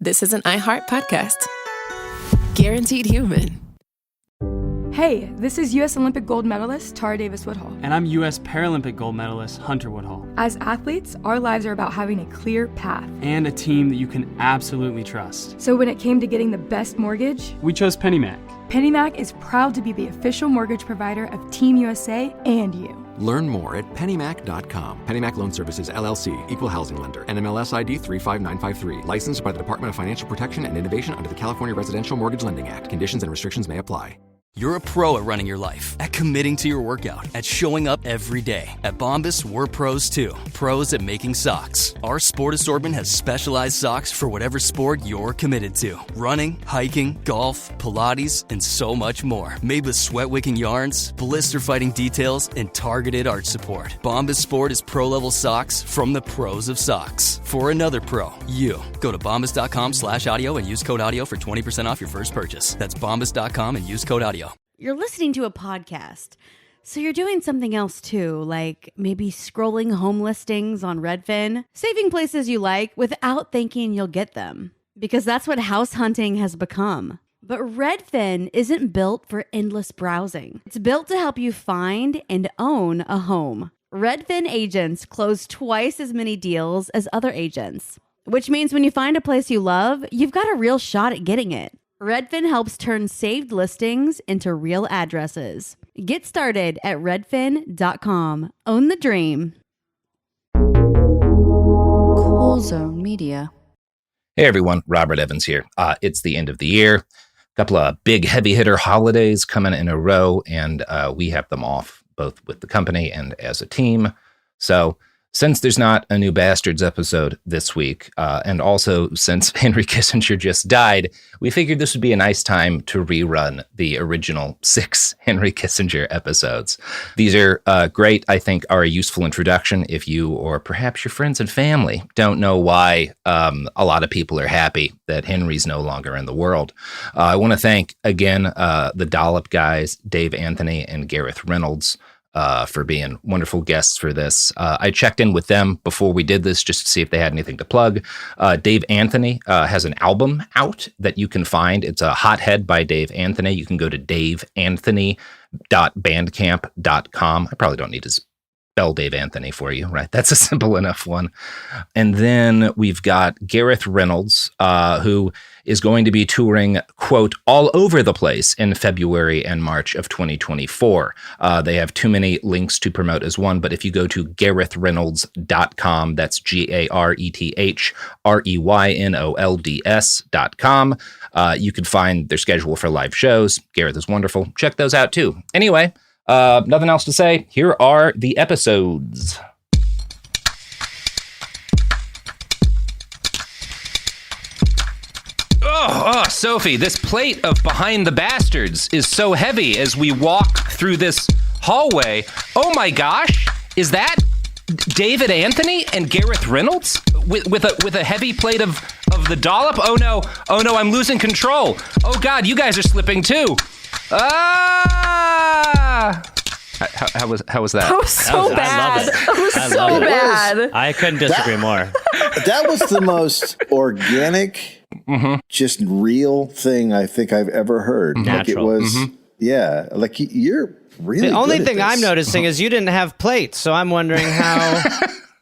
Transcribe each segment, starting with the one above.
this is an iHeart podcast. Guaranteed human. Hey, this is U.S. Olympic gold medalist Tara Davis-Woodhull. And I'm U.S. Paralympic gold medalist Hunter Woodhull. As athletes, our lives are about having a clear path. And a team that you can absolutely trust. So when it came to getting the best mortgage, we chose PennyMac. PennyMac is proud to be the official mortgage provider of Team USA and you. Learn more at pennymac.com. PennyMac Loan Services, LLC, Equal Housing Lender, NMLS ID 35953. Licensed by the Department of Financial Protection and Innovation under the California Residential Mortgage Lending Act. Conditions and restrictions may apply. You're a pro at running your life, at committing to your workout, at showing up every day. At Bombas, we're pros too. Pros at making socks. Our sport assortment has specialized socks for whatever sport you're committed to. Running, hiking, golf, Pilates, and so much more. Made with sweat-wicking yarns, blister-fighting details, and targeted arch support. Bombas Sport is pro-level socks from the pros of socks. For another pro, you. Go to bombas.com/audio and use code audio for 20% off your first purchase. That's bombas.com and use code audio. You're listening to a podcast, so you're doing something else too, like maybe scrolling home listings on Redfin, saving places you like without thinking you'll get them, because that's what house hunting has become. But Redfin isn't built for endless browsing. It's built to help you find and own a home. Redfin agents close twice as many deals as other agents, which means when you find a place you love, you've got a real shot at getting it. Redfin helps turn saved listings into real addresses. Get started at redfin.com. Own the dream. Cool Zone Media. Hey everyone, Robert Evans here. It's the end of the year. A couple of big heavy hitter holidays coming in a row, and we have them off both with the company and as a team. So since there's not a new Bastards episode this week, and also since Henry Kissinger just died, we figured this would be a nice time to rerun the original 6 Henry Kissinger episodes. These are great, I think, are a useful introduction if you, or perhaps your friends and family, don't know why a lot of people are happy that Henry's no longer in the world. I want to thank, again, the Dollop guys, Dave Anthony and Gareth Reynolds, for being wonderful guests for this. I checked in with them before we did this just to see if they had anything to plug. Dave Anthony has an album out that you can find. It's a Hothead by Dave Anthony. You can go to daveanthony.bandcamp.com. I probably don't need to spell Dave Anthony for you, right? That's a simple enough one. And then we've got Gareth Reynolds, who is going to be touring, quote, all over the place in February and March of 2024. They have too many links to promote as one, but if you go to GarethReynolds.com, that's GarethReynolds.com, you can find their schedule for live shows. Gareth is wonderful. Check those out too. Anyway, nothing else to say. Here are the episodes. Oh, Sophie, this plate of Behind the Bastards is so heavy as we walk through this hallway. Oh my gosh, is that David Anthony and Gareth Reynolds with a heavy plate of the Dollop? Oh no, I'm losing control. Oh God, you guys are slipping too. Ah! How was that? That was so bad. That was so bad. I couldn't disagree more. That was the most organic, just real thing I think I've ever heard. Natural. Like it was, yeah. Like you're really. The only good thing at I'm this. noticing is you didn't have plates, so I'm wondering how.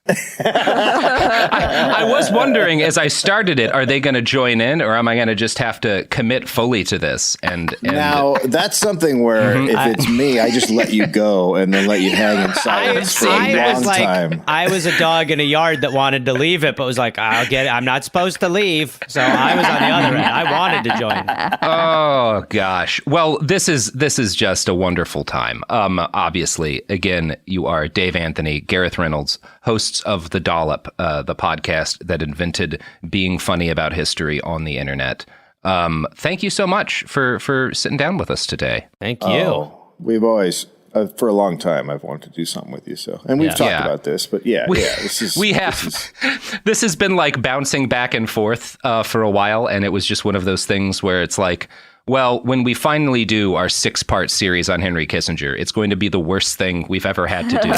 I was wondering as I started it, are they going to join in, or am I going to just have to commit fully to this? And now that's something where if it's me, I just let you go and then let you hang in silence for a long time. I was a dog in a yard that wanted to leave it, but was like, I'll get it. I'm not supposed to leave. So I was on the other end. I wanted to join. Oh gosh. Well, this is just a wonderful time. Obviously, again, you are Dave Anthony, Gareth Reynolds, hosts of The Dollop, the podcast that invented being funny about history on the internet. Thank you so much for sitting down with us today. Thank you. We've always, for a long time, I've wanted to do something with you. So, and we've talked about this, but this has been like bouncing back and forth for a while, and it was just one of those things where it's like, Well, when we finally do our 6-part series on Henry Kissinger, it's going to be the worst thing we've ever had to do.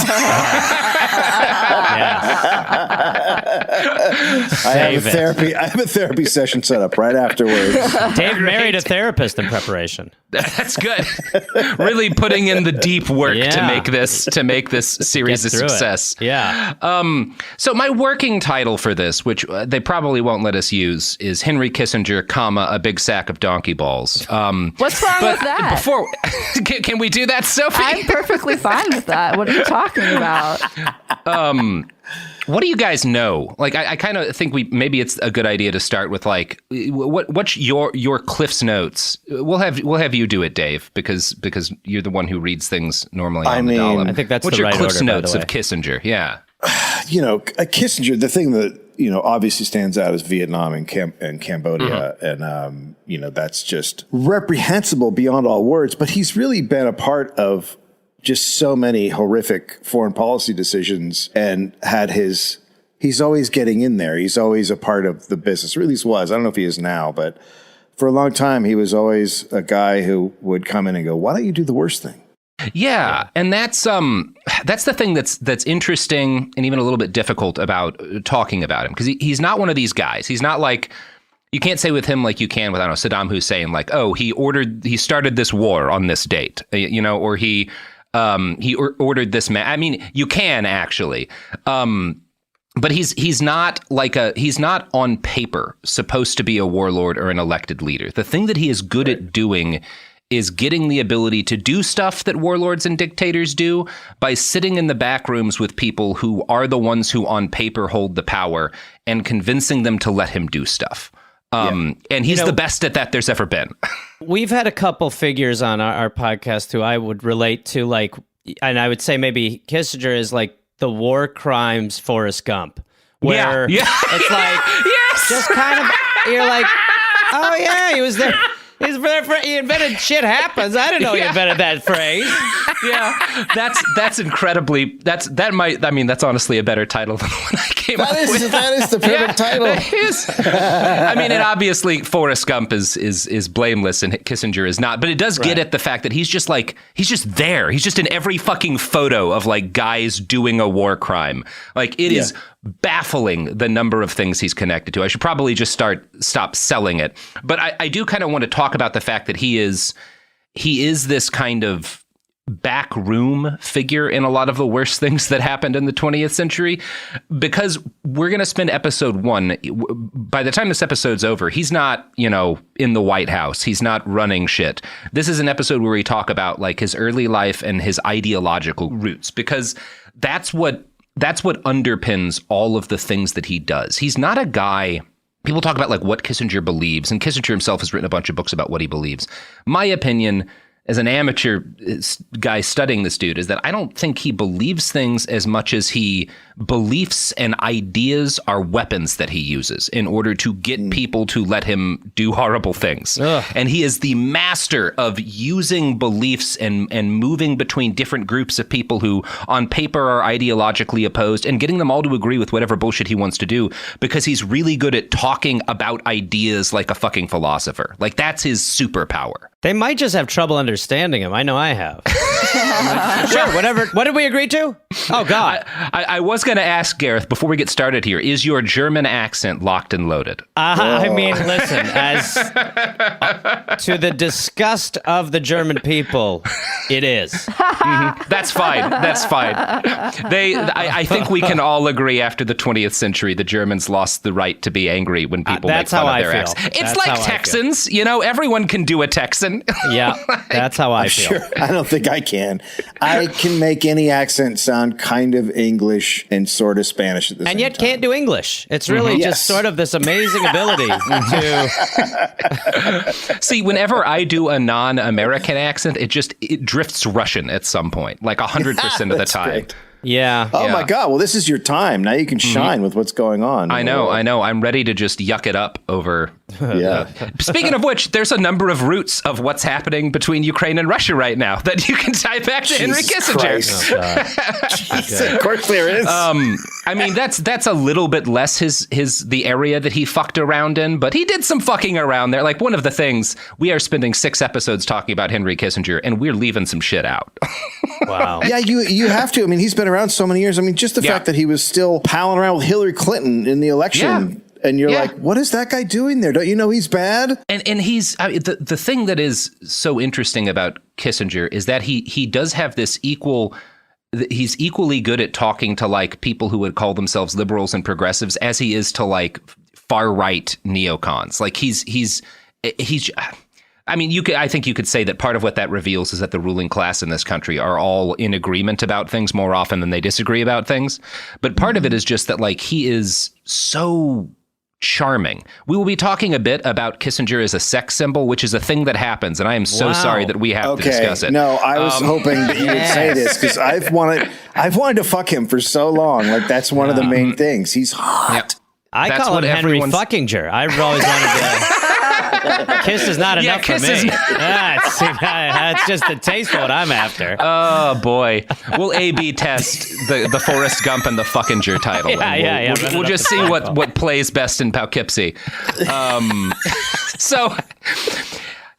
I have a therapy session set up right afterwards. Dave married a therapist in preparation. That's good. Really putting in the deep work to make this series a success. Yeah. So my working title for this, which they probably won't let us use, is Henry Kissinger, comma, a big sack of donkey balls. What's wrong with that? Before, can we do that, Sophie? I'm perfectly fine with that. What are you talking about? What do you guys know? Like, I kind of think maybe it's a good idea to start with like, what's your Cliff's Notes? We'll have you do it, Dave, because you're the one who reads things normally. I I think that's what's the your right Cliff's order, Notes by the of Kissinger? Yeah. Kissinger, the thing that, obviously stands out is Vietnam and Cambodia. And, that's just reprehensible beyond all words. But he's really been a part of just so many horrific foreign policy decisions and he's always getting in there. He's always a part of the business, or at least was. I don't know if he is now, but for a long time, he was always a guy who would come in and go, why don't you do the worst thing? Yeah, and that's the thing that's interesting and even a little bit difficult about talking about him, because he's not one of these guys. He's not like, you can't say with him like you can with, I don't know, Saddam Hussein, like, oh, he started this war on this date, or he ordered this man. I mean, you can actually, but he's not on paper supposed to be a warlord or an elected leader. The thing that he is good at doing is getting the ability to do stuff that warlords and dictators do by sitting in the back rooms with people who are the ones who on paper hold the power and convincing them to let him do stuff. And he's the best at that there's ever been. We've had a couple figures on our podcast who I would relate to, like, and I would say maybe Kissinger is like the war crimes Forrest Gump, where it's like, just kind of, you're like, oh yeah, he was there. He invented shit happens. I didn't know he invented that phrase. Yeah, that's incredibly. That's honestly a better title than the one I came up with. That is the perfect title. It is. I mean, and obviously Forrest Gump is blameless and Kissinger is not, but it does get at the fact that he's just there. He's just in every fucking photo of like guys doing a war crime. Like it is baffling the number of things he's connected to. I should probably just stop selling it. But I do kind of want to talk about the fact that he is this kind of backroom figure in a lot of the worst things that happened in the 20th century, because we're going to spend episode 1. By the time this episode's over, he's not, in the White House. He's not running shit. This is an episode where we talk about like his early life and his ideological roots, because that's what underpins all of the things that he does. He's not a guy. People talk about like what Kissinger believes, and Kissinger himself has written a bunch of books about what he believes. My opinion, as an amateur guy studying this dude, is that I don't think he believes things as much as beliefs and ideas are weapons that he uses in order to get people to let him do horrible things. Ugh. And he is the master of using beliefs and moving between different groups of people who on paper are ideologically opposed and getting them all to agree with whatever bullshit he wants to do, because he's really good at talking about ideas like a fucking philosopher. Like that's his superpower. They might just have trouble understanding him. I know I have. Sure, whatever. What did we agree to? Oh, God. I was going to ask, Gareth, before we get started here, is your German accent locked and loaded? I mean, listen, as to the disgust of the German people, it is. Mm-hmm. That's fine. That's fine. I think we can all agree after the 20th century, the Germans lost the right to be angry when people make fun of their accent. It's like Texans. Everyone can do a Texan. Yeah, that's how I feel. Sure. I don't think I can. I can make any accent sound kind of English and sort of Spanish at the same time. And yet can't do English. It's really just sort of this amazing ability to... See, whenever I do a non-American accent, it drifts Russian at some point, like 100% of the time. Great. Yeah. Oh my God. Well, this is your time. Now you can shine with what's going on. I know. I'm ready to just yuck it up over. Speaking of which, there's a number of roots of what's happening between Ukraine and Russia right now that you can tie back to Henry Kissinger. Jesus, of course there is. I mean, that's a little bit less the area that he fucked around in, but he did some fucking around there. Like, one of the things, we are spending 6 episodes talking about Henry Kissinger, and we're leaving some shit out. Wow. Yeah, you have to. I mean, he's been around so many years. I mean, just the fact that he was still palling around with Hillary Clinton in the election. And you're like, what is that guy doing there? Don't you know he's bad? And he's the thing that is so interesting about Kissinger is that he does have this he's equally good at talking to like people who would call themselves liberals and progressives as he is to like far right neocons. Like he's I mean, I think you could say that part of what that reveals is that the ruling class in this country are all in agreement about things more often than they disagree about things. But part of it is just that like he is so charming. We will be talking a bit about Kissinger as a sex symbol, which is a thing that happens, and I am so sorry that we have to discuss it. No, I was hoping that you would say this because I've wanted to fuck him for so long. Like that's one of the main things. He's hot. I call him Henry Fuckinger. I've always wanted to. Kiss is not enough for me. That's just a taste of what I'm after. Oh boy, we'll A/B test the Forrest Gump and the Fuckinger title. We'll just see what plays best in Poughkeepsie. So.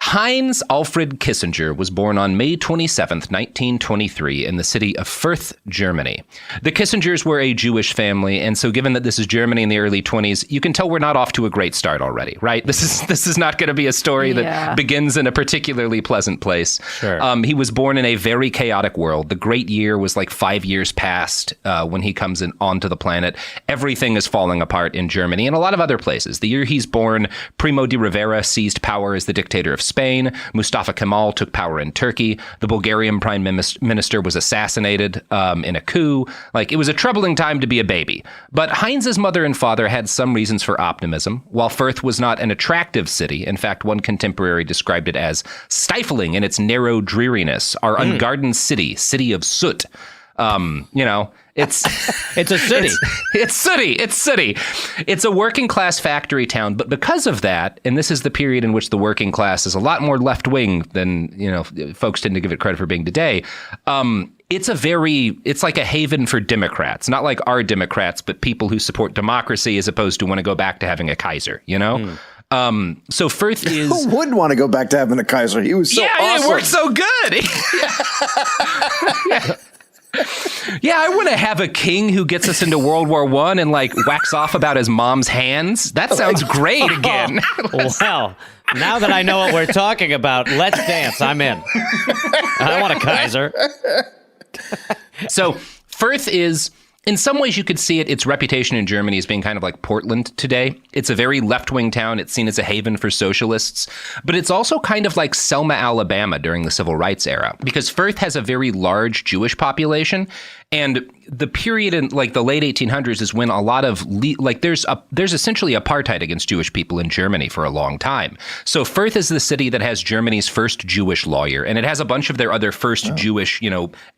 Heinz Alfred Kissinger was born on May 27th, 1923, in the city of Fürth, Germany. The Kissingers were a Jewish family, and so given that this is Germany in the early 20s, you can tell we're not off to a great start already, right? This is not going to be a story that begins in a particularly pleasant place. Sure. He was born in a very chaotic world. The great year was like 5 years past when he comes onto the planet. Everything is falling apart in Germany and a lot of other places. The year he's born, Primo de Rivera seized power as the dictator of Spain. Mustafa Kemal took power in Turkey. The Bulgarian prime minister was assassinated in a coup. Like, it was a troubling time to be a baby. But Heinz's mother and father had some reasons for optimism. While Fürth was not an attractive city, in fact, one contemporary described it as stifling in its narrow dreariness, our ungardened city of soot. It's a city. It's sooty. It's a working class factory town, but because of that, and this is the period in which the working class is a lot more left wing than folks tend to give it credit for being today. It's like a haven for Democrats, not like our Democrats, but people who support democracy as opposed to want to go back to having a Kaiser. So Fürth is... Who would want to go back to having a Kaiser? He was so awesome. It worked so good. Yeah, I want to have a king who gets us into World War I and like whacks off about his mom's hands. That sounds great again. Well, now that I know what we're talking about, let's dance. I'm in. I want a Kaiser. So Fürth is... In some ways, you could see its reputation in Germany as being kind of like Portland today. It's a very left-wing town. It's seen as a haven for socialists. But it's also kind of like Selma, Alabama during the Civil Rights era, because Fürth has a very large Jewish population. And the period in like the late 1800s is when a lot of there's essentially apartheid against Jewish people in Germany for a long time. So Fürth is the city that has Germany's first Jewish lawyer, and it has a bunch of their other first Jewish,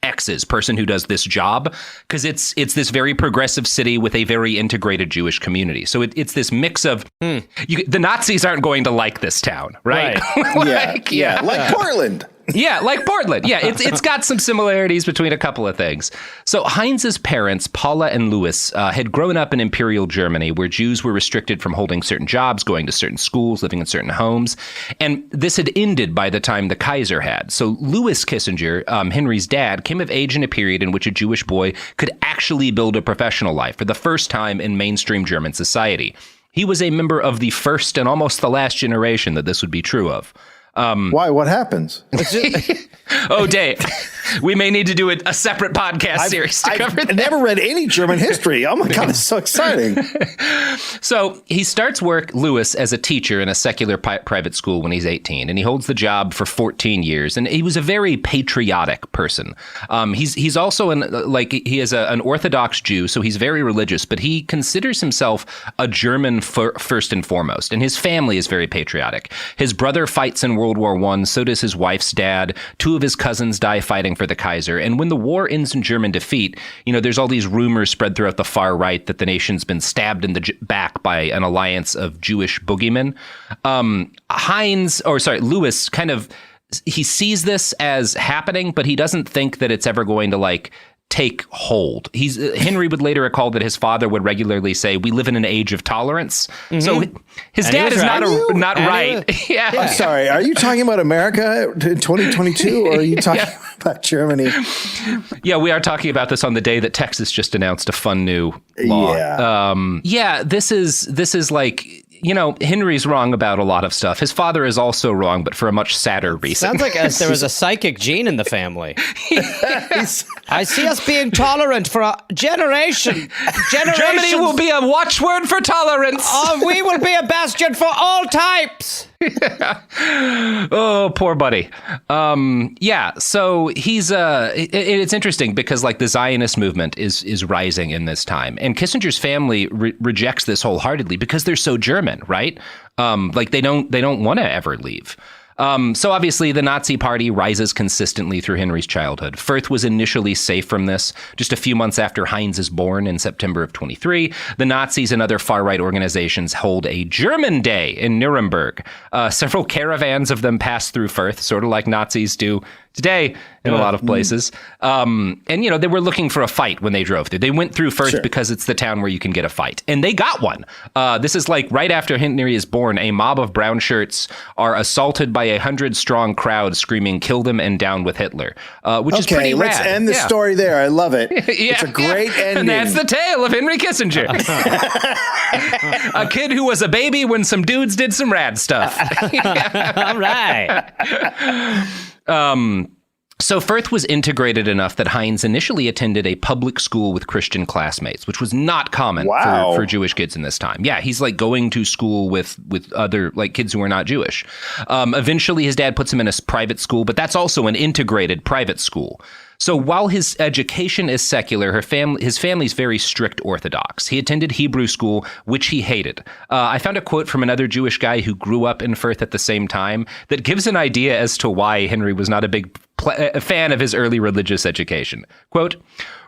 exes, person who does this job, because it's this very progressive city with a very integrated Jewish community. So it's this mix of the Nazis aren't going to like this town, right? Like Portland. Yeah, like Portland. Yeah, it's got some similarities between a couple of things. So Heinz's parents, Paula and Louis, had grown up in Imperial Germany, where Jews were restricted from holding certain jobs, going to certain schools, living in certain homes. And this had ended by the time the Kaiser had. So Louis Kissinger, Henry's dad, came of age in a period in which a Jewish boy could actually build a professional life for the first time in mainstream German society. He was a member of the first and almost the last generation that this would be true of. Why? What happens? Oh, Dave, we may need to do a separate podcast series to cover that. I've never read any German history. Oh my God, it's so exciting. So he starts work, Louis, as a teacher in a secular private school when he's 18, and he holds the job for 14 years. And he was a very patriotic person. He's also he is an Orthodox Jew, so he's very religious, but he considers himself a German first and foremost. And his family is very patriotic. His brother fights in World War I, so does his wife's dad. 2 of his cousins die fighting for the Kaiser. And when the war ends in German defeat, there's all these rumors spread throughout the far right that the nation's been stabbed in the back by an alliance of Jewish boogeymen. Lewis kind of, he sees this as happening, but he doesn't think that it's ever going to take hold. Henry would later recall that his father would regularly say, "We live in an age of tolerance." Mm-hmm. So his dad is not right. Yeah. I'm sorry. Are you talking about America in 2022, or are you talking about Germany? Yeah, we are talking about this on the day that Texas just announced a fun new law. Yeah. This is like, Henry's wrong about a lot of stuff. His father is also wrong, but for a much sadder reason. Sounds like there was a psychic gene in the family. I see us being tolerant for a generation. Germany will be a watchword for tolerance. We will be a bastion for all types. Oh, poor buddy. So he's it's interesting because the Zionist movement is rising in this time, and Kissinger's family rejects this wholeheartedly because they're so German, right? They don't want to ever leave. So obviously the Nazi Party rises consistently through Henry's childhood. Firth was initially safe from this. Just a few months after Heinz is born in September of 23, the Nazis and other far-right organizations hold a German Day in Nuremberg. Several caravans of them pass through Firth, sort of like Nazis do today in a lot of places. And, they were looking for a fight when they drove through. They went through Firth because it's the town where you can get a fight. And they got one. This is right after Henry is born, a mob of brown shirts are assaulted by 100-strong crowd screaming, "Kill them and down with Hitler," which is pretty rad. Let's end the story there. I love it. It's a great ending. And that's the tale of Henry Kissinger. A kid who was a baby when some dudes did some rad stuff. All right. So Firth was integrated enough that Heinz initially attended a public school with Christian classmates, which was not common for Jewish kids in this time. Yeah, he's going to school with other kids who are not Jewish. Eventually, his dad puts him in a private school, but that's also an integrated private school. So while his education is secular, his family's very strict Orthodox. He attended Hebrew school, which he hated. I found a quote from another Jewish guy who grew up in Firth at the same time that gives an idea as to why Henry was not a big fan of his early religious education. Quote,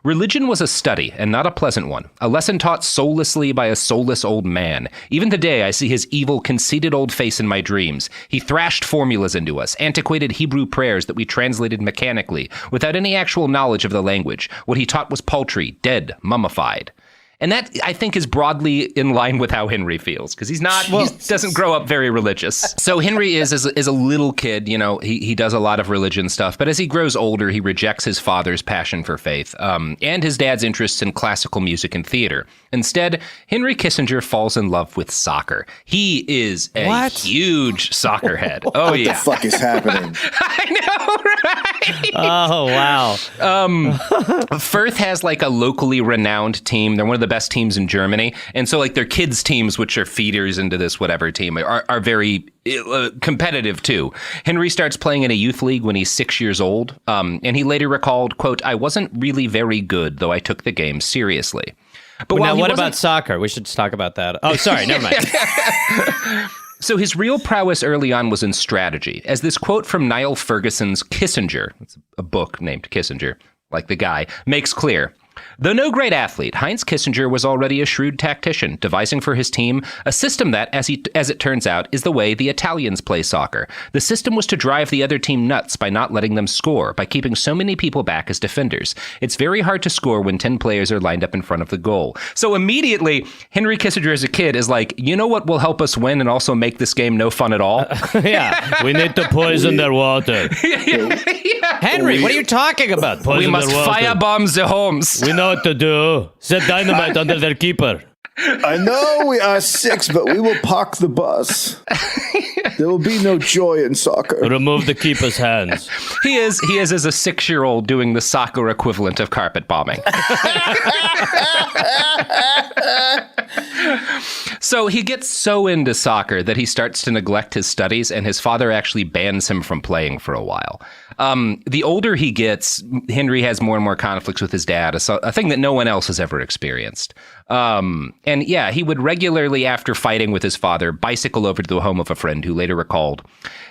"Religion was a study, and not a pleasant one, a lesson taught soullessly by a soulless old man. Even today I see his evil, conceited old face in my dreams. He thrashed formulas into us, antiquated Hebrew prayers that we translated mechanically, without any actual knowledge of the language. What he taught was paltry, dead, mummified." And that, I think, is broadly in line with how Henry feels, because he doesn't grow up very religious. So Henry is a little kid, he does a lot of religion stuff. But as he grows older, he rejects his father's passion for faith and his dad's interests in classical music and theater. Instead, Henry Kissinger falls in love with soccer. He is a huge soccer head. What the fuck is happening? I know, right? Oh, wow. Firth has a locally renowned team. They're one of the best teams in Germany. And so their kids' teams, which are feeders into this whatever team, are very competitive too. Henry starts playing in a youth league when he's 6 years old. And he later recalled, quote, "I wasn't really very good, though I took the game seriously." But now what about soccer? We should talk about that. Oh, sorry, never mind. So his real prowess early on was in strategy, as this quote from Niall Ferguson's Kissinger, it's a book named Kissinger, like the guy, makes clear. Though no great athlete, Heinz Kissinger was already a shrewd tactician, devising for his team a system that, as it turns out, is the way the Italians play soccer. The system was to drive the other team nuts by not letting them score, by keeping so many people back as defenders. It's very hard to score when 10 players are lined up in front of the goal. So immediately, Henry Kissinger as a kid is like, you know what will help us win and also make this game no fun at all? Yeah, we need to poison their water. Henry, what are you talking about? We must firebomb the homes. We know what to do. Set dynamite under their keeper. I know we are 6, but we will park the bus. There will be no joy in soccer. Remove the keeper's hands. He is as a 6-year-old doing the soccer equivalent of carpet bombing. So he gets so into soccer that he starts to neglect his studies, and his father actually bans him from playing for a while. The older he gets, Henry has more and more conflicts with his dad, a thing that no one else has ever experienced. And yeah, he would regularly, after fighting with his father, bicycle over to the home of a friend who later recalled,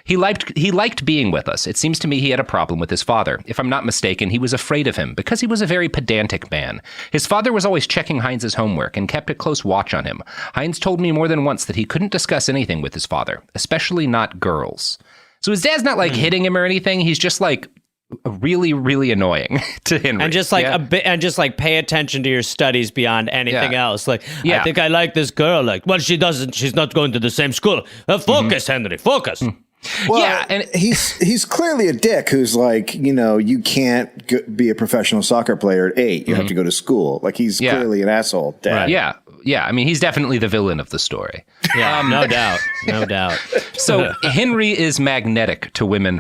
he liked being with us. It seems to me he had a problem with his father. If I'm not mistaken, he was afraid of him because he was a very pedantic man. His father was always checking Heinz's homework and kept a close watch on him. Heinz told me more than once that he couldn't discuss anything with his father, especially not girls. So his dad's not like hitting him or anything. He's just like really, really annoying to Henry. And just like pay attention to your studies beyond anything else. Like, I think I like this girl. Like, well, she's not going to the same school. Focus, Henry, focus. Well, and he's clearly a dick who's like, you can't be a professional soccer player at 8. You have to go to school. Like, he's clearly an asshole. Dad. Right. Yeah. Yeah, I mean, he's definitely the villain of the story. Yeah, no doubt. So Henry is magnetic to women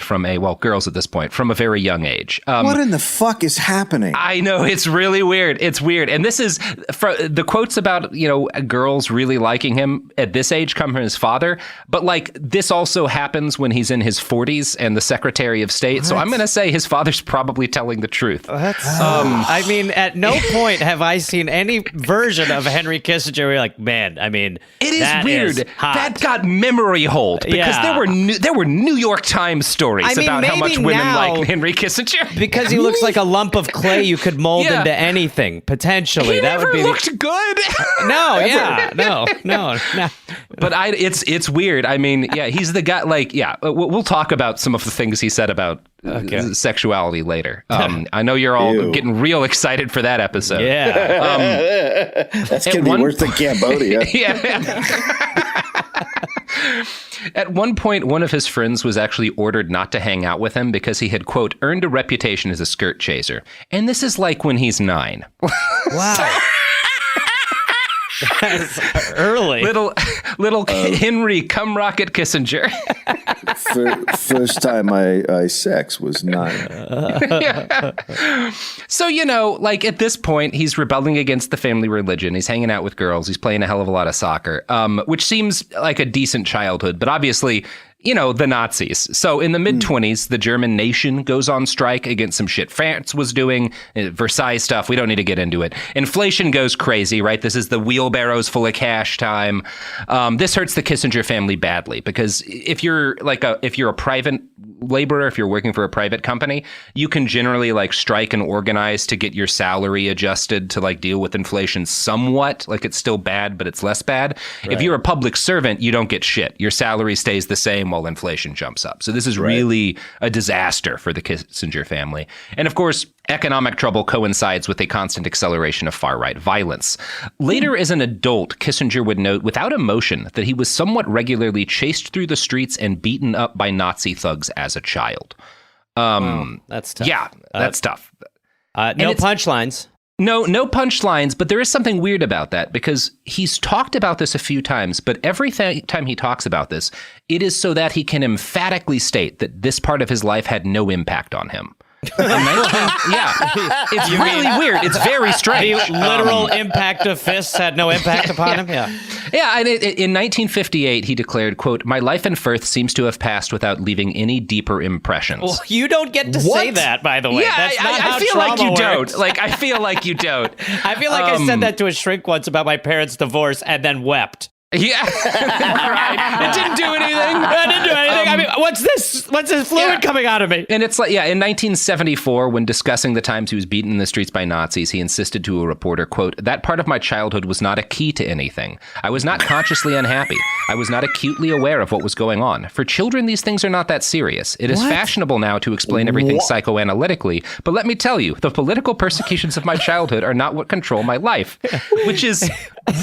girls at this point, from a very young age. What in the fuck is happening? I know, it's really weird. It's weird. And this is, the quotes about, girls really liking him at this age come from his father. But like, this also happens when he's in his 40s and the Secretary of State. What? So I'm going to say his father's probably telling the truth. I mean, at no point have I seen any version of Henry Kissinger where you're like, man, I mean, it is weird. That got memory hold because there were New York Times stories about how much women like Henry Kissinger. Because he looks like a lump of clay you could mold into anything, potentially. He never looked good. No. But it's weird. I mean, he's the guy, we'll talk about some of the things he said about sexuality later. I know you're all getting real excited for that episode. Yeah. That's going to be worse than Cambodia. At one point, one of his friends was actually ordered not to hang out with him because he had, quote, earned a reputation as a skirt chaser. And this is like when he's 9. Wow. That's early. Little Henry cum rocket Kissinger. First time I sex was 9. So, at this point, he's rebelling against the family religion. He's hanging out with girls. He's playing a hell of a lot of soccer, which seems like a decent childhood. But obviously, the Nazis. So in the mid-20s, the German nation goes on strike against some shit France was doing, Versailles stuff. We don't need to get into it. Inflation goes crazy, right? This is the wheelbarrows full of cash time. This hurts the Kissinger family badly because if you're a private laborer, if you're working for a private company, you can generally strike and organize to get your salary adjusted to deal with inflation somewhat. It's still bad, but it's less bad. Right. If you're a public servant, you don't get shit. Your salary stays the same while inflation jumps up. So this is really a disaster for the Kissinger family. And of course, economic trouble coincides with a constant acceleration of far-right violence. Later, as an adult, Kissinger would note without emotion that he was somewhat regularly chased through the streets and beaten up by Nazi thugs as a child. That's tough. Yeah, that's tough. No punchlines. No punchlines, but there is something weird about that because he's talked about this a few times, but every time he talks about this, it is so that he can emphatically state that this part of his life had no impact on him. It's really weird. It's very strange. The literal impact of fists had no impact upon him. Yeah. And in 1958, he declared, quote, "My life in Firth seems to have passed without leaving any deeper impressions." Well, you don't get to say that, by the way. Yeah, that's not how I feel trauma like you works. don't. I feel like you don't. I feel like I said that to a shrink once about my parents' divorce and then wept. Yeah, right. It didn't do anything. I didn't do anything. I mean, what's this? What's this fluid coming out of me? And it's in 1974, when discussing the times he was beaten in the streets by Nazis, he insisted to a reporter, quote, "That part of my childhood was not a key to anything. I was not consciously unhappy. I was not acutely aware of what was going on. For children, these things are not that serious. It is fashionable now to explain everything psychoanalytically, but let me tell you, the political persecutions of my childhood are not what control my life," which is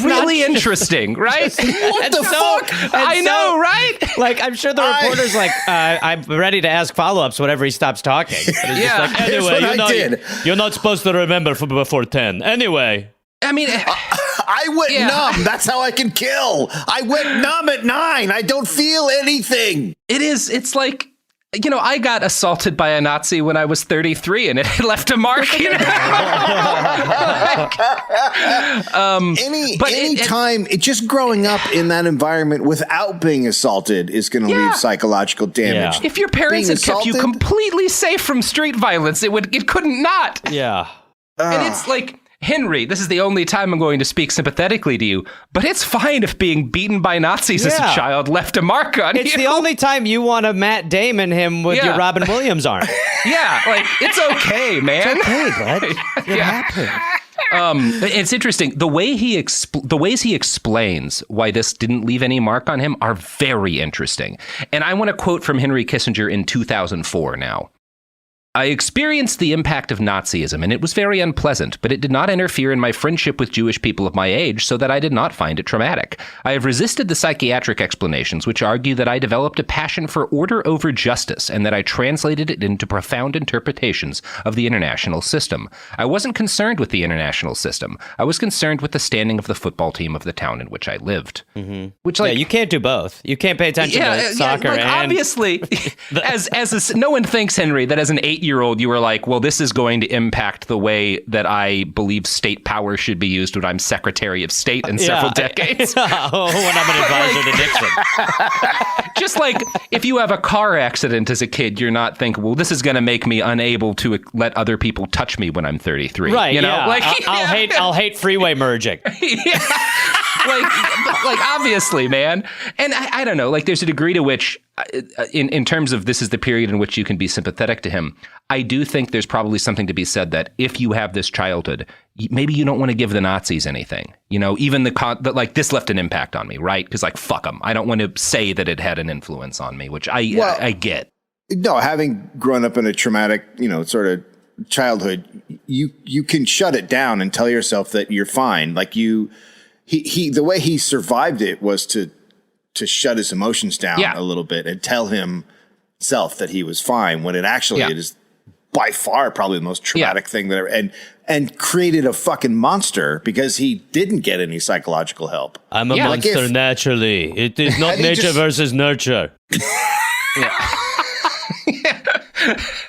really interesting, right? What the fuck? I know, right? I'm sure the reporter's I'm ready to ask follow-ups whenever he stops talking. But he's just anyway, you're not supposed to remember before 10. Anyway. I mean, I went numb. That's how I can kill. I went numb at 9. I don't feel anything. It's I got assaulted by a Nazi when I was 33, and it left a mark. Just growing up in that environment without being assaulted is going to leave psychological damage. Yeah. If your parents had kept you completely safe from street violence, it couldn't not. Yeah. And it's like, Henry, this is the only time I'm going to speak sympathetically to you, but it's fine if being beaten by Nazis as a child left a mark on you. It's the only time you want to Matt Damon him with your Robin Williams arm. Yeah, like, it's okay, man. It's okay, bud. It happened. It's interesting. The ways he explains why this didn't leave any mark on him are very interesting. And I want to quote from Henry Kissinger in 2004 now. I experienced the impact of Nazism, and it was very unpleasant, but it did not interfere in my friendship with Jewish people of my age, so that I did not find it traumatic. I have resisted the psychiatric explanations, which argue that I developed a passion for order over justice, and that I translated it into profound interpretations of the international system. I wasn't concerned with the international system. I was concerned with the standing of the football team of the town in which I lived. Mm-hmm. Which, like, you can't do both. You can't pay attention to soccer. Like, and obviously, no one thinks, Henry, that as an 8-year-old you were like, well, this is going to impact the way that I believe state power should be used when I'm Secretary of State in several decades. When I'm an advisor to Nixon. Just like if you have a car accident as a kid, you're not thinking, well, this is going to make me unable to let other people touch me when I'm 33. Right. You know? Like, I'll hate freeway merging. like obviously, man. And I don't know, like there's a degree to which in terms of this is the period in which you can be sympathetic to him. I do think there's probably something to be said that if you have this childhood, maybe you don't want to give the Nazis anything, even like this left an impact on me, right? Because like, fuck them. I don't want to say that it had an influence on me, which I get. No, having grown up in a traumatic, sort of childhood, you can shut it down and tell yourself that you're fine. Like the way he survived it was to shut his emotions down a little bit and tell himself that he was fine when it actually it is by far probably the most traumatic thing that ever, and created a fucking monster because he didn't get any psychological help. I'm a monster naturally. It is not nature versus nurture.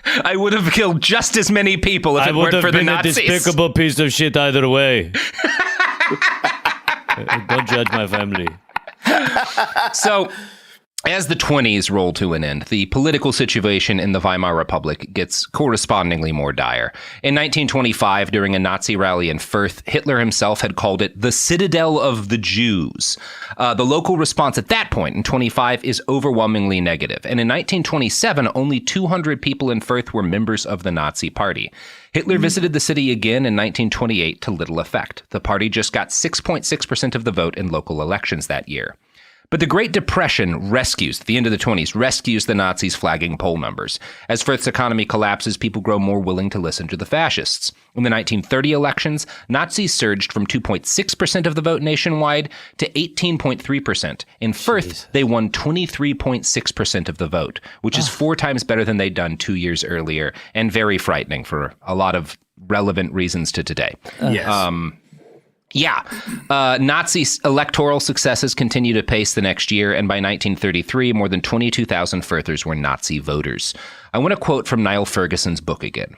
I would have killed just as many people if it weren't for the Nazis. I would have been a despicable piece of shit either way. Don't judge my family. So, as the 20s roll to an end, the political situation in the Weimar Republic gets correspondingly more dire. In 1925, during a Nazi rally in Fürth, Hitler himself had called it the Citadel of the Jews. The local response at that point, in 25, is overwhelmingly negative. And in 1927, only 200 people in Fürth were members of the Nazi Party. Hitler visited the city again in 1928 to little effect. The party just got 6.6% of the vote in local elections that year. But the Great Depression at the end of the 20s, rescues the Nazis' flagging poll numbers. As Fürth's economy collapses, people grow more willing to listen to the fascists. In the 1930 elections, Nazis surged from 2.6% of the vote nationwide to 18.3%. In Fürth, they won 23.6% of the vote, which is 4 times better than they'd done 2 years earlier, and very frightening for a lot of relevant reasons to today. Nazi electoral successes continue to pace the next year, and by 1933, more than 22,000 Fürthers were Nazi voters. I want to quote from Niall Ferguson's book again.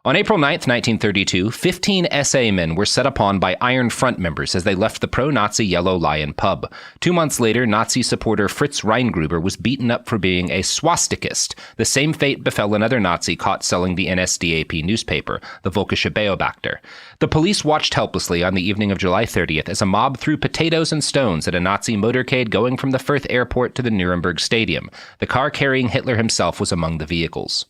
On April 9th, 1932, 15 SA men were set upon by Iron Front members as they left the pro-Nazi Yellow Lion pub. 2 months later, Nazi supporter Fritz Reingruber was beaten up for being a swastikist. The same fate befell another Nazi caught selling the NSDAP newspaper, the Völkische Beobachter. The police watched helplessly on the evening of July 30th as a mob threw potatoes and stones at a Nazi motorcade going from the Fürth airport to the Nuremberg Stadium. The car carrying Hitler himself was among the vehicles.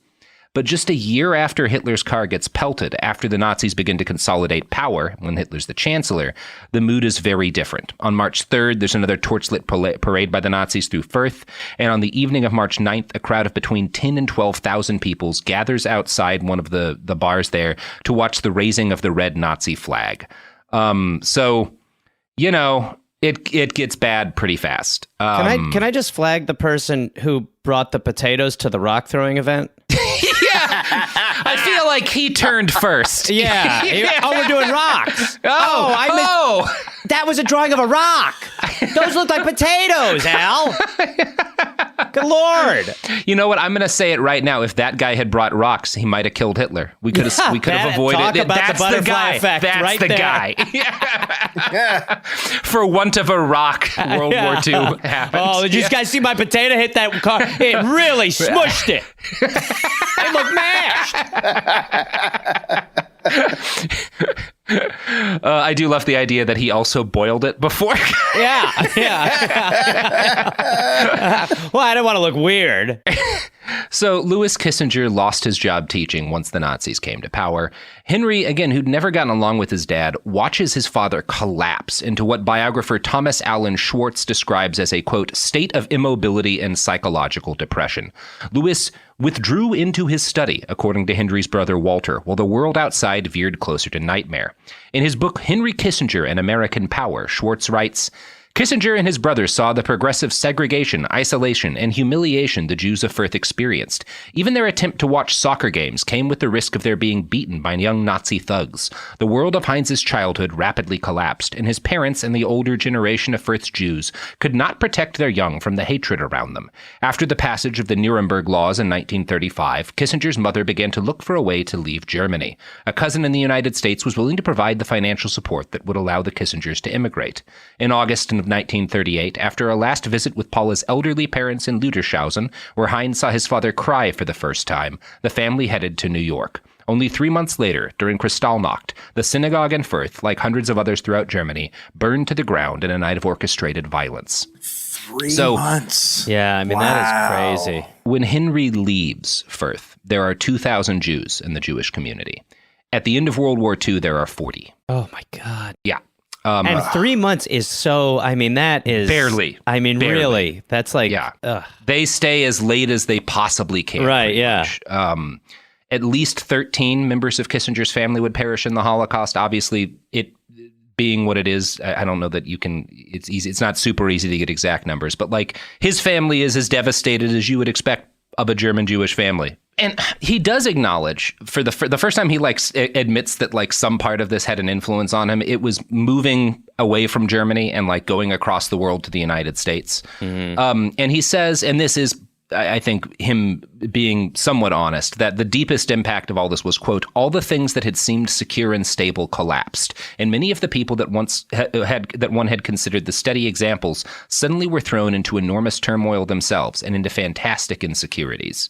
But just a year after Hitler's car gets pelted, after the Nazis begin to consolidate power, when Hitler's the chancellor, the mood is very different. On March 3rd, there's another torchlit parade by the Nazis through Fürth, and on the evening of March 9th, a crowd of between 10 and 12,000 people gathers outside one of the bars there to watch the raising of the red Nazi flag. It gets bad pretty fast. Can I just flag the person who brought the potatoes to the rock throwing event? I feel like he turned first. Yeah. Oh, we're doing rocks. I missed. That was a drawing of a rock. Those look like potatoes, Al. Good Lord. You know what? I'm going to say it right now. If that guy had brought rocks, he might have killed Hitler. We could have avoided talk it. about That's the butterfly the guy. effect That's right the there. guy. Yeah. For want of a rock, World War II happened. Oh, did you guys see my potato hit that car? It really smushed it. It looked mashed. I do love the idea that he also boiled it before. Yeah. Well, I don't want to look weird. So Louis Kissinger lost his job teaching once the Nazis came to power. Henry, again, who'd never gotten along with his dad, watches his father collapse into what biographer Thomas Allen Schwartz describes as a, quote, state of immobility and psychological depression. Louis withdrew into his study, according to Henry's brother Walter, while the world outside veered closer to nightmare. In his book, Henry Kissinger and American Power, Schwartz writes, Kissinger and his brothers saw the progressive segregation, isolation, and humiliation the Jews of Firth experienced. Even their attempt to watch soccer games came with the risk of their being beaten by young Nazi thugs. The world of Heinz's childhood rapidly collapsed, and his parents and the older generation of Firth's Jews could not protect their young from the hatred around them. After the passage of the Nuremberg Laws in 1935, Kissinger's mother began to look for a way to leave Germany. A cousin in the United States was willing to provide the financial support that would allow the Kissingers to immigrate. In August of 1938, after a last visit with Paula's elderly parents in Ludershausen, where Heinz saw his father cry for the first time, the family headed to New York. Only 3 months later, during Kristallnacht, the synagogue in Firth, like hundreds of others throughout Germany, burned to the ground in a night of orchestrated violence. 3 months. Yeah, I mean, that is crazy. When Henry leaves Firth, there are 2,000 Jews in the Jewish community. At the end of World War II, there are 40. Oh, my God. Yeah. And 3 months is so, I mean, that is... Barely. I mean, barely. Really. That's like... Yeah. Ugh. They stay as late as they possibly can. Right, yeah. Much. At least 13 members of Kissinger's family would perish in the Holocaust. Obviously, it being what it is, I don't know that you can... It's easy. It's not super easy to get exact numbers, but like his family is as devastated as you would expect of a German Jewish family. And he does acknowledge for the first time he admits that like some part of this had an influence on him. It was moving away from Germany and like going across the world to the United States. Mm-hmm. And he says, and this is, I think, him being somewhat honest, that the deepest impact of all this was, quote, all the things that had seemed secure and stable collapsed, and many of the people that once that one had considered the steady examples suddenly were thrown into enormous turmoil themselves and into fantastic insecurities.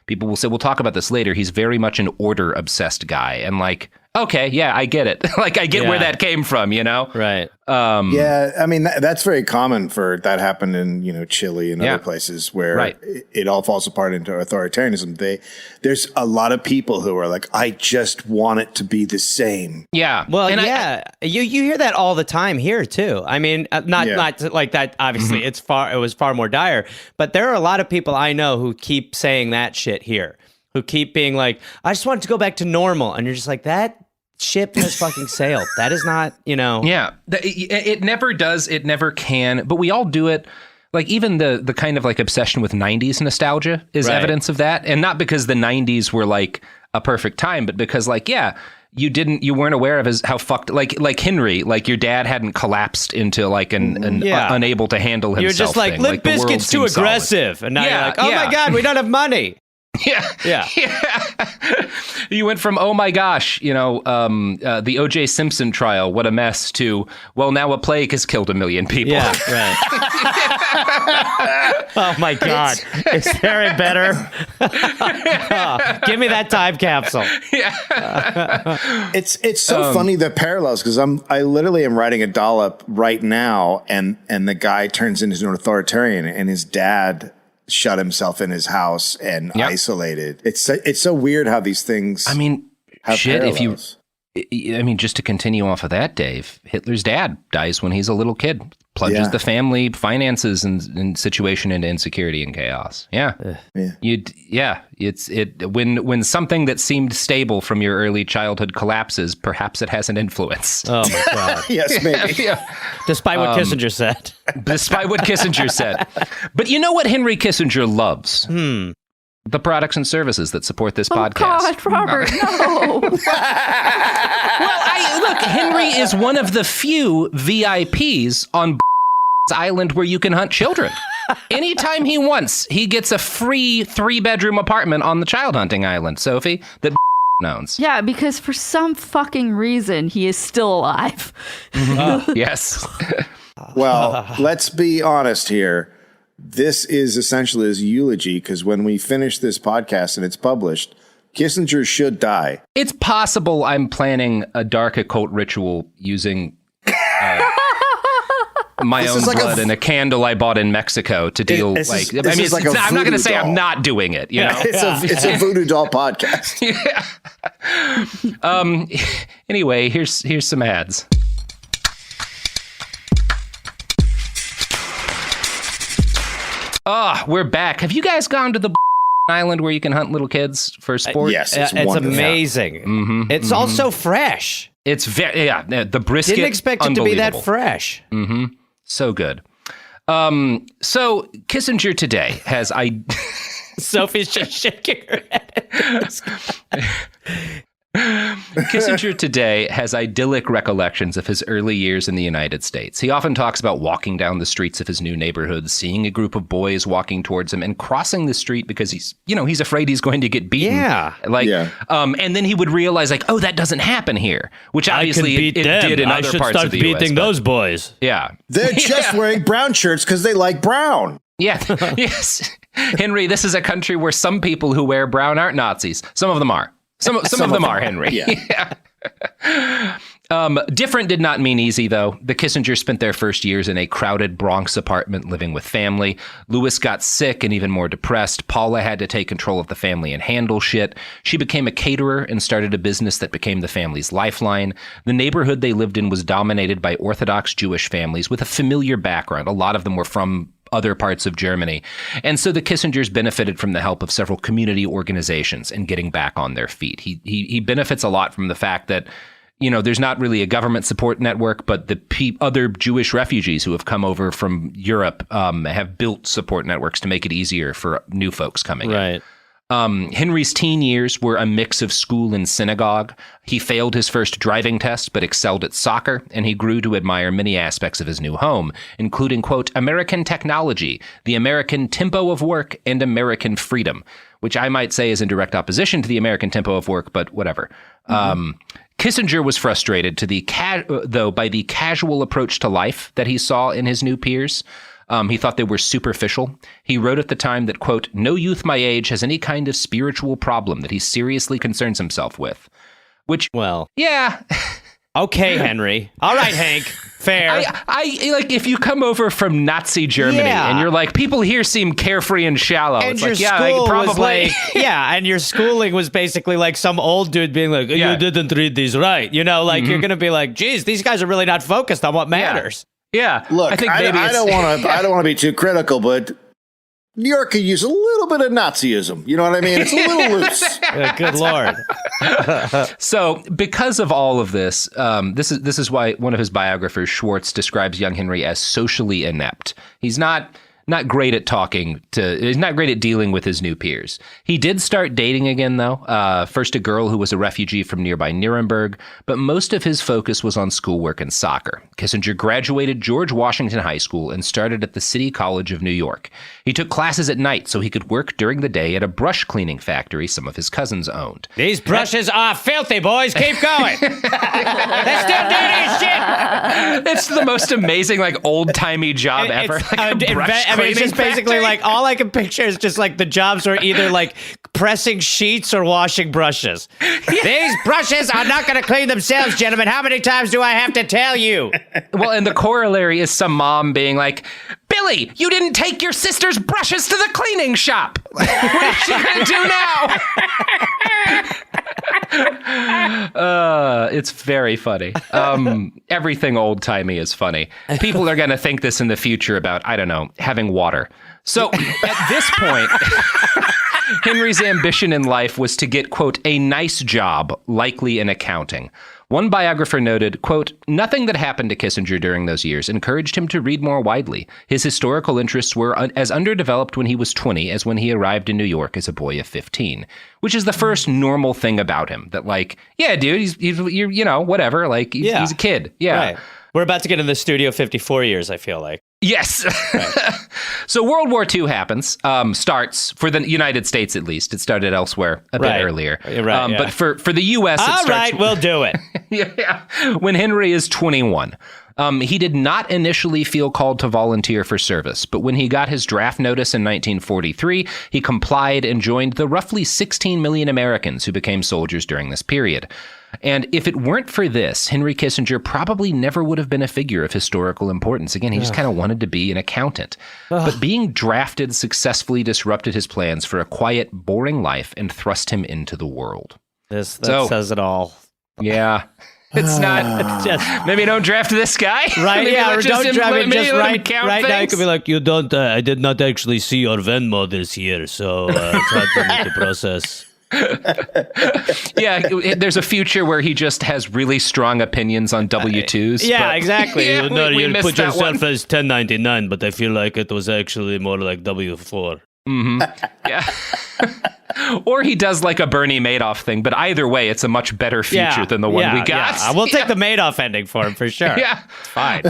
People will say, we'll talk about this later. He's very much an order-obsessed guy. And like, okay, yeah, I get it. Like, I get where that came from, you know? Right. Yeah, I mean, that's very common for that happened in, Chile and other places where it all falls apart into authoritarianism. There's a lot of people who are like, I just want it to be the same. Yeah. Well, and you hear that all the time here too. I mean, not like that. Obviously, it was far more dire, but there are a lot of people I know who keep saying that shit here, who keep being like, I just want it to go back to normal. And you're just like, that ship has fucking sailed. That is not, Yeah, it never does. It never can. But we all do it. Like even the kind of like obsession with 90s nostalgia is evidence of that. And not because the 90s were like a perfect time, but because like, you weren't aware of how fucked, like Henry, like your dad hadn't collapsed into like an unable to handle himself. You're just like, Limp Bizkit's too aggressive. And now you're like, oh my God, we don't have money. Yeah. You went from, oh my gosh, the O.J. Simpson trial, what a mess, to, well, now a plague has killed 1 million people. Yeah, right. Oh my God. Is there a better? Give me that time capsule. It's so funny, the parallels, because I literally am writing a Dollop right now, and the guy turns into an authoritarian, and his dad shut himself in his house and isolated. It's so weird how these things. I mean, have parallels. Just to continue off of that, Dave, Hitler's dad dies when he's a little kid, plunges the family finances and situation into insecurity and chaos. When something that seemed stable from your early childhood collapses, perhaps it has an influence. Oh my God. Yes, maybe. Despite what Kissinger said. Despite what Kissinger said. But you know what Henry Kissinger loves? The products and services that support this podcast. God, Robert, no. Well, look, Henry is one of the few VIPs on island where you can hunt children. anytime he wants, he gets a free 3-bedroom apartment on the child hunting island, Sophie, that owns. Yeah, because for some fucking reason, he is still alive. Yes. Well, let's be honest here. This is essentially his eulogy, because when we finish this podcast and it's published, Kissinger should die. It's possible I'm planning a dark occult ritual using my own blood and a candle I bought in Mexico to deal I'm not going to say I'm not doing it. You know, it's a voodoo doll podcast. Anyway, here's some ads. We're back. Have you guys gone to the island where you can hunt little kids for sport? Yes, it's amazing. Mm-hmm, it's also fresh. It's the brisket. Didn't expect it to be that fresh. Mm-hmm. So good. So Kissinger today has Sophie's just shaking her head. Kissinger today has idyllic recollections of his early years in the United States. He often talks about walking down the streets of his new neighborhood, seeing a group of boys walking towards him, and crossing the street because he's afraid he's going to get beaten. And then he would realize, oh, that doesn't happen here, which obviously it did in other parts of the U.S. beating those boys. Yeah, they're just wearing brown shirts because they like brown. Yeah. Yes, Henry. This is a country where some people who wear brown aren't Nazis. Some of them are. Some of them are, Henry. Yeah. Different did not mean easy, though. The Kissingers spent their first years in a crowded Bronx apartment living with family. Louis got sick and even more depressed. Paula had to take control of the family and handle shit. She became a caterer and started a business that became the family's lifeline. The neighborhood they lived in was dominated by Orthodox Jewish families with a familiar background. A lot of them were from other parts of Germany. And so the Kissingers benefited from the help of several community organizations in getting back on their feet. He benefits a lot from the fact that, there's not really a government support network, but the other Jewish refugees who have come over from Europe have built support networks to make it easier for new folks coming in. Henry's teen years were a mix of school and synagogue. He failed his first driving test, but excelled at soccer, and he grew to admire many aspects of his new home, including, quote, American technology, the American tempo of work, and American freedom, which I might say is in direct opposition to the American tempo of work, but whatever. Kissinger was frustrated by the casual approach to life that he saw in his new peers. He thought they were superficial. He wrote at the time that, quote, no youth my age has any kind of spiritual problem that he seriously concerns himself with. Which, yeah. Okay, Henry. All right, Hank. Fair. I like if you come over from Nazi Germany and you're like, people here seem carefree and shallow. And it's your like, school probably. was like, and your schooling was basically like some old dude being like, you didn't read these right. You're going to be like, geez, these guys are really not focused on what matters. Yeah. Look, I don't want to be too critical, but New York could use a little bit of Nazism. You know what I mean? It's a little loose. Good Lord. So because of all of this, this is why one of his biographers, Schwartz, describes young Henry as socially inept. He's not great at he's not great at dealing with his new peers. He did start dating again, though. First a girl who was a refugee from nearby Nuremberg, but most of his focus was on schoolwork and soccer. Kissinger graduated George Washington High School and started at the City College of New York. He took classes at night so he could work during the day at a brush cleaning factory some of his cousins owned. These brushes are filthy, boys. Keep going. They're still dirty as shit. It's the most amazing, old-timey job ever. It's just basically all I can picture is just the jobs are either pressing sheets or washing brushes. These brushes are not going to clean themselves, gentlemen. How many times do I have to tell you? Well, and the corollary is some mom being like, Billy, you didn't take your sister's brushes to the cleaning shop. What is she going to do now? It's very funny. Everything old-timey is funny. People are going to think this in the future about, I don't know, having water. So at this point, Henry's ambition in life was to get, quote, a nice job, likely in accounting. One biographer noted, quote, nothing that happened to Kissinger during those years encouraged him to read more widely. His historical interests were as underdeveloped when he was 20 as when he arrived in New York as a boy of 15, which is the first normal thing about him that yeah, dude, he's whatever. He's a kid. Yeah. We're about to get in the Studio 54 years, I feel like. Yes. Right. So World War II happens, starts, for the United States at least. It started elsewhere a bit earlier. Right, But for the U.S., all right, we'll do it. Yeah. When Henry is 21. He did not initially feel called to volunteer for service, but when he got his draft notice in 1943, he complied and joined the roughly 16 million Americans who became soldiers during this period. And if it weren't for this, Henry Kissinger probably never would have been a figure of historical importance. Again, he just kind of wanted to be an accountant. But being drafted successfully disrupted his plans for a quiet, boring life and thrust him into the world. That says it all. Yeah. It's not just maybe don't draft this guy, right? Maybe Or don't draft him. Just right now, you could be like, you don't. I did not actually see your Venmo this year, so it's hard for me to process. Yeah, there's a future where he just has really strong opinions on W-2s. Yeah, exactly. Yeah, you missed put that yourself one. as 1099, but I feel like it was actually more like W-4. Mm-hmm. Yeah. Or he does like a Bernie Madoff thing, but either way, it's a much better future than the one we got. Yeah. We'll take the Madoff ending for him for sure. Yeah, it's fine.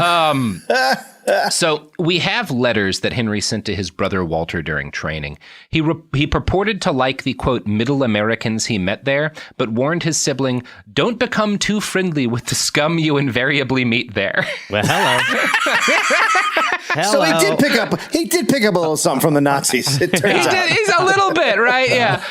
So we have letters that Henry sent to his brother Walter during training. He purported to like the, quote, middle Americans he met there, but warned his sibling, don't become too friendly with the scum you invariably meet there. Well, hello. So he did pick up a little something from the Nazis. It turns out. He's a little bit, right? Yeah.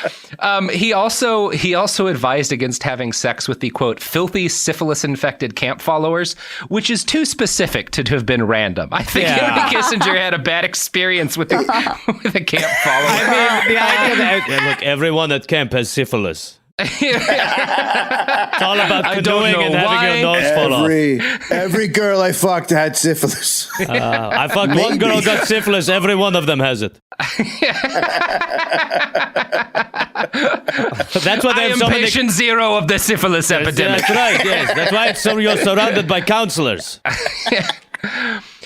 He also advised against having sex with the, quote, filthy syphilis-infected camp followers, which is too specific to have been random. I think Henry Kissinger had a bad experience with a camp follower. I mean, the idea that look, everyone at camp has syphilis. It's all about canoeing and having your nose fall off. Every girl I fucked had syphilis. I fucked one girl, got syphilis. Every one of them has it. That's why I am patient zero of the syphilis epidemic. That's right. Yes, that's why you're surrounded by counselors.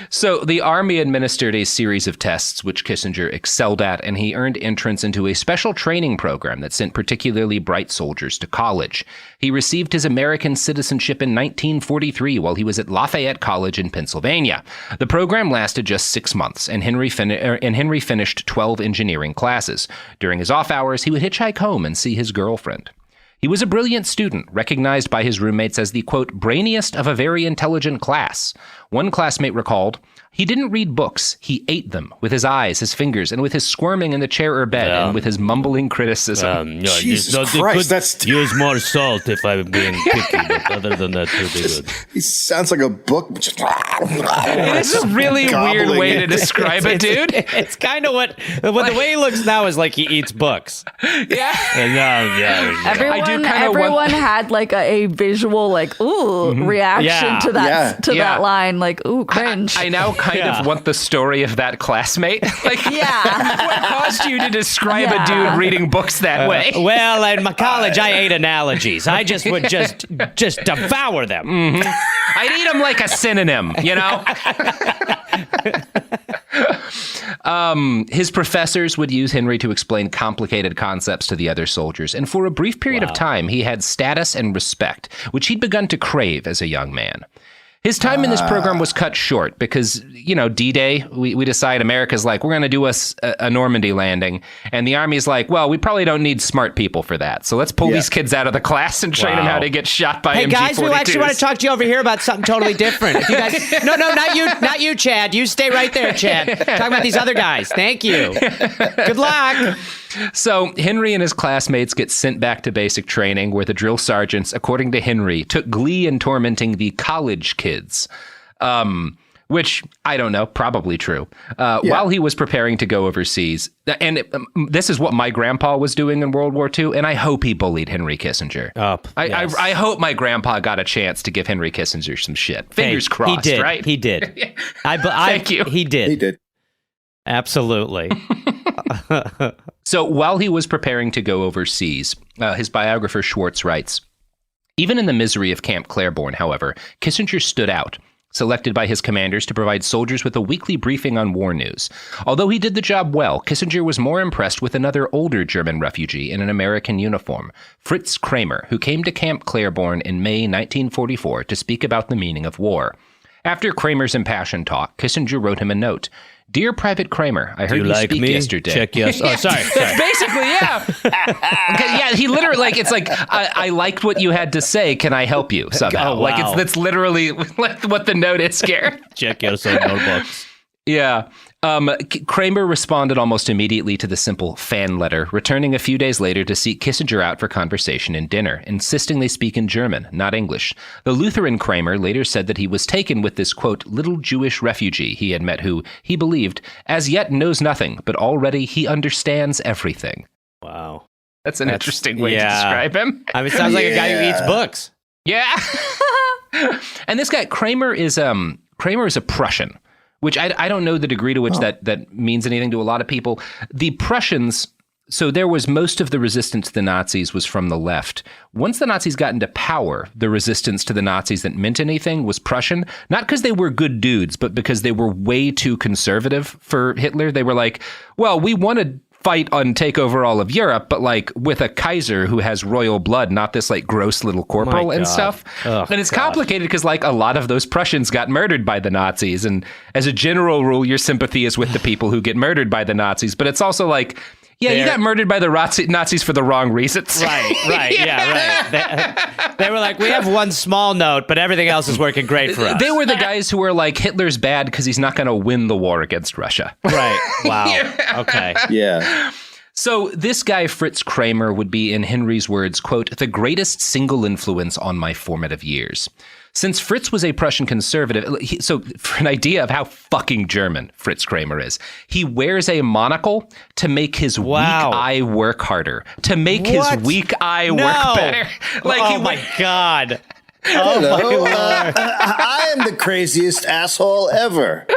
So the Army administered a series of tests which Kissinger excelled at, and he earned entrance into a special training program that sent particularly bright soldiers to college. He received his American citizenship in 1943 while he was at Lafayette College in Pennsylvania. The program lasted just 6 months, and Henry finished 12 engineering classes. During his off hours, he would hitchhike home and see his girlfriend. He was a brilliant student, recognized by his roommates as the, quote, brainiest of a very intelligent class. One classmate recalled, he didn't read books, he ate them, with his eyes, his fingers, and with his squirming in the chair or bed, and with his mumbling criticism. Jesus Christ, that's... Use more salt if I'm being picky, but other than that, it'll be good. He sounds like a book. It's a really weird way to describe it, dude. It's kind of what the way he looks now is like he eats books. Yeah. And, Everyone had like a visual reaction to that line, like, ooh, cringe. I now kind of want the story of that classmate. Like, what caused you to describe a dude reading books that way? Well, in my college, I ate analogies. I just would just devour them. Mm-hmm. I'd eat them like a synonym, you know? His professors would use Henry to explain complicated concepts to the other soldiers, and for a brief period of time, he had status and respect, which he'd begun to crave as a young man. His time in this program was cut short because, you know, D-Day, we decide America's like, we're going to do a Normandy landing. And the Army's like, well, we probably don't need smart people for that. So let's pull these kids out of the class and train them how to get shot by MG-42s. Hey, guys, we actually want to talk to you over here about something totally different. If you guys, no, not you, Chad. You stay right there, Chad. Talk about these other guys. Thank you. Good luck. So Henry and his classmates get sent back to basic training where the drill sergeants, according to Henry, took glee in tormenting the college kids, which I don't know, probably true. While he was preparing to go overseas. And this is what my grandpa was doing in World War II, and I hope he bullied Henry Kissinger. I hope my grandpa got a chance to give Henry Kissinger some shit. Fingers crossed, he did. right? He did. Thank you. He did. He did. Absolutely. So while he was preparing to go overseas, his biographer Schwartz writes, even in the misery of Camp Claiborne, however, Kissinger stood out, selected by his commanders to provide soldiers with a weekly briefing on war news. Although he did the job well, Kissinger was more impressed with another older German refugee in an American uniform, Fritz Kramer, who came to Camp Claiborne in May 1944 to speak about the meaning of war. After Kramer's impassioned talk, Kissinger wrote him a note. Dear Private Kramer, I heard you like speak me? yesterday. Check yes. Oh, sorry. Basically, yeah. Okay, yeah, he literally, it's like, I liked what you had to say. Can I help you somehow? Oh, wow. That's literally what the note is, Gareth. Check your notebooks. Yeah. Kramer responded almost immediately to the simple fan letter, returning a few days later to seek Kissinger out for conversation and dinner, insisting they speak in German, not English. The Lutheran Kramer later said that he was taken with this, quote, little Jewish refugee he had met who, he believed, as yet knows nothing, but already he understands everything. Wow. That's interesting way to describe him. I mean, it sounds like a guy who eats books. Yeah. And this guy, Kramer is a Prussian, which I don't know the degree to which that means anything to a lot of people. The Prussians, so there was most of the resistance to the Nazis was from the left. Once the Nazis got into power, the resistance to the Nazis that meant anything was Prussian, not because they were good dudes, but because they were way too conservative for Hitler. They were like, well, we want to fight on take over all of Europe, but like with a Kaiser who has royal blood, not this like gross little corporal and stuff. Oh, and it's complicated because like a lot of those Prussians got murdered by the Nazis. And as a general rule, your sympathy is with the people who get murdered by the Nazis. But it's also like, yeah, you got murdered by the Nazis for the wrong reasons. Right. They were like, we have one small note, but everything else is working great for us. They were the guys who were like, Hitler's bad because he's not going to win the war against Russia. Right. Wow. Okay. Yeah. So this guy, Fritz Kramer, would be, in Henry's words, quote, the greatest single influence on my formative years. Since Fritz was a Prussian conservative, so for an idea of how fucking German Fritz Kramer is, he wears a monocle to make his weak eye work harder, to make his weak eye work better. Like, my God. Oh, hello. my Lord. I am the craziest asshole ever.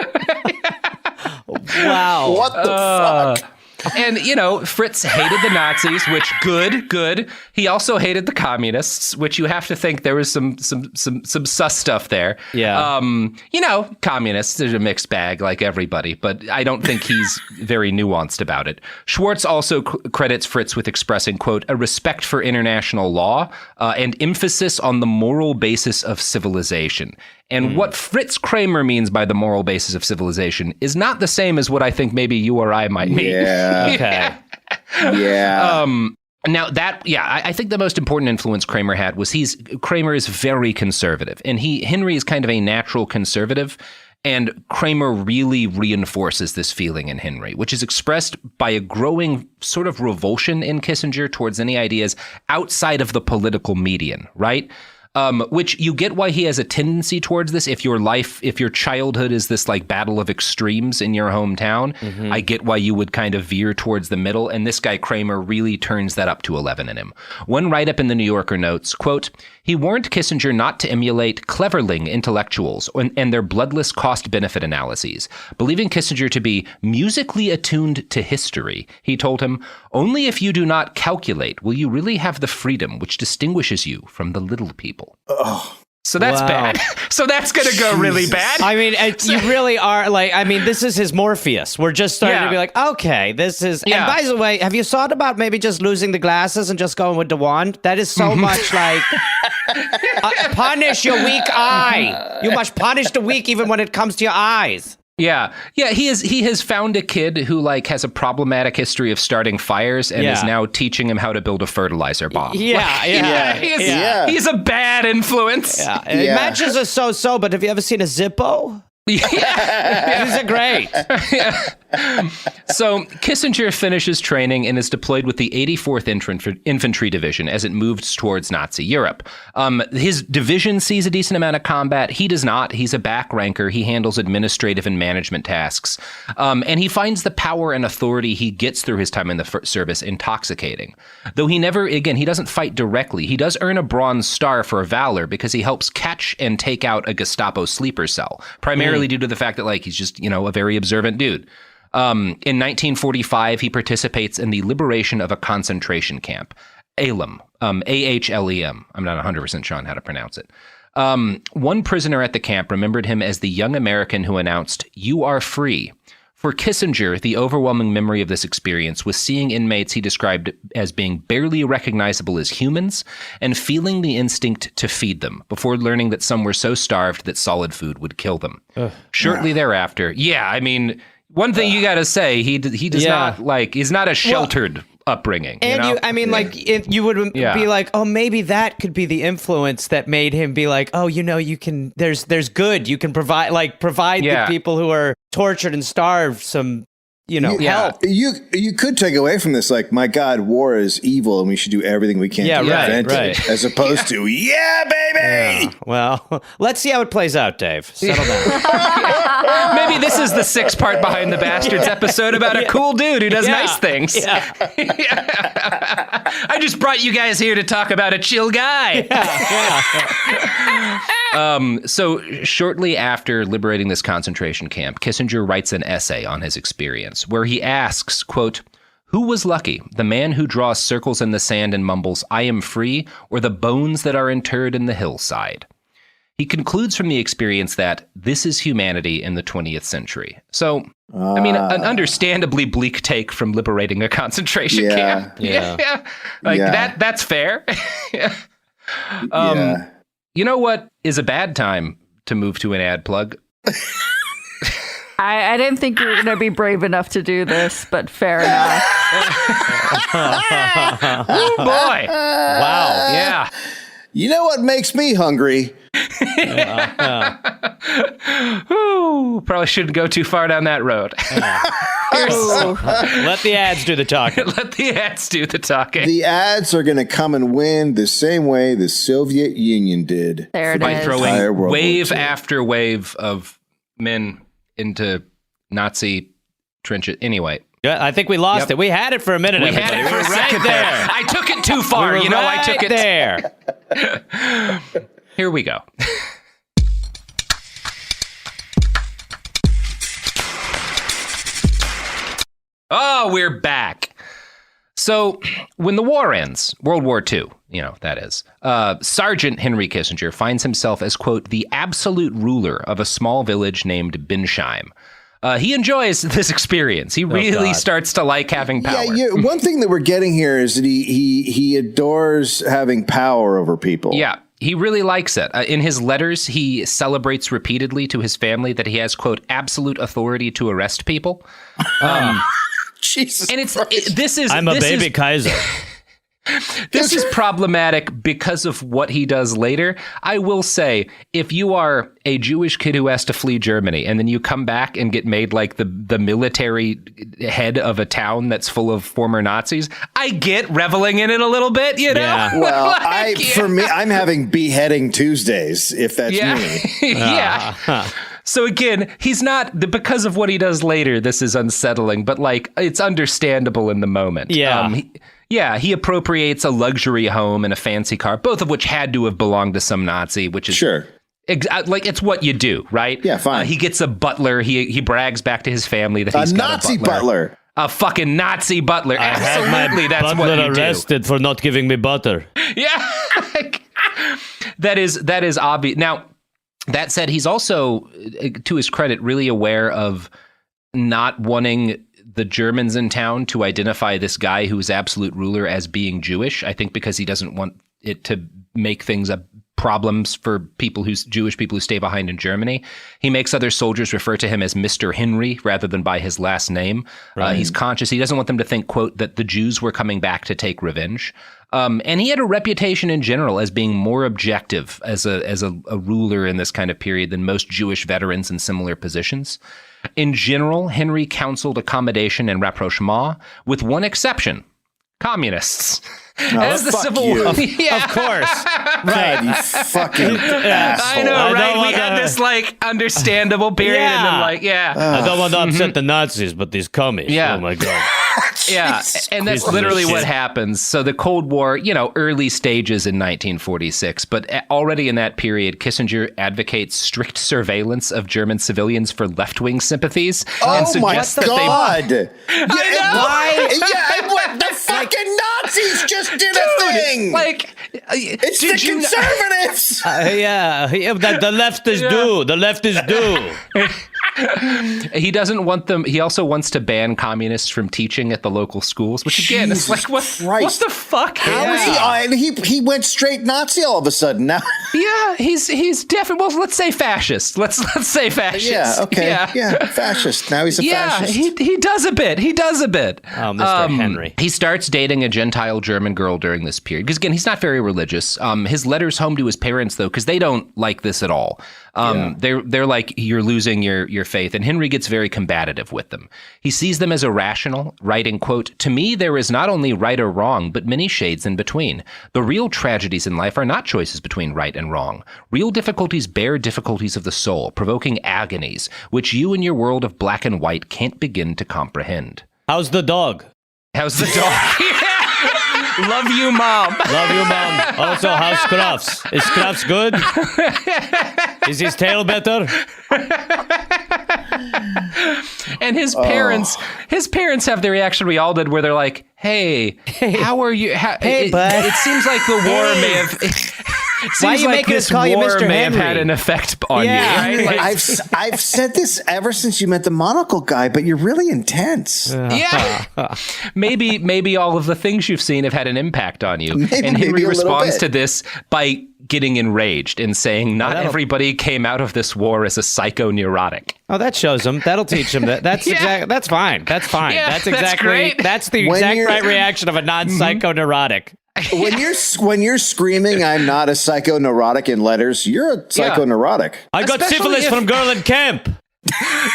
Wow. What the fuck? And, Fritz hated the Nazis, which good. He also hated the communists, which you have to think there was some sus stuff there. Yeah. Communists, there's a mixed bag like everybody, but I don't think he's very nuanced about it. Schwartz also credits Fritz with expressing, quote, a respect for international law and emphasis on the moral basis of civilization. And what Fritz Kramer means by the moral basis of civilization is not the same as what I think maybe you or I might mean. Yeah. Okay. Yeah. Now I think the most important influence Kramer had was Kramer is very conservative, and Henry is kind of a natural conservative, and Kramer really reinforces this feeling in Henry, which is expressed by a growing sort of revulsion in Kissinger towards any ideas outside of the political median, right? Which you get why he has a tendency towards this. If your childhood is this like battle of extremes in your hometown, I get why you would kind of veer towards the middle. And this guy Kramer really turns that up to 11 in him. One write-up in the New Yorker notes, quote, he warned Kissinger not to emulate cleverling intellectuals and their bloodless cost-benefit analyses. Believing Kissinger to be musically attuned to history, he told him, only if you do not calculate will you really have the freedom which distinguishes you from the little people. Oh. So that's bad. So that's going to go really bad. I mean, you really are this is his Morpheus. We're just starting to be like, okay, this is. Yeah. And by the way, have you thought about maybe just losing the glasses and just going with the wand? That is so much like punish your weak eye. You must punish the weak even when it comes to your eyes. Yeah. He has found a kid who like has a problematic history of starting fires and is now teaching him how to build a fertilizer bomb. He's a bad influence. Yeah. Matches are so, but have you ever seen a Zippo? Yeah. These are great. So Kissinger finishes training and is deployed with the 84th Infantry Division as it moves towards Nazi Europe. His division sees a decent amount of combat. He does not. He's a back ranker. He handles administrative and management tasks. And he finds the power and authority he gets through his time in the service intoxicating. Though he doesn't fight directly. He does earn a Bronze Star for valor because he helps catch and take out a Gestapo sleeper cell, primarily due to the fact that like he's just, a very observant dude. In 1945, he participates in the liberation of a concentration camp, Ahlem, A-H-L-E-M. I'm not 100% sure on how to pronounce it. One prisoner at the camp remembered him as the young American who announced, "You are free." For Kissinger, the overwhelming memory of this experience was seeing inmates he described as being barely recognizable as humans and feeling the instinct to feed them before learning that some were so starved that solid food would kill them. Shortly thereafter, one thing you got to say, he does not he's not a sheltered upbringing. And you would be like, oh, maybe that could be the influence that made him be like, oh, you can, there's good, you can provide the people who are tortured and starved some, help. You could take away from this, like, my God, war is evil and we should do everything we can to prevent it, as opposed to, baby! Yeah. Well, let's see how it plays out, Dave. Settle down. Maybe this is the 6-part Behind the Bastards episode about a cool dude who does nice things. Yeah. I just brought you guys here to talk about a chill guy. So shortly after liberating this concentration camp, Kissinger writes an essay on his experience where he asks, quote, "Who was lucky, the man who draws circles in the sand and mumbles, 'I am free,' or the bones that are interred in the hillside?" He concludes from the experience that this is humanity in the 20th century. So, an understandably bleak take from liberating a concentration camp. Yeah. That's fair. You know what is a bad time to move to an ad plug? I didn't think you were going to be brave enough to do this, but fair enough. Oh, boy. Wow. Yeah. You know what makes me hungry? Ooh, probably shouldn't go too far down that road. Let the ads do the talking. Let the ads do the talking. The ads are going to come and win the same way the Soviet Union did. There it by is. Throwing wave after wave of men into Nazi trenches. Anyway. Yeah, I think we lost it. We had it for a minute. We had it for a second there. I took it too far. I took it there. Here we go. Oh, we're back. So when the war ends, World War II, that is, Sergeant Henry Kissinger finds himself as, quote, the absolute ruler of a small village named Binsheim. He enjoys this experience. He really starts to like having power. Yeah, one thing that we're getting here is that he adores having power over people. Yeah, he really likes it. In his letters, he celebrates repeatedly to his family that he has, quote, absolute authority to arrest people. Jesus, and I'm a baby Kaiser. This is problematic because of what he does later. I will say, if you are a Jewish kid who has to flee Germany and then you come back and get made like the military head of a town that's full of former Nazis, I get reveling in it a little bit, Yeah. Well, for me, I'm having beheading Tuesdays, if that's me. Yeah. So again, he's not, because of what he does later, this is unsettling, but it's understandable in the moment. Yeah. He appropriates a luxury home and a fancy car, both of which had to have belonged to some Nazi, which is sure. It's what you do, right? Yeah, fine. He gets a butler. He brags back to his family that he's got Nazi butler. A fucking Nazi butler. I Absolutely, that's had my what you butler arrested for not giving me butter. Yeah, that is obvious. Now, that said, he's also, to his credit, really aware of not wanting the Germans in town to identify this guy who is absolute ruler as being Jewish. I think because he doesn't want it to make things problems for Jewish people who stay behind in Germany. He makes other soldiers refer to him as Mr. Henry rather than by his last name. Right. He's conscious. He doesn't want them to think, quote, that the Jews were coming back to take revenge. And he had a reputation in general as being more objective as a ruler in this kind of period than most Jewish veterans in similar positions. In general, Henry counseled accommodation and rapprochement, with one exception: communists. As the Civil War. Of course. Right. You fucking asshole. I know, right? We had this understandable period and then I don't want to upset the Nazis, but these commies. Yeah. Oh my God. Yeah, and that's literally what happens. So the Cold War, early stages in 1946, but already in that period, Kissinger advocates strict surveillance of German civilians for left-wing sympathies. Oh my God! I know. Yeah, the fucking Nazis just did a thing. It's the conservatives. The left is due. The left is due. He doesn't want them. He also wants to ban communists from teaching at the local schools, which again is like, what the fuck? How is he went straight Nazi all of a sudden now. Yeah, he's definitely, well, let's say fascist. Let's say fascist. Yeah, okay. Yeah, fascist. Now he's a fascist. Yeah, he does a bit. Oh, Mr. Henry. He starts dating a Gentile German girl during this period. Because again, he's not very religious. His letters home to his parents, though, because they don't like this at all. They're like, you're losing your faith. And Henry gets very combative with them. He sees them as irrational, writing, quote, "To me, there is not only right or wrong, but many shades in between. The real tragedies in life are not choices between right and wrong. Real difficulties bear difficulties of the soul, provoking agonies, which you in your world of black and white can't begin to comprehend." How's the dog? How's the dog? Love you, Mom. Love you, Mom. Also, how's Scruffs? Is Scruffs good? Is his tail better? And his parents have the reaction we all did, where they're like, "Hey, how are you? Bud. It seems like the war may have." Why are you making us call you Mr. May Henry? have had an effect on you, right? Like, I've said this ever since you met the monocle guy, but you're really intense. Yeah. maybe all of the things you've seen have had an impact on you. And Henry maybe responds to this by getting enraged and saying, "Not everybody came out of this war as a psychoneurotic." Oh, that shows him. That'll teach him that. That's that's fine. That's fine. Yeah, that's exactly that's the exact right reaction of a non-psychoneurotic. When you're screaming, "I'm not a psychoneurotic" in letters, you're a psychoneurotic. I got syphilis from girl in camp.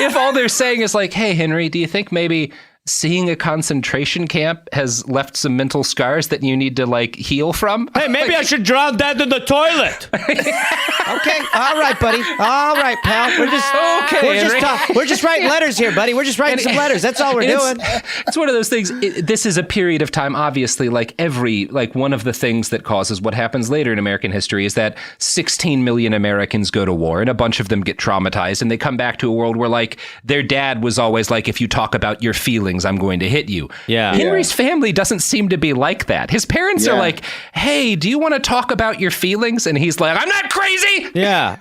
If all they're saying is like, "Hey, Henry, do you think maybe seeing a concentration camp has left some mental scars that you need to like heal from?" Hey, maybe I should drown Dad in the toilet. Okay, all right, buddy. All right, pal. We're just writing letters here, buddy. We're just writing some letters. That's all we're doing. It's one of those things. This is a period of time, obviously, like one of the things that causes what happens later in American history is that 16 million Americans go to war and a bunch of them get traumatized and they come back to a world where like their dad was always like, "If you talk about your feelings, I'm going to hit you." Yeah. Henry's family doesn't seem to be like that. His parents are like, "Hey, do you want to talk about your feelings?" And he's like, "I'm not crazy." Yeah.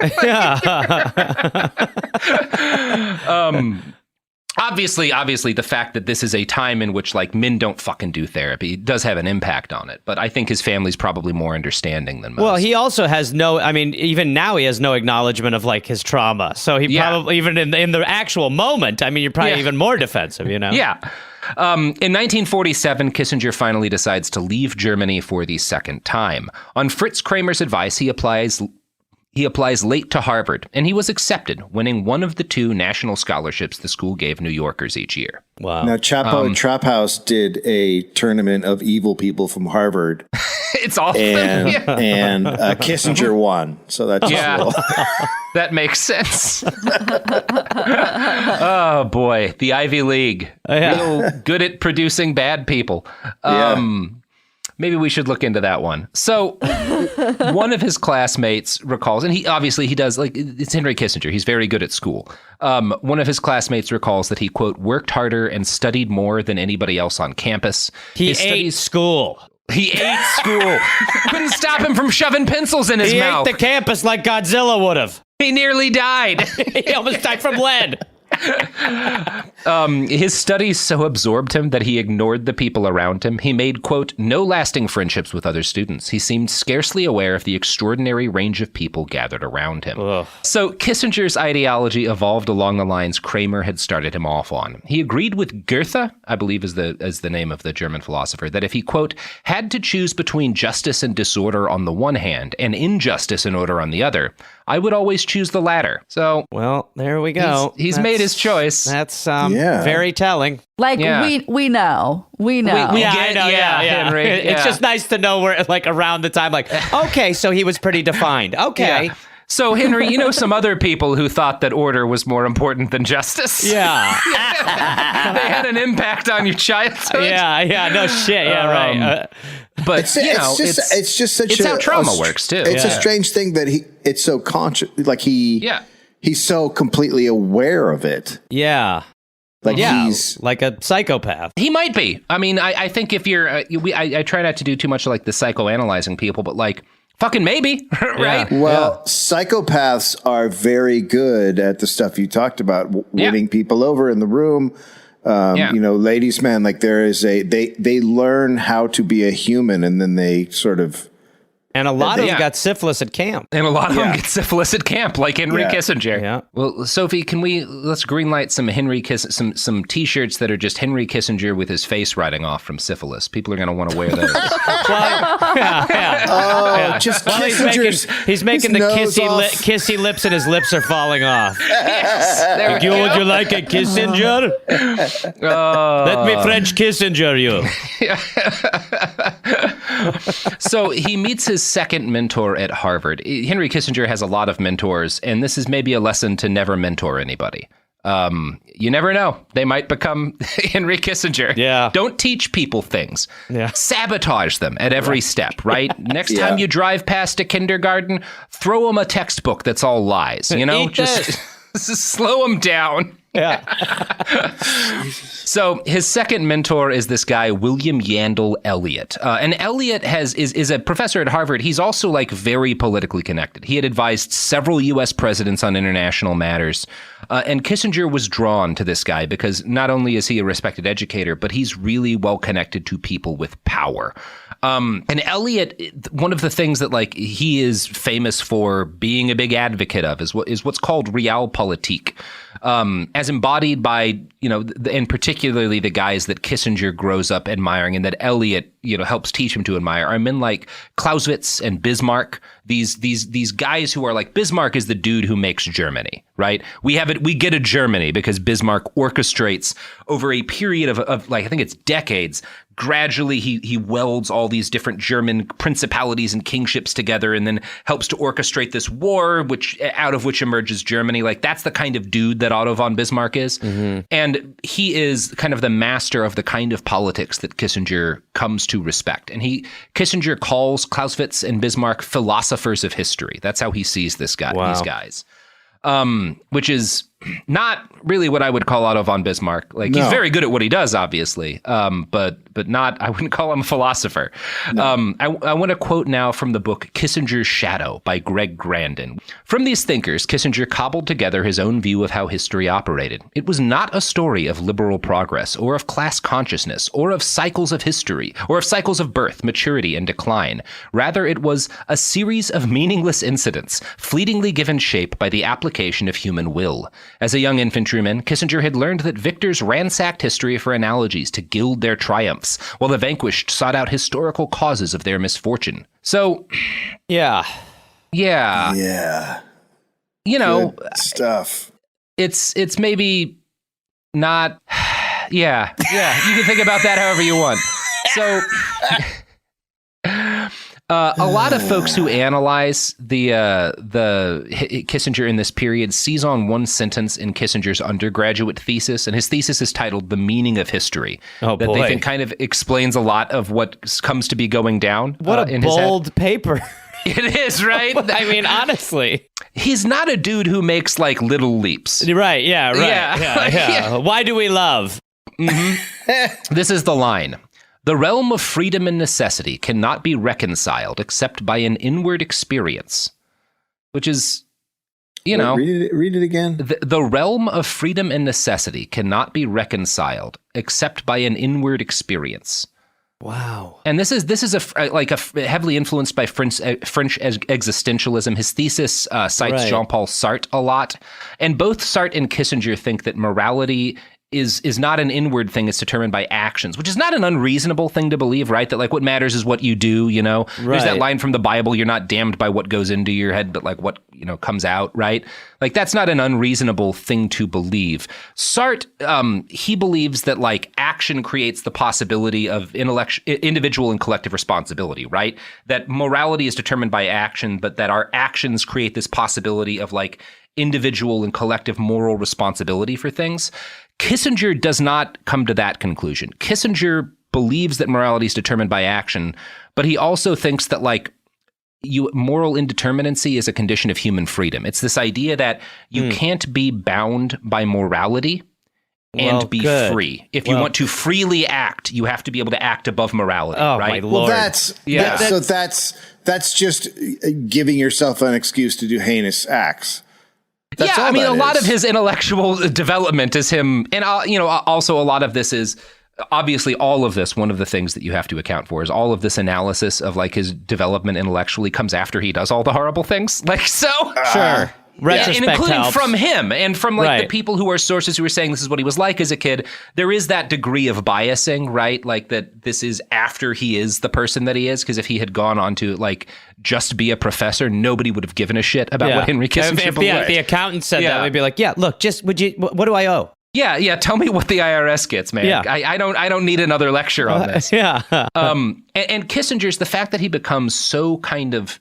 Obviously, the fact that this is a time in which like men don't fucking do therapy does have an impact on it. But I think his family's probably more understanding than most. Well, he also has even now he has no acknowledgement of like his trauma. So he probably, even in the actual moment, you're probably even more defensive, you know? Yeah. In 1947, Kissinger finally decides to leave Germany for the second time. On Fritz Kramer's advice, he applies late to Harvard, and he was accepted, winning one of the 2 national scholarships the school gave New Yorkers each year. Wow. Now, Chapo Trap House did a tournament of evil people from Harvard. It's awesome. And Kissinger won. So that's that makes sense. Oh, boy. The Ivy League. Real good at producing bad people. Maybe we should look into that one. So one of his classmates recalls, and he does, like, it's Henry Kissinger. He's very good at school. One of his classmates recalls that he, quote, worked harder and studied more than anybody else on campus. He ate school. He ate school. Couldn't stop him from shoving pencils in his mouth. He ate the campus like Godzilla would have. He nearly died. He almost died from lead. His studies so absorbed him that he ignored the people around him. He made, quote, no lasting friendships with other students. He seemed scarcely aware of the extraordinary range of people gathered around him. Ugh. So Kissinger's ideology evolved along the lines Kramer had started him off on. He agreed with Goethe, I believe is the name of the German philosopher, that if he, quote, had to choose between justice and disorder on the one hand and injustice and order on the other, I would always choose the latter. So, well, there we go. He's made his choice. That's very telling. Like we know. We get, I know, Henry. It's just nice to know we're like around the time. Like, okay, so he was pretty defined. Okay. Yeah. So, Henry, you know some other people who thought that order was more important than justice? Yeah. They had an impact on your childhood? Yeah, no shit. Yeah, right. But, it's just such it's how trauma works, too. It's a strange thing that it's so conscious. Like, he's so completely aware of it. Yeah. Like he's like a psychopath. He might be. I mean, I think if you're, I try not to do too much like the psychoanalyzing people, but like, Fucking maybe, right? Well, psychopaths are very good at the stuff you talked about, winning people over in the room. Ladies' man, like they learn how to be a human, and then they sort of. And a lot of them got syphilis at camp. And a lot of them get syphilis at camp, like Henry Kissinger. Yeah. Well, Sophie, let's greenlight some some T-shirts that are just Henry Kissinger with his face riding off from syphilis. People are going to want to wear those. Just Kissinger's. He's making the kissy lips, and his lips are falling off. Yes, would you like a Kissinger? Let me French Kissinger you. So he meets his second mentor at Harvard. Henry Kissinger has a lot of mentors, and this is maybe a lesson to never mentor anybody. You never know. They might become Henry Kissinger. Yeah. Don't teach people things. Yeah. Sabotage them at every step, right? Next time you drive past a kindergarten, throw them a textbook that's all lies. Just slow them down. Yeah. So his second mentor is this guy, William Yandell Elliott. And Elliott is a professor at Harvard. He's also very politically connected. He had advised several U.S. presidents on international matters. And Kissinger was drawn to this guy because not only is he a respected educator, but he's really well connected to people with power. And Elliott, one of the things that he is famous for being a big advocate of is what's called realpolitik. As embodied by, and particularly the guys that Kissinger grows up admiring and that Elliott, helps teach him to admire are men like Clausewitz and Bismarck. These guys who are Bismarck is the dude who makes Germany, right? We get a Germany because Bismarck orchestrates over a period of I think it's decades. Gradually, he welds all these different German principalities and kingships together and then helps to orchestrate this war, out of which emerges Germany. That's the kind of dude that Otto von Bismarck is. Mm-hmm. And he is kind of the master of the kind of politics that Kissinger comes to respect. And Kissinger calls Clausewitz and Bismarck philosophers of history. That's how he sees these guys. Which is not really what I would call Otto von Bismarck. He's very good at what he does, obviously, but not. I wouldn't call him a philosopher. No. I want to quote now from the book Kissinger's Shadow by Greg Grandin. From these thinkers, Kissinger cobbled together his own view of how history operated. It was not a story of liberal progress or of class consciousness or of cycles of history or of cycles of birth, maturity, and decline. Rather, it was a series of meaningless incidents, fleetingly given shape by the application of human will. As a young infantryman, Kissinger had learned that victors ransacked history for analogies to gild their triumphs, while the vanquished sought out historical causes of their misfortune. So, yeah. Good stuff. It's maybe not. Yeah. You can think about that however you want. So. A lot of folks who analyze the Kissinger in this period seize on one sentence in Kissinger's undergraduate thesis, and his thesis is titled "The Meaning of History." They think kind of explains a lot of what comes to be going down. What a bold paper! It is, right? I mean, honestly, he's not a dude who makes little leaps. Right? Yeah. Right. Yeah. Why do we love? Mm-hmm. This is the line. The realm of freedom and necessity cannot be reconciled except by an inward experience, which is, read it again. The realm of freedom and necessity cannot be reconciled except by an inward experience. Wow. And this is a heavily influenced by French existentialism. His thesis cites Jean-Paul Sartre a lot, and both Sartre and Kissinger think that morality is not an inward thing. It's determined by actions, which is not an unreasonable thing to believe, right? That what matters is what you do, There's that line from the Bible, you're not damned by what goes into your head, but what, comes out, right? That's not an unreasonable thing to believe. Sartre, he believes that action creates the possibility of individual and collective responsibility, right? That morality is determined by action, but that our actions create this possibility of individual and collective moral responsibility for things. Kissinger does not come to that conclusion. Kissinger believes that morality is determined by action, but he also thinks that moral indeterminacy is a condition of human freedom. It's this idea that you can't be bound by morality and be free. If you want to freely act, you have to be able to act above morality, right? My Lord. Well, that's just giving yourself an excuse to do heinous acts. That's I mean, a lot of his intellectual development is him, and also a lot of this is obviously all of this. One of the things that you have to account for is all of this analysis of like his development intellectually comes after he does all the horrible things. Like Sure. And including from him and from like the people who are sources who are saying this is what he was like as a kid. There is that degree of biasing, right? Like that this is after he is the person that he is. Because if he had gone on to like just be a professor, nobody would have given a shit about what Henry Kissinger was. If the accountant said that, we'd be like, look, just what do I owe? Yeah. Tell me what the IRS gets, man. Yeah. I don't need another lecture on this. And Kissinger's the fact that he becomes so kind of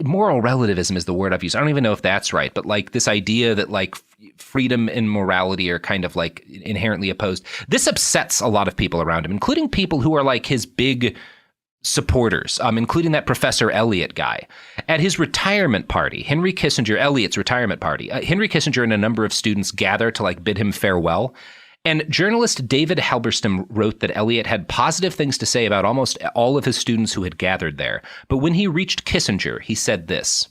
moral relativism is the word I've used. I don't even know if that's right, but like this idea that like freedom and morality are kind of like inherently opposed. This upsets a lot of people around him, including people who are like his big supporters, including that Professor Elliot guy. At his retirement party, Elliot's retirement party, Henry Kissinger and a number of students gather to like bid him farewell. And journalist David Halberstam wrote that Elliot had positive things to say about almost all of his students who had gathered there. But when he reached Kissinger, he said this.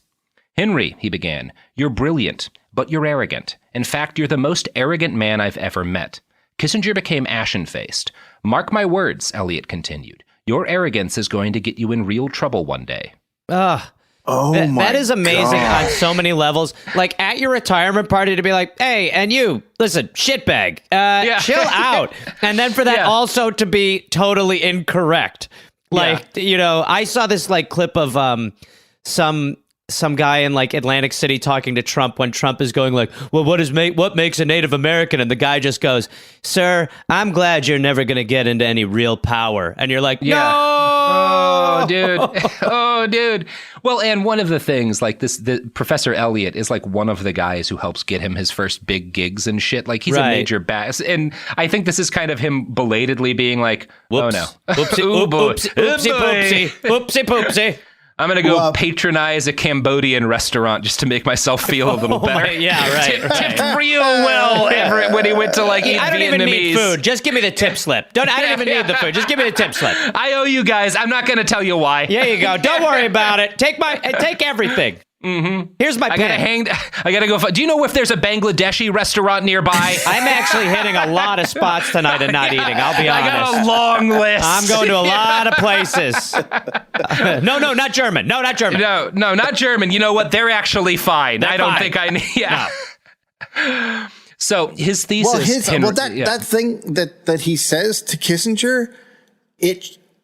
"Henry," he began, "you're brilliant, but you're arrogant. In fact, you're the most arrogant man I've ever met." Kissinger became ashen-faced. "Mark my words," Elliot continued. "Your arrogance is going to get you in real trouble one day." That is amazing on so many levels. Like at your retirement party to be like, "Hey, and you, listen, shitbag, chill out." And then for that also to be totally incorrect. Like, I saw this like clip of some guy in like Atlantic City talking to Trump when Trump is going like, "Well, what makes a Native American?" And the guy just goes, "Sir, I'm glad you're never going to get into any real power." And you're like, "No!" Oh, dude. Well, and one of the things like the Professor Elliot is like one of the guys who helps get him his first big gigs and shit. Like he's a major bass. And I think this is kind of him belatedly being like, "Whoops. Oh no. Oopsie poopsie. Oopsie poopsie. I'm going to go patronize a Cambodian restaurant just to make myself feel a little better." Tipped real well Everett when he went to like eat Vietnamese. I don't even need food. Just give me the tip slip. I don't even need the food. Just give me the tip slip. I owe you guys. I'm not going to tell you why. There you go. Don't worry about it. Take everything. Mm-hmm. Here's my pen. I gotta go. Do you know if there's a Bangladeshi restaurant nearby? I'm actually hitting a lot of spots tonight and not eating. I'll be honest. I got a long list. I'm going to a lot of places. No, not German. No, not German. No, not German. You know what? They're actually fine. They're I don't fine. think I need. Yeah. No. So his thesis. That thing that he says to Kissinger,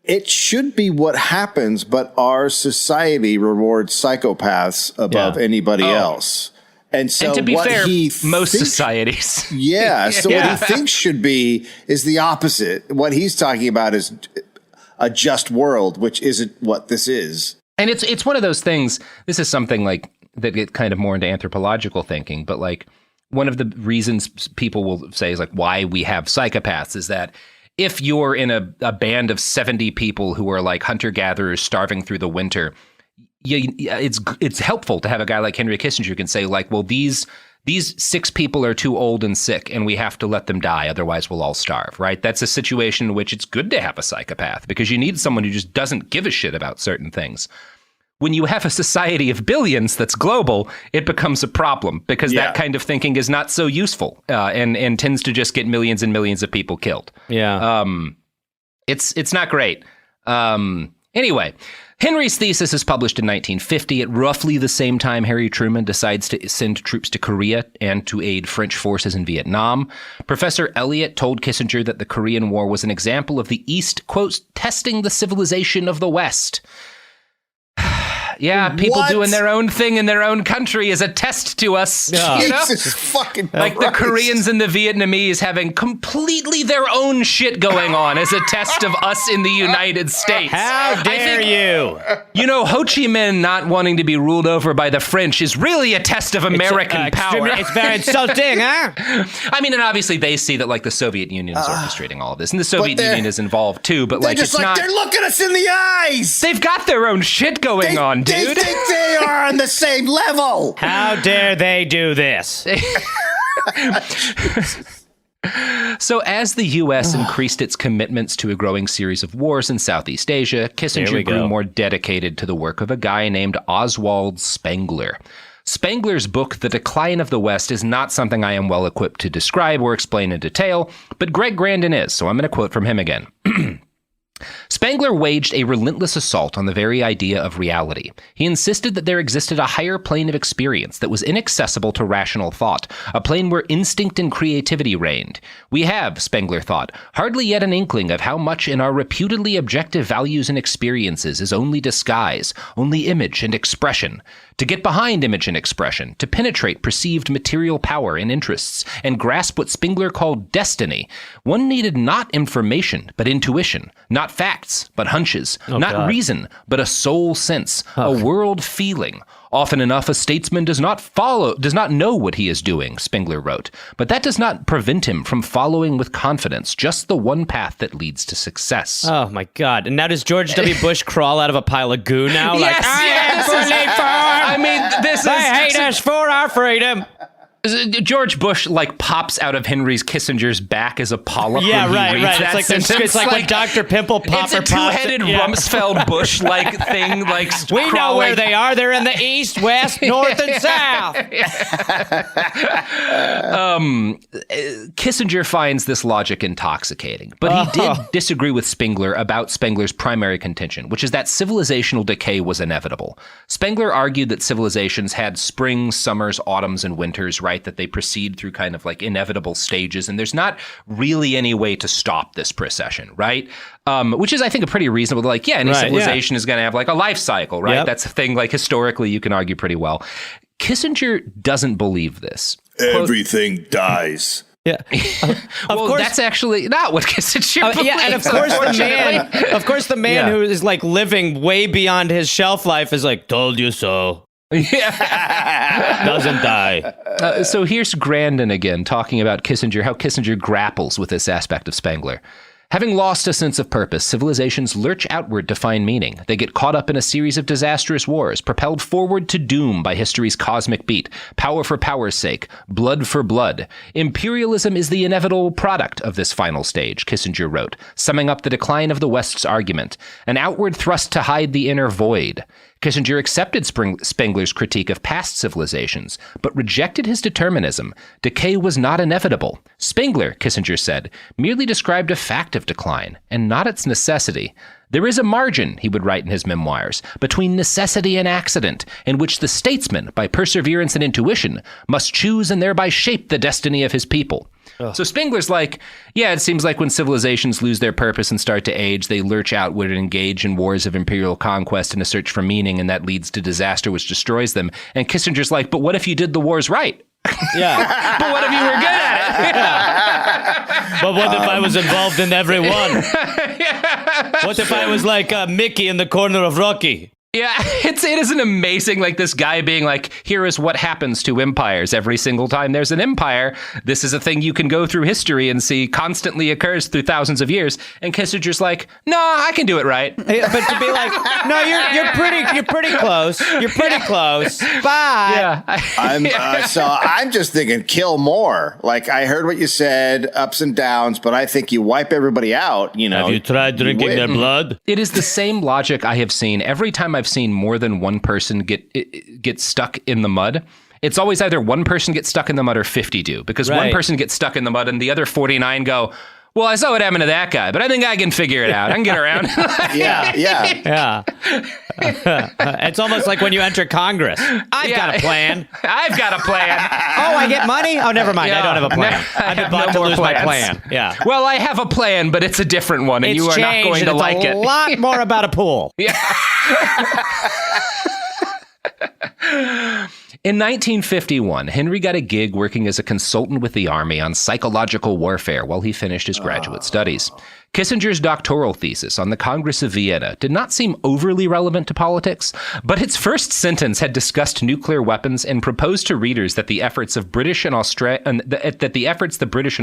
it should be what happens, but our society rewards psychopaths above anybody else. And so to be what fair, he most societies. Yeah. So what he thinks should be is the opposite. What he's talking about is a just world, which isn't what this is. And it's one of those things. This is something like that get kind of more into anthropological thinking, but like one of the reasons people will say is like why we have psychopaths is that if you're in a band of 70 people who are like hunter-gatherers starving through the winter, it's helpful to have a guy like Henry Kissinger who can say like, well, these 6 people are too old and sick and we have to let them die. Otherwise we'll all starve, right? That's a situation in which it's good to have a psychopath because you need someone who just doesn't give a shit about certain things. When you have a society of billions that's global, it becomes a problem because that kind of thinking is not so useful and tends to just get millions and millions of people killed. Yeah. It's not great. Anyway, Henry's thesis is published in 1950 at roughly the same time Harry Truman decides to send troops to Korea and to aid French forces in Vietnam. Professor Elliot told Kissinger that the Korean War was an example of the East, quote, testing the civilization of the West. Yeah, people doing their own thing in their own country is a test to us. Jesus fucking like the Koreans and the Vietnamese having completely their own shit going on as a test of us in the United States. How dare you? You know, Ho Chi Minh not wanting to be ruled over by the French is really a test of American power. It's very insulting, huh? I mean, and obviously they see that like the Soviet Union is orchestrating all of this, and the Soviet Union is involved too. But like, it's not. They're looking us in the eyes. They've got their own shit going on, dude. They think they are on the same level. How dare they do this? So as the U.S. increased its commitments to a growing series of wars in Southeast Asia, Kissinger grew more dedicated to the work of a guy named Oswald Spengler. Spengler's book, The Decline of the West, is not something I am well equipped to describe or explain in detail, but Greg Grandin is, so I'm going to quote from him again. Spengler waged a relentless assault on the very idea of reality. He insisted that there existed a higher plane of experience that was inaccessible to rational thought, a plane where instinct and creativity reigned. We have, Spengler thought, hardly yet an inkling of how much in our reputedly objective values and experiences is only disguise, only image and expression. To get behind image and expression, to penetrate perceived material power and interests, and grasp what Spengler called destiny, one needed not information, but intuition, not facts, but hunches, not reason, but a soul sense, a world feeling. Often enough, a statesman does not know what he is doing, Spengler wrote, but that does not prevent him from following with confidence just the one path that leads to success. Oh my God! And now does George W. Bush crawl out of a pile of goo now? Like, I hate us for our freedom. George Bush pops out of Henry Kissinger's back as a polyp. Yeah, when he right. reads It's like when Dr. Pimple Popper It's a two-headed Rumsfeld Bush thing. We know where they are. They're in the east, west, north, and south. Kissinger finds this logic intoxicating, but he did disagree with Spengler about Spengler's primary contention, which is that civilizational decay was inevitable. Spengler argued that civilizations had springs, summers, autumns, and winters, right? That they proceed through kind of inevitable stages, and there's not really any way to stop this procession, right? Which is, I think, a pretty reasonable, any civilization is going to have a life cycle, right? Yep. That's a thing, historically, you can argue pretty well. Kissinger doesn't believe this. Everything dies. Yeah. Of course, that's actually not what Kissinger believes. Yeah, and of course the man who is living way beyond his shelf life is told you so. Yeah. Doesn't die. So here's Grandin again talking about Kissinger, how Kissinger grapples with this aspect of Spengler. Having lost a sense of purpose, civilizations lurch outward to find meaning. They get caught up in a series of disastrous wars, propelled forward to doom by history's cosmic beat, power for power's sake, blood for blood. Imperialism is the inevitable product of this final stage, Kissinger wrote, summing up the decline of the West's argument, an outward thrust to hide the inner void. Kissinger accepted Spengler's critique of past civilizations, but rejected his determinism. Decay was not inevitable. Spengler, Kissinger said, merely described a fact of decline, and not its necessity. There is a margin, he would write in his memoirs, between necessity and accident, in which the statesman, by perseverance and intuition, must choose and thereby shape the destiny of his people. Ugh. So Spengler's it seems like when civilizations lose their purpose and start to age, they lurch outward and engage in wars of imperial conquest in a search for meaning, and that leads to disaster which destroys them. And Kissinger's but what if you did the wars right? Yeah. But what if you were good at it? Yeah. But what if I was involved in every one? What if I was Mickey in the corner of Rocky? Yeah, it is an amazing, this guy being here is what happens to empires every single time there's an empire. This is a thing you can go through history and see constantly occurs through thousands of years. And Kissinger's no, I can do it right. But to be no, you're pretty close. You're pretty close. Bye. Yeah. So I'm just thinking kill more. I heard what you said, ups and downs, but I think you wipe everybody out, Have you tried drinking their blood? It is the same logic I have seen every time I've seen more than one person get stuck in the mud. It's always either one person gets stuck in the mud or 50 do, because one person gets stuck in the mud and the other 49 go, well, I saw what happened to that guy, but I think I can figure it out. I can get around. Yeah. It's almost like when you enter Congress. I've got a plan. I've got a plan. Oh, I get money? Oh, never mind. I don't have a plan. I've been about to lose my plan. Yeah. Well, I have a plan, but it's a different one, and you are not going to like it. It's a lot more about a pool. Yeah. In 1951, Henry got a gig working as a consultant with the Army on psychological warfare while he finished his graduate studies. Kissinger's doctoral thesis on the Congress of Vienna did not seem overly relevant to politics, but its first sentence had discussed nuclear weapons and proposed to readers that the efforts the British and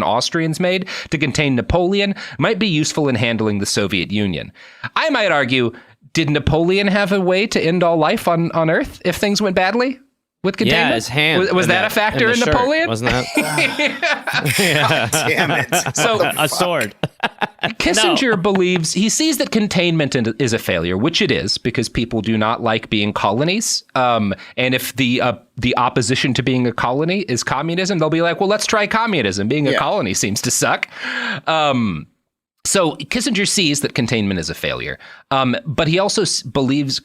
Austrians made to contain Napoleon might be useful in handling the Soviet Union. I might argue, did Napoleon have a way to end all life on Earth if things went badly? with containment? Yeah, his hand. Was that a factor in Napoleon? Wasn't that? Damn it. So a sword. Kissinger believes, he sees that containment is a failure, which it is, because people do not like being colonies. And if the opposition to being a colony is communism, they'll be like, well, let's try communism. Being a colony seems to suck. So Kissinger sees that containment is a failure, but he also believes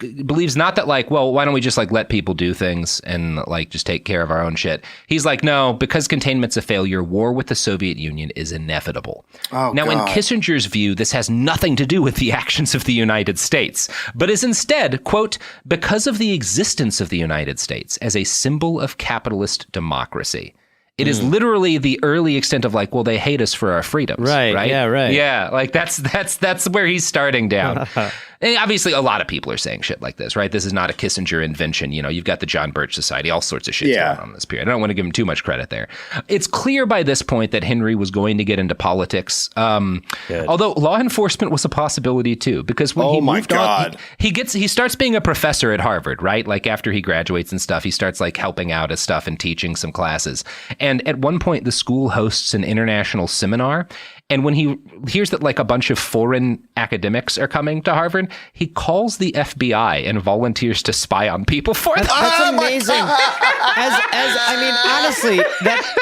not that like, well, why don't we just like let people do things and like just take care of our own shit? He's like, no, because containment's a failure, war with the Soviet Union is inevitable. Now, in Kissinger's view, this has nothing to do with the actions of the United States, but is instead, quote, because of the existence of the United States as a symbol of capitalist democracy. It is literally the early extent of like, well, they hate us for our freedoms. Right? Yeah, right. Yeah, like that's where he's starting down. And obviously, a lot of people are saying shit like this, right? This is not a Kissinger invention. You know, you've got the John Birch Society, all sorts of shit going on in this period. I don't want to give him too much credit there. It's clear by this point that Henry was going to get into politics, although law enforcement was a possibility too, because when he moved on, he starts being a professor at Harvard, right? Like after he graduates and stuff, he starts like helping out as stuff and teaching some classes. And at one point, the school hosts an international seminar. And when he hears that like a bunch of foreign academics are coming to Harvard, he calls the FBI and volunteers to spy on people for them. That's amazing. I mean, honestly,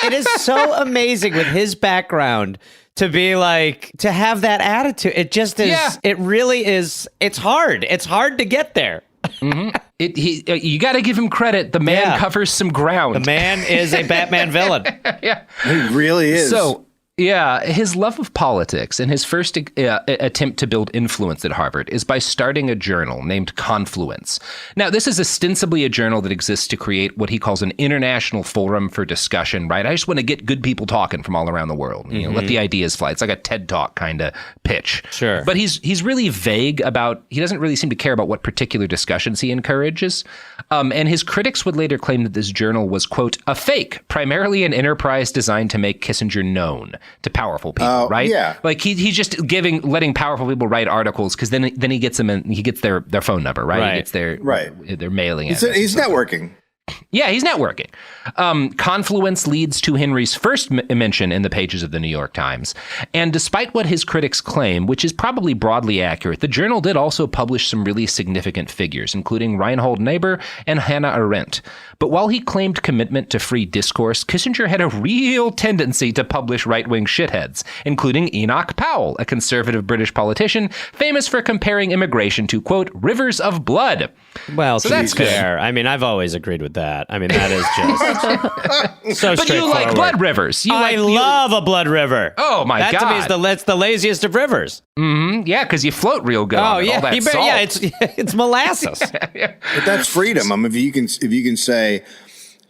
it is so amazing with his background to be like, to have that attitude. It just is. Yeah. It really is. It's hard. It's hard to get there. Mm-hmm. You got to give him credit. The man covers some ground. The man is a Batman villain. Yeah, he really is. So. Yeah, his love of politics and his first attempt to build influence at Harvard is by starting a journal named Confluence. Now, this is ostensibly a journal that exists to create what he calls an international forum for discussion, right? I just want to get good people talking from all around the world, you know, let the ideas fly. It's like a TED Talk kind of pitch. Sure. But he's really vague about, he doesn't really seem to care about what particular discussions he encourages. And his critics would later claim that this journal was, quote, a fake, primarily an enterprise designed to make Kissinger known to powerful people, right? Yeah. Like he's just letting powerful people write articles because then he gets them and he gets their phone number, right? He gets their mailing address. He's networking. Yeah, he's networking. Confluence leads to Henry's first mention in the pages of the New York Times. And despite what his critics claim, which is probably broadly accurate, the journal did also publish some really significant figures, including Reinhold Niebuhr and Hannah Arendt. But while he claimed commitment to free discourse, Kissinger had a real tendency to publish right-wing shitheads, including Enoch Powell, a conservative British politician famous for comparing immigration to, quote, rivers of blood. Well, so that's fair. I mean, I've always agreed with that. I mean, that is just so but you like blood rivers. I love a blood river. Oh, my God. That to me is the laziest of rivers. Mm-hmm. Yeah, because you float real good on all that salt. Yeah, it's molasses. But that's freedom. I mean, if you can say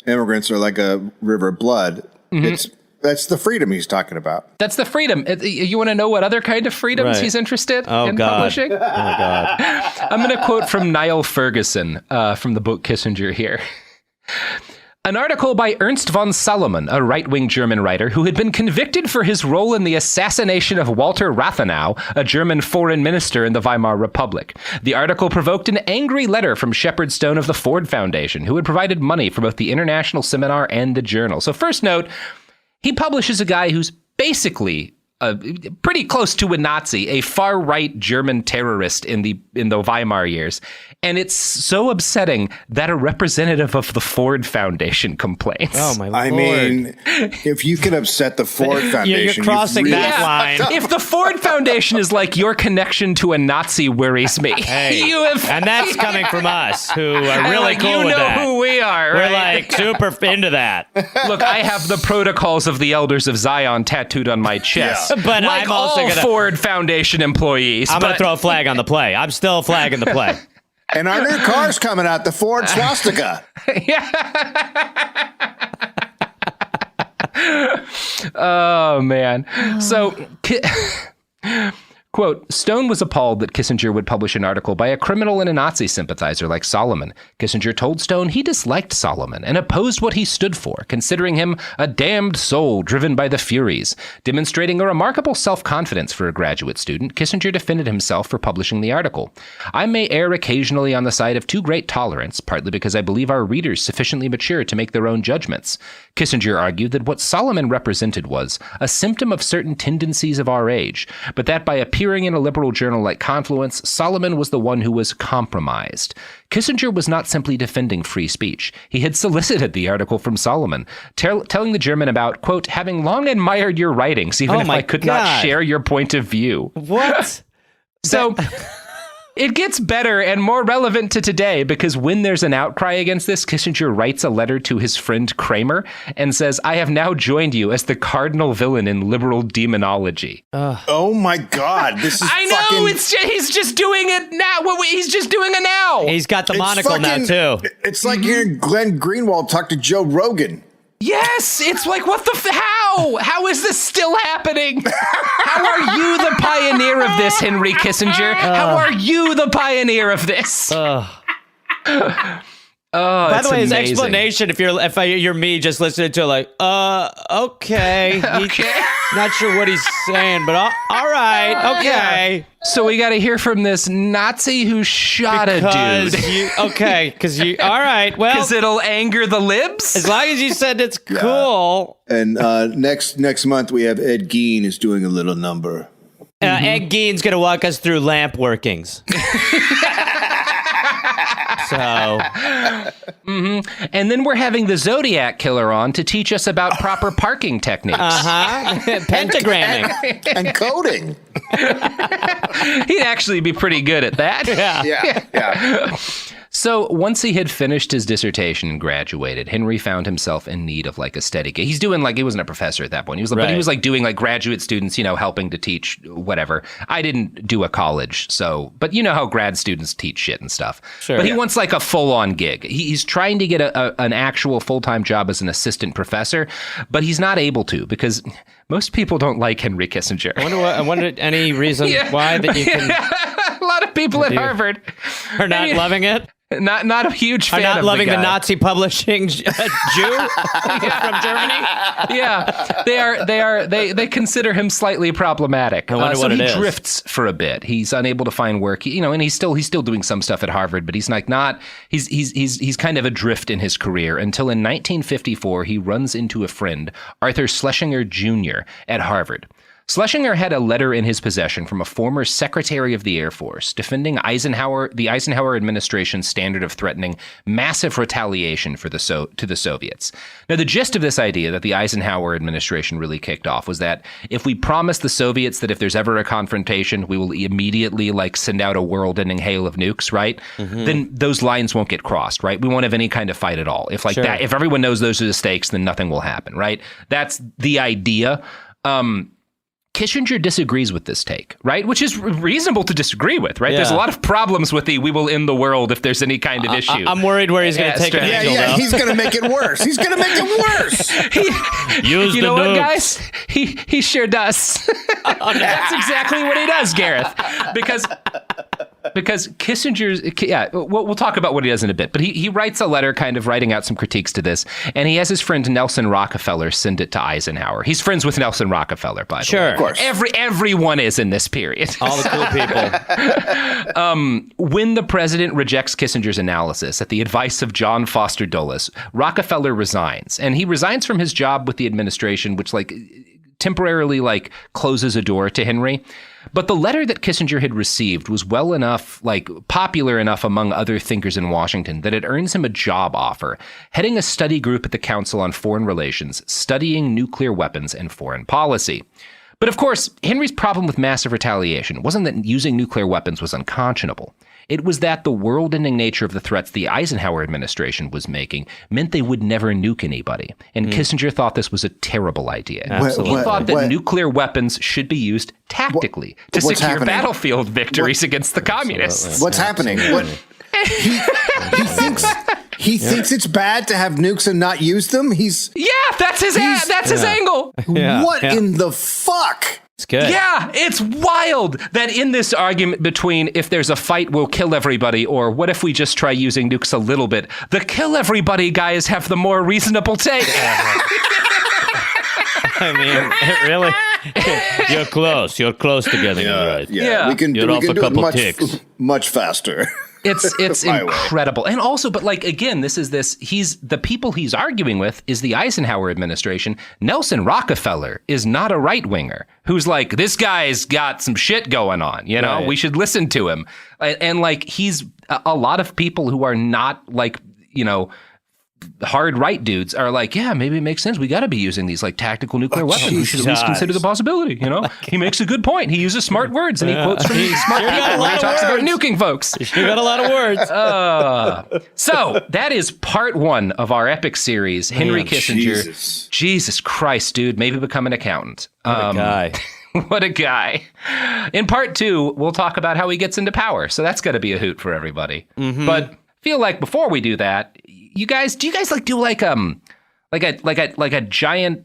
immigrants are like a river of blood, that's the freedom he's talking about. That's the freedom. You want to know what other kind of freedoms he's interested in publishing? Oh, God. I'm going to quote from Niall Ferguson from the book Kissinger here. An article by Ernst von Salomon, a right-wing German writer who had been convicted for his role in the assassination of Walter Rathenau, a German foreign minister in the Weimar Republic. The article provoked an angry letter from Shepard Stone of the Ford Foundation, who had provided money for both the international seminar and the journal. So first note, he publishes a guy who's basically pretty close to a Nazi, a far-right German terrorist in the Weimar years. And it's so upsetting that a representative of the Ford Foundation complains. Oh, my Lord. I mean, if you can upset the Ford Foundation, you're crossing that line. If the Ford Foundation is like, your connection to a Nazi worries me. Hey, and that's coming from us, who are really cool with that. You know who we are, right? We're like super into that. Look, I have the protocols of the Elders of Zion tattooed on my chest. Yeah. But like I'm also Ford Foundation employees. I'm going to throw a flag on the play. I'm still flagging the play. And our new car's coming out, the Ford swastika. Oh, man. So Quote, Stone was appalled that Kissinger would publish an article by a criminal and a Nazi sympathizer like Solomon. Kissinger told Stone he disliked Solomon and opposed what he stood for, considering him a damned soul driven by the Furies. Demonstrating a remarkable self-confidence for a graduate student, Kissinger defended himself for publishing the article. I may err occasionally on the side of too great tolerance, partly because I believe our readers sufficiently mature to make their own judgments. Kissinger argued that what Solomon represented was a symptom of certain tendencies of our age, but that by appearing in a liberal journal like Confluence, Solomon was the one who was compromised. Kissinger was not simply defending free speech. He had solicited the article from Solomon, telling the German about, quote, having long admired your writings, even if I could not share your point of view. What? So... It gets better and more relevant to today because when there's an outcry against this, Kissinger writes a letter to his friend Kramer and says, I have now joined you as the cardinal villain in liberal demonology. Oh my God. This is I know, he's just doing it now. He's just doing it now. He's got the monocle now, too. It's like hearing Glenn Greenwald talk to Joe Rogan. Yes, it's like, what the how? How is this still happening? How are you the pioneer of this, Henry Kissinger? How are you the pioneer of this? By the way, his amazing. Explanation, if you're me just listening to it, like, okay. Not sure what he's saying, but all right, okay. Yeah. So we got to hear from this Nazi who shot a dude. All right, well. Because it'll anger the libs? As long as you said it's cool. And next month we have Ed Gein is doing a little number. Ed Gein's going to walk us through lamp workings. So, and then we're having the Zodiac Killer on to teach us about proper parking techniques. Pentagramming and coding. He'd actually be pretty good at that. Yeah. So once he had finished his dissertation and graduated, Henry found himself in need of like a steady gig. He's doing like, he wasn't a professor at that point. But he was like doing like graduate students, helping to teach whatever. I didn't do a college, but you know how grad students teach shit and stuff. Sure, but he wants like a full-on gig. He's trying to get an actual full-time job as an assistant professor, but he's not able to because most people don't like Henry Kissinger. I wonder any reason why that you can... A lot of people at Harvard are not loving it. Not a huge fan not of loving the Nazi publishing Jew from Germany. Yeah, they consider him slightly problematic. I wonder what it is. He drifts for a bit. He's unable to find work. And he's still doing some stuff at Harvard, but he's he's kind of adrift in his career until in 1954 he runs into a friend, Arthur Schlesinger Jr. at Harvard. Schlesinger had a letter in his possession from a former Secretary of the Air Force defending the Eisenhower administration's standard of threatening massive retaliation to the Soviets. Now, the gist of this idea that the Eisenhower administration really kicked off was that if we promise the Soviets that if there's ever a confrontation, we will immediately send out a world-ending hail of nukes, right? Mm-hmm. Then those lines won't get crossed, right? We won't have any kind of fight at all. If that, if everyone knows those are the stakes, then nothing will happen, right? That's the idea. Kissinger disagrees with this take, right? Which is reasonable to disagree with, right? Yeah. There's a lot of problems with we will end the world if there's any kind of issue. I'm worried where he's going to take it. Yeah, he's going to make it worse. He's going to make it worse. You know what, guys? He sure does. That's exactly what he does, Gareth. Because Kissinger's, we'll talk about what he does in a bit, but he writes a letter kind of writing out some critiques to this, and he has his friend Nelson Rockefeller send it to Eisenhower. He's friends with Nelson Rockefeller, by the way. Of course. Everyone is in this period. All the cool people. When the president rejects Kissinger's analysis at the advice of John Foster Dulles, Rockefeller resigns, and he resigns from his job with the administration, which temporarily closes a door to Henry. But the letter that Kissinger had received was well enough, popular enough among other thinkers in Washington that it earns him a job offer, heading a study group at the Council on Foreign Relations, studying nuclear weapons and foreign policy. But of course, Henry's problem with massive retaliation wasn't that using nuclear weapons was unconscionable. It was that the world-ending nature of the threats the Eisenhower administration was making meant they would never nuke anybody. And Kissinger thought this was a terrible idea. He thought that nuclear weapons should be used tactically to secure battlefield victories against the communists. What's happening? He thinks it's bad to have nukes and not use them. That's his angle. What in the fuck? It's good. Yeah, it's wild that in this argument between if there's a fight, we'll kill everybody, or what if we just try using nukes a little bit, the kill everybody guys have the more reasonable take. I mean, it really, you're close together. Yeah, right. Yeah, we can do it much faster. It's incredible. And also, but like, again, he's the people he's arguing with is the Eisenhower administration. Nelson Rockefeller is not a right winger who's like, this guy's got some shit going on, you know, we should listen to him. And like, he's a lot of people who are not like, you know, hard right dudes are like, yeah, maybe it makes sense. We got to be using these like tactical nuclear weapons. We should at least consider the possibility. You know, he makes a good point. He uses smart words and he quotes from smart people when he talks about nuking folks. You sure got a lot of words. So that is part 1 of our epic series. Henry Kissinger. Jesus Christ, dude. Maybe become an accountant. What a guy. What a guy. In part 2, we'll talk about how he gets into power. So that's got to be a hoot for everybody. Mm-hmm. But I feel like before we do that, do you guys like do like a giant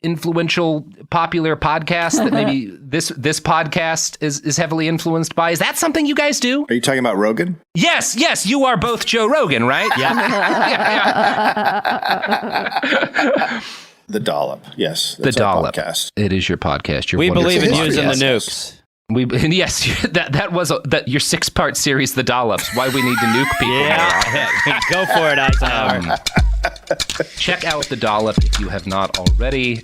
influential popular podcast that maybe this podcast is heavily influenced by? Is that something you guys do? Are you talking about Rogan? Yes, you are both Joe Rogan, right? Yeah. The Dollop, yes. The Dollop podcast. It is your podcast. We believe in using the nukes. Yes, that was your 6-part series, The Dollops. Why we need to nuke people. Yeah, go for it, Eisenhower. Check out The Dollop if you have not already.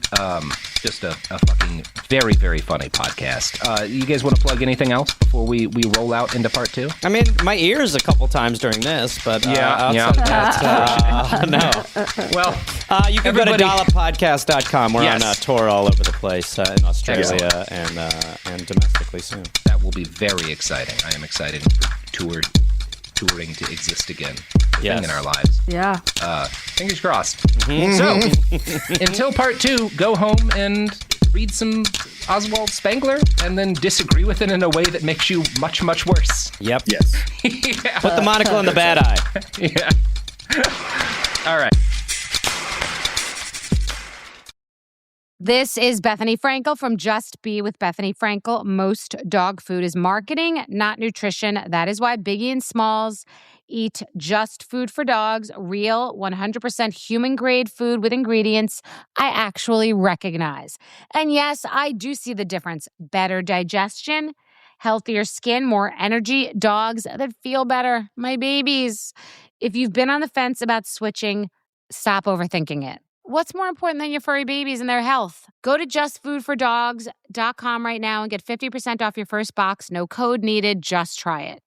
Just a fucking very, very funny podcast. You guys want to plug anything else before we roll out into part 2? I mean, my ears a couple times during this, but no. Well, you can go to dolloppodcast.com. We're on tour all over the place in Australia and domestically soon. That will be very exciting. I am excited for touring to exist again. Thing in our lives. Yeah. Fingers crossed. Mm-hmm. So, until part 2, go home and read some Oswald Spengler and then disagree with it in a way that makes you much, much worse. Yep. Yes. Yeah. Put the monocle in the bad eye. Yeah. All right. This is Bethany Frankel from Just Be with Bethany Frankel. Most dog food is marketing, not nutrition. That is why Biggie and Smalls eat just food for dogs, real 100% human-grade food with ingredients I actually recognize. And yes, I do see the difference. Better digestion, healthier skin, more energy, dogs that feel better, my babies. If you've been on the fence about switching, stop overthinking it. What's more important than your furry babies and their health? Go to justfoodfordogs.com right now and get 50% off your first box. No code needed. Just try it.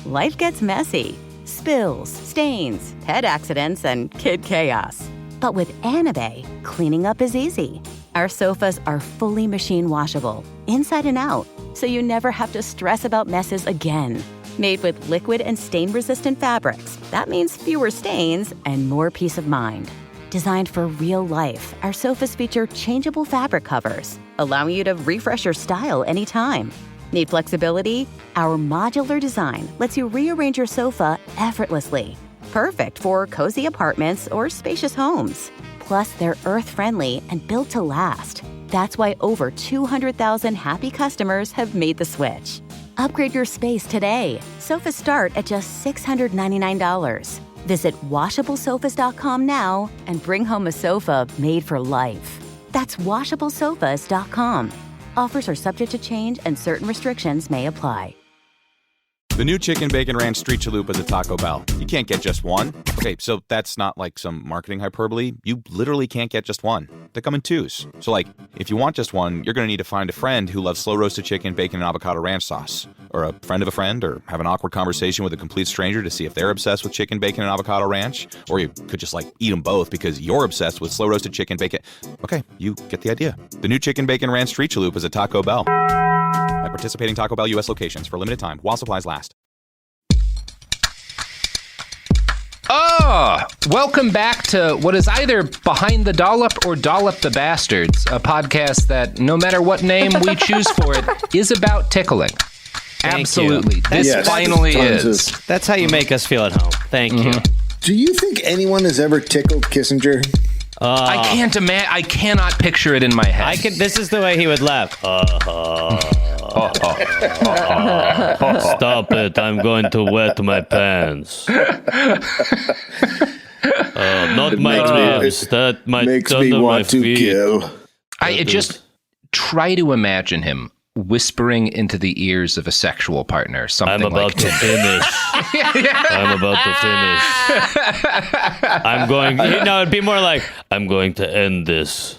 Life gets messy. Spills, stains, pet accidents, and kid chaos. But with Anabay, cleaning up is easy. Our sofas are fully machine washable, inside and out, so you never have to stress about messes again. Made with liquid and stain-resistant fabrics, that means fewer stains and more peace of mind. Designed for real life, our sofas feature changeable fabric covers, allowing you to refresh your style anytime. Need flexibility? Our modular design lets you rearrange your sofa effortlessly. Perfect for cozy apartments or spacious homes. Plus, they're earth-friendly and built to last. That's why over 200,000 happy customers have made the switch. Upgrade your space today. Sofas start at just $699. Visit washablesofas.com now and bring home a sofa made for life. That's washablesofas.com. Offers are subject to change and certain restrictions may apply. The new Chicken Bacon Ranch Street Chalupa is at Taco Bell. You can't get just one. Okay, so that's not like some marketing hyperbole. You literally can't get just one. They come in twos. So like, if you want just one, you're going to need to find a friend who loves slow-roasted chicken, bacon, and avocado ranch sauce. Or a friend of a friend, or have an awkward conversation with a complete stranger to see if they're obsessed with chicken, bacon, and avocado ranch. Or you could just like eat them both because you're obsessed with slow-roasted chicken, bacon. Okay, you get the idea. The new Chicken Bacon Ranch Street Chalupa is at Taco Bell. At participating Taco Bell U.S. locations for a limited time while supplies last. Welcome back to what is either Behind the Dollop or Dollop the Bastards, a podcast that, no matter what name we choose for it, is about tickling. Absolutely. This finally is. That's how you make us feel at home. Thank you. Do you think anyone has ever tickled Kissinger? I can't imagine. I cannot picture it in my head. This is the way he would laugh. Stop it! I'm going to wet my pants. Not my ribs. That makes me want to kill. I just try to imagine him whispering into the ears of a sexual partner something I'm about to finish. I'm about to finish. I'm going. It'd be more like I'm going to end this.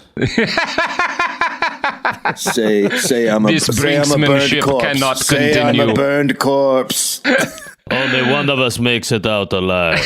Say I'm a burned corpse. Cannot say continue. I'm a burned corpse. Only one of us makes it out alive.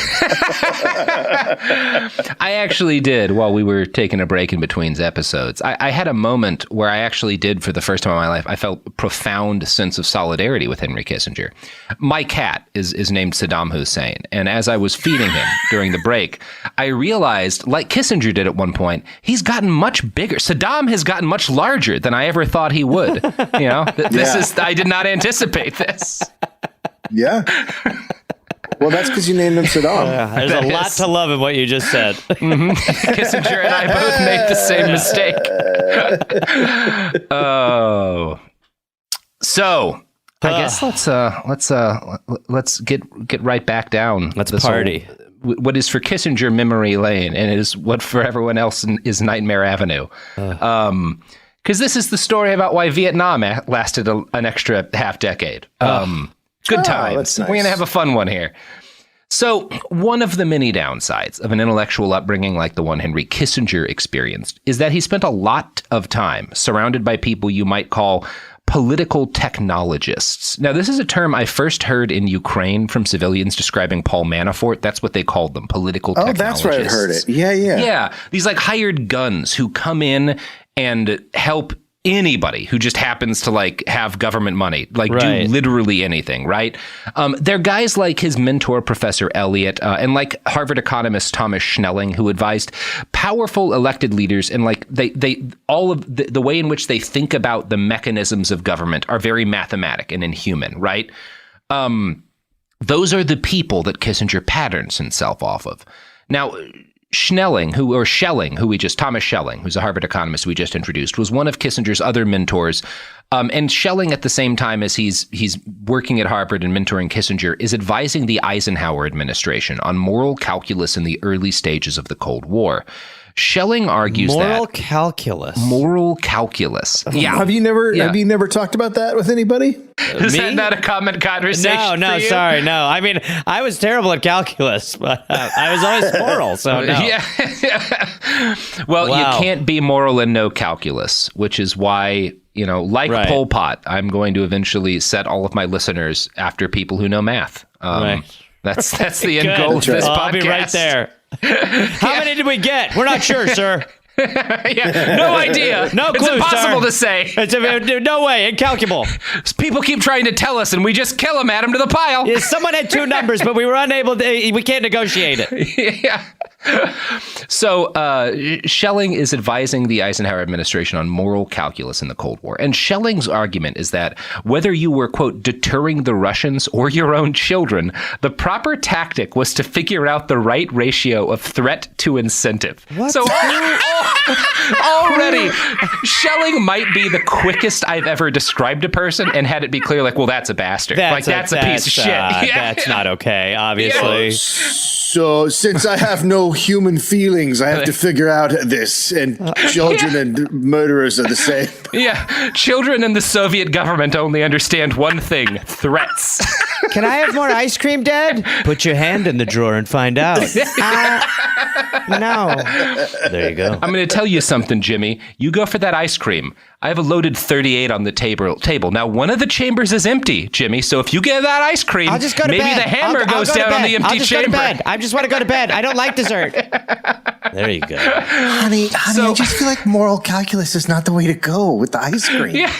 I actually did, while we were taking a break in between episodes, I had a moment where I actually did, for the first time in my life, I felt a profound sense of solidarity with Henry Kissinger. My cat is named Saddam Hussein, and as I was feeding him during the break, I realized, like Kissinger did at one point, he's gotten much bigger. Saddam has gotten much larger than I ever thought he would. I did not anticipate this. Yeah. Well, that's because you named him Saddam. There's a lot to love in what you just said. Mm-hmm. Kissinger and I both made the same mistake. Oh. So, I guess let's get right back down. Let's party. What is for Kissinger memory lane, and it is what for everyone else is Nightmare Avenue. Because this is the story about why Vietnam lasted an extra half decade. Good times. That's nice. We're going to have a fun one here. So, one of the many downsides of an intellectual upbringing like the one Henry Kissinger experienced is that he spent a lot of time surrounded by people you might call political technologists. Now, this is a term I first heard in Ukraine from civilians describing Paul Manafort. That's what they called them, political technologists. Oh, that's where I heard it. Yeah. Yeah, these like hired guns who come in and help anybody who just happens to like have government money, do literally anything, right? They're guys like his mentor, Professor Elliott, and like Harvard economist Thomas Schnelling, who advised powerful elected leaders, and like they all of the way in which they think about the mechanisms of government are very mathematic and inhuman, right? Those are the people that Kissinger patterns himself off of. Now, Thomas Schelling, who's a Harvard economist we just introduced, was one of Kissinger's other mentors. And Schelling, at the same time as he's working at Harvard and mentoring Kissinger, is advising the Eisenhower administration on moral calculus in the early stages of the Cold War. Schelling argues moral calculus. Yeah. Have you never talked about that with anybody? Is that not a common conversation? No, sorry, no. I mean, I was terrible at calculus, but I was always moral, so no. Yeah. Well, you can't be moral and no calculus, which is why, Pol Pot, I'm going to eventually set all of my listeners after people who know math. That's the end goal of this podcast. I'll be right there. How many did we get? We're not sure, sir. No idea. No clue, It's impossible sir. to say. No way. Incalculable. People keep trying to tell us, and we just kill them, add them to the pile. Yeah, someone had two numbers, but we were unable to. We can't negotiate it. Yeah. So Schelling is advising the Eisenhower administration on moral calculus in the Cold War. And Schelling's argument is that whether you were, quote, deterring the Russians or your own children, the proper tactic was to figure out the right ratio of threat to incentive. What? So already, Schelling might be the quickest I've ever described a person and had it be clear, like, well, that's a bastard. That's a piece of shit. That's not okay, obviously. So since I have no human feelings, I have to figure out this. And children and murderers are the same. Yeah. Children and the Soviet government only understand one thing: threats. Can I have more ice cream, Dad? Put your hand in the drawer and find out. No. There you go. I'm going to tell you something, Jimmy. You go for that ice cream. I have a loaded 38 on the table. Now, one of the chambers is empty, Jimmy. So if you get that ice cream, I'll just go to maybe bed. the hammer goes down on the empty chamber. Go to bed. I just want to go to bed. I don't like dessert. There you go. Honey, I just feel like moral calculus is not the way to go with the ice cream. Yeah.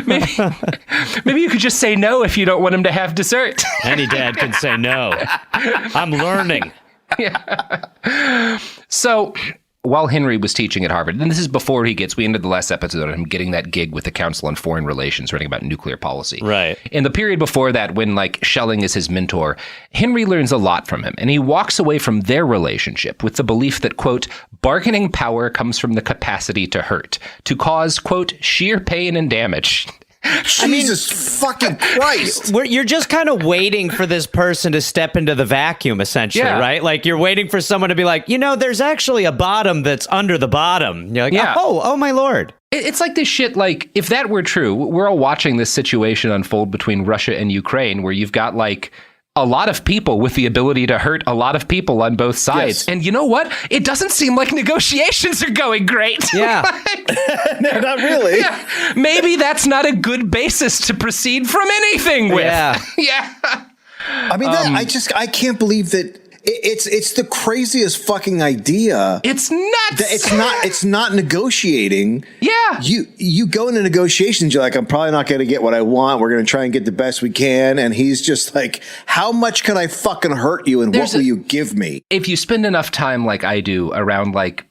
Maybe you could just say no if you don't want him to have dessert. Any dad can say no. I'm learning. Yeah. So while Henry was teaching at Harvard, and this is before we ended the last episode on him getting that gig with the Council on Foreign Relations, writing about nuclear policy. Right. In the period before that, when like Schelling is his mentor, Henry learns a lot from him, and he walks away from their relationship with the belief that, quote, bargaining power comes from the capacity to hurt, to cause, quote, sheer pain and damage. Jesus fucking Christ. You're just kind of waiting for this person to step into the vacuum, essentially, right? Like you're waiting for someone to be like, there's actually a bottom that's under the bottom. You're like, oh my Lord. It's like this shit, like, if that were true, we're all watching this situation unfold between Russia and Ukraine, where you've got, like, a lot of people with the ability to hurt a lot of people on both sides. Yes. And you know what? It doesn't seem like negotiations are going great. Yeah. No, not really. Yeah. Maybe that's not a good basis to proceed from anything with. Yeah. Yeah. I mean, I can't believe that it's the craziest fucking idea. It's nuts. It's not negotiating. Yeah. You go into negotiations, you're like, I'm probably not going to get what I want. We're going to try and get the best we can. And he's just like, how much can I fucking hurt you? And what will you give me? If you spend enough time like I do around like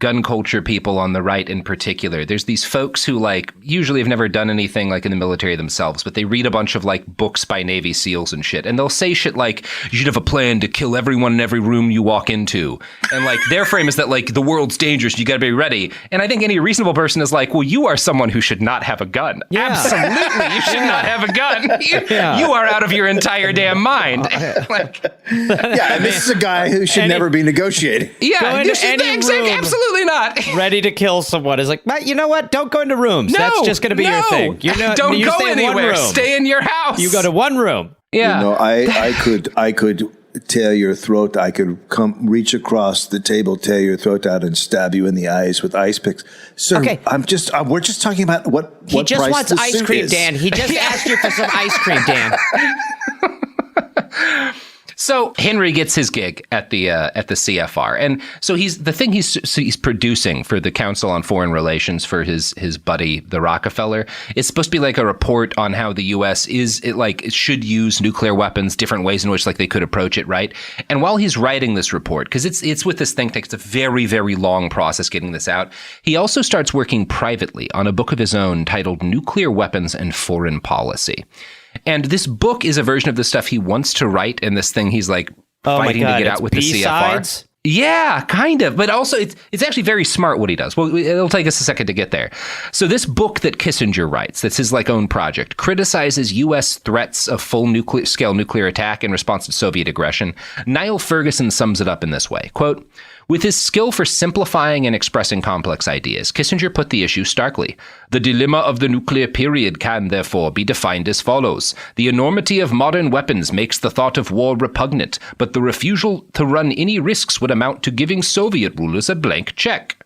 gun culture people on the right in particular, there's these folks who like usually have never done anything like in the military themselves, but they read a bunch of like books by Navy SEALs and shit, and they'll say shit like, you should have a plan to kill everyone in every room you walk into, and like their frame is that like the world's dangerous, you gotta be ready. And I think any reasonable person is like, well, you are someone who should not have a gun. Yeah. Absolutely, you should not have a gun. You are out of your entire damn mind. And this is a guy who should never be negotiating. Yeah, absolutely not. Ready to kill someone is like, but you know what? Don't go into rooms. That's just going to be your thing. Don't go anywhere. Stay in your house. You go to one room. Yeah. I could tear your throat. I could reach across the table, tear your throat out, and stab you in the eyes with ice picks. Sir, okay. We're just talking about what he just price wants the ice suit cream, is. Dan. He just asked you for some ice cream, Dan. So Henry gets his gig at the CFR, and so he's producing for the Council on Foreign Relations for his buddy the Rockefeller. It's supposed to be like a report on how the U.S. it should use nuclear weapons, different ways in which like they could approach it, right? And while he's writing this report, because it's with this think tank, it's a very, very long process getting this out. He also starts working privately on a book of his own titled "Nuclear Weapons and Foreign Policy." And this book is a version of the stuff he wants to write, and this thing he's like fighting to get out with the CFR. Yeah, kind of. But also, it's actually very smart what he does. Well, it'll take us a second to get there. So this book that Kissinger writes, that's his like own project, criticizes U.S. threats of full scale nuclear attack in response to Soviet aggression. Niall Ferguson sums it up in this way, quote, "With his skill for simplifying and expressing complex ideas, Kissinger put the issue starkly. The dilemma of the nuclear period can, therefore, be defined as follows. The enormity of modern weapons makes the thought of war repugnant, but the refusal to run any risks would amount to giving Soviet rulers a blank check."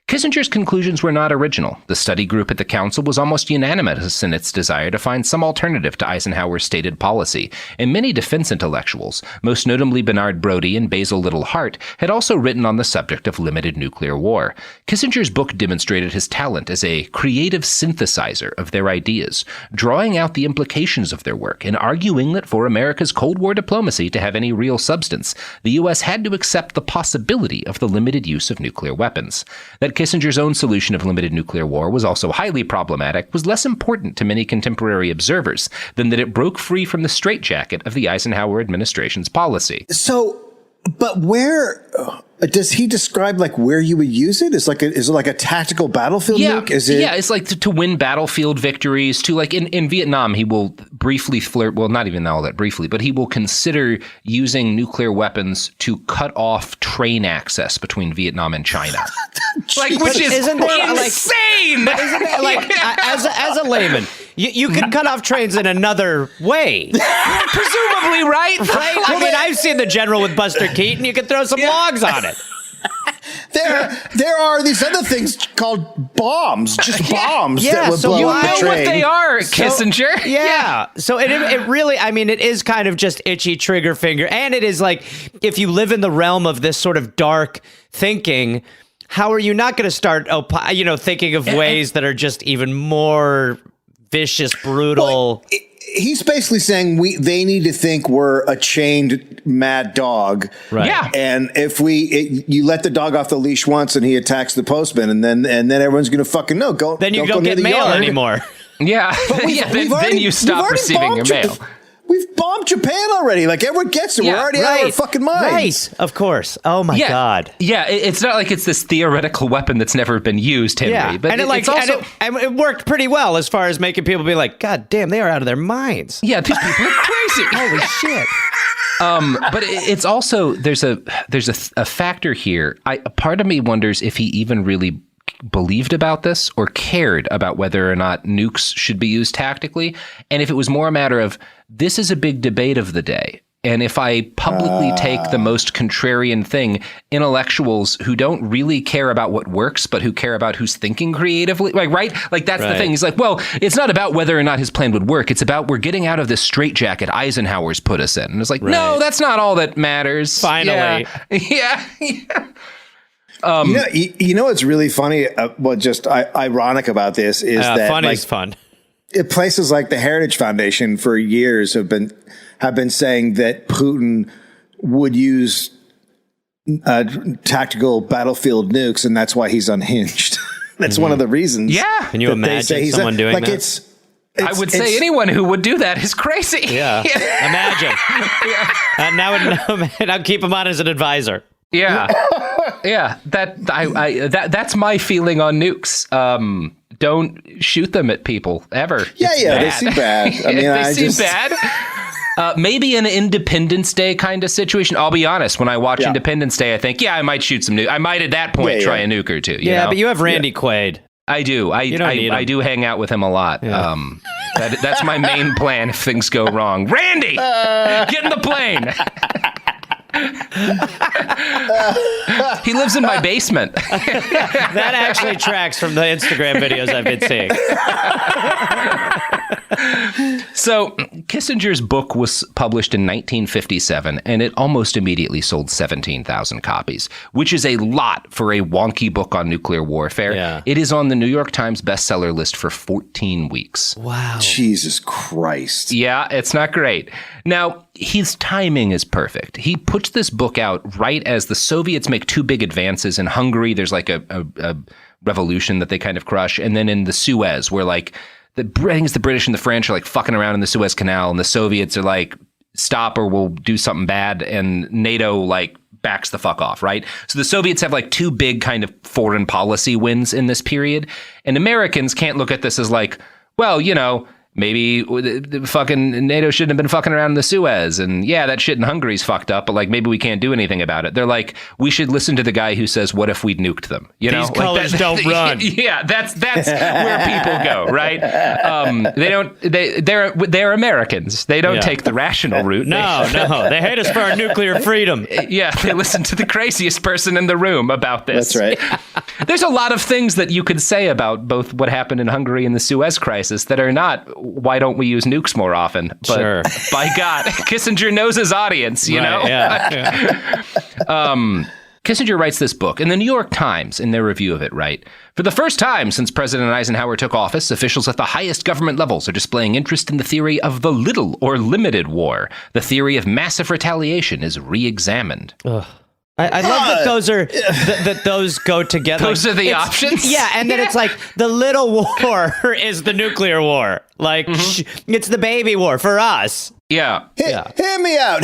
Kissinger's conclusions were not original. The study group at the council was almost unanimous in its desire to find some alternative to Eisenhower's stated policy, and many defense intellectuals, most notably Bernard Brodie and Basil Little Hart, had also written on the subject of limited nuclear war. Kissinger's book demonstrated his talent as a creative synthesizer of their ideas, drawing out the implications of their work and arguing that for America's Cold War diplomacy to have any real substance, the U.S. had to accept the possibility of the limited use of nuclear weapons. That Kissinger's own solution of limited nuclear war was also highly problematic was less important to many contemporary observers than that it broke free from the straitjacket of the Eisenhower administration's policy. So, but where does he describe like where you would use it? Is it like a tactical battlefield nuke? It's like to win battlefield victories. To like in Vietnam, he will briefly flirt. Well, not even all that briefly, but he will consider using nuclear weapons to cut off train access between Vietnam and China. Which is insane. But isn't that like as a layman, you could cut off trains in another way, presumably, right? I mean, I've seen the General with Buster Keaton. You could throw some logs on it. There are these other things called bombs, just bombs that would blow up the train. You know what they are, Kissinger. Yeah. So it really, I mean, it is kind of just itchy trigger finger. And it is like, if you live in the realm of this sort of dark thinking, how are you not going to start, thinking of ways that are just even more vicious, brutal? Well, he's basically saying they need to think we're a chained mad dog. Right. Yeah. And if you let the dog off the leash once and he attacks the postman, and then everyone's going to fucking know. Then you don't get mail anymore. Yeah. Then you stop receiving your mail. We've bombed Japan already. Like, everyone gets it. We're already out of our fucking minds. Right. Of course. Oh, my God. Yeah, it's not like it's this theoretical weapon that's never been used, Henry. Yeah. But and it worked pretty well as far as making people be like, God damn, they are out of their minds. Yeah, these people are crazy. Holy shit. But it's also, there's a factor here. Part of me wonders if he even really believed about this or cared about whether or not nukes should be used tactically. And if it was more a matter of, this is a big debate of the day. And if I publicly take the most contrarian thing, intellectuals who don't really care about what works, but who care about who's thinking creatively, right? Like, that's the thing. He's like, well, it's not about whether or not his plan would work. It's about we're getting out of this straitjacket Eisenhower's put us in. And it's like, no, that's not all that matters. Finally. Yeah. You know what's really funny, ironic about this is that fun is fun. Places like the Heritage Foundation for years have been saying that Putin would use tactical battlefield nukes, and that's why he's unhinged. That's one of the reasons. Yeah. Can you imagine someone doing that? I would say anyone who would do that is crazy. Yeah. Imagine. Now keep him on as an advisor. Yeah. Yeah. That's my feeling on nukes. Don't shoot them at people ever. Yeah, they seem bad. I mean, they seem bad. Maybe an Independence Day kind of situation. I'll be honest. When I watch Independence Day, I think, I might shoot some nuke. I might at that point try a nuke or two. You know? But you have Randy Quaid. I do. I do hang out with him a lot. Yeah. That's my main plan if things go wrong. Randy, get in the plane. He lives in my basement. That actually tracks from the Instagram videos I've been seeing. So Kissinger's book was published in 1957, and it almost immediately sold 17,000 copies, which is a lot for a wonky book on nuclear warfare. Yeah. It is on the New York Times bestseller list for 14 weeks. Wow. Jesus Christ. Yeah, it's not great. Now, his timing is perfect. He puts this book out right as the Soviets make two big advances. In Hungary, there's like a revolution that they kind of crush. And then in the Suez, where like I think it's the British and the French are like fucking around in the Suez Canal, and the Soviets are like, stop or we'll do something bad. And NATO like backs the fuck off, right? So the Soviets have like two big kind of foreign policy wins in this period. And Americans can't look at this as like, well, maybe the fucking NATO shouldn't have been fucking around in the Suez. And yeah, that shit in Hungary's fucked up, but like maybe we can't do anything about it. They're like, we should listen to the guy who says, what if we'd nuked them? These colors don't run. Yeah, that's where people go, right? They're Americans. They don't take the rational route. No. They hate us for our nuclear freedom. Yeah, they listen to the craziest person in the room about this. That's right. There's a lot of things that you could say about both what happened in Hungary and the Suez crisis that are not, why don't we use nukes more often? But sure. By God, Kissinger knows his audience, you know? Yeah. Kissinger writes this book, and the New York Times, in their review of it, write, for the first time since President Eisenhower took office, officials at the highest government levels are displaying interest in the theory of the little or limited war. The theory of massive retaliation is re-examined. Ugh. I love that those are that those go together. Those are the options. Yeah, and then it's like the little war is the nuclear war. Like it's the baby war for us. Yeah. Hear me out.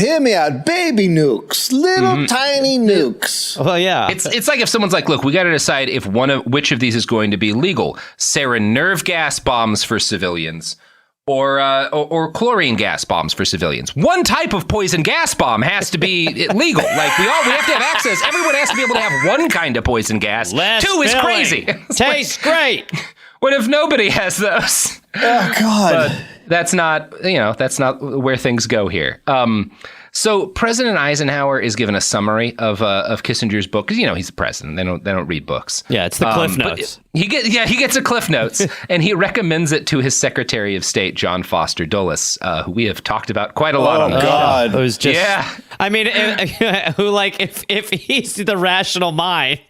Baby nukes, little tiny nukes. Well, yeah. It's like if someone's like, look, we got to decide if which of these is going to be legal. Sarin nerve gas bombs for civilians. Or chlorine gas bombs for civilians. One type of poison gas bomb has to be legal. Like we have to have access. Everyone has to be able to have one kind of poison gas. Two is crazy. Tastes great. What if nobody has those? Oh God. But that's not where things go here. So President Eisenhower is given a summary of Kissinger's book because he's the president. They don't read books. Yeah, it's the Cliff Notes. He gets a Cliff Notes, and he recommends it to his Secretary of State, John Foster Dulles, who we have talked about quite a lot on the God. show. It was just, I mean, who like if he's the rational mind,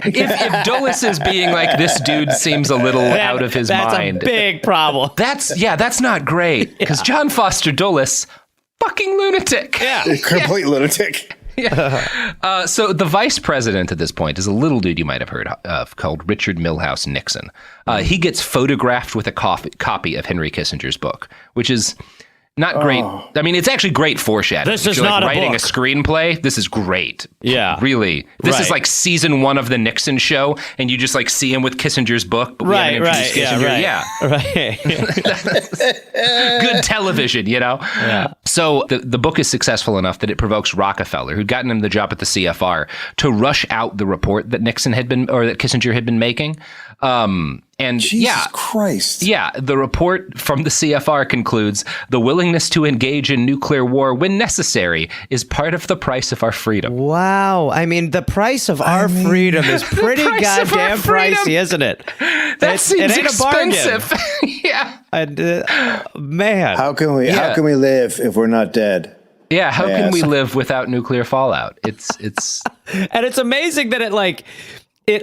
if Dulles is being like, this dude seems a little out of his mind. That's a big problem. That's not great. Because John Foster Dulles, fucking lunatic. Yeah. Complete lunatic. Yeah. So the vice president at this point is a little dude you might have heard of called Richard Milhous Nixon. He gets photographed with a copy of Henry Kissinger's book, which is not great. I mean, it's actually great foreshadowing. This is not writing book. a screenplay. This is great. Yeah. Really. This is like season 1 of the Nixon show, and you just like see him with Kissinger's book. But we haven't introduced Kissinger. Right. Good television, you know? Yeah. So the book is successful enough that it provokes Rockefeller, who'd gotten him the job at the CFR, to rush out the report that Nixon had been, or that Kissinger had been making. And Jesus Christ. Yeah, the report from the CFR concludes the willingness to engage in nuclear war when necessary is part of the price of our freedom. Wow. I mean, the price of our freedom is pretty goddamn pricey, isn't it? That seems it ain't expensive. Yeah. And, man. How can we live if we're not dead? Yeah, how can we live without nuclear fallout? It's And it's amazing that if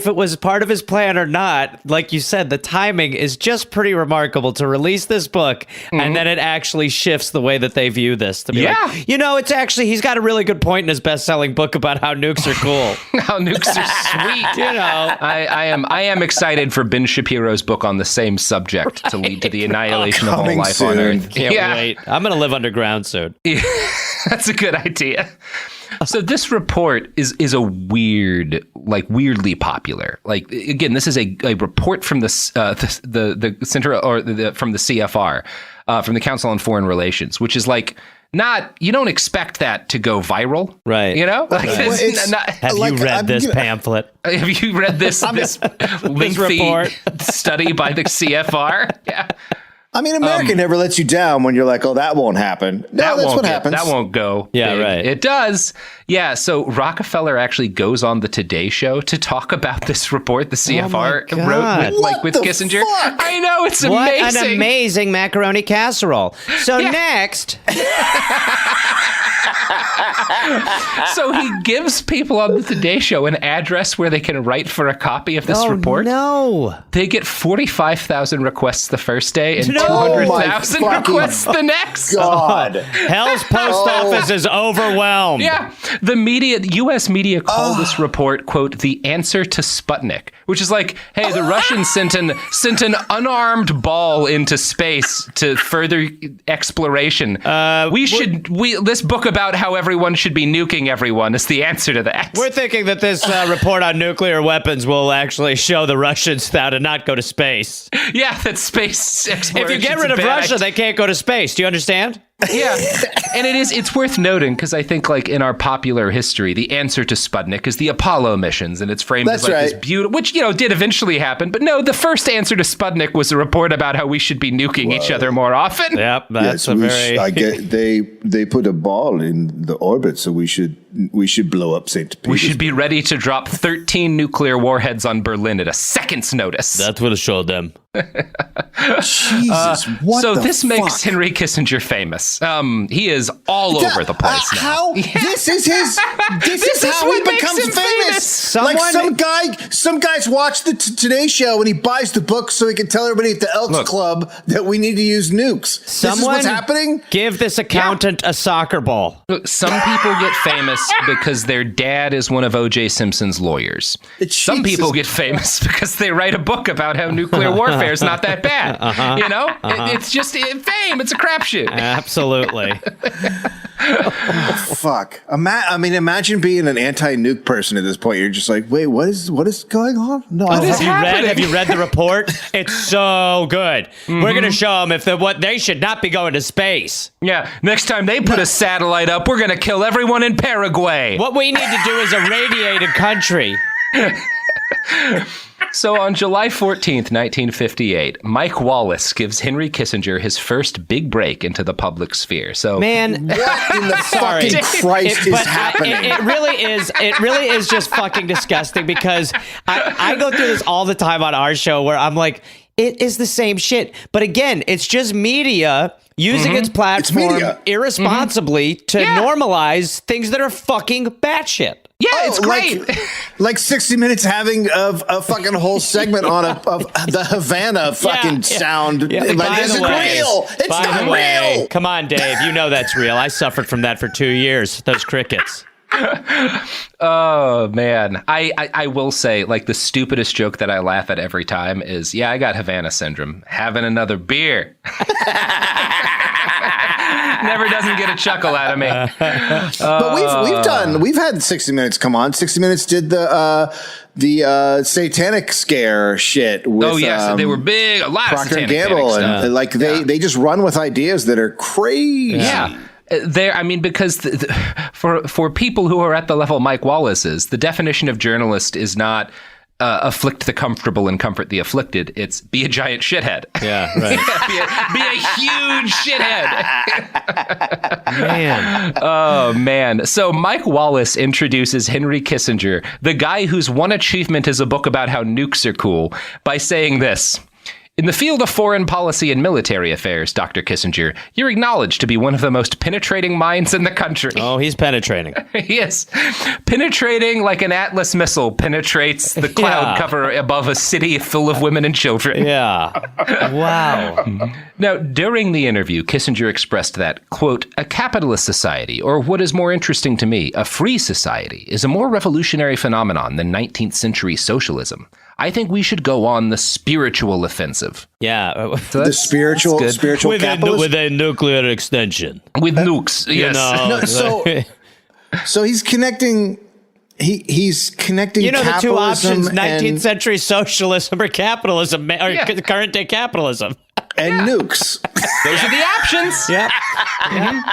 it was part of his plan or not, like you said, the timing is just pretty remarkable to release this book, and then it actually shifts the way that they view this. To be like, it's actually, he's got a really good point in his best-selling book about how nukes are cool. How nukes are sweet. I am excited for Ben Shapiro's book on the same subject to lead to the annihilation of all life on Earth. Can't wait. I'm going to live underground soon. Yeah, that's a good idea. So this report is a weirdly popular. Like, again, this is a report from the center, or from the CFR, from the Council on Foreign Relations, which is like you don't expect that to go viral, right? You know, like have you read this pamphlet? Have you read this lengthy report study by the CFR? Yeah. I mean, America never lets you down when you're like, oh, that won't happen. No, that's what happens. That won't go. Yeah, big. right. It does. Yeah, so Rockefeller actually goes on the Today Show to talk about this report the CFR wrote with Kissinger. Fuck? I know, it's amazing. What an amazing macaroni casserole. So next... So he gives people on the Today Show an address where they can write for a copy of this report. No. They get 45,000 requests the first day and 200,000 requests the next. God. Hell's post office is overwhelmed. Yeah. The U.S. media call this report, quote, the answer to Sputnik, which is like, hey, the Russians sent an unarmed ball into space to further exploration. This book about how everyone should be nuking everyone is the answer to that. We're thinking that this report on nuclear weapons will actually show the Russians how to not go to space. Yeah, that space exploration. If you get rid of Russia, they can't go to space. Do you understand? Yeah, and it's worth noting because I think like in our popular history, the answer to Sputnik is the Apollo missions, and it's framed as like this beautiful, which did eventually happen. But no, the first answer to Sputnik was a report about how we should be nuking each other more often. Yep, that's they put a ball in the orbit, so we should blow up St. Petersburg. We should be ready to drop 13 nuclear warheads on Berlin at a second's notice. That will show them. Jesus, what so the this fuck? makes Henry Kissinger famous. He is all over the place now. How? This is how he becomes famous. Like some guys watch the Today Show and he buys the book so he can tell everybody at the Elks Club that we need to use nukes. This is what's happening? Give this accountant a soccer ball. Look, some people get famous because their dad is one of O.J. Simpson's lawyers. Some people get famous because they write a book about how nuclear warfare is not that bad. It's just fame. It's a crapshoot. Absolutely. Fuck. Imagine being an anti-nuke person at this point. You're just like, wait, what is going on? No, have you read the report? It's so good. We're going to show them they should not be going to space. Yeah. Next time they put a satellite up, we're going to kill everyone in Paraguay. What we need to do is irradiate a country. So on July 14th, 1958, Mike Wallace gives Henry Kissinger his first big break into the public sphere. So, man, what in the fucking Christ is happening? It really is just fucking disgusting because I go through this all the time on our show where I'm like, it is the same shit. But again, it's just media using its platform irresponsibly to normalize things that are fucking batshit. Yeah, it's great. Like 60 Minutes having a fucking whole segment on of the Havana fucking sound. Yeah. Like, this is real. It's not real. Come on, Dave. You know that's real. I suffered from that for 2 years. Those crickets. Oh man, I will say, like, the stupidest joke that I laugh at every time is, yeah, I got Havana syndrome. Having another beer. Never doesn't get a chuckle out of me. But we've had 60 Minutes come on. 60 Minutes did the satanic scare shit with, they were big. A lot Procter of and satanic Gamble, stuff. and like they just run with ideas that are crazy. Yeah. Because for people who are at the level Mike Wallace is, the definition of journalist is not afflict the comfortable and comfort the afflicted. It's be a giant shithead. Yeah, right. be a huge shithead. Man. Oh, man. So Mike Wallace introduces Henry Kissinger, the guy whose one achievement is a book about how nukes are cool, by saying this. In the field of foreign policy and military affairs, Dr. Kissinger, you're acknowledged to be one of the most penetrating minds in the country. Oh, he's penetrating. He is. Penetrating like an Atlas missile penetrates the cloud cover above a city full of women and children. Yeah. Wow. Now, during the interview, Kissinger expressed that, quote, a capitalist society, or what is more interesting to me, a free society, is a more revolutionary phenomenon than 19th century socialism. I think we should go on the spiritual offensive. Yeah. So the spiritual capitalist? With a nuclear extension. With nukes, yes. So he's connecting... He's connecting. You know the two options: 19th and, century socialism or capitalism, or current day capitalism, and nukes. Those are the options. Yep.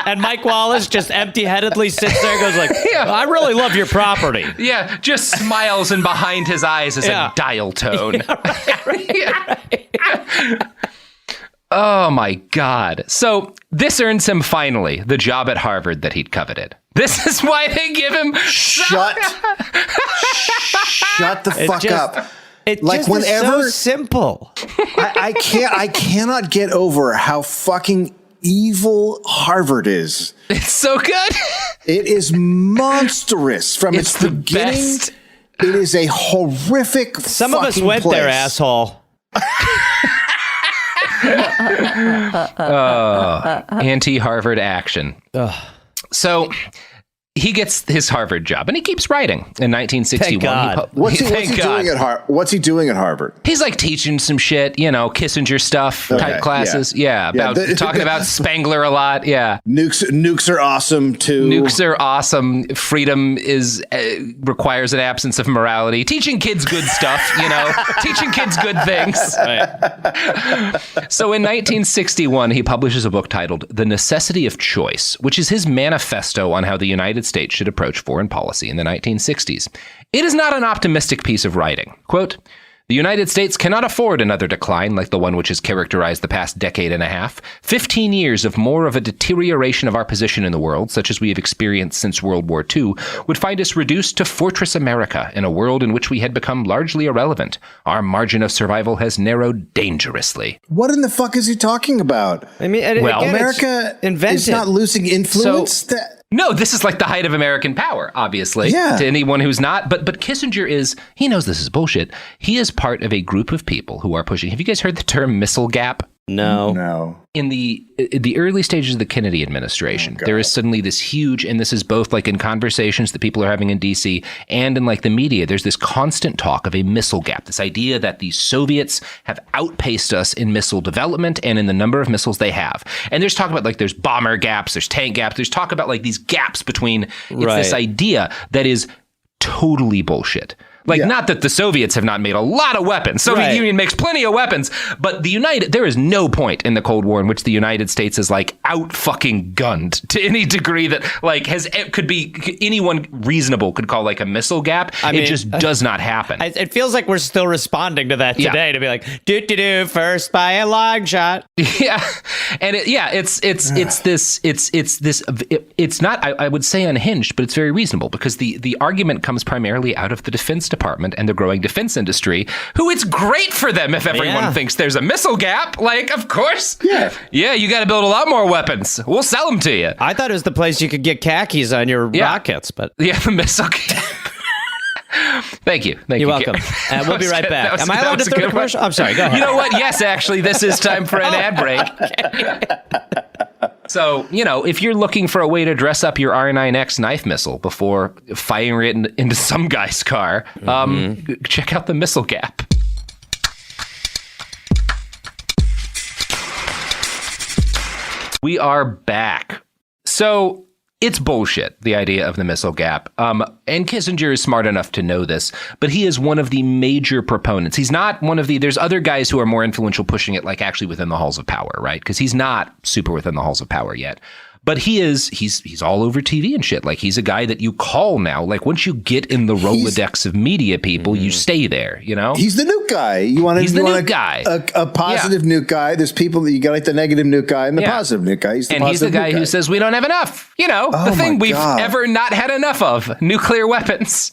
And Mike Wallace just empty-headedly sits there, and goes like, "I really love your property." Yeah, just smiles, and behind his eyes is a dial tone. Yeah, right. Oh my God! So this earns him finally the job at Harvard that he'd coveted. This is why they give him shut the fuck up. It like just whenever is so simple. I cannot get over how fucking evil Harvard is. It's so good. It is monstrous from its beginning. Best. It is a horrific. Some of us went there, asshole. Anti-Harvard action. So he gets his Harvard job, and he keeps writing. In 1961, Thank God. What's he doing at Harvard? He's like teaching some shit, Kissinger stuff type classes. Yeah, talking about Spengler a lot. Yeah, nukes are awesome too. Nukes are awesome. Freedom requires an absence of morality. Teaching kids good stuff, teaching kids good things. Right. So in 1961, he publishes a book titled "The Necessity of Choice," which is his manifesto on how the United States should approach foreign policy in the 1960s. It is not an optimistic piece of writing. Quote, the United States cannot afford another decline like the one which has characterized the past decade and a half. 15 years of more of a deterioration of our position in the world, such as we have experienced since World War II, would find us reduced to Fortress America in a world in which we had become largely irrelevant. Our margin of survival has narrowed dangerously. What in the fuck is he talking about? I mean, America is not losing influence. No, this is like the height of American power, obviously, to anyone who's not. But Kissinger he knows this is bullshit. He is part of a group of people who are pushing. Have you guys heard the term missile gap? No. In the early stages of the Kennedy administration, there is suddenly this huge, and this is both like in conversations that people are having in DC and in like the media, there's this constant talk of a missile gap, this idea that the Soviets have outpaced us in missile development and in the number of missiles they have. And there's talk about like there's bomber gaps, there's tank gaps, there's talk about like these gaps between, it's this idea that is totally bullshit. Not that the Soviets have not made a lot of weapons. Soviet Union makes plenty of weapons, but there is no point in the Cold War in which the United States is like out fucking gunned to any degree that like anyone reasonable could call like a missile gap. It just does not happen. It feels like we're still responding to that today to be like, first by a long shot. Yeah. And it's not, I would say unhinged, but it's very reasonable because the argument comes primarily out of the Defense Department and the growing defense industry, who it's great for them if everyone thinks there's a missile gap. Like, of course. Yeah, you got to build a lot more weapons. We'll sell them to you. I thought it was the place you could get khakis on your rockets, but... Yeah, the missile gap. Thank you. You're welcome. And we'll be right back. Am I allowed to throw the commercial? I'm sorry. Go ahead. You know what? Yes, actually, this is time for an ad break. So, if you're looking for a way to dress up your R9X knife missile before firing it into some guy's car, check out the Missile Gap. We are back. So it's bullshit, the idea of the Missile Gap. And Kissinger is smart enough to know this, but he is one of the major proponents. He's not one of there's other guys who are more influential pushing it, like actually within the halls of power, right? Because he's not super within the halls of power yet. But he's all over TV and shit. Like, he's a guy that you call now. Like, once you get in the Rolodex of media people, you stay there, He's the nuke guy. He's the nuke guy. A positive nuke guy. There's people that you got, like the negative nuke guy and the positive nuke guy. He's the guy who says we don't have enough. The thing we've ever not had enough of, nuclear weapons.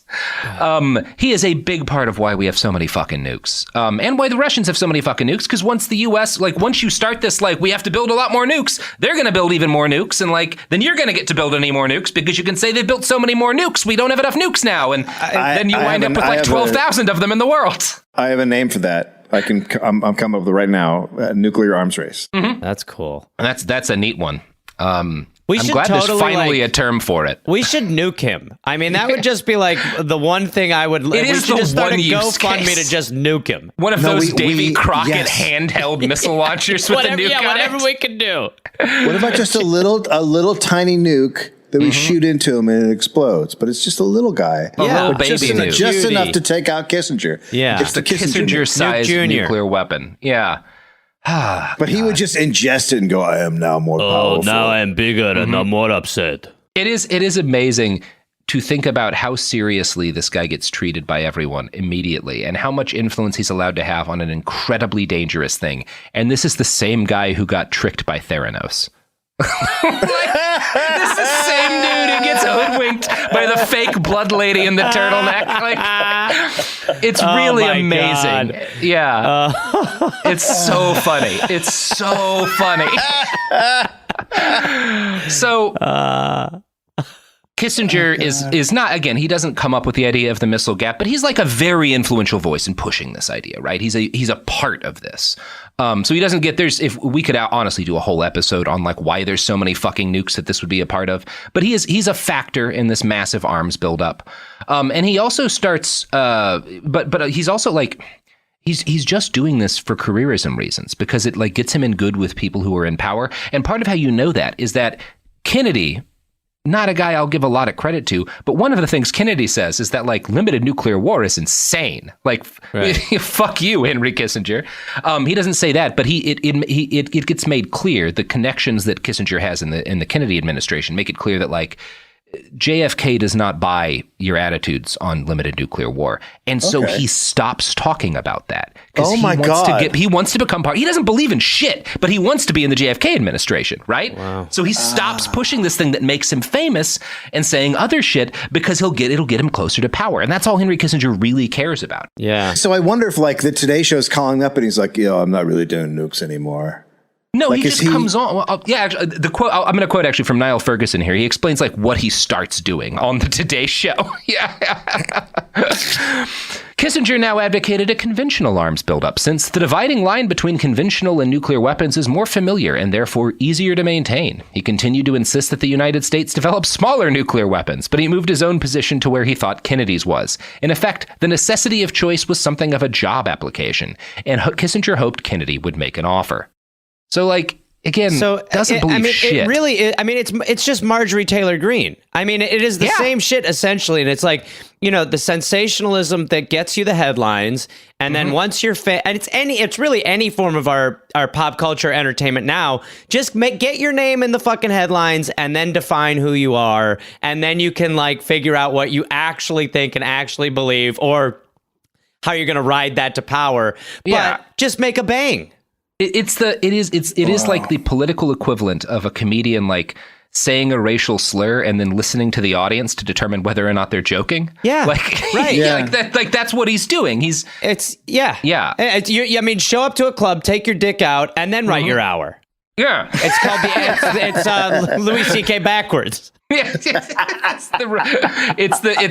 He is a big part of why we have so many fucking nukes. And why the Russians have so many fucking nukes. Because once the U.S., once you start this, we have to build a lot more nukes, they're going to build even more nukes. And then you're going to get to build any more nukes because you can say they've built so many more nukes. We don't have enough nukes now. And then you wind up with 12,000 of them in the world. I have a name for that. I'm coming up with it right now. Nuclear arms race. Mm-hmm. That's cool. And that's a neat one. I'm should glad totally, there's finally a term for it. We should nuke him. I mean, that would just be the one thing I would. It is the just one use GoFundMe case. to just nuke him. One of those Davy Crockett handheld missile launchers with a nuke on it. Whatever we can do. What about just a little tiny nuke that we shoot into him and it explodes? But it's just a little guy. A little baby nuke. Just enough to take out Kissinger. Yeah. It's the Kissinger-sized nuclear weapon. Yeah. But he would just ingest it and go, I am now more powerful. Now I am bigger and I'm more upset. It is amazing to think about how seriously this guy gets treated by everyone immediately and how much influence he's allowed to have on an incredibly dangerous thing. And this is the same guy who got tricked by Theranos. This is the same dude who gets hoodwinked by the fake blood lady in the turtleneck. It's really amazing. God. Yeah. It's so funny. It's so funny. So Kissinger is not, again, he doesn't come up with the idea of the Missile Gap, but he's a very influential voice in pushing this idea, right? He's a part of this. So he doesn't get, if we could honestly do a whole episode on why there's so many fucking nukes that this would be a part of, but he's a factor in this massive arms buildup. And he also starts, but he's also he's just doing this for careerism reasons because it gets him in good with people who are in power. And part of how you know that is that Kennedy, not a guy I'll give a lot of credit to, but one of the things Kennedy says is that limited nuclear war is insane. Fuck you, Henry Kissinger. He doesn't say that, but it gets made clear the connections that Kissinger has in the Kennedy administration make it clear that JFK does not buy your attitudes on limited nuclear war. And so he stops talking about that. Oh my God. He wants to become part. He doesn't believe in shit, but he wants to be in the JFK administration, right? Wow. So he stops pushing this thing that makes him famous and saying other shit because it'll get him closer to power. And that's all Henry Kissinger really cares about. Yeah. So I wonder if the Today Show's calling up and he's like, I'm not really doing nukes anymore. No, he just comes on. Well, actually, the quote. I'm going to quote actually from Niall Ferguson here. He explains what he starts doing on the Today Show. Yeah. Kissinger now advocated a conventional arms buildup since the dividing line between conventional and nuclear weapons is more familiar and therefore easier to maintain. He continued to insist that the United States develop smaller nuclear weapons, but he moved his own position to where he thought Kennedy's was. In effect, the necessity of choice was something of a job application, and Kissinger hoped Kennedy would make an offer. So, doesn't believe shit. It really is, it's just Marjorie Taylor Greene. It is the same shit, essentially. And it's the sensationalism that gets you the headlines. And then once you're and it's really any form of our pop culture entertainment now. Just get your name in the fucking headlines and then define who you are. And then you can figure out what you actually think and actually believe or how you're going to ride that to power. But just make a bang. It is like the political equivalent of a comedian saying a racial slur and then listening to the audience to determine whether or not they're joking. Yeah, right. Yeah, that's what he's doing. Show up to a club, take your dick out, and then write your hour. Yeah, it's called it's Louis C.K. backwards. it's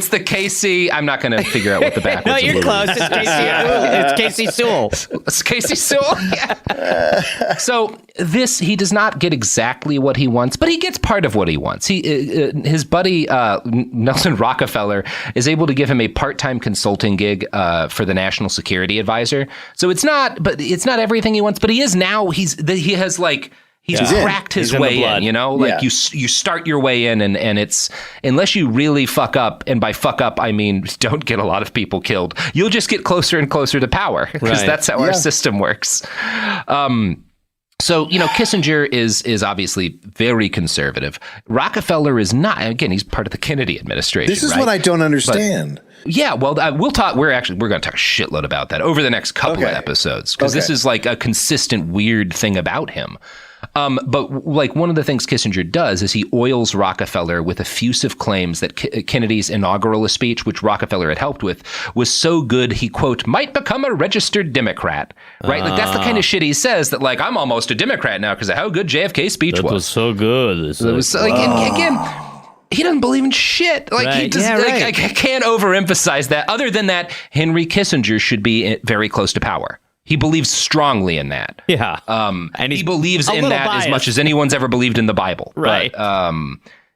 the KC. I'm not going to figure out what the backwards. No, you're close. It's Casey Sewell. It's Casey Sewell. Yeah. So he does not get exactly what he wants, but he gets part of what he wants. His buddy Nelson Rockefeller is able to give him a part-time consulting gig for the National Security Advisor. So it's not everything he wants, but he is now. He's cracked his way in, you know, like you start your way in and it's, unless you really fuck up, and by fuck up, I mean, don't get a lot of people killed, you'll just get closer and closer to power because that's how our system works. So, you know, Kissinger is obviously very conservative. Rockefeller is not. Again, he's part of the Kennedy administration. This is what I don't understand. Yeah, well, we'll talk. We're going to talk a shitload about that over the next couple of episodes because this is like a consistent weird thing about him. But like one of the things Kissinger does is he oils Rockefeller with effusive claims that Kennedy's inaugural speech, which Rockefeller had helped with, was so good he, quote, might become a registered Democrat. Right. Like that's the kind of shit he says, that like I'm almost a Democrat now because of how good JFK's speech was. That was so good. It was like, again, he doesn't believe in shit. Like he does. I can't overemphasize that. Other than that, Henry Kissinger should be very close to power. He believes strongly in that. Yeah. And he believes in that biased as much as anyone's ever believed in the Bible. Right. But,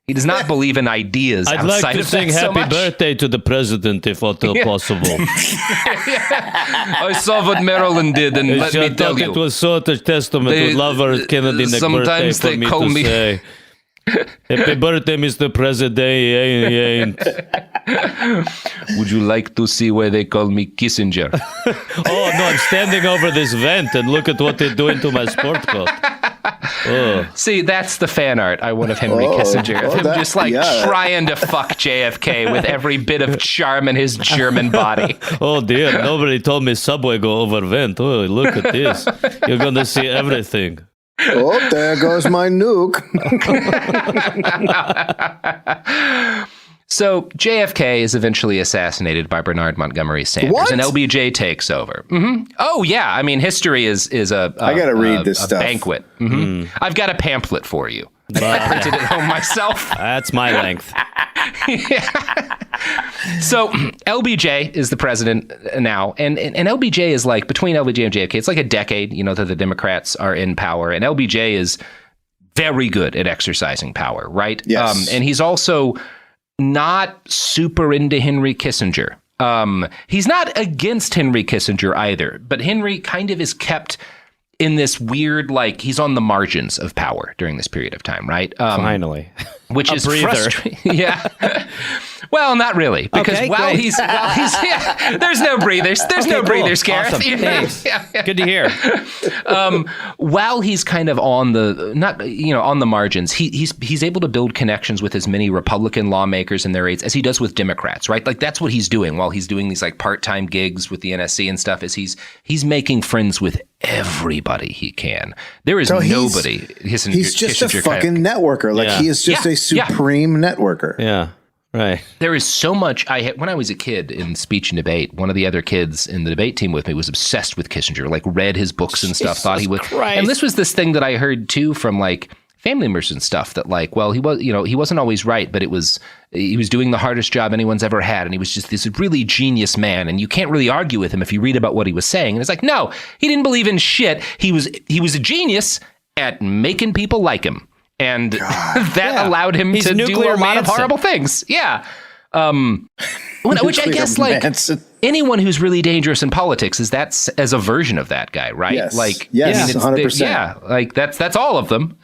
he does not believe in ideas I'd outside like to of sing that so happy much. birthday to the president if at all possible. I saw what Maryland did, and let me tell you. It was sort of testament to lover Kennedy next birthday sometimes for they me call to me... say. Happy birthday, Mr. President. Would you like to see why they call me Kissinger? Oh, no, I'm standing over this vent and look at what they're doing to my sport coat. Oh. See, that's the fan art I want of Henry Kissinger. Of him just like trying to fuck JFK with every bit of charm in his German body. Oh, dear. Nobody told me subway go over vent. Oh, look at this. You're going to see everything. Oh, there goes my nuke. So JFK is eventually assassinated by Bernard Montgomery Sanders, and LBJ takes over. Mm-hmm. Oh yeah, I mean history is a I gotta read this stuff. Banquet. Mm-hmm. I've got a pamphlet for you. I printed it home myself. That's my length. So LBJ is the president now, and LBJ is like, between LBJ and JFK, it's like a decade, you know, that the Democrats are in power, and LBJ is very good at exercising power, right? Yes. And he's also not super into Henry Kissinger. He's not against Henry Kissinger either, but Henry kind of is kept in this weird, like, he's on the margins of power during this period of time, right? Finally. Which is frustrating. Yeah. Well, not really, because while he's there's no breathers. There's no breathers, Gareth. Awesome. Thanks. Good to hear. While he's kind of on the margins, he's able to build connections with as many Republican lawmakers and their aides as he does with Democrats, right? Like that's what he's doing while he's doing these like part-time gigs with the NSC and stuff. Is he's making friends with everybody he can. There is nobody. He's just a fucking networker. Like he is just a supreme networker. Yeah. Right. There is so much. When I was a kid in speech and debate, one of the other kids in the debate team with me was obsessed with Kissinger, like read his books and stuff, thought he would. Christ. And this was this thing that I heard too from like family members and stuff, that like, well, he wasn't always right, but he was doing the hardest job anyone's ever had. And he was just this really genius man. And you can't really argue with him if you read about what he was saying. And it's like, no, he didn't believe in shit. He was a genius at making people like him. And that allowed him to do a lot of horrible things. Yeah. Which I guess like anyone who's really dangerous in politics is as a version of that guy, right? Yes. Like, yes, 100%. Yeah. Like that's all of them.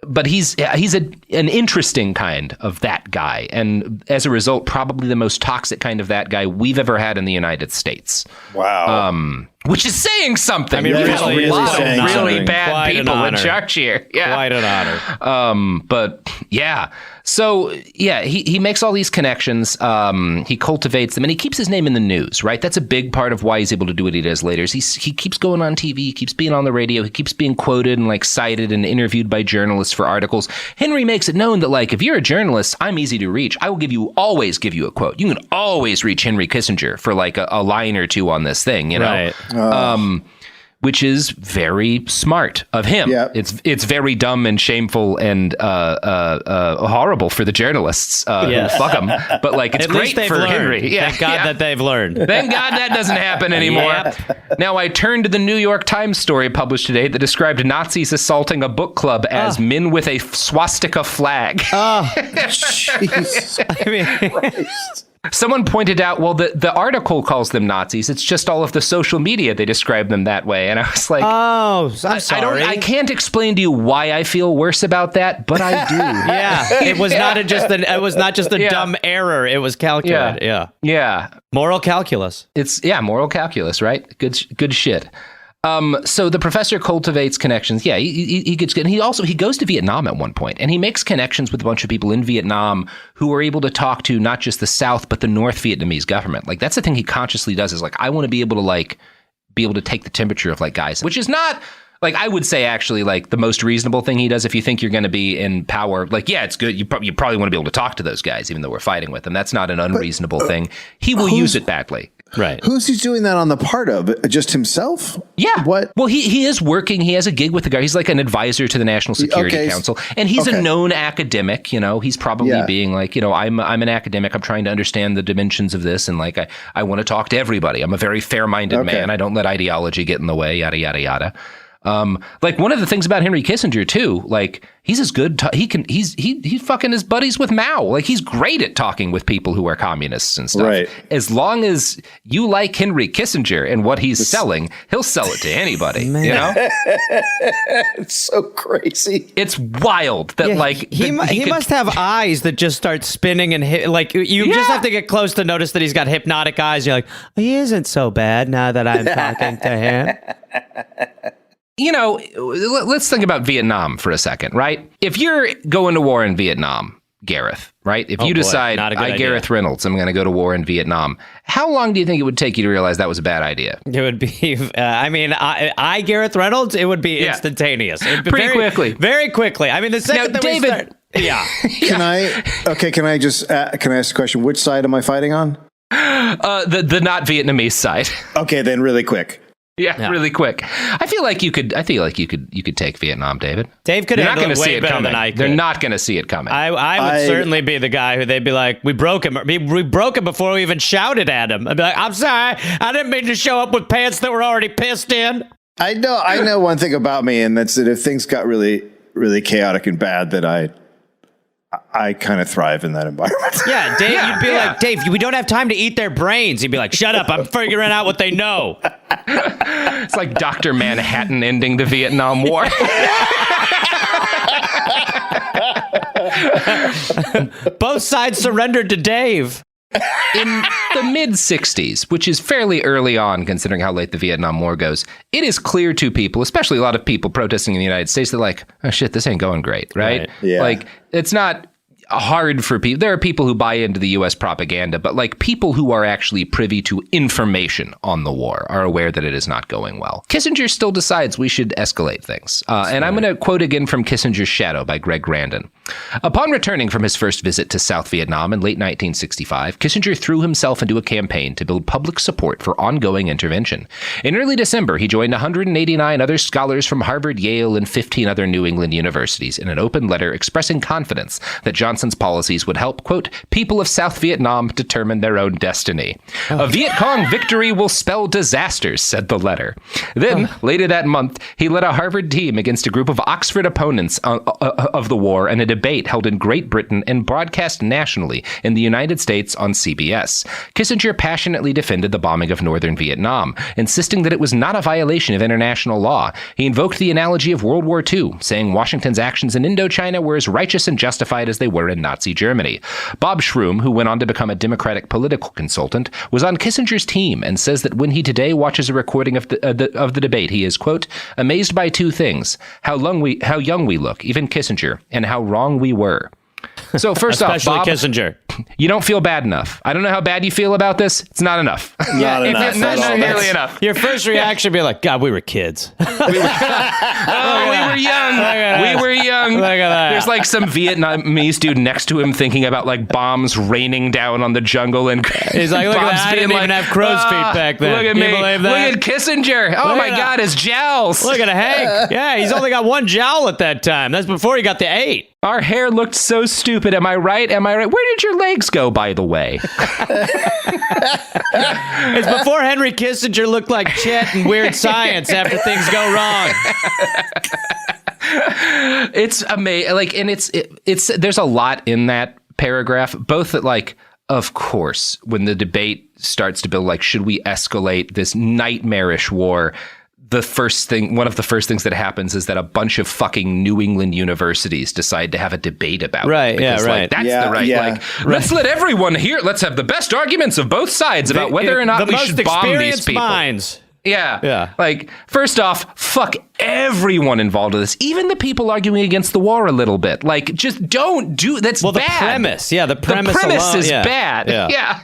But he's an interesting kind of that guy. And as a result, probably the most toxic kind of that guy we've ever had in the United States. Wow. Which is saying something. I mean, really, a lot of really bad Quite people in charge here. Yeah. Quite an honor. But yeah. So yeah, he makes all these connections. He cultivates them, and he keeps his name in the news, right? That's a big part of why he's able to do what he does later. Is he keeps going on TV, he keeps being on the radio, he keeps being quoted and like cited and interviewed by journalists for articles. Henry makes it known that like, if you're a journalist, I'm easy to reach. I will always give you a quote. You can always reach Henry Kissinger for like a line or two on this thing, you know? Right. which is very smart of him. Yeah. It's very dumb and shameful and horrible for the journalists who fuck him. But like, it's great for Henry. Yeah, Thank God that they've learned. Thank God that doesn't happen anymore. Yep. Now I turned to the New York Times story published today that described Nazis assaulting a book club as men with a swastika flag. Oh, Jesus. I mean, Christ. Someone pointed out, well, the article calls them Nazis. It's just all of the social media they describe them that way. And I was like, oh, I'm sorry. I can't explain to you why I feel worse about that, but I do. Yeah, it was not just a dumb error. It was calculated. Yeah. Moral calculus. It's moral calculus, right? Good shit. So the professor cultivates connections. Yeah, he gets good. And he goes to Vietnam at one point, and he makes connections with a bunch of people in Vietnam who are able to talk to not just the South, but the North Vietnamese government. Like, that's the thing he consciously does, is like, I want to be able to take the temperature of like guys, which is not like, I would say actually like the most reasonable thing he does if you think you're going to be in power. Like, yeah, it's good. You probably want to be able to talk to those guys, even though we're fighting with them. That's not an unreasonable thing. He will use it badly. Right. Who's he doing that on the part of? Just himself? Yeah. What? Well, he is working. He has a gig with the guy. He's like an advisor to the National Security Council. And he's a known academic. You know, he's probably being like, you know, I'm an academic. I'm trying to understand the dimensions of this. And like, I want to talk to everybody. I'm a very fair-minded man. I don't let ideology get in the way, yada, yada, yada. Like, one of the things about Henry Kissinger too, like, he's as good. He fucking is buddies with Mao. Like, he's great at talking with people who are communists and stuff. Right. As long as you like Henry Kissinger and what he's selling, he'll sell it to anybody. You know, it's so crazy. It's wild that like he must have eyes that just start spinning and you just have to get close to notice that he's got hypnotic eyes. You're like, he isn't so bad now that I'm talking to him. You know, let's think about Vietnam for a second, right? If you're going to war in Vietnam, Gareth, right? If you decide, Gareth Reynolds, I'm going to go to war in Vietnam, how long do you think it would take you to realize that was a bad idea? It would be, Gareth Reynolds, it would be instantaneous. Pretty quickly. Very quickly. I mean, the second that David, we start... Yeah. Can I ask a question? Which side am I fighting on? The not Vietnamese side. Okay, then really quick. Yeah, really quick. I feel like you could take Vietnam, David. Dave could handle it way better than I could. They're not going to see it coming. I would certainly be the guy who they'd be like, we broke him. We broke him before we even shouted at him. I'd be like, I'm sorry, I didn't mean to show up with pants that were already pissed in. I know one thing about me, and that's that if things got really, really chaotic and bad, that I kind of thrive in that environment. Yeah, Dave, you'd be like, Dave, we don't have time to eat their brains. He'd be like, shut up, I'm figuring out what they know. It's like Dr. Manhattan ending the Vietnam War. Both sides surrendered to Dave. In the mid-'60s, which is fairly early on considering how late the Vietnam War goes, it is clear to people, especially a lot of people protesting in the United States, they're like, oh shit, this ain't going great, right? Yeah. Like, it's not hard for people. There are people who buy into the U.S. propaganda, but like people who are actually privy to information on the war are aware that it is not going well. Kissinger still decides we should escalate things. And I'm going to quote again from Kissinger's Shadow by Greg Grandin. Upon returning from his first visit to South Vietnam in late 1965, Kissinger threw himself into a campaign to build public support for ongoing intervention. In early December, he joined 189 other scholars from Harvard, Yale, and 15 other New England universities in an open letter expressing confidence that Johnson's policies would help, quote, people of South Vietnam determine their own destiny. A Viet Cong victory will spell disasters, said the letter. Then, later that month, he led a Harvard team against a group of Oxford opponents of the war in a debate held in Great Britain and broadcast nationally in the United States on CBS. Kissinger passionately defended the bombing of northern Vietnam, insisting that it was not a violation of international law. He invoked the analogy of World War II, saying Washington's actions in Indochina were as righteous and justified as they were in Nazi Germany. Bob Shroom, who went on to become a Democratic political consultant, was on Kissinger's team and says that when he today watches a recording of the debate, he is, quote, amazed by two things: how young we look, even Kissinger, and how wrong we were. So first off, Bob, Kissinger. you don't feel bad enough. I don't know how bad you feel about this. It's not enough. Not nearly enough. Your first reaction would be like, God, we were kids. We were young. We were young. Look at that. There's like some Vietnamese dude next to him thinking about like bombs raining down on the jungle, and he's like, look at that. I didn't even have crow's feet back then. Look at me. Believe that? Look at Kissinger. Oh my God, his jowls. Look at Hank. Yeah, he's only got one jowl at that time. That's before he got the 8. Our hair looked so stupid. Am I right? Where did your legs go, by the way? It's before Henry Kissinger looked like Chet in Weird Science after things go wrong. It's amazing. Like, and it's there's a lot in that paragraph, both that like, of course, when the debate starts to build, like, should we escalate this nightmarish war? One of the first things that happens is that a bunch of fucking New England universities decide to have a debate about it. Because, like, that's the right. Yeah. Like, let's let everyone hear. Let's have the best arguments of both sides about whether or not we should bomb these people. Minds. Yeah. Like, first off, fuck everyone involved in this, even the people arguing against the war a little bit. Like, just don't do that's bad. The premise. Yeah, the premise alone, is bad. Yeah.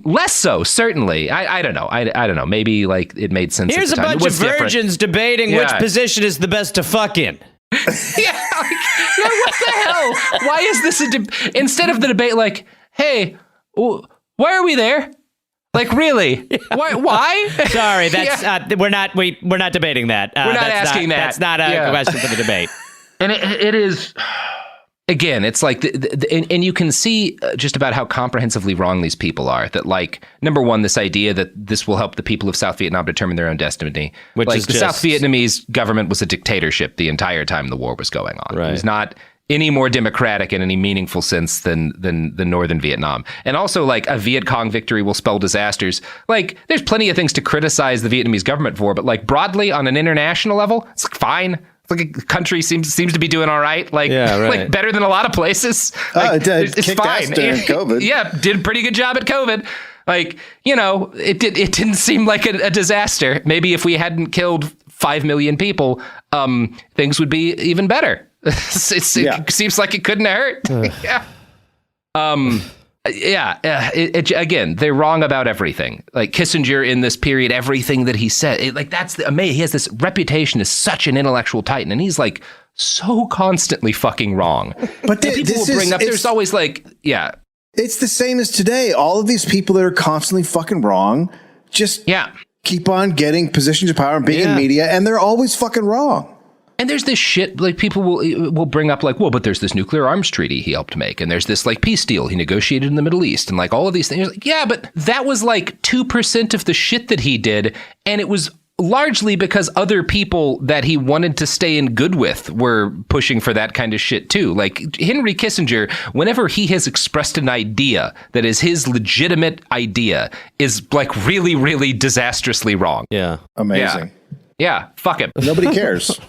Less so, certainly. I don't know. I don't know. Maybe like it made sense. Here's at the a time. bunch of virgins debating which position is the best to fuck in. What the hell? Why is this instead of the debate like, hey, why are we there? Like, really? Why? Sorry, that's we're not debating that. We're not asking that. That's not a question for the debate. And it is, again, it's like, and you can see just about how comprehensively wrong these people are. That, like, number one, this idea that this will help the people of South Vietnam determine their own destiny. Which like, is the South Vietnamese government was a dictatorship the entire time the war was going on. Right. It was not any more democratic in any meaningful sense than Northern Vietnam. And also, like, a Viet Cong victory will spell disasters. Like, there's plenty of things to criticize the Vietnamese government for, but, like, broadly on an international level, it's like, fine. It's like a country seems to be doing all right. Like, like better than a lot of places. Like, it's fine. During COVID. Yeah, did a pretty good job at COVID. Like, you know, it didn't seem like a disaster. Maybe if we hadn't killed 5 million people, things would be even better. It seems like it couldn't hurt. Again, they're wrong about everything. Like, Kissinger in this period, everything that he said, he has this reputation as such an intellectual titan, and he's like so constantly fucking wrong. But people will bring up, there's always like, it's the same as today. All of these people that are constantly fucking wrong, just keep on getting positions of power and being in media, and they're always fucking wrong. And there's this shit, like, people will bring up, like, well, but there's this nuclear arms treaty he helped make, and there's this, like, peace deal he negotiated in the Middle East, and, like, all of these things. Like, yeah, but that was, like, 2% of the shit that he did, and it was largely because other people that he wanted to stay in good with were pushing for that kind of shit, too. Like, Henry Kissinger, whenever he has expressed an idea that is his legitimate idea, is, like, really, really disastrously wrong. Yeah. Amazing. Yeah, fuck him. Nobody cares.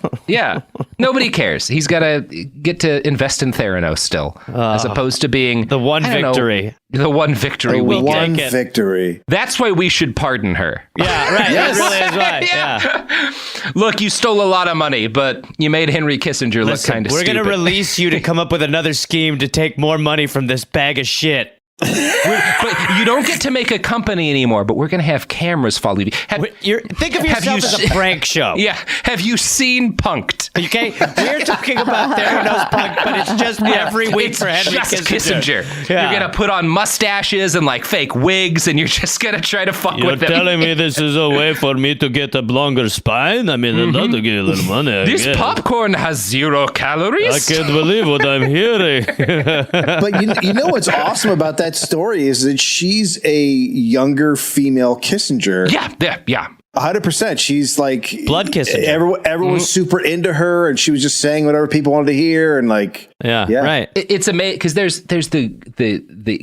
Nobody cares. He's got to get to invest in Theranos still, as opposed to being the one victory. The one victory we get. One victory. That's why we should pardon her. Yeah, right. Yes. That really is right. Yeah. Look, you stole a lot of money, but you made Henry Kissinger look kind of stupid. We're going to release you to come up with another scheme to take more money from this bag of shit. But you don't get to make a company anymore, but we're going to have cameras follow you. Think of yourself as a prank show. Yeah. Have you seen Punk'd? Okay. We're talking about Theranos Punk, but it's just every week for Henry Kissinger. Yeah. You're going to put on mustaches and, like, fake wigs, and you're just going to try to fuck with them. You're telling me this is a way for me to get a longer spine? I mean, I'd love to give you a little money. This popcorn has 0 calories. I can't believe what I'm hearing. But you know what's awesome about that story is that she's a younger female Kissinger. Yeah. 100%. She's like blood Kissinger. Everyone was super into her, and she was just saying whatever people wanted to hear, and like, right. It's amazing because there's the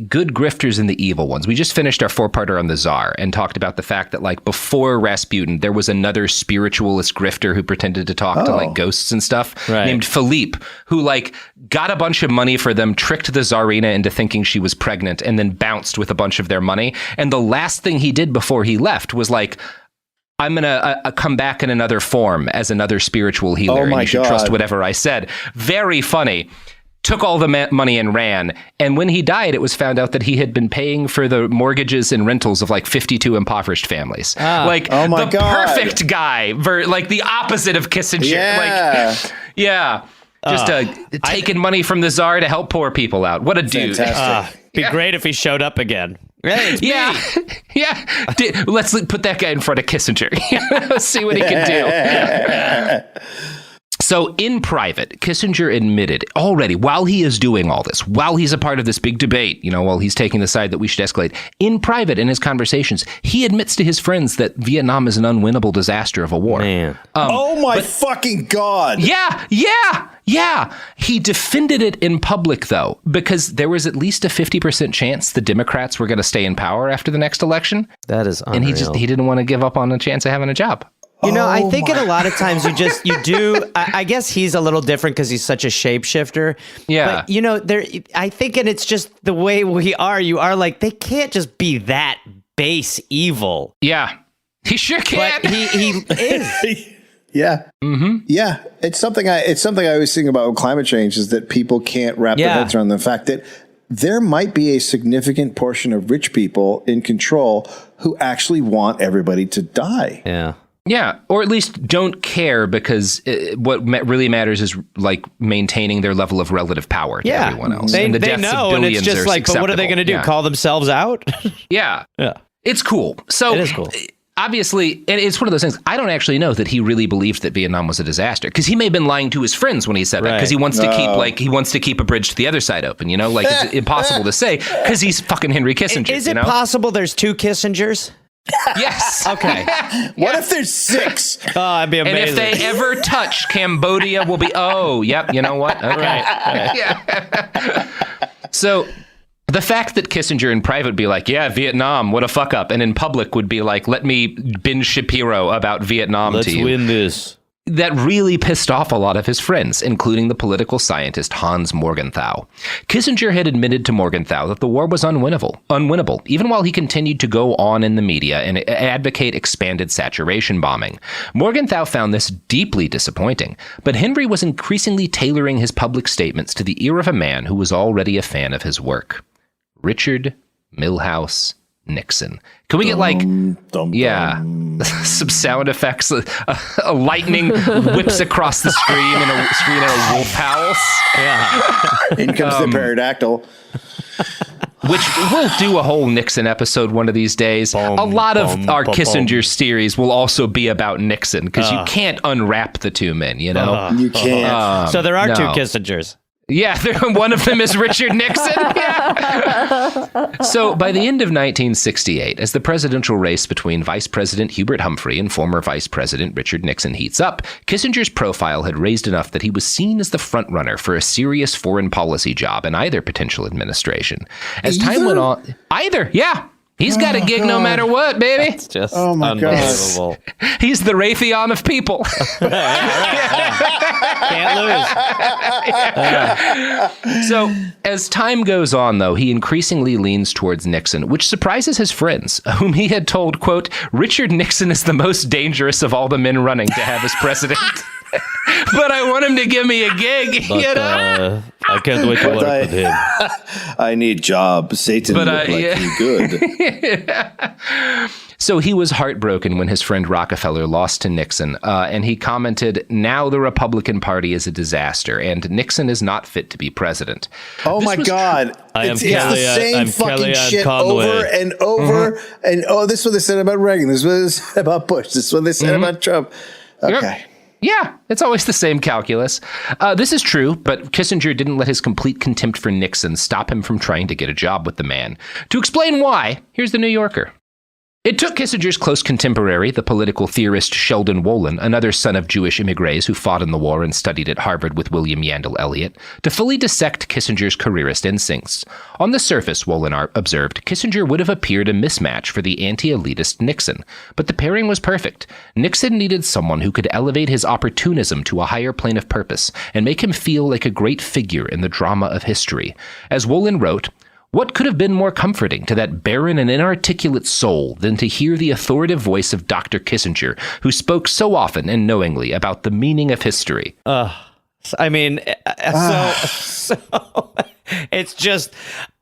good grifters and the evil ones. We just finished our 4-parter on the Tsar and talked about the fact that, like, before Rasputin, there was another spiritualist grifter who pretended to talk to, like, ghosts and stuff, named Philippe, who, like, got a bunch of money for them, tricked the Tsarina into thinking she was pregnant, and then bounced with a bunch of their money. And the last thing he did before he left was like, I'm going to come back in another form as another spiritual healer. Oh my and you should God. trust whatever I said. Very funny. took all the money and ran. And when he died, it was found out that he had been paying for the mortgages and rentals of like 52 impoverished families. Oh my God. Perfect guy, like the opposite of Kissinger. Yeah. Just taking money from the czar to help poor people out. What a dude. Be great if he showed up again. Hey, it's me. Let's put that guy in front of Kissinger. See what he can do. So in private, Kissinger admitted already, while he is doing all this, while he's a part of this big debate, while he's taking the side that we should escalate, in private, in his conversations, he admits to his friends that Vietnam is an unwinnable disaster of a war. Man. Oh my fucking God. Yeah. He defended it in public, though, because there was at least a 50% chance the Democrats were going to stay in power after the next election. That is unreal. And he didn't want to give up on a chance of having a job. I think in a lot of times you do. I guess he's a little different because he's such a shapeshifter. Yeah. But, I think, and it's just the way we are. You are like, they can't just be that base evil. Yeah. He sure can. But he is. Yeah. Mm-hmm. Yeah. It's something I always think about with climate change is that people can't wrap their heads around the fact that there might be a significant portion of rich people in control who actually want everybody to die. Yeah. Yeah, or at least don't care because what really matters is like maintaining their level of relative power to everyone else. They and the deaths know, of and it's billions just are like, but what are they going to do? Yeah. Call themselves out? Yeah. It's cool. So it is cool. Obviously, and it's one of those things. I don't actually know that he really believed that Vietnam was a disaster because he may have been lying to his friends when he said that because he wants to keep a bridge to the other side open. It's impossible to say because he's fucking Henry Kissinger. Is it possible there's two Kissingers? Yes. Okay. What if there's 6? Oh, that'd be amazing. And if they ever touch, Cambodia will be. Oh, yep. You know what? Okay. Right. Yeah. So the fact that Kissinger in private would be like, yeah, Vietnam, what a fuck up, and in public would be like, let me Ben Shapiro about Vietnam Let's to you. win this. That really pissed off a lot of his friends, including the political scientist Hans Morgenthau. Kissinger had admitted to Morgenthau that the war was unwinnable, even while he continued to go on in the media and advocate expanded saturation bombing. Morgenthau found this deeply disappointing, but Henry was increasingly tailoring his public statements to the ear of a man who was already a fan of his work. Richard Milhous Nixon. Can we get some sound effects? A lightning whips across the screen and a wolf howls. Yeah. In comes the pterodactyl. Which we'll do a whole Nixon episode one of these days. A lot of our Kissinger series will also be about Nixon because you can't unwrap the two men, You can't. So there are two Kissingers. Yeah, one of them is Richard Nixon. Yeah. So by the end of 1968, as the presidential race between Vice President Hubert Humphrey and former Vice President Richard Nixon heats up, Kissinger's profile had raised enough that he was seen as the frontrunner for a serious foreign policy job in either potential administration. As time went on, yeah. He's got a gig no matter what, baby. It's just unbelievable. He's the Raytheon of people. Can't lose. So as time goes on, though, he increasingly leans towards Nixon, which surprises his friends, whom he had told, quote, Richard Nixon is the most dangerous of all the men running to have as president. But I want him to give me a gig, I can't wait to work with him. I need job. Satan looked like you good. So he was heartbroken when his friend Rockefeller lost to Nixon, and he commented, now the Republican Party is a disaster, and Nixon is not fit to be president. Oh, my God. It's the same fucking shit over and over. And, this is what they said about Reagan. This is what they said about Bush. This is what they said about Trump. Okay. Yeah, it's always the same calculus. This is true, but Kissinger didn't let his complete contempt for Nixon stop him from trying to get a job with the man. To explain why, here's the New Yorker. It took Kissinger's close contemporary, the political theorist Sheldon Wolin, another son of Jewish immigrants who fought in the war and studied at Harvard with William Yandell Elliott, to fully dissect Kissinger's careerist instincts. On the surface, Wolin observed, Kissinger would have appeared a mismatch for the anti-elitist Nixon, but the pairing was perfect. Nixon needed someone who could elevate his opportunism to a higher plane of purpose and make him feel like a great figure in the drama of history. As Wolin wrote, what could have been more comforting to that barren and inarticulate soul than to hear the authoritative voice of Dr. Kissinger, who spoke so often and knowingly about the meaning of history? I mean, so it's just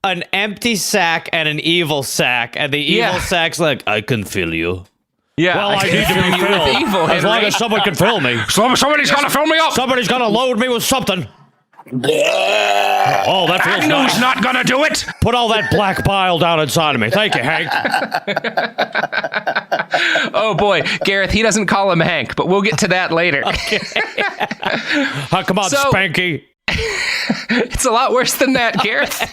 an empty sack and an evil sack, and the evil sack's like, I can fill you. Yeah, well, I need to be filled. Evil, as long as someone can fill me. Somebody's got to fill me up. Somebody's got to load me with something. Oh, that feels nice. Agnew's not gonna do it. Put all that black bile down inside of me. Thank you, Hank. Oh boy, Gareth, he doesn't call him Hank, but we'll get to that later. Okay. Come on, Spanky. It's a lot worse than that, Gareth. All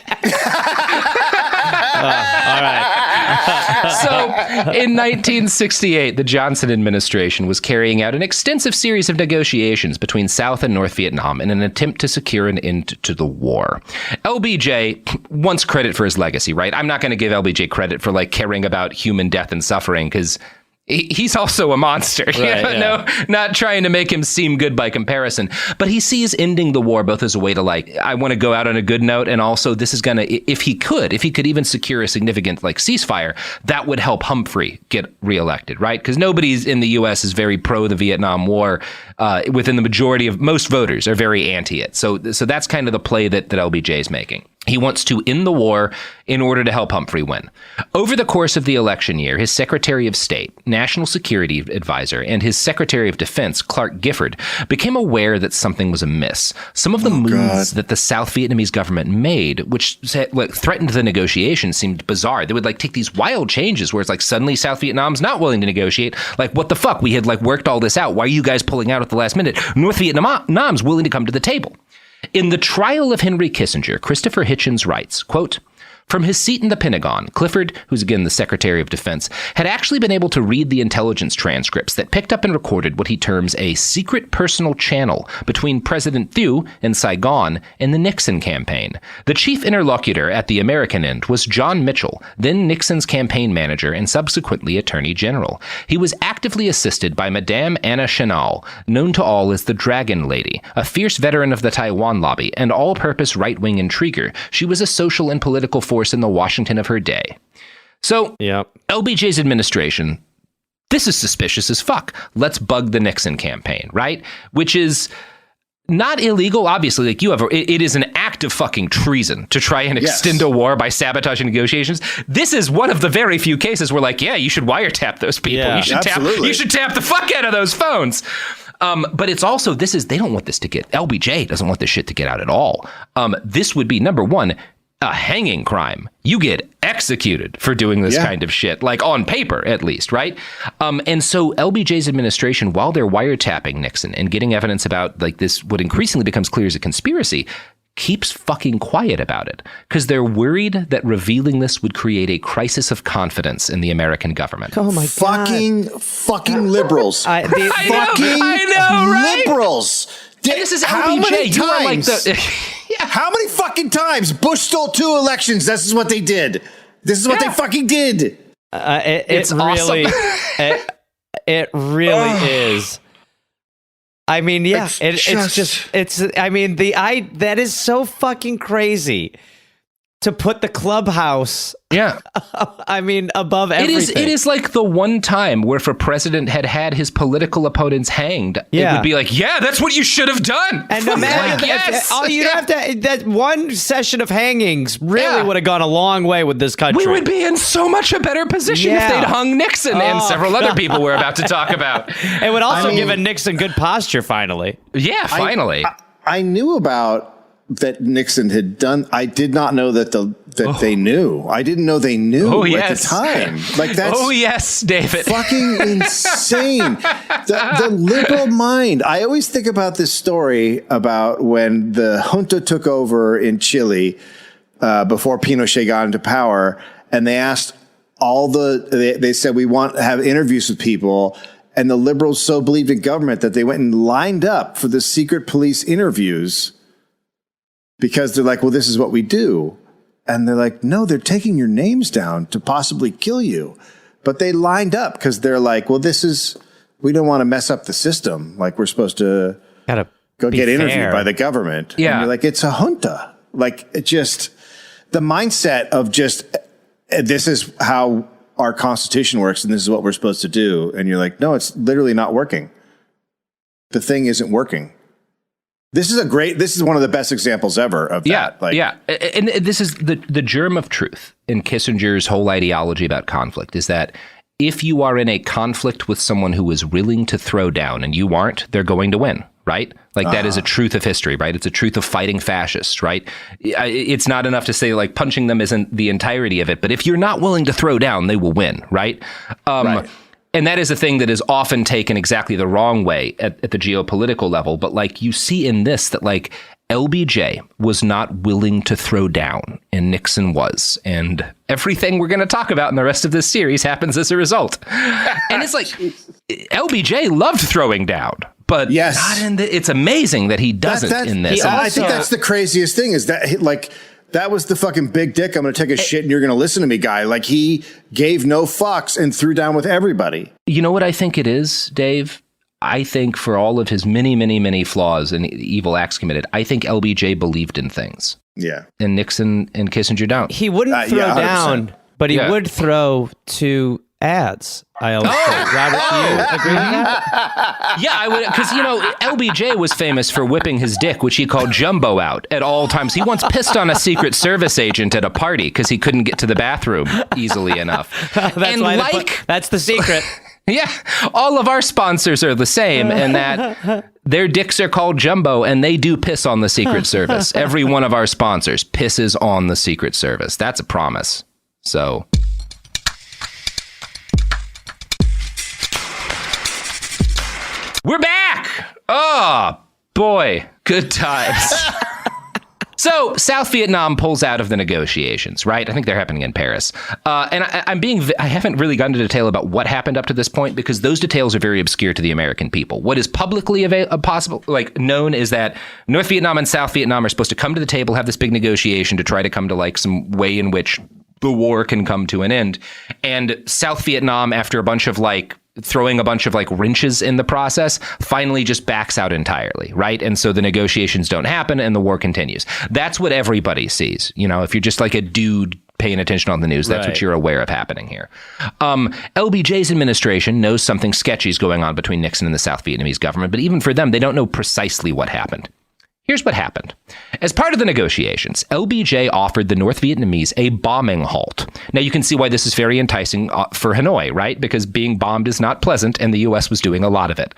right. So, in 1968, the Johnson administration was carrying out an extensive series of negotiations between South and North Vietnam in an attempt to secure an end to the war. LBJ wants credit for his legacy, right? I'm not going to give LBJ credit for caring about human death and suffering, because he's also a monster. Right, No, not trying to make him seem good by comparison. But he sees ending the war both as a way to I want to go out on a good note, and also this is going to, if he could even secure a significant ceasefire, that would help Humphrey get reelected, right? Because nobody in the U.S. is very pro the Vietnam War. Within the majority of most voters are very anti it. So that's kind of the play that LBJ is making. He wants to end the war in order to help Humphrey win. Over the course of the election year, his Secretary of State, National Security Advisor, and his Secretary of Defense, Clark Gifford, became aware that something was amiss. Some of the moves that the South Vietnamese government made, which threatened the negotiations, seemed bizarre. They would take these wild changes where it's suddenly South Vietnam's not willing to negotiate. What the fuck? We had worked all this out. Why are you guys pulling out at the last minute? North Vietnam's willing to come to the table. In the trial of Henry Kissinger, Christopher Hitchens writes, quote, "From his seat in the Pentagon, Clifford, who's again the Secretary of Defense, had actually been able to read the intelligence transcripts that picked up and recorded what he terms a secret personal channel between President Thieu in Saigon and the Nixon campaign. The chief interlocutor at the American end was John Mitchell, then Nixon's campaign manager and subsequently Attorney General. He was actively assisted by Madame Anna Chenal, known to all as the Dragon Lady, a fierce veteran of the Taiwan lobby and all-purpose right-wing intriguer. She was a social and political force in the Washington of her day." So, LBJ's administration, this is suspicious as fuck. Let's bug the Nixon campaign, right? Which is not illegal, obviously. It is an act of fucking treason to try and extend a war by sabotaging negotiations. This is one of the very few cases where, you should wiretap those people. Yeah, you should tap the fuck out of those phones. But it's also, they don't want this to get, LBJ doesn't want this shit to get out at all. This would be, number one, a hanging crime. You get executed for doing this kind of shit, on paper, at least, right? And so LBJ's administration, while they're wiretapping Nixon and getting evidence about this, what increasingly becomes clear as a conspiracy, keeps fucking quiet about it because they're worried that revealing this would create a crisis of confidence in the American government. Oh my God. Fucking liberals. I know, right? Liberals. This is how LBJ. Many you are times? How many fucking times? Bush stole 2 elections. This is what they did. This is what they fucking did. It's really, awesome. it really is. I mean, that is so fucking crazy to put the clubhouse. Yeah. Above everything. It is the one time where if a president had his political opponents hanged, it would be that's what you should have done. And imagine that one session of hangings really would have gone a long way with this country. We would be in so much a better position if they'd hung Nixon and several other people we're about to talk about. It would also give Nixon good posture finally. Yeah, finally. I knew about that Nixon had done. I did not know that they knew. I didn't know they knew at the time. That's David. Fucking insane. The liberal mind. I always think about this story about when the junta took over in Chile before Pinochet got into power, and they asked they said, we want to have interviews with people. And the liberals so believed in government that they went and lined up for the secret police interviews. Because they're well, this is what we do. And they're no, they're taking your names down to possibly kill you. But they lined up because they're well, we don't want to mess up the system. We're supposed to go get interviewed by the government. Yeah. And you're it's a junta. It just, the mindset of this is how our Constitution works and this is what we're supposed to do. And you're no, it's literally not working. The thing isn't working. This is one of the best examples ever of that. And this is the germ of truth in Kissinger's whole ideology about conflict is that if you are in a conflict with someone who is willing to throw down and you aren't, they're going to win, right? Like that is a truth of history, right? It's a truth of fighting fascists, right? It's not enough to say like punching them isn't the entirety of it, but if you're not willing to throw down, they will win, right? Right. And that is a thing that is often taken exactly the wrong way at the geopolitical level. But like you see in this that like LBJ was not willing to throw down and Nixon was. And everything we're going to talk about in the rest of this series happens as a result. And it's like LBJ loved throwing down. But not in it's amazing that he doesn't in this. I think that's the craziest thing is that like that was the fucking big dick. I'm going to take a shit and you're going to listen to me guy. Like he gave no fucks and threw down with everybody. You know what I think it is, Dave? I think for all of his many, many, many flaws and evil acts committed, I think LBJ believed in things. Yeah. And Nixon and Kissinger don't. He wouldn't throw down, but he would throw to ads. I always Robert, do you agree with that? Yeah, I would, because, you know, LBJ was famous for whipping his dick, which he called Jumbo out at all times. He once pissed on a Secret Service agent at a party because he couldn't get to the bathroom easily enough. That's the secret. Yeah, all of our sponsors are the same in that their dicks are called Jumbo and they do piss on the Secret Service. Every one of our sponsors pisses on the Secret Service. That's a promise. So... we're back! Oh, boy. Good times. So, South Vietnam pulls out of the negotiations, right? I think they're happening in Paris. And I haven't really gone into detail about what happened up to this point because those details are very obscure to the American people. What is publicly known is that North Vietnam and South Vietnam are supposed to come to the table, have this big negotiation to try to come to like some way in which the war can come to an end. And South Vietnam, after a bunch of throwing a bunch of wrenches in the process, finally just backs out entirely, right? And so the negotiations don't happen and the war continues. That's what everybody sees. You know, if you're just like a dude paying attention on the news, that's what you're aware of happening here. LBJ's administration knows something sketchy is going on between Nixon and the South Vietnamese government, but even for them, they don't know precisely what happened. Here's what happened. As part of the negotiations, LBJ offered the North Vietnamese a bombing halt. Now, you can see why this is very enticing for Hanoi, right? Because being bombed is not pleasant, and the U.S. was doing a lot of it.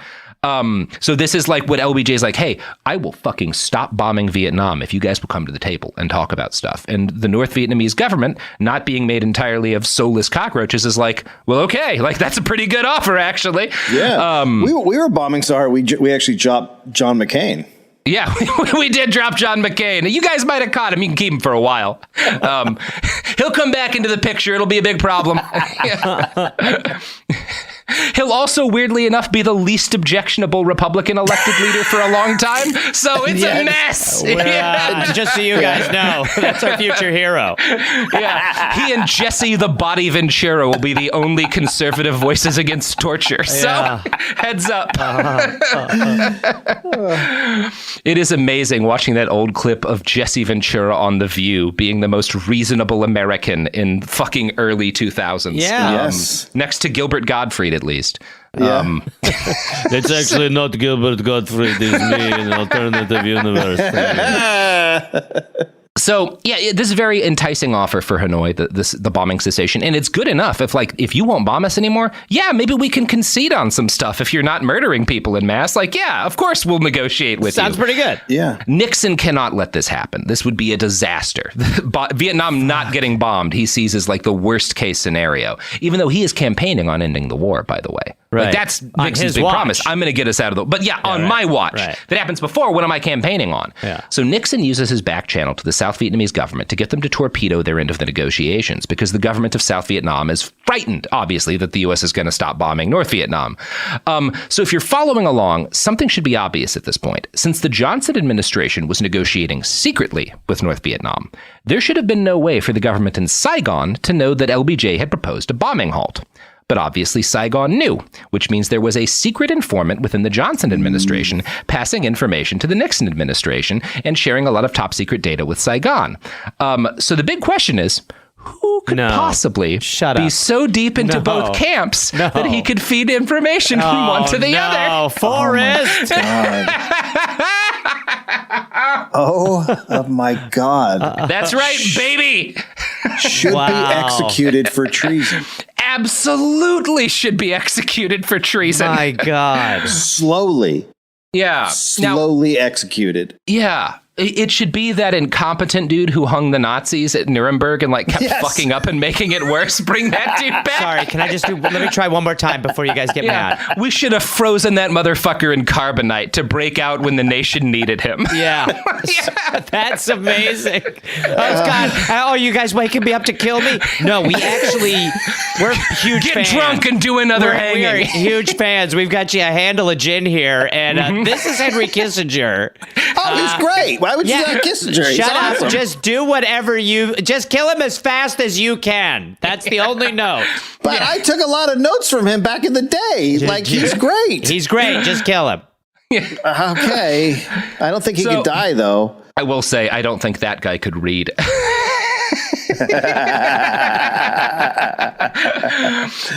So this is like what LBJ is like, hey, I will fucking stop bombing Vietnam if you guys will come to the table and talk about stuff. And the North Vietnamese government, not being made entirely of soulless cockroaches, is like, well, okay, like that's a pretty good offer, actually. Yeah. We were bombing so hard, we actually dropped John McCain. Yeah, we did drop John McCain. You guys might have caught him. You can keep him for a while. He'll come back into the picture. It'll be a big problem. He'll also, weirdly enough, be the least objectionable Republican elected leader for a long time. So it's a mess. Just so you guys know, that's our future hero. Yeah, he and Jesse the Body Ventura will be the only conservative voices against torture. So heads up. It is amazing watching that old clip of Jesse Ventura on The View being the most reasonable American in fucking early 2000s. Yeah. Yes. Next to Gilbert Gottfried, at least. Yeah. It's actually not Gilbert Gottfried, it's me in an alternative universe. So, yeah, this is a very enticing offer for Hanoi, the bombing cessation. And it's good enough if you won't bomb us anymore, maybe we can concede on some stuff if you're not murdering people en masse. Of course we'll negotiate with you. Sounds pretty good. Yeah. Nixon cannot let this happen. This would be a disaster. Vietnam not getting bombed, he sees as the worst case scenario, even though he is campaigning on ending the war, by the way. Right. That's Nixon's big promise. I'm going to get us out of the... But on my watch. Right. That happens before. What am I campaigning on? Yeah. So Nixon uses his back channel to the South Vietnamese government to get them to torpedo their end of the negotiations because the government of South Vietnam is frightened, obviously, that the U.S. is going to stop bombing North Vietnam. So if you're following along, something should be obvious at this point. Since the Johnson administration was negotiating secretly with North Vietnam, there should have been no way for the government in Saigon to know that LBJ had proposed a bombing halt. But obviously Saigon knew, which means there was a secret informant within the Johnson administration passing information to the Nixon administration and sharing a lot of top secret data with Saigon. So the big question is, who could possibly be so deep into both camps that he could feed information from one to the other? Forrest! Oh my God. That's right, baby. Should be executed for treason. Absolutely should be executed for treason. My God. Slowly. Yeah. Slowly executed. Yeah. It should be that incompetent dude who hung the Nazis at Nuremberg and kept fucking up and making it worse. Bring that dude back. Sorry, can I just let me try one more time before you guys get mad. We should have frozen that motherfucker in carbonite to break out when the nation needed him. Yeah. That's amazing. Oh, God. Oh, you guys waking me up to kill me? No, we're huge fans. Get drunk and do another hanging. We're huge fans. We've got you a handle of gin here, and this is Henry Kissinger. Oh, he's great. Why would you like Kissinger? He's Shut awesome. up. Just do whatever just kill him as fast as you can. That's the only note. But I took a lot of notes from him back in the day. He's great. He's great. Just kill him. Okay. I don't think he could die, though. I will say, I don't think that guy could read.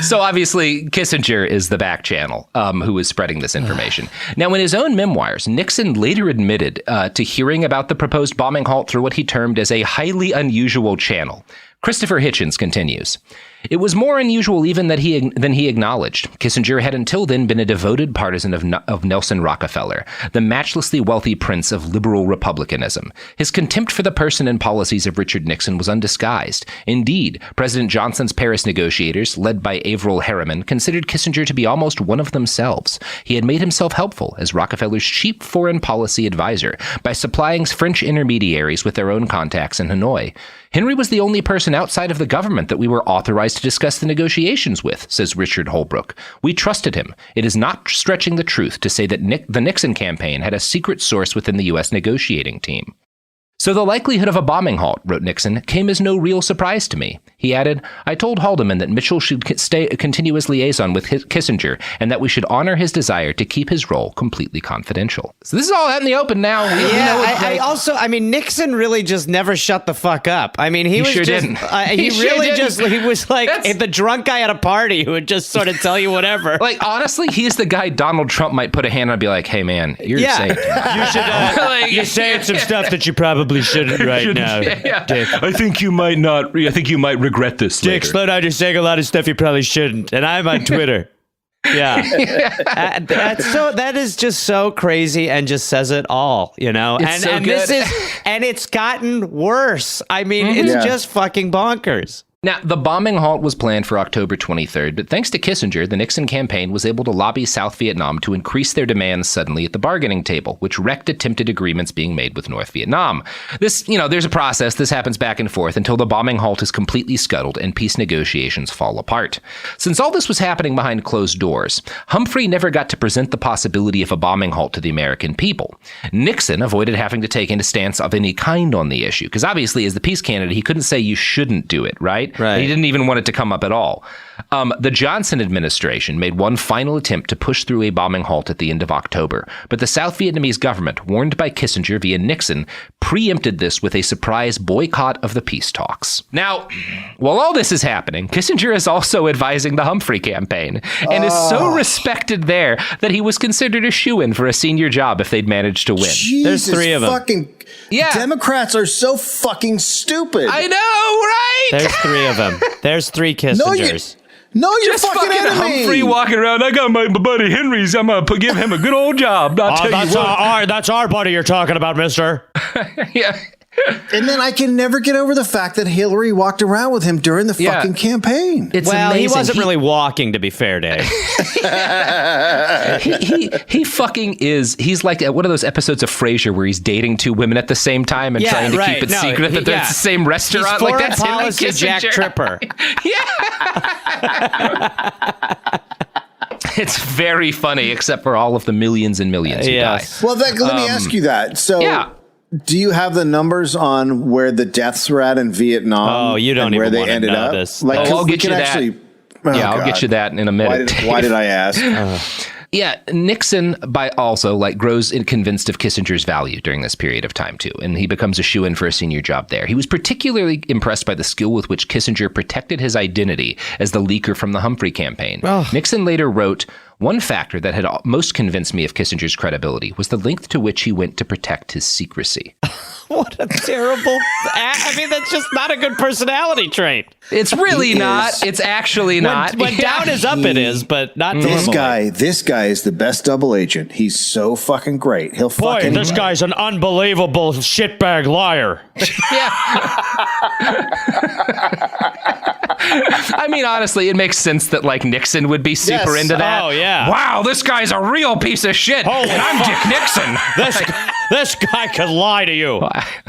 So obviously, Kissinger is the back channel who is spreading this information. Now, in his own memoirs, Nixon later admitted to hearing about the proposed bombing halt through what he termed as a highly unusual channel. Christopher Hitchens continues. It was more unusual even than he acknowledged. Kissinger had until then been a devoted partisan of Nelson Rockefeller, the matchlessly wealthy prince of liberal republicanism. His contempt for the person and policies of Richard Nixon was undisguised. Indeed, President Johnson's Paris negotiators, led by Averell Harriman, considered Kissinger to be almost one of themselves. He had made himself helpful as Rockefeller's cheap foreign policy advisor by supplying French intermediaries with their own contacts in Hanoi. Henry was the only person outside of the government that we were authorized to discuss the negotiations with, says Richard Holbrook. We trusted him. It is not stretching the truth to say that the Nixon campaign had a secret source within the U.S. negotiating team. So the likelihood of a bombing halt, wrote Nixon, came as no real surprise to me. He added, I told Haldeman that Mitchell should continue as liaison with Kissinger and that we should honor his desire to keep his role completely confidential. So this is all out in the open now. I mean, Nixon really just never shut the fuck up. I mean, he was sure just, didn't. he was like the drunk guy at a party who would just sort of tell you whatever. Honestly, he's the guy Donald Trump might put a hand on and be like, hey man, you're saying you should, you're saying some stuff that you probably shouldn't now, Dick. I think you might regret this Dick, later. slow down. You're saying a lot of stuff you probably shouldn't. And I'm on Twitter. That is just so crazy and just says it all, It's and it's gotten worse. I mean, it's just fucking bonkers. Now, the bombing halt was planned for October 23rd, but thanks to Kissinger, the Nixon campaign was able to lobby South Vietnam to increase their demands suddenly at the bargaining table, which wrecked attempted agreements being made with North Vietnam. This, there's a process. This happens back and forth until the bombing halt is completely scuttled and peace negotiations fall apart. Since all this was happening behind closed doors, Humphrey never got to present the possibility of a bombing halt to the American people. Nixon avoided having to take any stance of any kind on the issue, because obviously as the peace candidate, he couldn't say you shouldn't do it, right? He didn't even want it to come up at all. The Johnson administration made one final attempt to push through a bombing halt at the end of October, but the South Vietnamese government, warned by Kissinger via Nixon, preempted this with a surprise boycott of the peace talks. Now, while all this is happening, Kissinger is also advising the Humphrey campaign and is so respected there that he was considered a shoo-in for a senior job if they'd managed to win. Jesus, there's 3 of them. Democrats are so fucking stupid. I know, right? There's 3 of them. There's 3 Kissingers. No, you're just fucking enemy. Humphrey walking around. I got my buddy Henry's. I'm gonna give him a good old job. That's our buddy you're talking about, mister. Yeah. And then I can never get over the fact that Hillary walked around with him during the fucking campaign. It's amazing. He wasn't really walking, to be fair, Dave. he fucking is. He's like one of those episodes of Frasier where he's dating 2 women at the same time and trying to keep it secret that they're at the same restaurant. He's like that's policy Jack Tripper. It's very funny, except for all of the millions and millions who die. Well, let me ask you that. So, do you have the numbers on where the deaths were at in Vietnam? Oh, you don't even want to know this. I'll get you that. I'll get you that in a minute. Why did I ask? Yeah, Nixon grows convinced of Kissinger's value during this period of time, too, and he becomes a shoo-in for a senior job there. He was particularly impressed by the skill with which Kissinger protected his identity as the leaker from the Humphrey campaign. Nixon later wrote, One factor that had most convinced me of Kissinger's credibility was the length to which he went to protect his secrecy. What a terrible... I mean, that's just not a good personality trait. It's really not. It's actually not. When down is up, it is, but not this normally. This guy is the best double agent. He's so fucking great. He'll fucking... Boy, this guy's an unbelievable shitbag liar. Yeah. I mean, honestly, it makes sense that like Nixon would be super into that. Oh, yeah. Wow, this guy's a real piece of shit. Holy and I'm Dick Nixon. This guy could lie to you.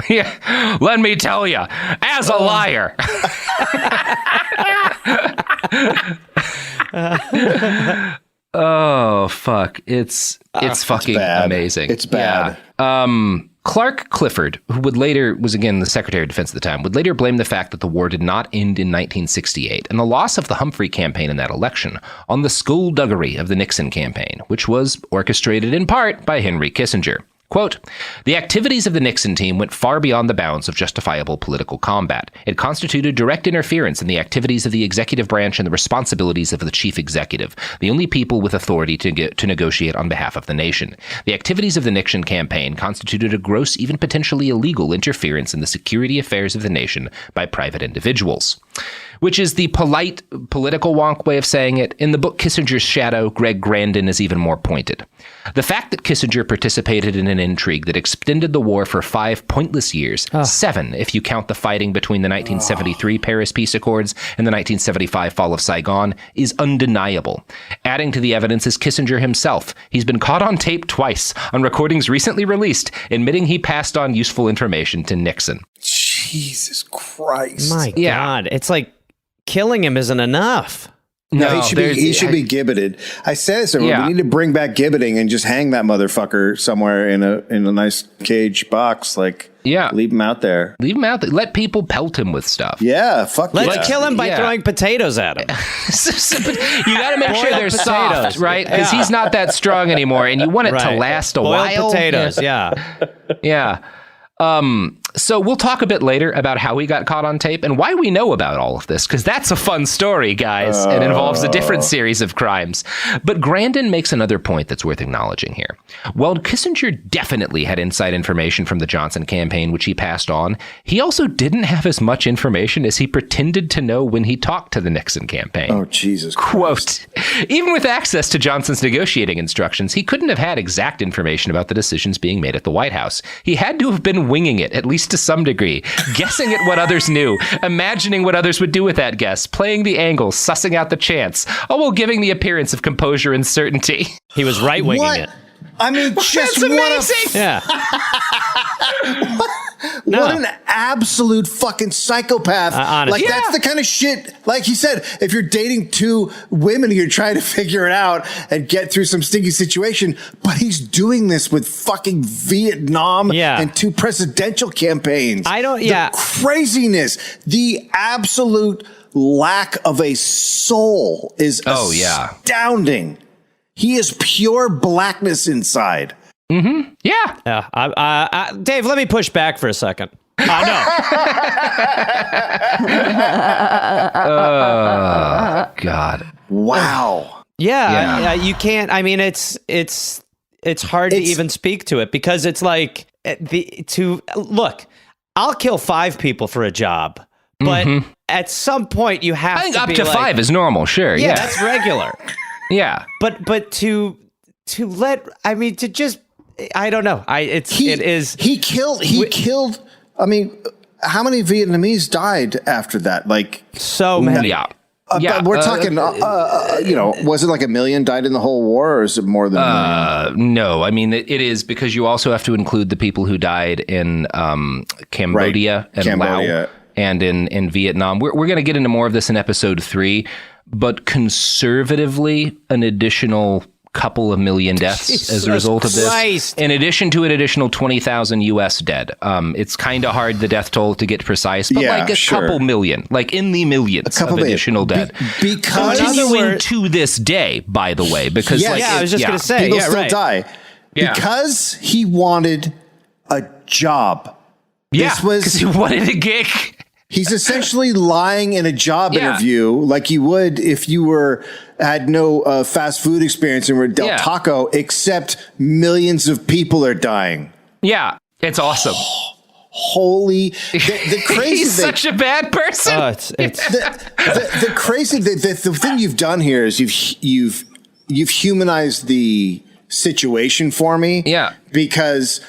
Yeah, let me tell you, as a liar. Oh fuck! It's fucking amazing. It's bad. Yeah. Clark Clifford, who was again the Secretary of Defense at the time, would later blame the fact that the war did not end in 1968 and the loss of the Humphrey campaign in that election on the skullduggery of the Nixon campaign, which was orchestrated in part by Henry Kissinger. Quote, the activities of the Nixon team went far beyond the bounds of justifiable political combat. It constituted direct interference in the activities of the executive branch and the responsibilities of the chief executive, the only people with authority to negotiate on behalf of the nation. The activities of the Nixon campaign constituted a gross, even potentially illegal interference in the security affairs of the nation by private individuals. Which is the polite political wonk way of saying it. In the book Kissinger's Shadow, Greg Grandin is even more pointed. The fact that Kissinger participated in an intrigue that extended the war for 5 pointless years, 7 if you count the fighting between the 1973 Paris Peace Accords and the 1975 fall of Saigon, is undeniable. Adding to the evidence is Kissinger himself. He's been caught on tape twice, on recordings recently released, admitting he passed on useful information to Nixon. Jesus Christ. My God. It's like killing him isn't enough. No, he should be gibbeted. I said so. Yeah. We need to bring back gibbeting and just hang that motherfucker somewhere in a nice cage box. Like, leave him out there. Leave him out there. Let people pelt him with stuff. Yeah, fuck Let's kill him by throwing potatoes at him. You got to make sure they're soft, right? Because he's not that strong anymore, and you want it to last a while. Boiled potatoes, yeah. Yeah. So we'll talk a bit later about how he got caught on tape and why we know about all of this, because that's a fun story, guys. It involves a different series of crimes. But Grandin makes another point that's worth acknowledging here. While Kissinger definitely had inside information from the Johnson campaign, which he passed on, he also didn't have as much information as he pretended to know when he talked to the Nixon campaign. Oh, Jesus Quote, even with access to Johnson's negotiating instructions, he couldn't have had exact information about the decisions being made at the White House. He had to have been winging it, at least to some degree, guessing at what others knew, imagining what others would do with that guess, playing the angle, sussing out the chance, all while giving the appearance of composure and certainty. He was right-winging it. I mean, just That's amazing. What an absolute fucking psychopath. Honestly. That's the kind of shit, like he said, if you're dating two women, you're trying to figure it out and get through some sticky situation, but he's doing this with fucking Vietnam and 2 presidential campaigns. The craziness, the absolute lack of a soul is astounding. He is pure blackness inside. Mm-hmm. Yeah. Dave, let me push back for a second. No. God. Wow. Yeah. You can't. I mean, it's hard to even speak to it because it's like look. I'll kill 5 people for a job, but at some point you have. I think to up be to 5 is normal. Sure. Yeah, that's regular. Yeah. But to just. I don't know. He killed. I mean, how many Vietnamese died after that? Like so many. We're talking. Was it like 1 million died in the whole war, or is it more than 1 million? No, I mean it is because you also have to include the people who died in Cambodia and Laos and in Vietnam. We're going to get into more of this in episode 3, but conservatively, an additional couple of million deaths as a result of this, in addition to an additional 20,000 U.S. dead. It's kind of hard, the death toll, to get precise, but couple million, like in the millions of additional dead. Because continuing to this day, by the way, because I was just going to say, people still die because he wanted a job. Yeah, because he wanted a gig. He's essentially lying in a job interview like you would if you had no fast food experience and were Del Taco, except millions of people are dying. Yeah, it's awesome. Holy, the crazy He's thing, such a bad person. the crazy the thing you've done here is you've humanized the situation for me. Yeah, because.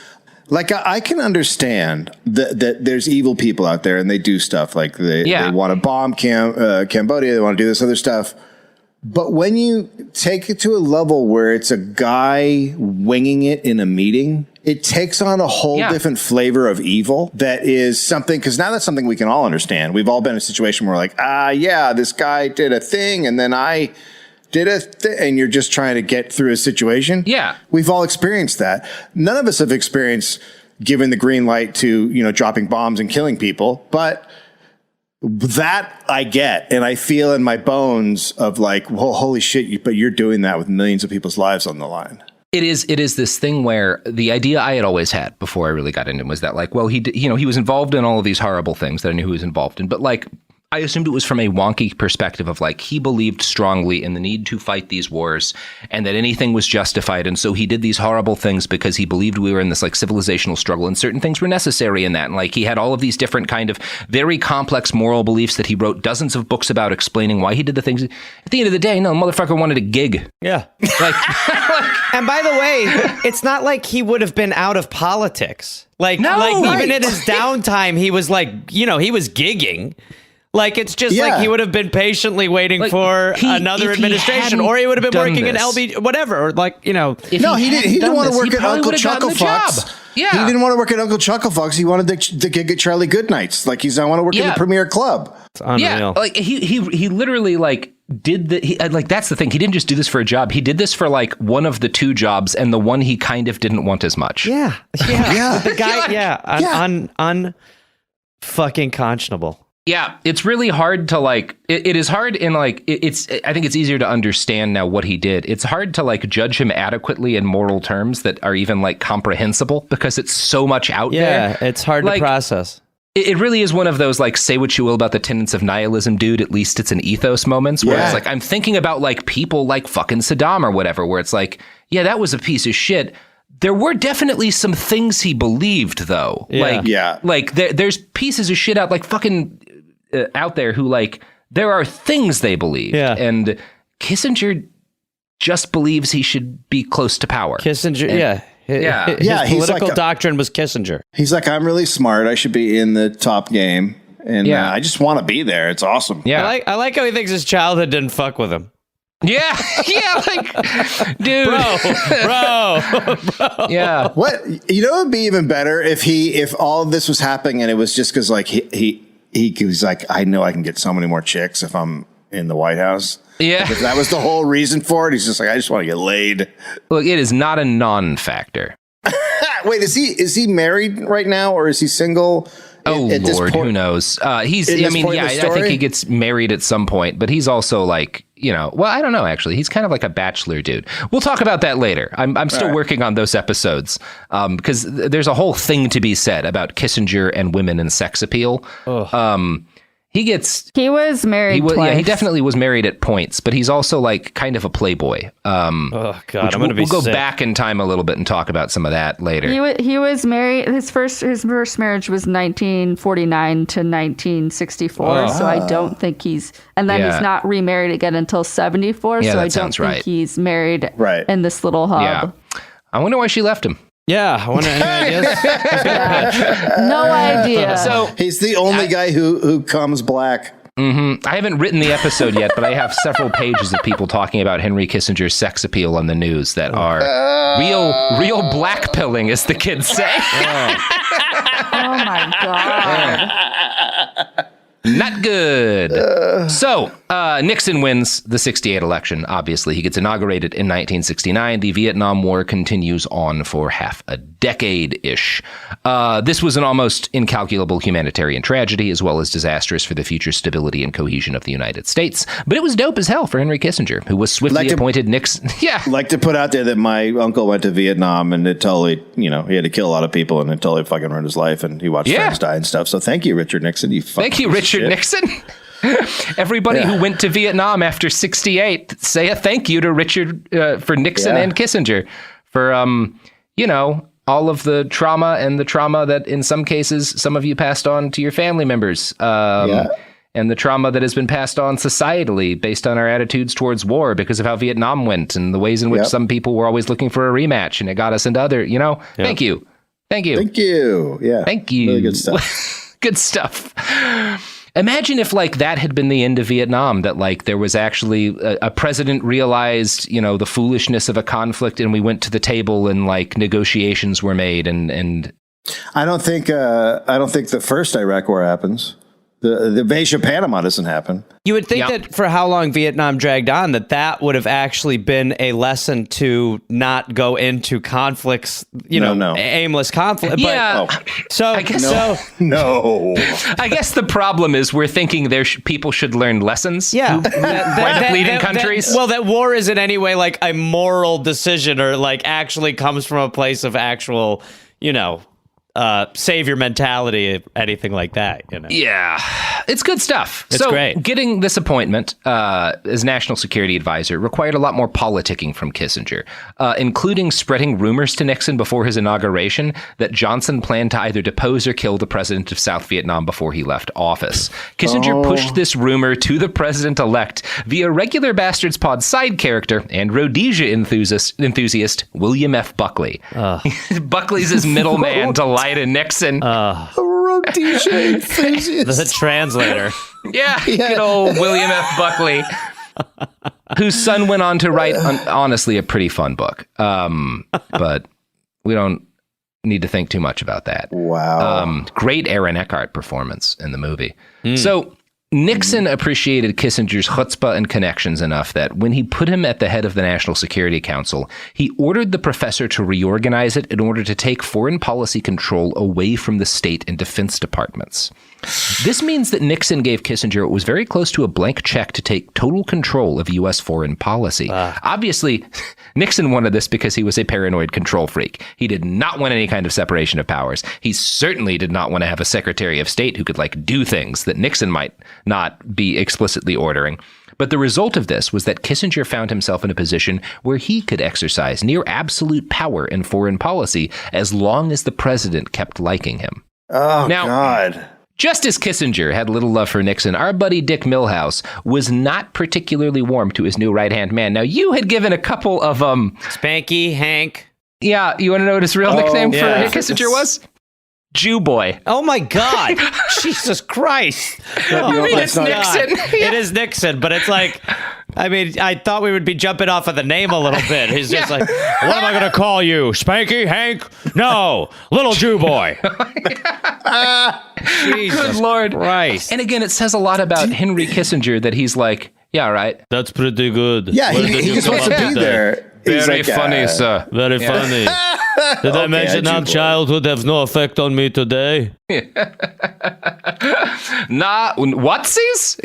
Like, I can understand that there's evil people out there and they do stuff like they want to bomb Cambodia, they want to do this other stuff. But when you take it to a level where it's a guy winging it in a meeting, it takes on a whole different flavor of evil that is something, because now that's something we can all understand. We've all been in a situation where we're like, this guy did a thing and then I did and you're just trying to get through a situation. Yeah. We've all experienced that. None of us have experienced giving the green light to, dropping bombs and killing people. But that I get. And I feel in my bones of like, well, holy shit, but you're doing that with millions of people's lives on the line. It is this thing where the idea I had always had before I really got into him was that like, well, he was involved in all of these horrible things that I knew he was involved in. But like, I assumed it was from a wonky perspective of like he believed strongly in the need to fight these wars and that anything was justified. And so he did these horrible things because he believed we were in this like civilizational struggle and certain things were necessary in that. And like he had all of these different kind of very complex moral beliefs that he wrote dozens of books about explaining why he did the things. At the end of the day, no, motherfucker wanted a gig. Yeah. Like, and by the way, it's not like he would have been out of politics. Even in his downtime, he was like, he was gigging. Like, it's just like he would have been patiently waiting for another administration, or he would have been working in LB, whatever. Or like, he didn't want to work at Uncle Chuckle Fox. Yeah. He didn't want to work at Uncle Chuckle Fox. He wanted the gig at Charlie Goodnight's. Like, I want to work in the Premier Club. It's unreal. Yeah, like he literally like did that's the thing. He didn't just do this for a job. He did this for like one of the two jobs and the one he kind of didn't want as much. Yeah. The guy, fucking conscionable. Yeah, it's really hard to like, it is hard in like, I think it's easier to understand now what he did. It's hard to like judge him adequately in moral terms that are even like comprehensible because it's so much out there. Yeah, it's hard to process. It really is one of those like, say what you will about the tenets of nihilism, dude, at least it's an ethos moments where it's like, I'm thinking about like people like fucking Saddam or whatever, where it's like, yeah, that was a piece of shit. There were definitely some things he believed though. Like there's pieces of shit out like fucking out there who like there are things they believe and Kissinger just believes he should be close to power. Kissinger his political doctrine was Kissinger. He's like, I'm really smart, I should be in the top game and I just want to be there. It's awesome. I like how he thinks his childhood didn't fuck with him. Like, dude, bro. Yeah. What it would be even better if all of this was happening and it was just because like he was like, I know I can get so many more chicks if I'm in the White House. Yeah. Like if that was the whole reason for it, he's just like, I just want to get laid. Look, it is not a non-factor. Wait, is he married right now or is he single? Oh, Lord, who knows? I think he gets married at some point, but he's also like, well, I don't know, actually. He's kind of like a bachelor dude. We'll talk about that later. I'm still working on those episodes because there's a whole thing to be said about Kissinger and women and sex appeal. He was married twice. Yeah, he definitely was married at points, but he's also like kind of a playboy. Oh God, we'll go back in time a little bit and talk about some of that later. He was married. His first marriage was 1949 to 1964. So I don't think he's not remarried again until 74. Yeah, so I that don't sounds think right. he's married in this little hub. Yeah, I wonder why she left him. Yeah, I wonder any ideas? No idea. So he's the only guy who comes black. Mm-hmm. I haven't written the episode yet, but I have several pages of people talking about Henry Kissinger's sex appeal on the news that are real blackpilling, as the kids say. Oh my God. Not good. So Nixon wins the 68 election. Obviously, he gets inaugurated in 1969. The Vietnam War continues on for half a decade-ish. This was an almost incalculable humanitarian tragedy, as well as disastrous for the future stability and cohesion of the United States. But it was dope as hell for Henry Kissinger, who was swiftly appointed Nixon. Yeah. Like to put out there that my uncle went to Vietnam and it totally, he had to kill a lot of people and it totally fucking ruined his life, and he watched friends die and stuff. So thank you, Richard Nixon. Thank you, Richard Nixon. Everybody who went to Vietnam after 68, say a thank you to Richard for Nixon and Kissinger for, all of the trauma and the trauma that in some cases, some of you passed on to your family members. And the trauma that has been passed on societally based on our attitudes towards war because of how Vietnam went and the ways in which some people were always looking for a rematch, and it got us into other, Thank you. Thank you. Thank you. Yeah. Thank you. Really good stuff. Good stuff. Imagine if that had been the end of Vietnam, that there was actually a president realized, the foolishness of a conflict, and we went to the table and negotiations were made and I don't think the first Iraq war happens. The invasion of Panama doesn't happen. You would think that for how long Vietnam dragged on, that would have actually been a lesson to not go into conflicts, aimless conflict. Yeah. But, so I guess no. I guess the problem is we're thinking people should learn lessons. Yeah. Wind up leading countries. That war is in any way a moral decision or actually comes from a place of actual, savior mentality, anything like that, Yeah, it's good stuff. It's great. Getting this appointment as national security advisor required a lot more politicking from Kissinger, including spreading rumors to Nixon before his inauguration that Johnson planned to either depose or kill the president of South Vietnam before he left office. Kissinger pushed this rumor to the president-elect via regular Bastards Pod side character and Rhodesia enthusiast William F. Buckley. Buckley's his middleman to lie to Nixon. Rhodesia enthusiast. The translator. Yeah, good old William F. Buckley, whose son went on to write, honestly, a pretty fun book. But we don't need to think too much about that. Wow. Great Aaron Eckhart performance in the movie. So Nixon appreciated Kissinger's chutzpah and connections enough that when he put him at the head of the National Security Council, he ordered the professor to reorganize it in order to take foreign policy control away from the state and defense departments. This means that Nixon gave Kissinger what was very close to a blank check to take total control of U.S. foreign policy. Obviously, Nixon wanted this because he was a paranoid control freak. He did not want any kind of separation of powers. He certainly did not want to have a Secretary of State who could do things that Nixon might not be explicitly ordering. But the result of this was that Kissinger found himself in a position where he could exercise near absolute power in foreign policy as long as the president kept liking him. Oh, now, God. Just as Kissinger had little love for Nixon, our buddy Dick Milhouse was not particularly warm to his new right-hand man. Now, you had given a couple of... Spanky, Hank. Yeah, you want to know what his real nickname for Kissinger was? Jew boy. Oh my God. Jesus Christ. It's Nixon. It is Nixon, but it's I thought we would be jumping off of the name a little bit. He's just what am I going to call you? Spanky, Hank? No, little Jew boy. Jesus Good Lord. Christ. And again, it says a lot about Henry Kissinger that he's yeah, right. That's pretty good. Yeah, he's supposed to be there. Very funny, sir. Very funny. Did I mention how childhood has no effect on me today? Nah, whatsies?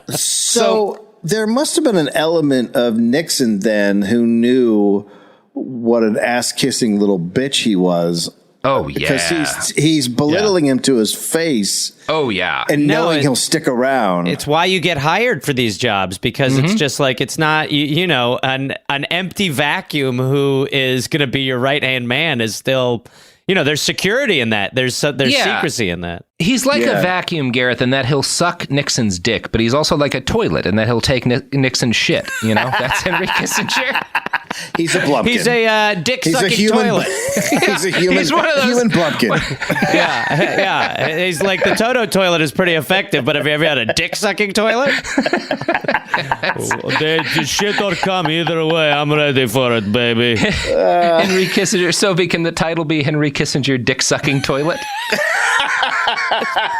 So there must have been an element of Nixon then who knew what an ass-kissing little bitch he was. Oh, yeah. Because he's belittling him to his face. Oh, yeah. And knowing he'll stick around. It's why you get hired for these jobs, because it's just it's not, an empty vacuum who is going to be your right-hand man is still, there's security in that. There's secrecy in that. He's like a vacuum, Gareth, in that he'll suck Nixon's dick, but he's also like a toilet in that he'll take Nixon's shit. That's Henry Kissinger. He's a blumpkin. He's a dick-sucking toilet. He's a human. He's one of those human blumpkin. yeah. He's like, the Toto toilet is pretty effective, but have you ever had a dick-sucking toilet? The shit or come, either way, I'm ready for it, baby. Henry Kissinger. Sophie, can the title be Henry Kissinger Dick-Sucking Toilet?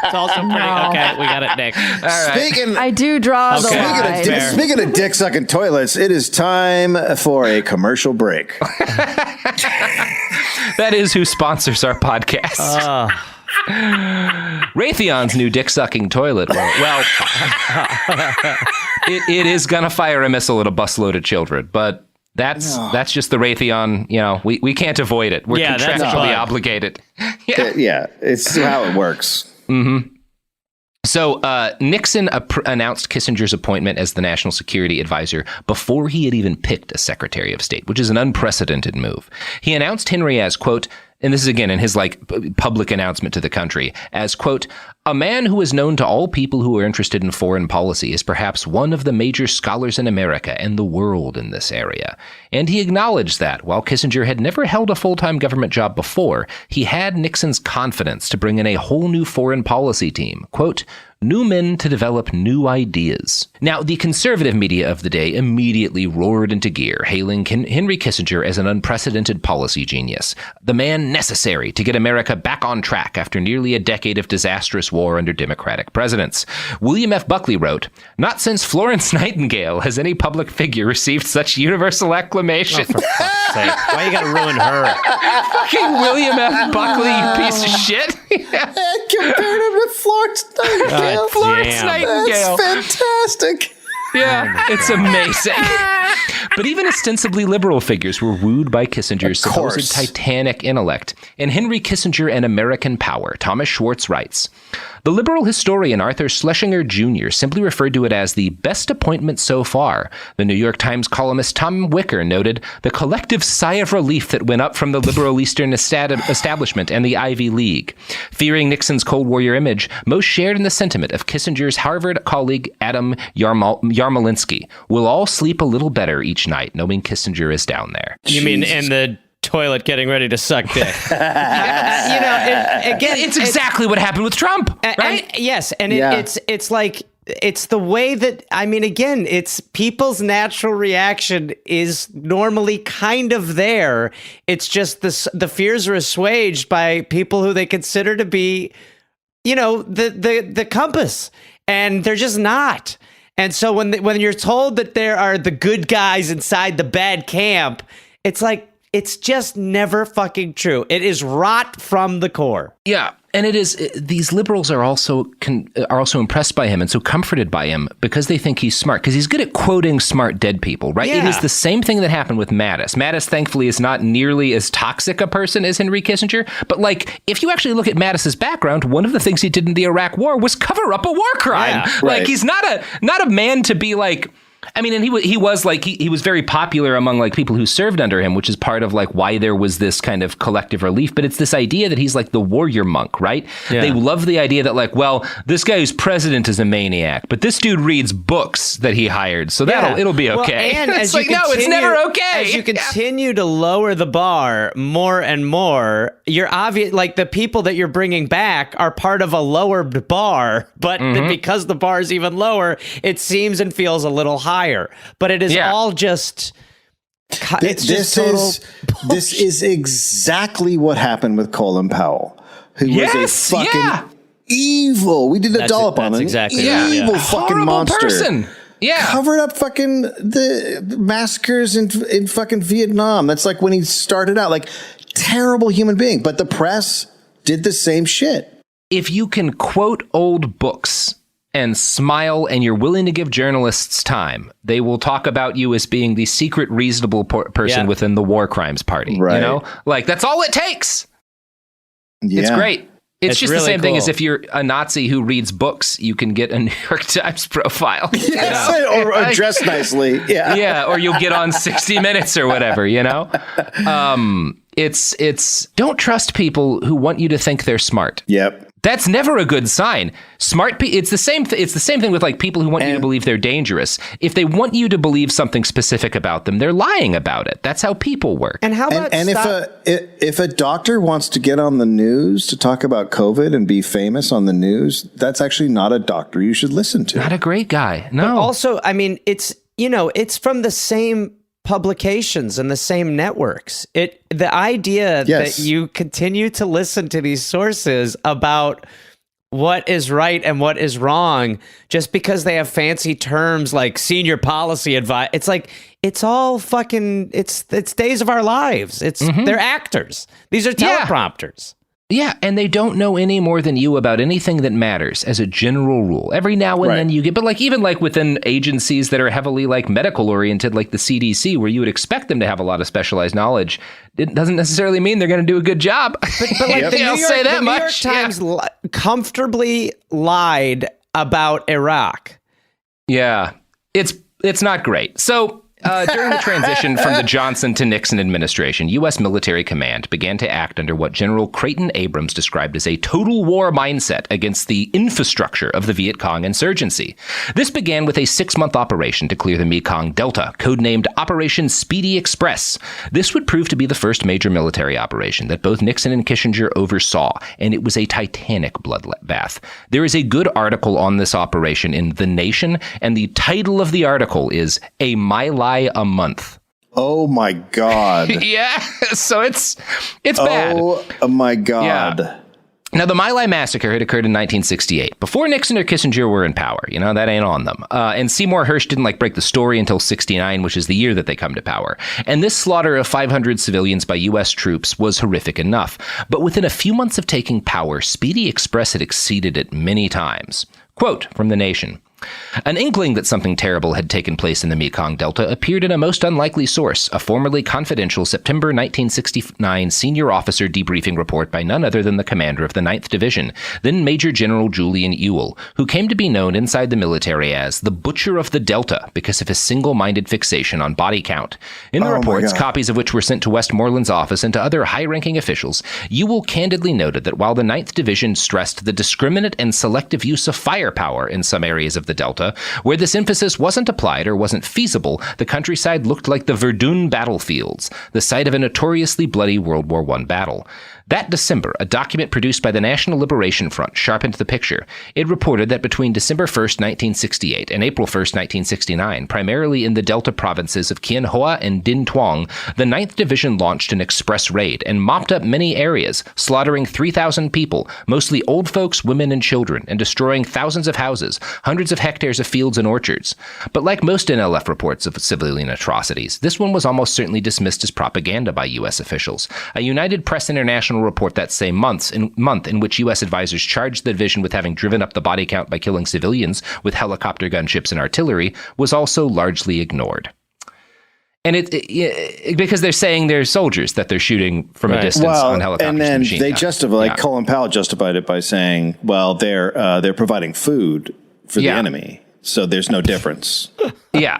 It's also pretty. Okay, we got it next. All right. I do draw the line. Speaking of dick-sucking toilets, it is time for a commercial break. That is who sponsors our podcast. Raytheon's new dick-sucking toilet. Well, it is gonna fire a missile at a busload of children, but that's just the Raytheon. You know, we can't avoid it. We're contractually obligated. It's how it works. Mm-hmm. So Nixon announced Kissinger's appointment as the national security advisor before he had even picked a secretary of state, which is an unprecedented move. He announced Henry as, quote, and this is again in his public announcement to the country, as, quote, a man who is known to all people who are interested in foreign policy is perhaps one of the major scholars in America and the world in this area. And he acknowledged that, while Kissinger had never held a full-time government job before, he had Nixon's confidence to bring in a whole new foreign policy team, quote, new men to develop new ideas. Now, the conservative media of the day immediately roared into gear, hailing Henry Kissinger as an unprecedented policy genius, the man necessary to get America back on track after nearly a decade of disastrous war under Democratic presidents. William F. Buckley wrote, not since Florence Nightingale has any public figure received such universal acclamation. Oh, for fuck's sake. Why you gotta ruin her? Fucking William F. Buckley, you piece of shit. Compared him to Florence Nightingale. Florence Nightingale. That's fantastic. Yeah, it's amazing. But even ostensibly liberal figures were wooed by Kissinger's supposed titanic intellect. In Henry Kissinger and American Power, Thomas Schwartz writes, the liberal historian Arthur Schlesinger Jr. simply referred to it as the best appointment so far. The New York Times columnist Tom Wicker noted the collective sigh of relief that went up from the liberal Eastern establishment and the Ivy League. Fearing Nixon's Cold Warrior image, most shared in the sentiment of Kissinger's Harvard colleague Adam Yarmolinsky. We'll all sleep a little better each night knowing Kissinger is down there. You mean in the toilet getting ready to suck dick? It's exactly what happened with Trump, right? It's like, it's the way that, I mean, again, it's people's natural reaction is normally kind of there. It's just the fears are assuaged by people who they consider to be, the compass, and they're just not. And so when you're told that there are the good guys inside the bad camp, it's like, it's just never fucking true. It is rot from the core. Yeah, and it is. These liberals are also impressed by him and so comforted by him because they think he's smart, because he's good at quoting smart dead people, right? Yeah. It is the same thing that happened with Mattis. Mattis, thankfully, is not nearly as toxic a person as Henry Kissinger. But if you actually look at Mattis's background, one of the things he did in the Iraq War was cover up a war crime. Yeah, right. He's not a man to be like. I mean, and he was very popular among people who served under him, which is part of why there was this kind of collective relief. But it's this idea that he's like the warrior monk, right? Yeah. They love the idea that this guy who's president is a maniac, but this dude reads books that he hired, so it'll be okay. Well, and it's it's never okay. As you continue to lower the bar more and more, you're obvious. The people that you're bringing back are part of a lowered bar, but because the bar is even lower, it seems and feels a little higher, but it is all just. This is exactly what happened with Colin Powell, who was a fucking evil. We did a Dollop on him. Exactly evil fucking horrible monster. Person. Yeah, covered up fucking the massacres in fucking Vietnam. That's when he started out, terrible human being. But the press did the same shit. If you can quote old books and smile, and you're willing to give journalists time, they will talk about you as being the secret reasonable person within the war crimes party. Right. That's all it takes. Yeah. It's great. It's just really the same cool. thing as if you're a Nazi who reads books, you can get a New York Times profile. Yes, or dress nicely. Yeah. Yeah, or you'll get on 60 Minutes or whatever, It's don't trust people who want you to think they're smart. Yep. That's never a good sign. It's the same thing with like people who want you to believe they're dangerous. If they want you to believe something specific about them, they're lying about it. That's how people work. And how about if a doctor wants to get on the news to talk about COVID and be famous on the news, that's actually not a doctor you should listen to. Not a great guy. No. But also, I mean, it's from the same publications and the same networks. The idea that you continue to listen to these sources about what is right and what is wrong just because they have fancy terms like senior policy advice. It's like, it's all fucking, it's days of our lives. They're actors. These are teleprompters. Yeah, and they don't know any more than you about anything that matters as a general rule. Every now and then you get, but like even like within agencies that are heavily like medical oriented, like the CDC, where you would expect them to have a lot of specialized knowledge, it doesn't necessarily mean they're going to do a good job. But like the New York Times comfortably lied about Iraq. Yeah, it's not great. So during the transition from the Johnson to Nixon administration, U.S. military command began to act under what General Creighton Abrams described as a total war mindset against the infrastructure of the Viet Cong insurgency. This began with a 6-month operation to clear the Mekong Delta, codenamed Operation Speedy Express. This would prove to be the first major military operation that both Nixon and Kissinger oversaw, and it was a titanic bloodbath. There is a good article on this operation in The Nation, and the title of the article is A My Lie a Month. Oh my God. Yeah, so it's bad. Oh my God. Yeah. Now, the My Lai massacre had occurred in 1968, before Nixon or Kissinger were in power. You know, that ain't on them. And Seymour Hersh didn't break the story until 69, which is the year that they come to power. And this slaughter of 500 civilians by U.S. troops was horrific enough. But within a few months of taking power, Speedy Express had exceeded it many times. Quote from The Nation. An inkling that something terrible had taken place in the Mekong Delta appeared in a most unlikely source, a formerly confidential September 1969 senior officer debriefing report by none other than the commander of the 9th Division, then Major General Julian Ewell, who came to be known inside the military as the Butcher of the Delta because of his single-minded fixation on body count. In the reports, copies of which were sent to Westmoreland's office and to other high-ranking officials, Ewell candidly noted that while the 9th Division stressed the discriminate and selective use of firepower in some areas of the Delta, where this emphasis wasn't applied or wasn't feasible, the countryside looked like the Verdun battlefields, the site of a notoriously bloody World War I battle. That December, a document produced by the National Liberation Front sharpened the picture. It reported that between December 1st, 1968 and April 1st, 1969, primarily in the Delta provinces of Kien Hoa and Din Tuong, the 9th Division launched an express raid and mopped up many areas, slaughtering 3,000 people, mostly old folks, women, and children, and destroying thousands of houses, hundreds of hectares of fields and orchards. But like most NLF reports of civilian atrocities, this one was almost certainly dismissed as propaganda by U.S. officials. A United Press International report that same month in which U.S. advisors charged the division with having driven up the body count by killing civilians with helicopter gunships and artillery was also largely ignored. And because they're saying they're soldiers that they're shooting from a distance on helicopters. And then they justify, Colin Powell justified it by saying, well, they're providing food for the enemy. So there's no difference. Yeah.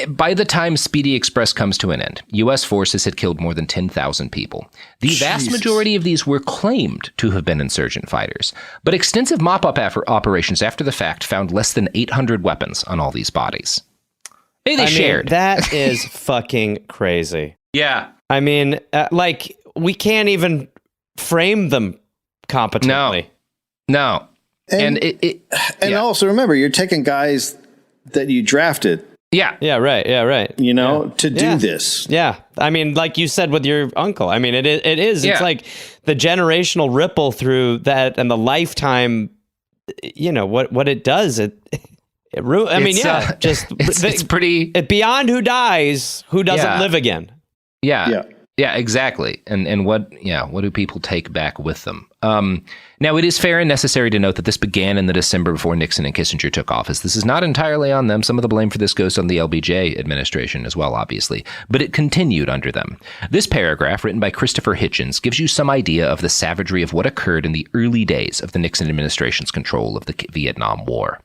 By the time Speedy Express comes to an end, U.S. forces had killed more than 10,000 people. The vast majority of these were claimed to have been insurgent fighters, but extensive mop-up operations after the fact found less than 800 weapons on all these bodies. They shared. That is fucking crazy. Yeah. I mean, we can't even frame them competently. No. And also remember, you're taking guys that you drafted. Yeah, right. To do this. Yeah. I mean, like you said with your uncle, I mean, it is. It's like the generational ripple through that and the lifetime, what it does. It's pretty beyond who dies, who doesn't live again. Yeah, exactly. And what do people take back with them? Now, it is fair and necessary to note that this began in the December before Nixon and Kissinger took office. This is not entirely on them. Some of the blame for this goes on the LBJ administration as well, obviously, but it continued under them. This paragraph, written by Christopher Hitchens, gives you some idea of the savagery of what occurred in the early days of the Nixon administration's control of the Vietnam War.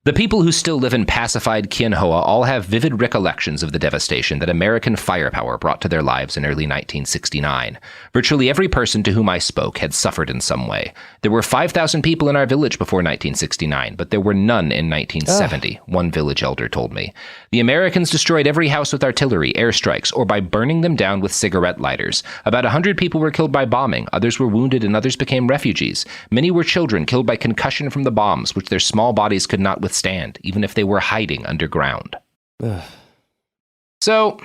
The people who still live in pacified Kienhoa all have vivid recollections of the devastation that American firepower brought to their lives in early 1969. Virtually every person to whom I spoke had suffered in some way. There were 5,000 people in our village before 1969, but there were none in 1970, one village elder told me. The Americans destroyed every house with artillery, airstrikes, or by burning them down with cigarette lighters. About 100 people were killed by bombing, others were wounded, and others became refugees. Many were children killed by concussion from the bombs, which their small bodies could not withstand, even if they were hiding underground. So,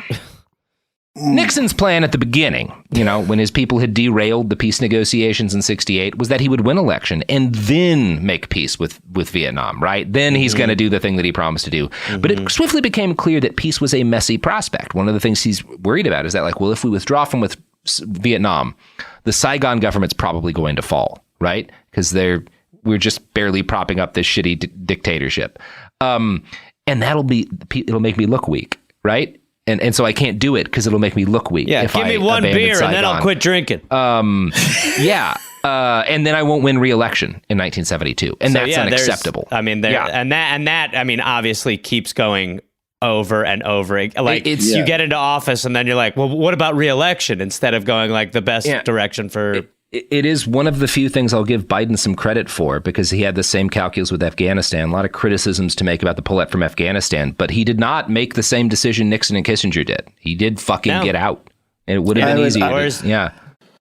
Nixon's plan at the beginning, when his people had derailed the peace negotiations in 68, was that he would win election and then make peace with Vietnam, right? Then he's going to do the thing that he promised to do. But it swiftly became clear that peace was a messy prospect. One of the things he's worried about is that, if we withdraw from Vietnam, the Saigon government's probably going to fall, right? Because we're just barely propping up this shitty dictatorship. And it'll make me look weak, right? And so I can't do it because it'll make me look weak. Yeah, give me one beer and then I'll quit drinking. And then I won't win re-election in 1972. And that's unacceptable. Obviously keeps going over and over. You get into office and then you're like, well, what about re-election instead of going the best direction for... It is one of the few things I'll give Biden some credit for, because he had the same calculus with Afghanistan. A lot of criticisms to make about the pullout from Afghanistan, but he did not make the same decision Nixon and Kissinger did. He did get out, and it would have been easy.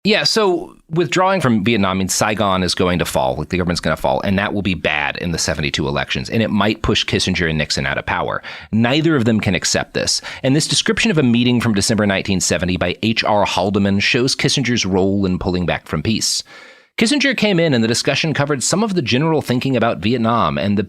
Yeah. So withdrawing from Vietnam means Saigon is going to fall, the government's going to fall, and that will be bad in the 72 elections, and it might push Kissinger and Nixon out of power. Neither of them can accept this. And this description of a meeting from December 1970 by H.R. Haldeman shows Kissinger's role in pulling back from peace. Kissinger came in and the discussion covered some of the general thinking about Vietnam and the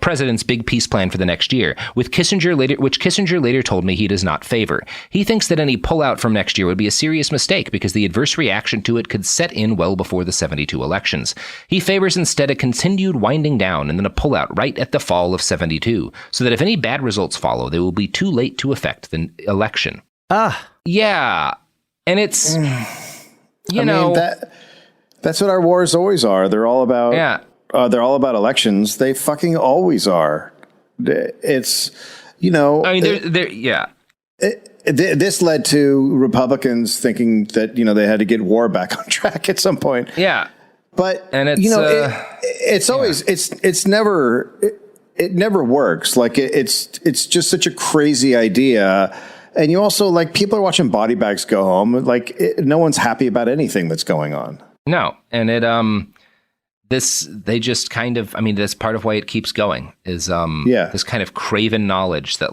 president's big peace plan for the next year, which Kissinger later told me he does not favor. He thinks that any pullout from next year would be a serious mistake because the adverse reaction to it could set in well before the 72 elections. He favors instead a continued winding down and then a pullout right at the fall of 72, so that if any bad results follow, they will be too late to affect the election. Yeah. And it's, that's what our wars always are. They're all about... Yeah. They're all about elections. They fucking always are. It's, this led to Republicans thinking that, they had to get war back on track at some point. Yeah. But, and it's, it's always, it never works. It's just such a crazy idea. And you also, people are watching body bags go home. No one's happy about anything that's going on. No. And it, they just kind of, that's part of why it keeps going is this kind of craven knowledge that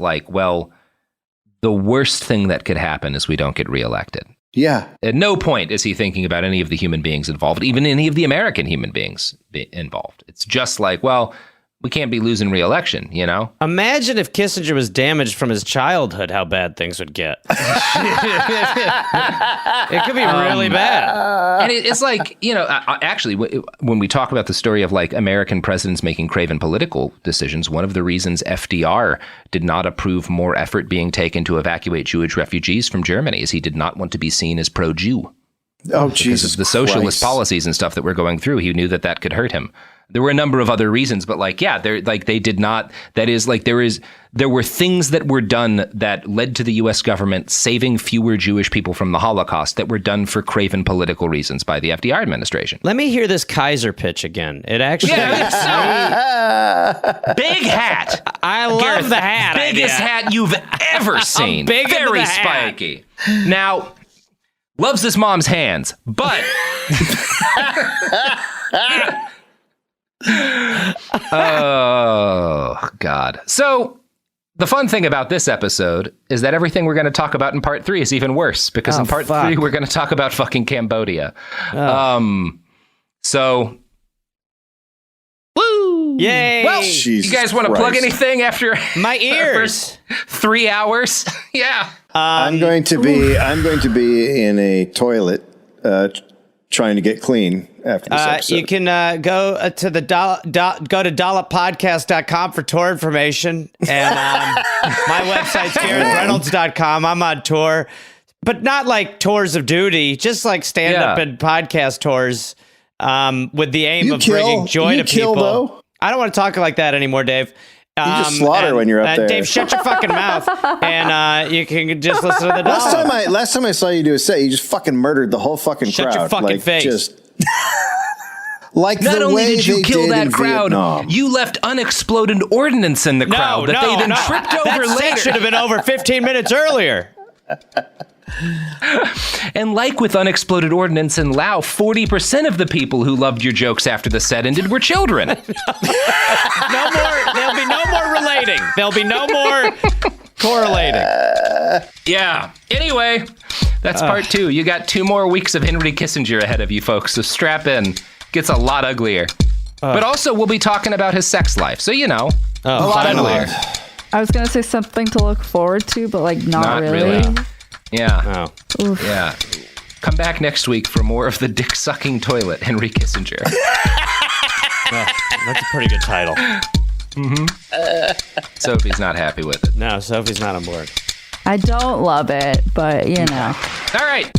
the worst thing that could happen is we don't get reelected. Yeah. At no point is he thinking about any of the human beings involved, even any of the American human beings involved. It's just we can't be losing re-election, Imagine if Kissinger was damaged from his childhood, how bad things would get. It could be really bad. And it's actually, when we talk about the story of American presidents making craven political decisions, one of the reasons FDR did not approve more effort being taken to evacuate Jewish refugees from Germany is he did not want to be seen as pro-Jew. Oh, Jesus Christ. The socialist policies and stuff that were going through, he knew that could hurt him. There were a number of other reasons, but they did not. That is, there were things that were done that led to the U.S. government saving fewer Jewish people from the Holocaust that were done for craven political reasons by the FDR administration. Let me hear this Kaiser pitch again. It actually, big hat. I love the hat. Biggest hat you've ever seen. Very spiky. Now, loves his mom's hands, but. Oh, God. So the fun thing about this episode is that everything we're going to talk about in part 3 is even worse because in part 3, we're going to talk about fucking Cambodia. So, woo! Yay! Well, you guys want to plug anything after my ears? 3 hours? Yeah. I'm going to be in a toilet trying to get clean after this episode. You can go to dolloppodcast.com for tour information. And my website's GarethReynolds.com. I'm on tour, but not like tours of duty, just like stand-up and podcast tours with the aim of bringing joy to people. Though? I don't want to talk like that anymore, Dave. You just slaughter when you're up there. Dave, shut your fucking mouth, and you can just listen to the Dollop. Last time I saw you do a set, you just fucking murdered the whole fucking crowd. Shut your fucking face. Just like not the only way did you they kill did that in crowd, Vietnam. you left unexploded ordnance in the crowd that they then tripped over that later. should have been over 15 minutes earlier. And like with unexploded ordnance in Laos, 40% of the people who loved your jokes after the set ended were children. No more. There'll be no more relating. There'll be no more correlating. Yeah. Anyway, that's part 2. You got 2 more weeks of Henry Kissinger ahead of you, folks. So strap in. Gets a lot uglier. But also, we'll be talking about his sex life. So, a lot uglier. I was gonna say something to look forward to, but like not really. Yeah. Oh. Yeah. Come back next week for more of the dick-sucking toilet, Henry Kissinger. That's a pretty good title. Sophie's not happy with it. No, Sophie's not on board. I don't love it, but All right.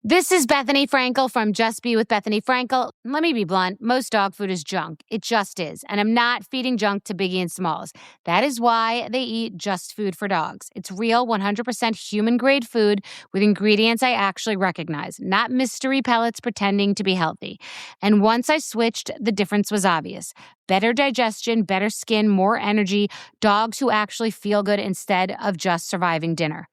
This is Bethany Frankel from Just Be with Bethany Frankel. Let me be blunt. Most dog food is junk. It just is. And I'm not feeding junk to Biggie and Smalls. That is why they eat Just Food for Dogs. It's real, 100% human-grade food with ingredients I actually recognize, not mystery pellets pretending to be healthy. And once I switched, the difference was obvious. Better digestion, better skin, more energy, dogs who actually feel good instead of just surviving dinner.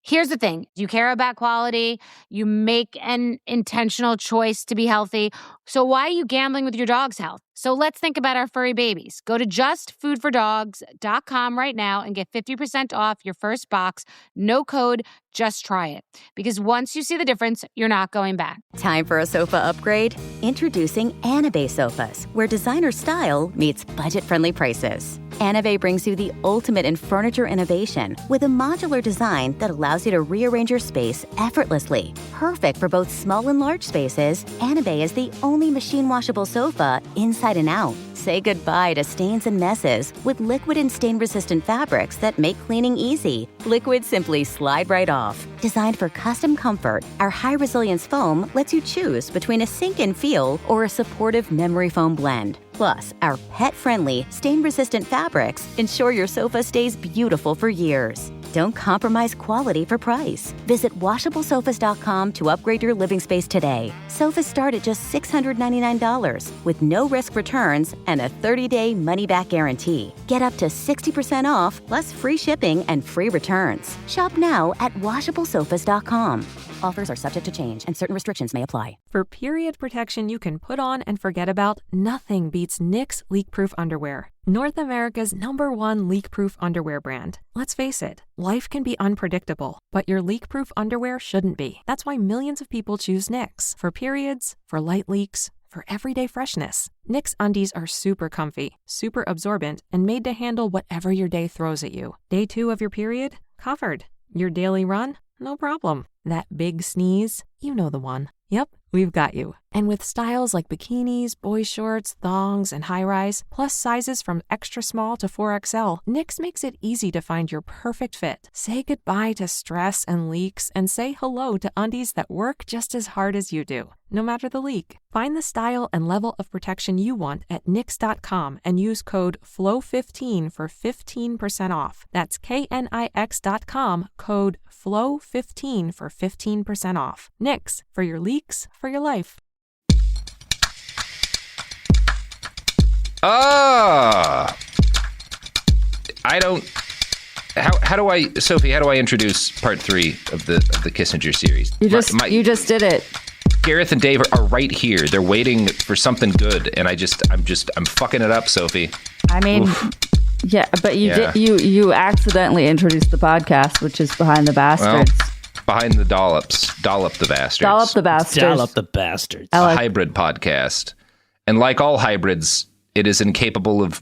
Here's the thing. You care about quality. You make an intentional choice to be healthy. So why are you gambling with your dog's health? So let's think about our furry babies. Go to justfoodfordogs.com right now and get 50% off your first box. No code, just try it. Because once you see the difference, you're not going back. Time for a sofa upgrade? Introducing Anabay sofas, where designer style meets budget-friendly prices. Anabay brings you the ultimate in furniture innovation with a modular design that allows you to rearrange your space effortlessly. Perfect for both small and large spaces, Anabay is the only machine-washable sofa inside and out. Say goodbye to stains and messes with liquid and stain-resistant fabrics that make cleaning easy. Liquid simply slide right off. Designed for custom comfort, our high-resilience foam lets you choose between a sink-in feel or a supportive memory foam blend. Plus, our pet-friendly, stain-resistant fabrics ensure your sofa stays beautiful for years. Don't compromise quality for price. Visit washablesofas.com to upgrade your living space today. Sofas start at just $699 with no risk returns and a 30-day money-back guarantee. Get up to 60% off, plus free shipping and free returns. Shop now at washablesofas.com. Offers are subject to change and certain restrictions may apply. For period protection you can put on and forget about, nothing beats Knix leak-proof underwear. North America's #1 leak-proof underwear brand. Let's face it, life can be unpredictable, but your leak-proof underwear shouldn't be. That's why millions of people choose Knix. For periods, for light leaks, for everyday freshness. Knix undies are super comfy, super absorbent, and made to handle whatever your day throws at you. Day 2 of your period? Covered. Your daily run? No problem. That big sneeze? You know the one. Yep, we've got you. And with styles like bikinis, boy shorts, thongs, and high-rise, plus sizes from extra small to 4XL, Knix makes it easy to find your perfect fit. Say goodbye to stress and leaks and say hello to undies that work just as hard as you do, no matter the leak. Find the style and level of protection you want at Knix.com and use code FLOW15 for 15% off. That's KNIX.com, code FLOW15 for 15% off. Knix, for your leaks, for your life. Sophie, how do I introduce part 3 of the Kissinger series? You just did it. Gareth and Dave are right here. They're waiting for something good, and I'm fucking it up, Sophie. I mean, Oof. yeah, but you accidentally introduced the podcast, which is Behind the Bastards. Well, Behind the Dollops, Dollop the Bastards. Dollop the Bastards. Dollop the Bastards. A hybrid podcast. And like all hybrids, it is incapable of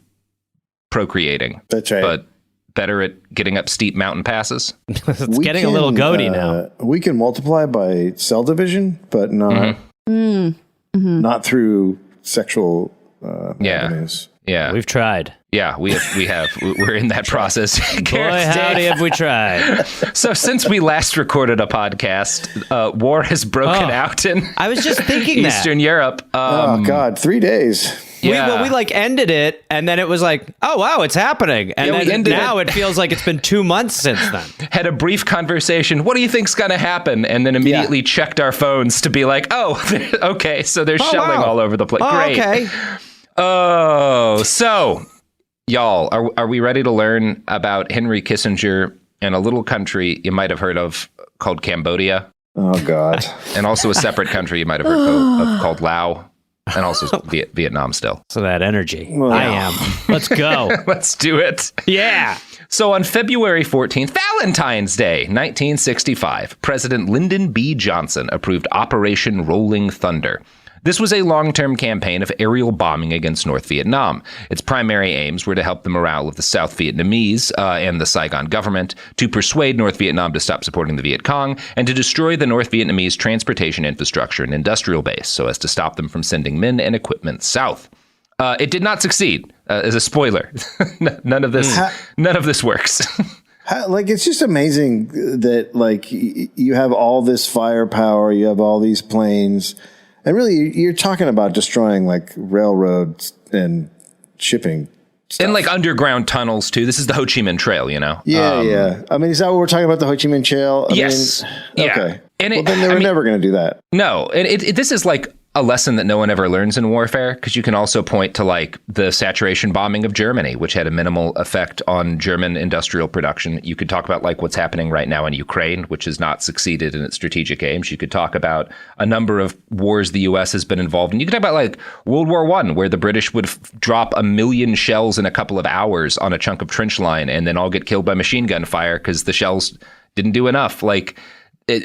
procreating. That's right. But better at getting up steep mountain passes. It's getting a little goaty now. We can multiply by cell division, but not not through sexual avenues. Yeah. We've tried. Yeah, we're in that process. Boy, howdy have we tried. So since we last recorded a podcast, war has broken out in I was just thinking Eastern Europe. Oh, God, 3 days. Yeah. We like ended it, and then it was like, oh, wow, it's happening. And then now it feels like it's been 2 months since then. Had a brief conversation. What do you think's going to happen? And then immediately checked our phones to be like, oh, okay, so there's shelling all over the place. Oh, Great. okay. Oh, so... Y'all, are we ready to learn about Henry Kissinger and a little country you might have heard of called Cambodia? Oh, God. And also a separate country you might have heard of called Laos, and also Vietnam still. So that energy. I am. Let's go. Let's do it. Yeah. So on February 14th, Valentine's Day, 1965, President Lyndon B. Johnson approved Operation Rolling Thunder. This was a long-term campaign of aerial bombing against North Vietnam. Its primary aims were to help the morale of the South Vietnamese and the Saigon government, to persuade North Vietnam to stop supporting the Viet Cong, and to destroy the North Vietnamese transportation infrastructure and industrial base so as to stop them from sending men and equipment south. It did not succeed. As a spoiler, none of this works. Like, it's just amazing that, like, you have all this firepower, you have all these planes. And really, you're talking about destroying like railroads and shipping stuff. And like underground tunnels too. This is the Ho Chi Minh Trail, you know? Yeah. I mean, is that what we're talking about, the Ho Chi Minh Trail? Yes. Okay. And then they were never going to do that. No. And this is like a lesson that no one ever learns in warfare, because you can also point to like the saturation bombing of Germany, which had a minimal effect on German industrial production. You could talk about like what's happening right now in Ukraine, which has not succeeded in its strategic aims. You could talk about a number of wars the U.S. has been involved in. You could talk about like World War I, where the British would drop 1 million shells in a couple of hours on a chunk of trench line and then all get killed by machine gun fire because the shells didn't do enough. Like,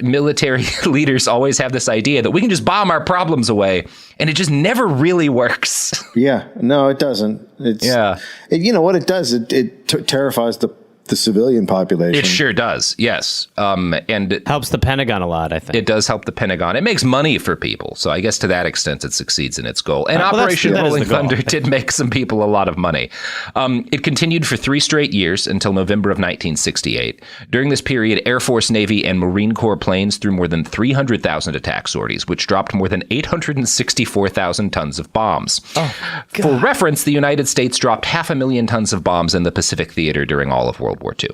military leaders always have this idea that we can just bomb our problems away, and it just never really works. Yeah, no, it doesn't. You know what it does? It terrifies the civilian population. It sure does. Yes. And it helps the Pentagon a lot, I think. It does help the Pentagon. It makes money for people. So I guess to that extent, it succeeds in its goal. And Operation Rolling Thunder did make some people a lot of money. It continued for 3 straight years until November of 1968. During this period, Air Force, Navy, and Marine Corps planes threw more than 300,000 attack sorties, which dropped more than 864,000 tons of bombs. Oh, God. For reference, the United States dropped 500,000 tons of bombs in the Pacific Theater during all of World War II.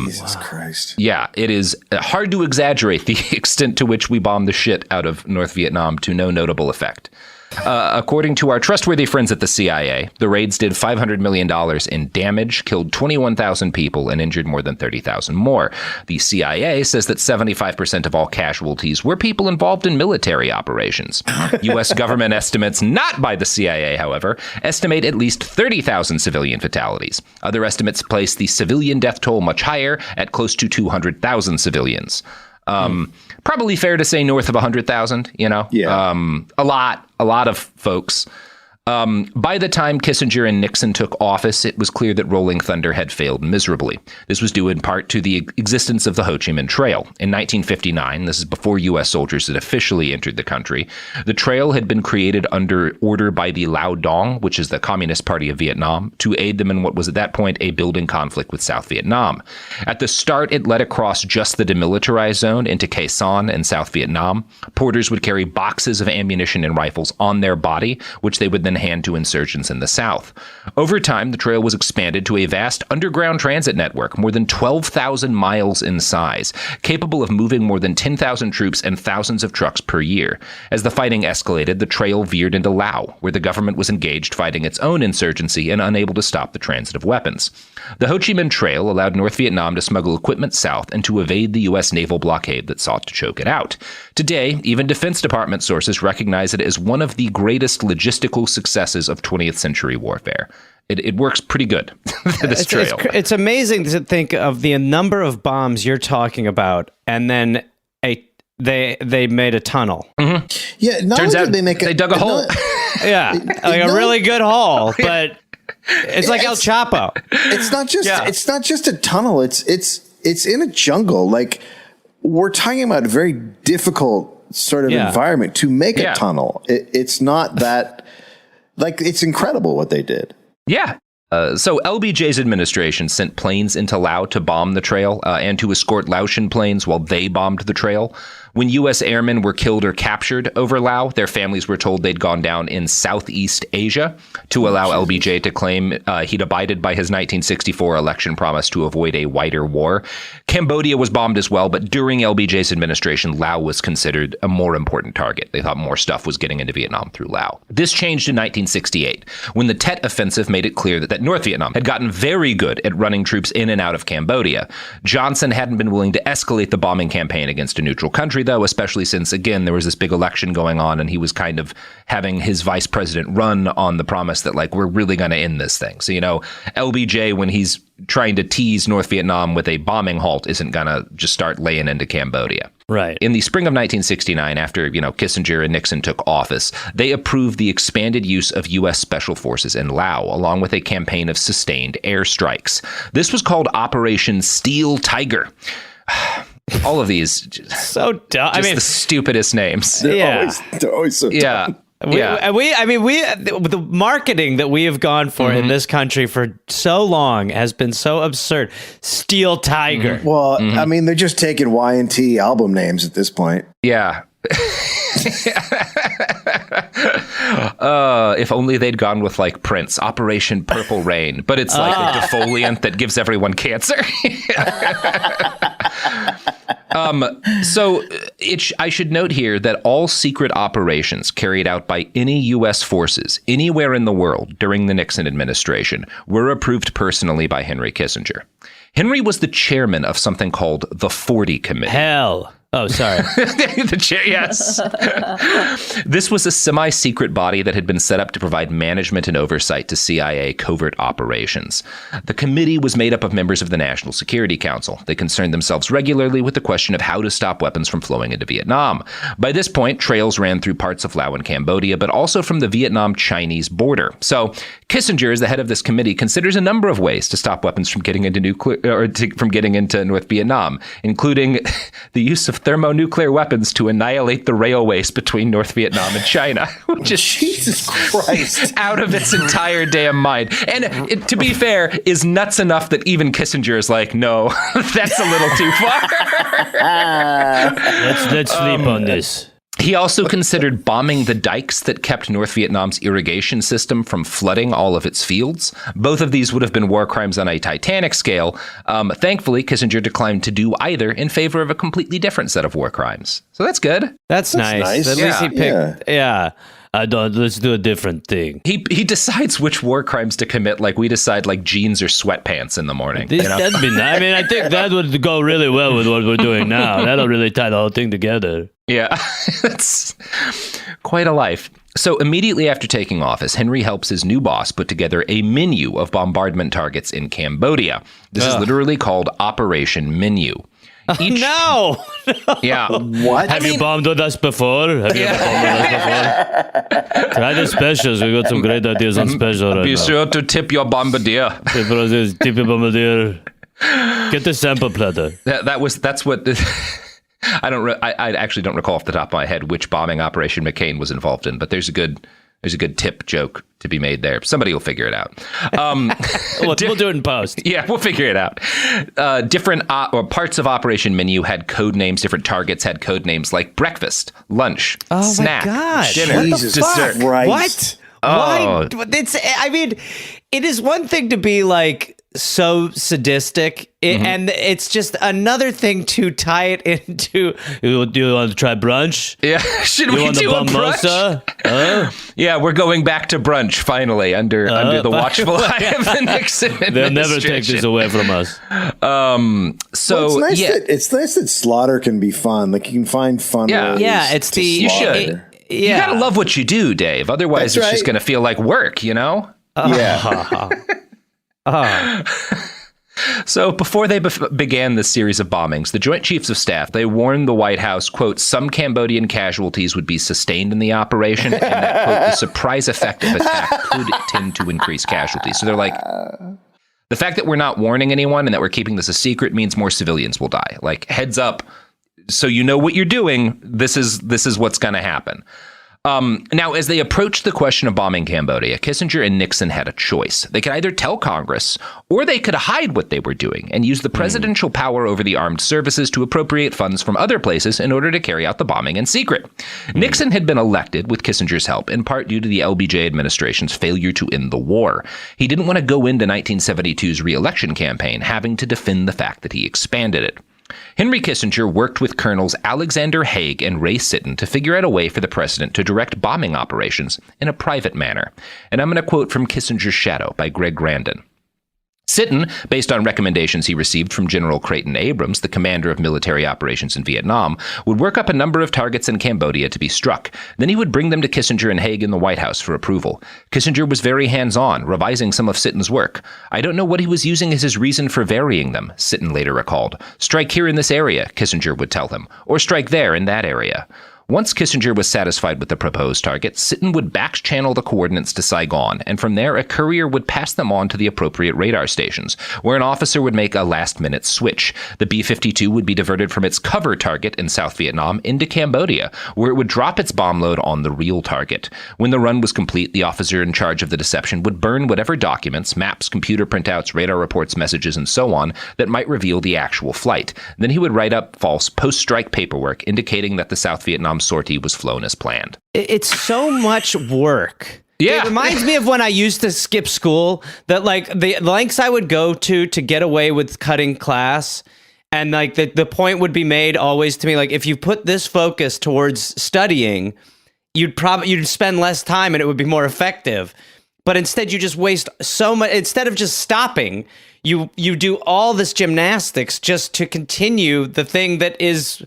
Jesus Christ. Yeah, it is hard to exaggerate the extent to which we bombed the shit out of North Vietnam to no notable effect. According to our trustworthy friends at the CIA, the raids did $500 million in damage, killed 21,000 people, and injured more than 30,000 more. The CIA says that 75% of all casualties were people involved in military operations. U.S. government estimates, not by the CIA, however, estimate at least 30,000 civilian fatalities. Other estimates place the civilian death toll much higher, at close to 200,000 civilians. Probably fair to say north of 100,000, you know? Yeah. A lot of folks. By the time Kissinger and Nixon took office, it was clear that Rolling Thunder had failed miserably. This was due in part to the existence of the Ho Chi Minh Trail. In 1959, this is before U.S. soldiers had officially entered the country, the trail had been created under order by the Lao Dong, which is the Communist Party of Vietnam, to aid them in what was at that point a building conflict with South Vietnam. At the start, it led across just the demilitarized zone into Khe Sanh and South Vietnam. Porters would carry boxes of ammunition and rifles on their body, which they would then hand to insurgents in the South. Over time, the trail was expanded to a vast underground transit network, more than 12,000 miles in size, capable of moving more than 10,000 troops and thousands of trucks per year. As the fighting escalated, the trail veered into Laos, where the government was engaged fighting its own insurgency and unable to stop the transit of weapons. The Ho Chi Minh Trail allowed North Vietnam to smuggle equipment south and to evade the U.S. naval blockade that sought to choke it out. Today, even Defense Department sources recognize it as one of the greatest logistical successes of 20th century warfare. It works pretty good, this trail. It's amazing to think of the number of bombs you're talking about, and then they made a tunnel. Mm-hmm. Yeah, turns out they dug a hole. Yeah, like a really good hole, but it's like El Chapo. It's not just a tunnel. It's in a jungle. Like, we're talking about a very difficult sort of environment to make a tunnel. It's not that, like, it's incredible what they did. Yeah. So LBJ's administration sent planes into Laos to bomb the trail and to escort Laotian planes while they bombed the trail. When U.S. airmen were killed or captured over Laos, their families were told they'd gone down in Southeast Asia to allow LBJ to claim he'd abided by his 1964 election promise to avoid a wider war. Cambodia was bombed as well, but during LBJ's administration, Laos was considered a more important target. They thought more stuff was getting into Vietnam through Laos. This changed in 1968, when the Tet Offensive made it clear that North Vietnam had gotten very good at running troops in and out of Cambodia. Johnson hadn't been willing to escalate the bombing campaign against a neutral country, though, especially since, again, there was this big election going on and he was kind of having his vice president run on the promise that, like, we're really going to end this thing. So, LBJ, when he's trying to tease North Vietnam with a bombing halt, isn't going to just start laying into Cambodia. Right. In the spring of 1969, after, Kissinger and Nixon took office, they approved the expanded use of U.S. Special Forces in Laos, along with a campaign of sustained airstrikes. This was called Operation Steel Tiger. All of these so dumb. The stupidest names. They're always so dumb. Yeah. The marketing that we have gone for in this country for so long has been so absurd. Steel Tiger. Well, I mean, they're just taking Y&T album names at this point. Yeah. If only they'd gone with like Prince, Operation Purple Rain, but it's like a defoliant that gives everyone cancer. I should note here that all secret operations carried out by any U.S. forces anywhere in the world during the Nixon administration were approved personally by Henry Kissinger. Henry was the chairman of something called the 40 Committee. Hell. Oh, sorry. The chair, yes. This was a semi-secret body that had been set up to provide management and oversight to CIA covert operations. The committee was made up of members of the National Security Council. They concerned themselves regularly with the question of how to stop weapons from flowing into Vietnam. By this point, trails ran through parts of Laos and Cambodia, but also from the Vietnam-Chinese border. So Kissinger, as the head of this committee, considers a number of ways to stop weapons from getting into from getting into North Vietnam, including the use of thermonuclear weapons to annihilate the railways between North Vietnam and China, which is Jesus Christ out of its entire damn mind. And to be fair, is nuts enough that even Kissinger is like, no, that's a little too far. Let's sleep on this. He also considered bombing the dikes that kept North Vietnam's irrigation system from flooding all of its fields. Both of these would have been war crimes on a titanic scale. Thankfully, Kissinger declined to do either in favor of a completely different set of war crimes. So that's good. That's nice. At least he picked, let's do a different thing. He decides which war crimes to commit, like we decide like jeans or sweatpants in the morning. That'd be nice. I mean, I think that would go really well with what we're doing now. That'll really tie the whole thing together. Yeah, that's quite a life. So immediately after taking office, Henry helps his new boss put together a menu of bombardment targets in Cambodia. This is literally called Operation Menu. No. Yeah. What? Have you bombed with us before? Have you ever bombed with us before? Try the specials. We got some great ideas on special right Be now. sure to tip your bombardier. Tip your bombardier. Get the sample platter. That's what... I actually don't recall off the top of my head which bombing operation McCain was involved in, but there's a good tip joke to be made there. Somebody will figure it out. We'll do it in post. Yeah, we'll figure it out. Different or parts of Operation Menu had code names. Different targets had code names like breakfast, lunch, snack, dinner, dessert. Right. What? Oh. Why? I mean, it is one thing to be like so sadistic, and it's just another thing to tie it into. Do you want to try brunch? Yeah, should we do a brunch? Yeah, we're going back to brunch finally under the watchful eye of the Nixon administration. They'll never take this away from us. It's nice that slaughter can be fun. Like you can find fun. Ways you should. You gotta love what you do, Dave. Otherwise, it's just gonna feel like work. You know? So before they began this series of bombings, the Joint Chiefs of Staff, they warned the White House, quote, some Cambodian casualties would be sustained in the operation, and that, quote, the surprise effect of attack could tend to increase casualties. So they're like, the fact that we're not warning anyone and that we're keeping this a secret means more civilians will die. Like, heads up, so you know what you're doing. This is what's going to happen. Now, as they approached the question of bombing Cambodia, Kissinger and Nixon had a choice. They could either tell Congress or they could hide what they were doing and use the presidential power over the armed services to appropriate funds from other places in order to carry out the bombing in secret. Nixon had been elected with Kissinger's help, in part due to the LBJ administration's failure to end the war. He didn't want to go into 1972's re-election campaign having to defend the fact that he expanded it. Henry Kissinger worked with Colonels Alexander Haig and Ray Sitton to figure out a way for the president to direct bombing operations in a private manner. And I'm going to quote from Kissinger's Shadow by Greg Grandin. Sitton, based on recommendations he received from General Creighton Abrams, the commander of military operations in Vietnam, would work up a number of targets in Cambodia to be struck. Then he would bring them to Kissinger and Haig in the White House for approval. Kissinger was very hands-on, revising some of Sitton's work. I don't know what he was using as his reason for varying them, Sitton later recalled. Strike here in this area, Kissinger would tell him, or strike there in that area. Once Kissinger was satisfied with the proposed target, Sitton would back-channel the coordinates to Saigon, and from there a courier would pass them on to the appropriate radar stations, where an officer would make a last-minute switch. The B-52 would be diverted from its cover target in South Vietnam into Cambodia, where it would drop its bomb load on the real target. When the run was complete, the officer in charge of the deception would burn whatever documents, maps, computer printouts, radar reports, messages, and so on, that might reveal the actual flight. Then he would write up false post-strike paperwork indicating that the South Vietnam sortie was flown as planned. It's so much work. Yeah. It reminds me of when I used to skip school, that like the lengths I would go to get away with cutting class. And like the point would be made always to me, like, if you put this focus towards studying, you'd spend less time and it would be more effective. But instead you just waste so much. Instead of just stopping, you do all this gymnastics just to continue the thing that is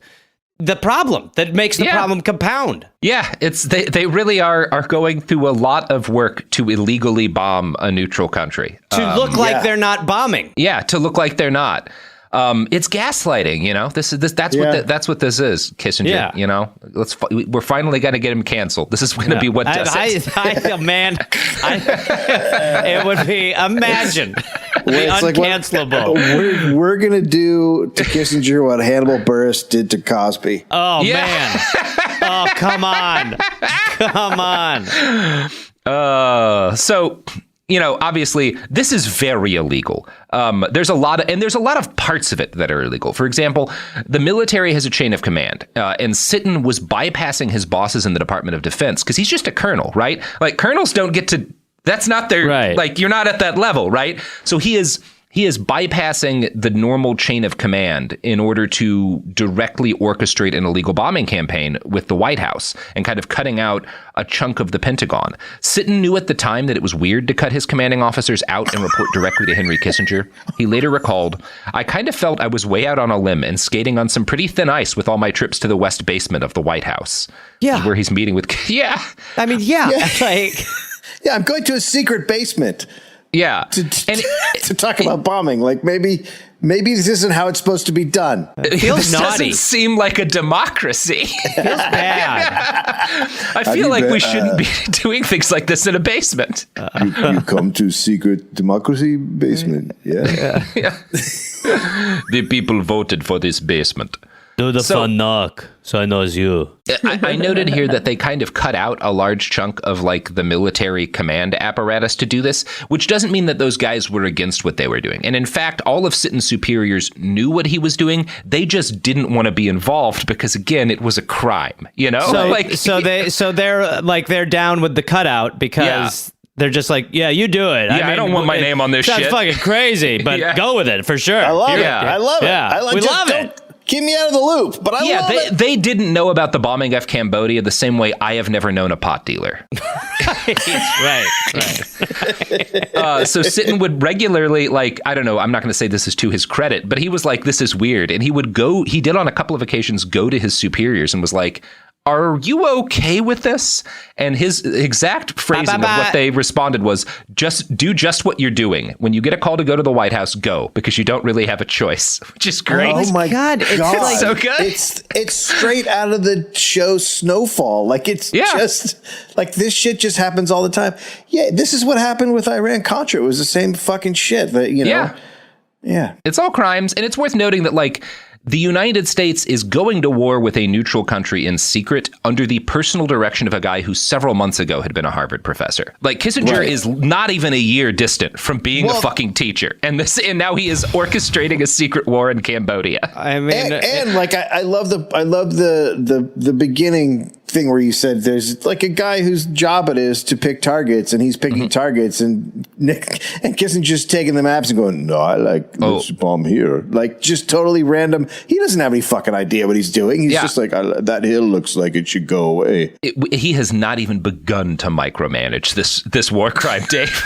the problem, that makes the problem compound. Yeah, they really are going through a lot of work to illegally bomb a neutral country. To look like they're not bombing. Yeah, to look like they're not. It's gaslighting, you know. That's what this is, Kissinger. Yeah. You know, we're finally going to get him canceled. This is going to be what does it. It would be, imagine, uncancelable. We're going to do to Kissinger what Hannibal Buress did to Cosby. Oh man! Oh come on! So. You know, obviously, this is very illegal. There's a lot of parts of it that are illegal. For example, the military has a chain of command, and Sitton was bypassing his bosses in the Department of Defense because he's just a colonel, right? Like, colonels don't get to. That's not their. Right. Like, you're not at that level, right? So he is bypassing the normal chain of command in order to directly orchestrate an illegal bombing campaign with the White House and kind of cutting out a chunk of the Pentagon. Sitton knew at the time that it was weird to cut his commanding officers out and report directly to Henry Kissinger. He later recalled, I kind of felt I was way out on a limb and skating on some pretty thin ice with all my trips to the West basement of the White House. Yeah. Where he's meeting with, I mean, like... Yeah, I'm going to a secret basement. Yeah. To talk about bombing. Like, maybe this isn't how it's supposed to be done. It feels this naughty. Doesn't seem like a democracy. It feels bad. I feel like we shouldn't be doing things like this in a basement. You come to secret democracy basement. Yeah. The people voted for this basement. Do the fun knock, so I know it's you. I noted here that they kind of cut out a large chunk of like the military command apparatus to do this, which doesn't mean that those guys were against what they were doing. And in fact, all of Sitton's superiors knew what he was doing. They just didn't want to be involved because, again, it was a crime, you know? They're down with the cutout because they're just like, yeah, you do it. Yeah, I don't want my name on this shit. That's fucking crazy, but go with it for sure. I love it. I love it. Yeah, we love it. Keep me out of the loop, but I love it. They didn't know about the bombing of Cambodia the same way I have never known a pot dealer. Right. So Sitton would regularly, like, I don't know, I'm not going to say this is to his credit, but he was like, this is weird. And he did on a couple of occasions go to his superiors and was like, are you okay with this? And his exact phrasing of what they responded was, just do just what you're doing. When you get a call to go to the White House, go, because you don't really have a choice, which is great. Oh my God. It's like, so good. It's straight out of the show Snowfall. Like, it's just like, this shit just happens all the time. Yeah, this is what happened with Iran-Contra. It was the same fucking shit that, you know. Yeah. It's all crimes. And it's worth noting that, like, The United States is going to war with a neutral country in secret under the personal direction of a guy who several months ago had been a Harvard professor. Like, Kissinger is not even a year distant from being a fucking teacher. And now he is orchestrating a secret war in Cambodia. I mean, I love the beginning thing where you said there's like a guy whose job it is to pick targets, and he's picking targets, and Kissinger's just taking the maps and going, no, I like this bomb here. Like, just totally random. He doesn't have any fucking idea what he's doing. He's just like, that hill looks like it should go away. He has not even begun to micromanage this war crime, Dave.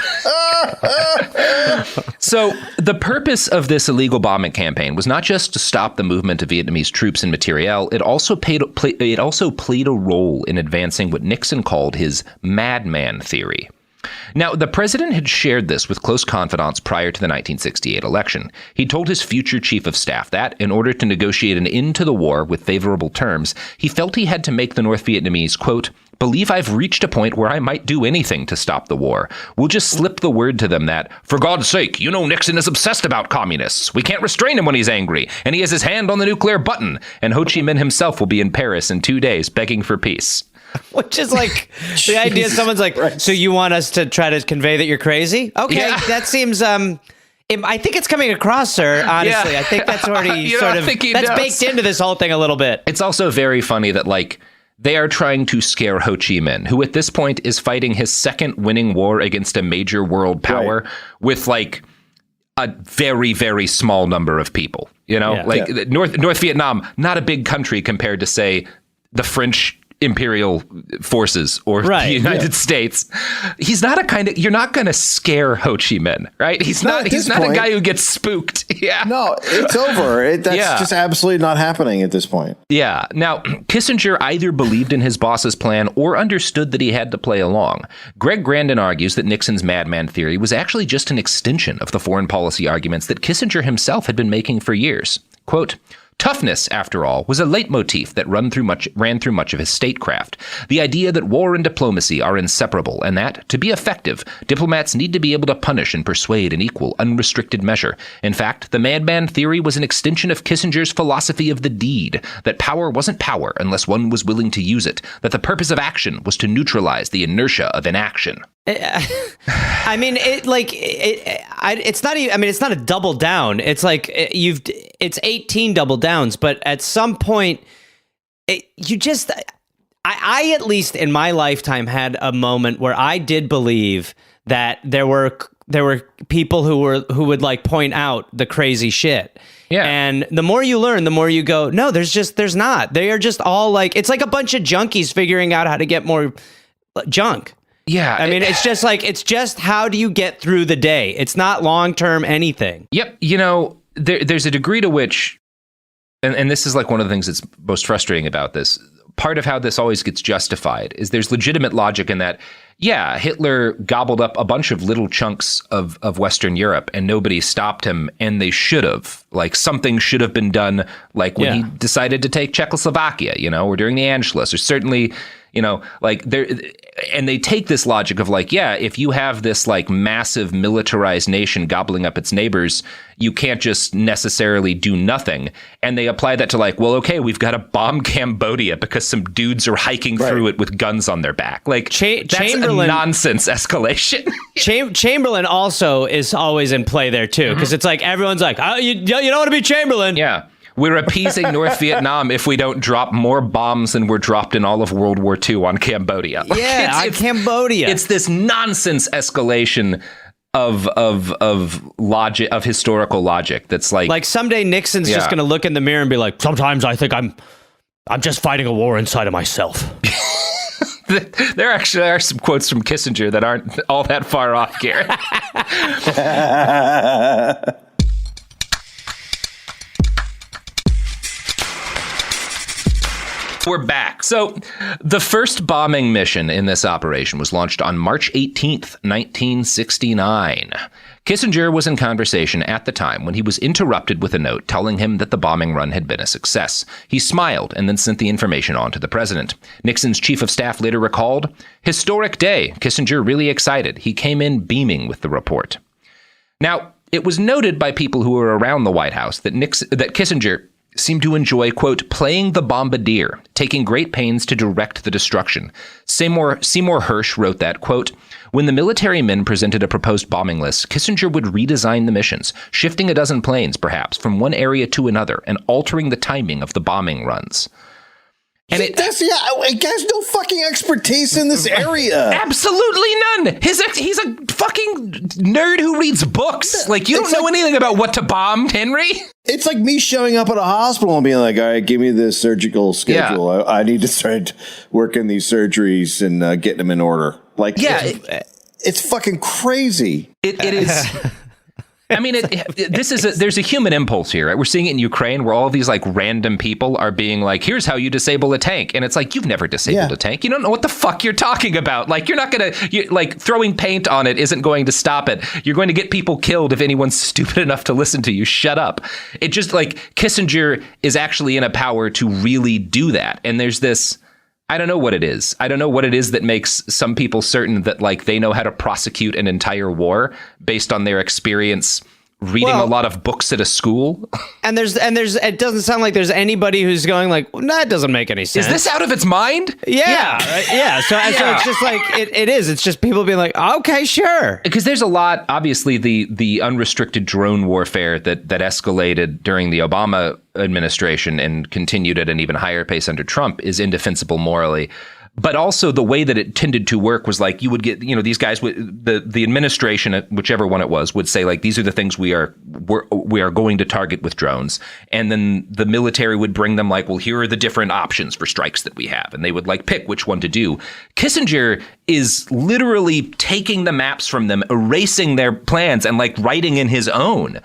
So the purpose of this illegal bombing campaign was not just to stop the movement of Vietnamese troops and materiel. It also played a role in advancing what Nixon called his madman theory. Now, the president had shared this with close confidants prior to the 1968 election. He told his future chief of staff that, in order to negotiate an end to the war with favorable terms, he felt he had to make the North Vietnamese, quote, believe I've reached a point where I might do anything to stop the war. We'll just slip the word to them that, for God's sake, you know Nixon is obsessed about communists. We can't restrain him when he's angry, and he has his hand on the nuclear button. And Ho Chi Minh himself will be in Paris in 2 days begging for peace. Which is like the idea someone's like, so you want us to try to convey that you're crazy? Okay, that seems... I think it's coming across, sir. Honestly, I think that's already that's baked into this whole thing a little bit. It's also very funny that, like, they are trying to scare Ho Chi Minh, who at this point is fighting his second winning war against a major world power with, like, a very, very small number of people. You know, North Vietnam, not a big country compared to, say, the French imperial forces or the United States. He's not you're not going to scare Ho Chi Minh, right? He's not a guy who gets spooked. Yeah. No, it's over. That's just absolutely not happening at this point. Yeah. Now, Kissinger either believed in his boss's plan or understood that he had to play along. Greg Grandin argues that Nixon's madman theory was actually just an extension of the foreign policy arguments that Kissinger himself had been making for years. Quote, toughness, after all, was a leitmotif that ran through much of his statecraft. The idea that war and diplomacy are inseparable, and that, to be effective, diplomats need to be able to punish and persuade in equal, unrestricted measure. In fact, the madman theory was an extension of Kissinger's philosophy of the deed, that power wasn't power unless one was willing to use it, that the purpose of action was to neutralize the inertia of inaction. I mean, it's not even. I mean, it's not a double down. It's like it's 18 double downs, but at some point, I at least in my lifetime had a moment where I did believe that there were people who would like point out the crazy shit. Yeah. And the more you learn, the more you go, no, there's not. They are just all like, it's like a bunch of junkies figuring out how to get more junk. Yeah. I mean, it's just how do you get through the day? It's not long-term anything. Yep. You know, there's a degree to which, and this is like one of the things that's most frustrating about this, part of how this always gets justified is there's legitimate logic in that, yeah, Hitler gobbled up a bunch of little chunks of Western Europe and nobody stopped him, and they should have. Like, something should have been done, like when he decided to take Czechoslovakia, you know, or during the Anschluss, or certainly, you know, like there. And they take this logic of like, yeah, if you have this like massive militarized nation gobbling up its neighbors, you can't just necessarily do nothing. And they apply that to like, well, okay, we've got to bomb Cambodia because some dudes are hiking through it with guns on their back. Like, that's a nonsense escalation. Chamberlain also is always in play there too, because it's like everyone's like, oh, you don't want to be Chamberlain. Yeah. We're appeasing North Vietnam if we don't drop more bombs than were dropped in all of World War II on Cambodia. Yeah, on Cambodia. It's this nonsense escalation of logic, of historical logic. That's like someday Nixon's just going to look in the mirror and be like, sometimes I think I'm just fighting a war inside of myself. There actually are some quotes from Kissinger that aren't all that far off, Garrett. We're back. So the first bombing mission in this operation was launched on March 18th, 1969. Kissinger was in conversation at the time when he was interrupted with a note telling him that the bombing run had been a success. He smiled and then sent the information on to the president. Nixon's chief of staff later recalled, "Historic day. Kissinger really excited. He came in beaming with the report." Now, it was noted by people who were around the White House that Kissinger seemed to enjoy, quote, playing the bombardier, taking great pains to direct the destruction. Seymour Hersh wrote that, quote, when the military men presented a proposed bombing list, Kissinger would redesign the missions, shifting a dozen planes, perhaps, from one area to another and altering the timing of the bombing runs. And he has no fucking expertise in this area. Absolutely none. He's a fucking nerd who reads books. Like, you don't know anything about what to bomb, Henry. It's like me showing up at a hospital and being like, all right, give me the surgical schedule. Yeah. I need to start working these surgeries and getting them in order. Like, it's fucking crazy. It is. I mean, there's a human impulse here, right? We're seeing it in Ukraine where all these like random people are being like, here's how you disable a tank. And it's like, you've never disabled a tank. You don't know what the fuck you're talking about. Like, you're not going to, like, throwing paint on it isn't going to stop it. You're going to get people killed if anyone's stupid enough to listen to you. Shut up. It just like Kissinger is actually in a power to really do that. And there's this, I don't know what it is. I don't know what it is that makes some people certain that like they know how to prosecute an entire war based on their experience reading a lot of books at a school. And there's it doesn't sound like there's anybody who's going like, well, that doesn't make any sense. Is this out of its mind? Yeah. Right? Yeah. So it's just like it is. It's just people being like, okay, sure. Because there's a lot, obviously, the unrestricted drone warfare that escalated during the Obama administration and continued at an even higher pace under Trump is indefensible morally. But also the way that it tended to work was like you would get, these guys, the administration, whichever one it was, would say like, these are the things we are going to target with drones. And then the military would bring them like, well, here are the different options for strikes that we have. And they would like pick which one to do. Kissinger is literally taking the maps from them, erasing their plans and like writing in his own.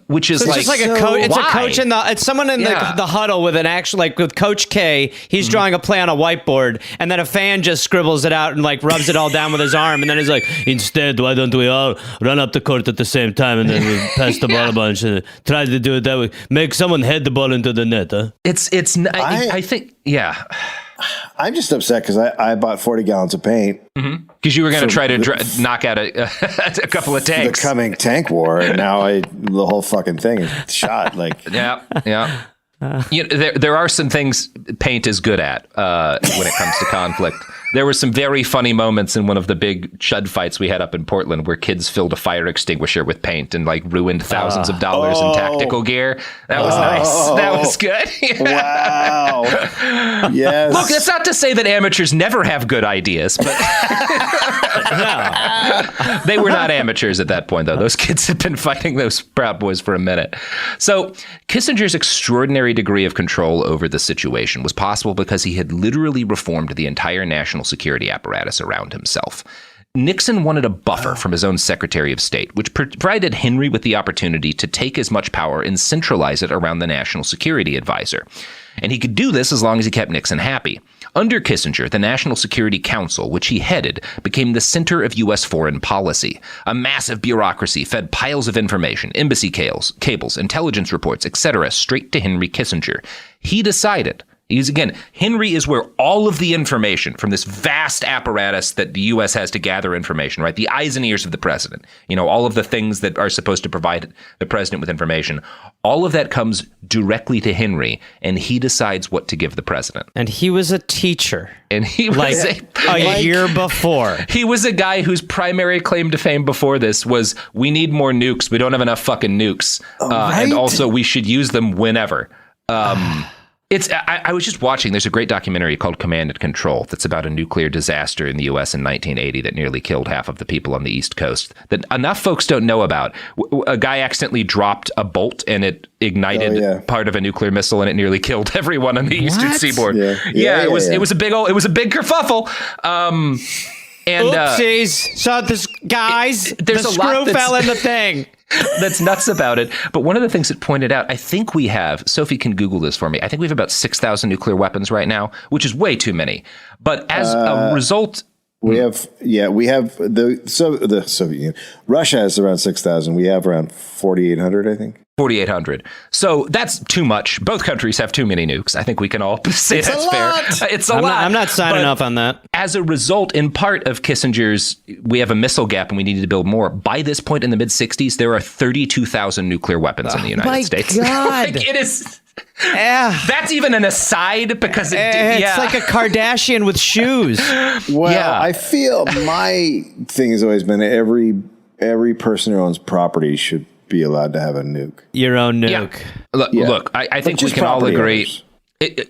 Which is so it's like, just like a coach. It's a coach it's someone in the huddle with an actual, like with Coach K. He's drawing a play on a whiteboard, and then a fan just scribbles it out and like rubs it all down with his arm, and then he's like, instead, why don't we all run up the court at the same time and then we pass the ball a bunch and try to do it that way? Make someone head the ball into the net, huh? I think, yeah. I'm just upset because I bought 40 gallons of paint. Because you were going to try to knock out a couple of tanks. The coming tank war, and now the whole fucking thing is shot. Like, yeah. There are some things paint is good at when it comes to conflict. There were some very funny moments in one of the big chud fights we had up in Portland where kids filled a fire extinguisher with paint and like ruined thousands of dollars in tactical gear. That was nice. That was good. Wow. Yes. Look, that's not to say that amateurs never have good ideas, but they were not amateurs at that point, though. Those kids had been fighting those Proud Boys for a minute. So Kissinger's extraordinary degree of control over the situation was possible because he had literally reformed the entire national security apparatus around himself. Nixon wanted a buffer from his own Secretary of State, which provided Henry with the opportunity to take as much power and centralize it around the National Security Advisor. And he could do this as long as he kept Nixon happy. Under Kissinger, the National Security Council, which he headed, became the center of U.S. foreign policy. A massive bureaucracy fed piles of information, embassy cables, intelligence reports, etc., straight to Henry Kissinger. He decided, Henry is where all of the information from this vast apparatus that the U.S. has to gather information, right? The eyes and ears of the president, all of the things that are supposed to provide the president with information, all of that comes directly to Henry, and he decides what to give the president. And he was a teacher. And he was a year before. He was a guy whose primary claim to fame before this was, we need more nukes. We don't have enough fucking nukes. Right? And also, we should use them whenever. I was just watching, there's a great documentary called Command and Control that's about a nuclear disaster in the U.S. in 1980 that nearly killed half of the people on the East Coast that enough folks don't know about. A guy accidentally dropped a bolt and it ignited part of a nuclear missile and it nearly killed everyone on the Eastern Seaboard. It was a big kerfuffle. And oopsies. So the screw fell in the thing. That's nuts about it. But one of the things it pointed out, I think we have, Sophie can Google this for me, I think we have about 6,000 nuclear weapons right now, which is way too many. But as a result... We have the Soviet Union. Russia has around 6,000. We have around 4,800, I think. 4,800. So that's too much. Both countries have too many nukes. I think we can all say that's fair. It's a lot. I'm not signing off on that. As a result, in part of Kissinger's, we have a missile gap and we needed to build more. By this point in the mid-60s, there are 32,000 nuclear weapons in the United States. God. Like, it is... That's even an aside because it's like a Kardashian with shoes. Well, I feel my thing has always been every person who owns property should be allowed to have a nuke. Your own nuke. Look, I think we can all agree.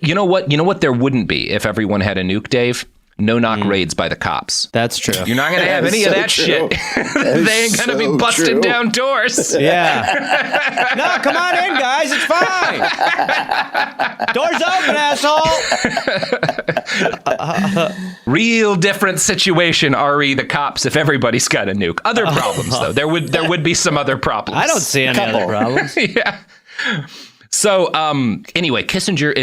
You know what there wouldn't be if everyone had a nuke, Dave? No-knock raids by the cops. That's true. You're not going to have any of that shit. They ain't going to be busting down doors. Yeah. No, come on in, guys. It's fine. Doors open, asshole. Real different situation, RE, the cops, if everybody's got a nuke. Other problems, though. There would be some other problems. I don't see any other problems. Yeah. So anyway, Kissinger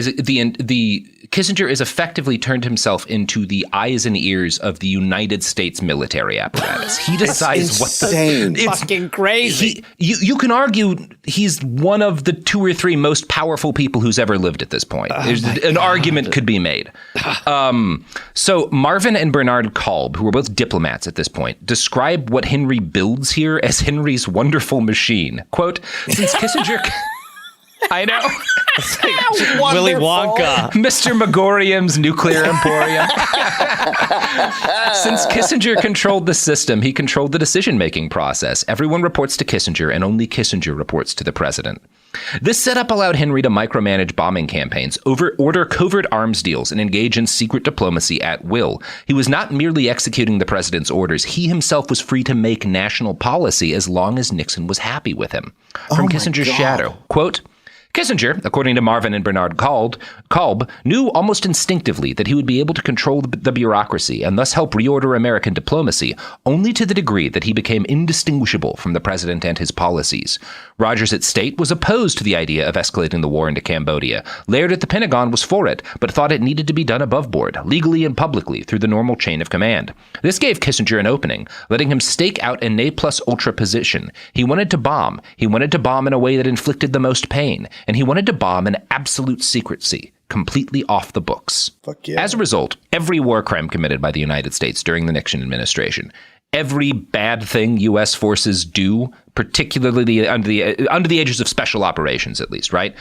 is effectively turned himself into the eyes and ears of the United States military apparatus. He decides it's fucking crazy. You can argue he's one of the 2 or 3 most powerful people who's ever lived at this point. An argument could be made. So Marvin and Bernard Kolb, who were both diplomats at this point, describe what Henry builds here as Henry's wonderful machine. Quote, since Kissinger... I know. It's like Willy Wonka. Mr. Megorium's nuclear emporium. Since Kissinger controlled the system, he controlled the decision-making process. Everyone reports to Kissinger, and only Kissinger reports to the president. This setup allowed Henry to micromanage bombing campaigns, order covert arms deals, and engage in secret diplomacy at will. He was not merely executing the president's orders. He himself was free to make national policy as long as Nixon was happy with him. From Kissinger's shadow, quote, Kissinger, according to Marvin and Bernard Kolb, knew almost instinctively that he would be able to control the bureaucracy and thus help reorder American diplomacy only to the degree that he became indistinguishable from the president and his policies. Rogers at State was opposed to the idea of escalating the war into Cambodia. Laird at the Pentagon was for it, but thought it needed to be done above board, legally and publicly, through the normal chain of command. This gave Kissinger an opening, letting him stake out a ne plus ultra position. He wanted to bomb. He wanted to bomb in a way that inflicted the most pain. And he wanted to bomb in absolute secrecy, completely off the books. Fuck yeah. As a result, every war crime committed by the United States during the Nixon administration, every bad thing U.S. forces do, particularly under the aegis of special operations, at least, right,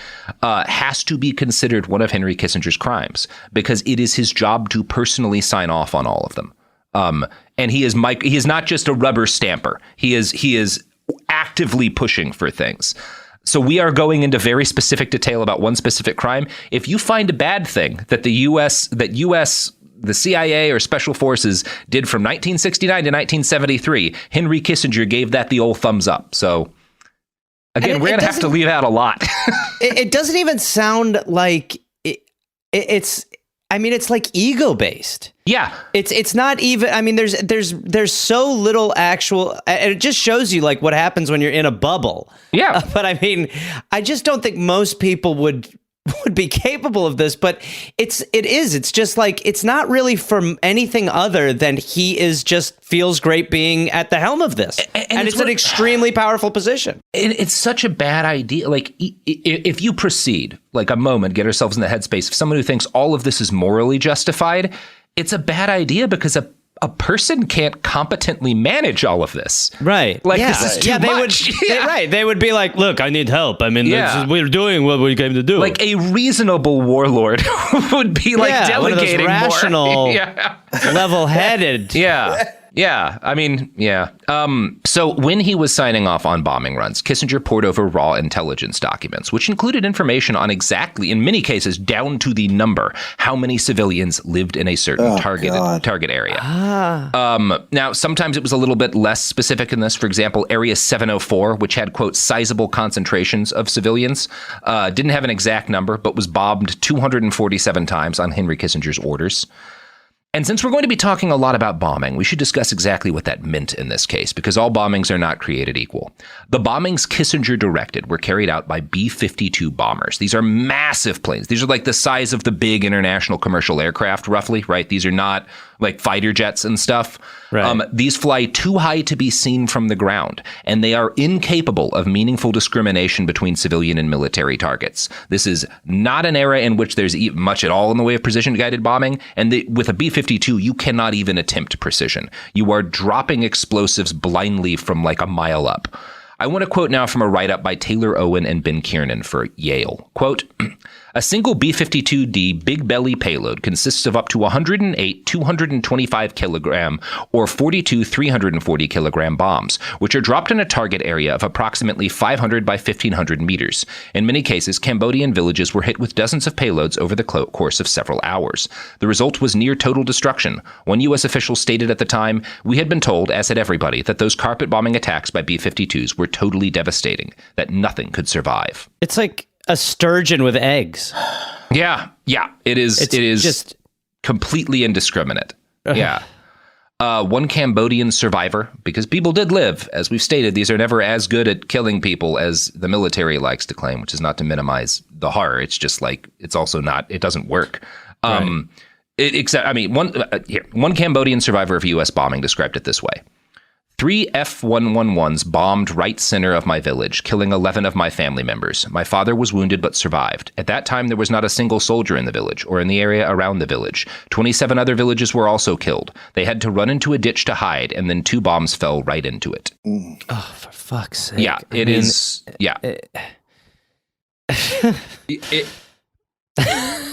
has to be considered one of Henry Kissinger's crimes, because it is his job to personally sign off on all of them. And he is not just a rubber stamper. He is actively pushing for things. So we are going into very specific detail about one specific crime. If you find a bad thing that the CIA or special forces did from 1969 to 1973, Henry Kissinger gave that the old thumbs up. So again, we're going to have to leave out a lot. It doesn't even sound like it's like ego based. Yeah. It's not even, I mean, there's so little actual, and it just shows you like what happens when you're in a bubble. Yeah. But I mean, I just don't think most people would be capable of this, but it's just like, it's not really from anything other than he just feels great being at the helm of this. And it's an extremely powerful position. It's such a bad idea. Like, if you proceed, like a moment, get ourselves in the headspace of someone who thinks all of this is morally justified, it's a bad idea because a person can't competently manage all of this. Right. Like, this is too much. They would be like, look, I need help. I mean, we're doing what we came to do. Like a reasonable warlord would be like delegating one of those rational, more. level-headed. Yeah. I mean, yeah. So when he was signing off on bombing runs, Kissinger poured over raw intelligence documents, which included information on exactly, in many cases, down to the number, how many civilians lived in a certain target area. Now, sometimes it was a little bit less specific in this. For example, Area 704, which had, quote, sizable concentrations of civilians, didn't have an exact number, but was bombed 247 times on Henry Kissinger's orders. And since we're going to be talking a lot about bombing, we should discuss exactly what that meant in this case, because all bombings are not created equal. The bombings Kissinger directed were carried out by B-52 bombers. These are massive planes. These are like the size of the big international commercial aircraft, roughly, right? These are not like fighter jets and stuff. Right. These fly too high to be seen from the ground, and they are incapable of meaningful discrimination between civilian and military targets. This is not an era in which there's much at all in the way of precision-guided bombing, and with a B-52, you cannot even attempt precision. You are dropping explosives blindly from like a mile up. I want to quote now from a write-up by Taylor Owen and Ben Kiernan for Yale. Quote, a single B-52D big belly payload consists of up to 108 225 kilogram or 42 340 kilogram bombs, which are dropped in a target area of approximately 500 by 1,500 meters. In many cases, Cambodian villages were hit with dozens of payloads over the course of several hours. The result was near total destruction. One U.S. official stated at the time, we had been told, as had everybody, that those carpet bombing attacks by B-52s were totally devastating, that nothing could survive. It's like a sturgeon with eggs. Yeah, it is. It is just completely indiscriminate. Yeah. One Cambodian survivor, because people did live, as we've stated, these are never as good at killing people as the military likes to claim, which is not to minimize the horror. It's just like, it's also not, it doesn't work. Right. One Cambodian survivor of U.S. bombing described it this way. 3 F-111s bombed right center of my village, killing 11 of my family members. My father was wounded but survived. At that time, there was not a single soldier in the village or in the area around the village. 27 other villages were also killed. They had to run into a ditch to hide, and then 2 bombs fell right into it. Oh, for fuck's sake. Yeah, it is.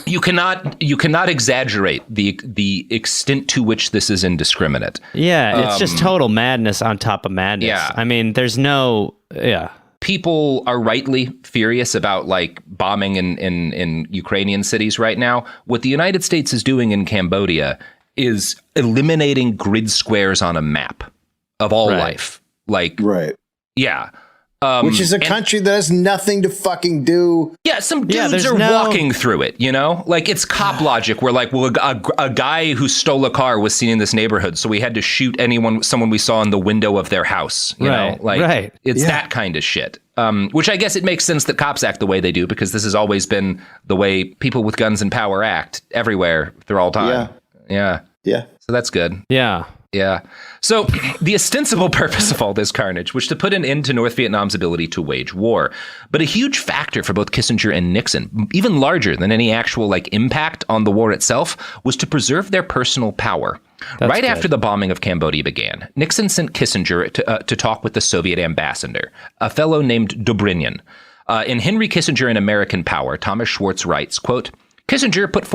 You cannot exaggerate the extent to which this is indiscriminate. Yeah, it's just total madness on top of madness. Yeah. I mean, there's no... Yeah. People are rightly furious about like bombing in Ukrainian cities right now. What the United States is doing in Cambodia is eliminating grid squares on a map of all life. Like, right. Yeah. Which is a country that has nothing to fucking do. Yeah, some dudes are walking through it, you know? Like, it's cop logic where, like, well, a guy who stole a car was seen in this neighborhood, so we had to shoot someone we saw in the window of their house, you know? Like, it's that kind of shit. Which I guess it makes sense that cops act the way they do, because this has always been the way people with guns and power act everywhere through all time. Yeah. So that's good. Yeah. So the ostensible purpose of all this carnage was to put an end to North Vietnam's ability to wage war. But a huge factor for both Kissinger and Nixon, even larger than any actual like impact on the war itself, was to preserve their personal power. Right after the bombing of Cambodia began, Nixon sent Kissinger to talk with the Soviet ambassador, a fellow named Dobrynin. In Henry Kissinger and American Power, Thomas Schwartz writes, quote, Kissinger put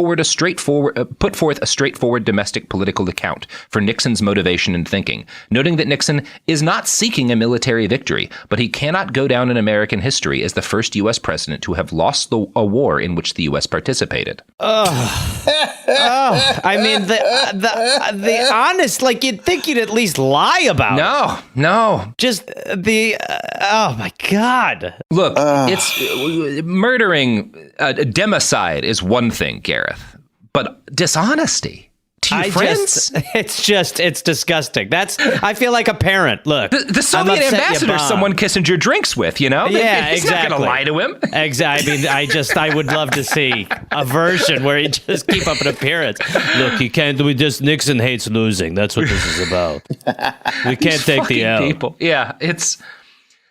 forth a straightforward domestic political account for Nixon's motivation and thinking, noting that Nixon is not seeking a military victory, but he cannot go down in American history as the first U.S. president to have lost a war in which the U.S. participated. I mean, the honest, like, you'd think you'd at least lie about. No. Just oh my God. Look, it's murdering, democide is one thing, Gareth, but dishonesty to your friends? It's disgusting. I feel like a parent. Look, the Soviet ambassador is someone Kissinger drinks with, you know? Yeah, He's not going to lie to him. Exactly. I mean, I would love to see a version where he just keep up an appearance. Look, Nixon hates losing. That's what this is about. We can't take the L. People. Yeah,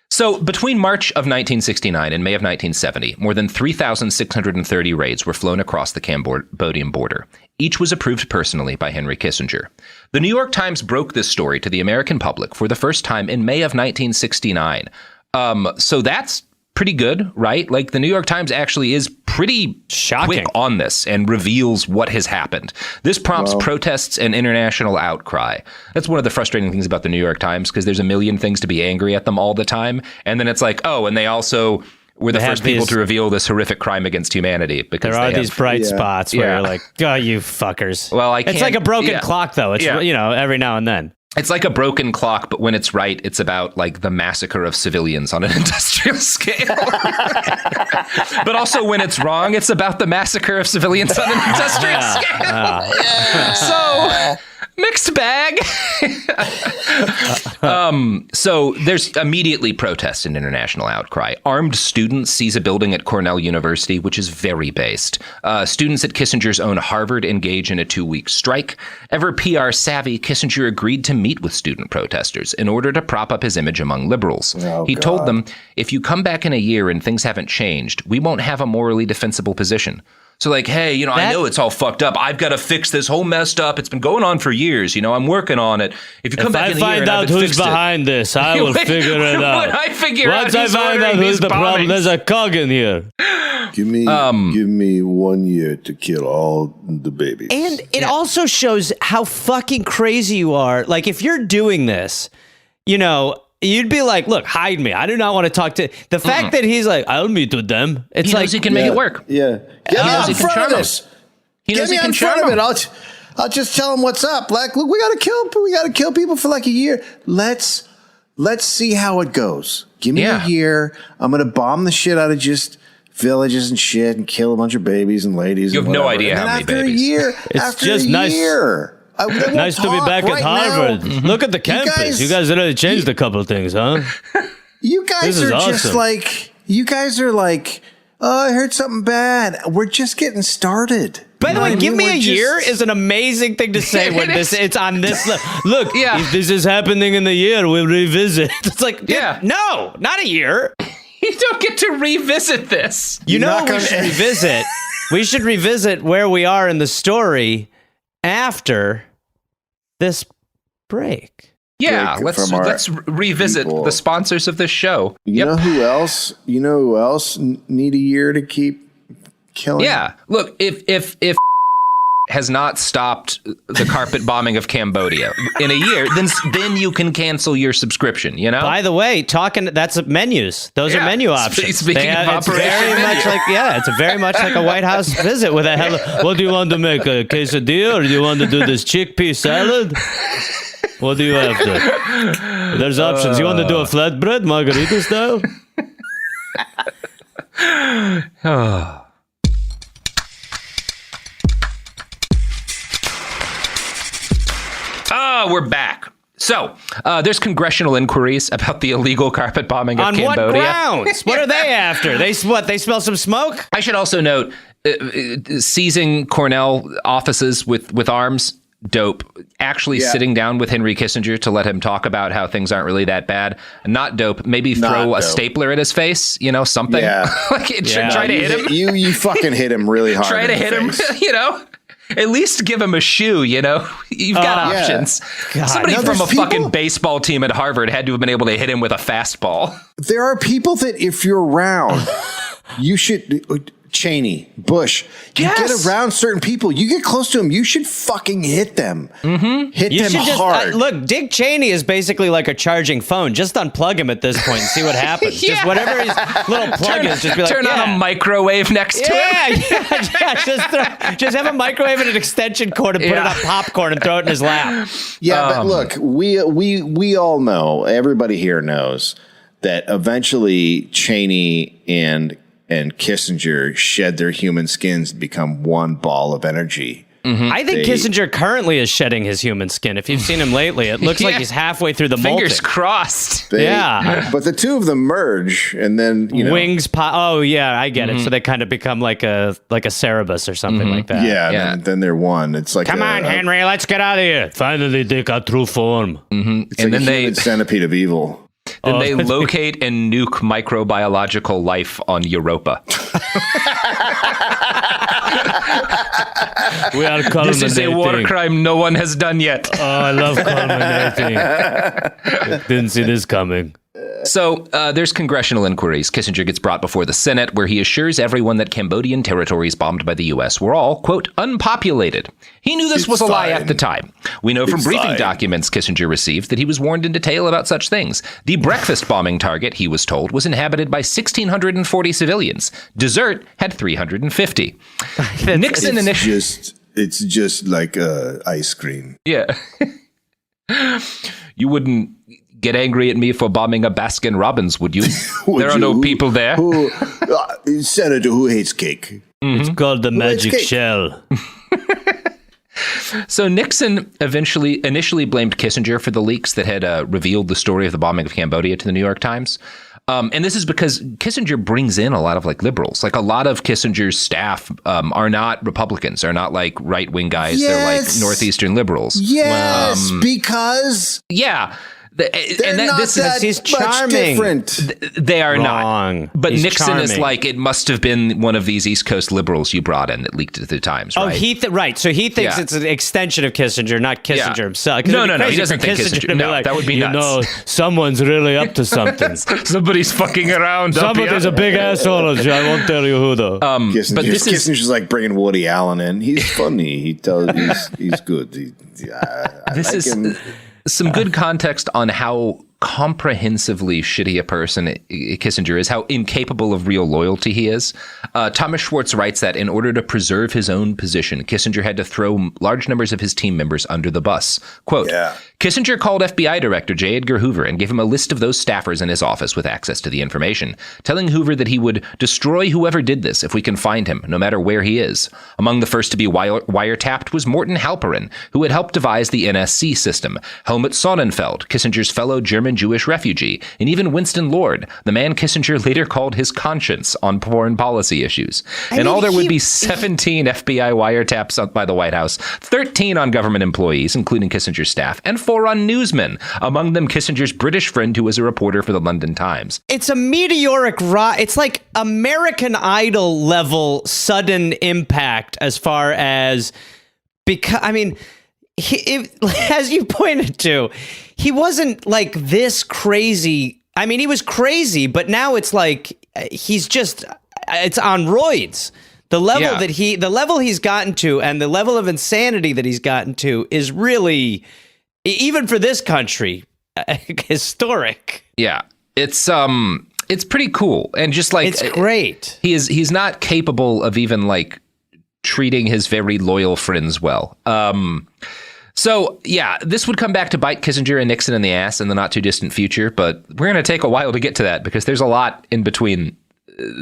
So between March of 1969 and May of 1970, more than 3,630 raids were flown across the Cambodian border. Each was approved personally by Henry Kissinger. The New York Times broke this story to the American public for the first time in May of 1969. So that's pretty good, right? Like, the New York Times actually is pretty quick on this and reveals what has happened. This prompts protests and international outcry. That's one of the frustrating things about the New York Times, because there's a million things to be angry at them all the time. And then it's like, oh, and they also were the first people to reveal this horrific crime against humanity. Because there are these bright spots where you're like, oh, you fuckers. Well, it's like a broken clock, though. It's, every now and then. It's like a broken clock, but when it's right, it's about like the massacre of civilians on an industrial scale. But also when it's wrong, it's about the massacre of civilians on an industrial scale. So mixed bag. So there's immediately protest and international outcry. Armed students seize a building at Cornell University, which is very based. Students at Kissinger's own Harvard engage in a 2-week strike. Ever PR savvy, Kissinger agreed to meet with student protesters in order to prop up his image among liberals. He told them, if you come back in a year and things haven't changed, we won't have a morally defensible position. So like, hey, I know it's all fucked up. I've got to fix this whole messed up. It's been going on for years. I'm working on it. If you come back in a year and I find out who's behind this, I will figure it out. Once I find out who's the problem, there's a cog in here. Give me 1 year to kill all the babies. And it also shows how fucking crazy you are. Like, if you're doing this, you'd be like, look, hide me. I do not want to talk to... The fact that he's like, I'll meet with them. It's he knows he can make it work. Yeah. Get me out in front of this. Get me out in front of it. I'll just tell him what's up. Like, look, we got to kill people for like a year. Let's see how it goes. Give me a year. I'm going to bomb the shit out of just villages and shit and kill a bunch of babies and ladies. You have no idea how many babies. It's just nice. Nice to be back at Harvard. Look at the campus. You guys really changed a couple of things, huh? You guys are just like, oh, I heard something bad. We're just getting started. By the way, give me a year is an amazing thing to say when it's on this. Look, if this is happening in the year, we'll revisit. It's like, no, not a year. You don't get to revisit this. We should revisit. We should revisit where we are in the story after this break. Yeah, let's revisit the sponsors of this show. You know who else need a year to keep killing? Yeah, look, if has not stopped the carpet bombing of Cambodia in a year, then you can cancel your subscription, By the way, that's menus. Those are menu options. Speaking of it's very much like, it's very much like a White House visit with a hello. What do you want to make, a quesadilla, or do you want to do this chickpea salad? What do you have there? There's options. You want to do a flatbread, margarita style? We're back. So, there's congressional inquiries about the illegal carpet bombing of Cambodia. On what grounds? What are they after? They smell some smoke? I should also note, seizing Cornell offices with arms, dope. Actually sitting down with Henry Kissinger to let him talk about how things aren't really that bad, not dope. Maybe throw a stapler at his face, something. Yeah. Try to hit him. You fucking hit him really hard. Try to hit him, At least give him a shoe, You've got options. God. Somebody from a fucking baseball team at Harvard had to have been able to hit him with a fastball. There are people that if you're around, you should... Cheney, Bush, you get around certain people, you get close to them, you should fucking hit them. Mm-hmm. Hit them hard. Look, Dick Cheney is basically like a charging phone. Just unplug him at this point and see what happens. Just whatever his little plug is, just be like, turn on a microwave next to him. Just have a microwave and an extension cord and put it on popcorn and throw it in his lap. Yeah, but look, we all know, everybody here knows that eventually Cheney and Kissinger shed their human skins to become one ball of energy. Mm-hmm. I think Kissinger currently is shedding his human skin. If you've seen him lately, it looks like he's halfway through the molting. Fingers crossed. But the two of them merge, and then wings pop. Oh yeah, I get it. So they kind of become like a Cerebus or something like that. Yeah, and then they're one. It's like come on, Henry, let's get out of here. Finally, they got true form. Mm-hmm. It's and like then they centipede of evil. Then they locate and nuke microbiological life on Europa. We are culminating. This is a war crime no one has done yet. Oh, I love culminating. Didn't see this coming. So there's congressional inquiries. Kissinger gets brought before the Senate, where he assures everyone that Cambodian territories bombed by the U.S. were all, quote, unpopulated. He knew this was a lie at the time. We know from briefing documents Kissinger received that he was warned in detail about such things. The breakfast bombing target, he was told, was inhabited by 1,640 civilians. Dessert had 350. Nixon initially... It's just like ice cream. Yeah. You wouldn't get angry at me for bombing a Baskin Robbins, would you? There are no people there. Senator, who hates cake? It's called the magic shell. So Nixon initially blamed Kissinger for the leaks that had revealed the story of the bombing of Cambodia to the New York Times. And this is because Kissinger brings in a lot of like liberals. Like a lot of Kissinger's staff are not Republicans, are not like right-wing guys. Yes. They're like Northeastern liberals. Yes, because... Yeah. He's charming. They are Wrong. not. But He's Nixon charming. is like, it must have been one of these East Coast liberals you brought in that leaked it to the Times, right? Oh, right. So he thinks it's an extension of Kissinger, not Kissinger himself. No. He doesn't think Kissinger. No, like, that would be nuts. You know, someone's really up to something. Somebody's fucking around. Somebody's a big asshole. I won't tell you who though. But this is Kissinger's like bringing Woody Allen in. He's funny. He's good. This is some good context on how comprehensively shitty a person Kissinger is, how incapable of real loyalty he is. Thomas Schwartz writes that in order to preserve his own position, Kissinger had to throw large numbers of his team members under the bus. Quote, Kissinger called FBI Director J. Edgar Hoover and gave him a list of those staffers in his office with access to the information, telling Hoover that he would destroy whoever did this if we can find him, no matter where he is. Among the first to be wiretapped was Morton Halperin, who had helped devise the NSC system, Helmut Sonnenfeld, Kissinger's fellow German Jewish refugee, and even Winston Lord, the man Kissinger later called his conscience on foreign policy issues. All there would be 17 FBI wiretaps by the White House, 13 on government employees, including Kissinger's staff, and 4 on newsmen, among them Kissinger's British friend who was a reporter for the London Times. It's a meteoric rise. It's like American Idol level sudden impact as far as, because, I mean, as you pointed to, he wasn't like this crazy. I mean, he was crazy, but now it's like he's just, it's on roids. The level the level he's gotten to and the level of insanity that he's gotten to is really, even for this country, historic. Yeah, it's pretty cool, and just like it's great. He's not capable of even like treating his very loyal friends well. So, yeah, this would come back to bite Kissinger and Nixon in the ass in the not too distant future, but we're going to take a while to get to that because there's a lot in between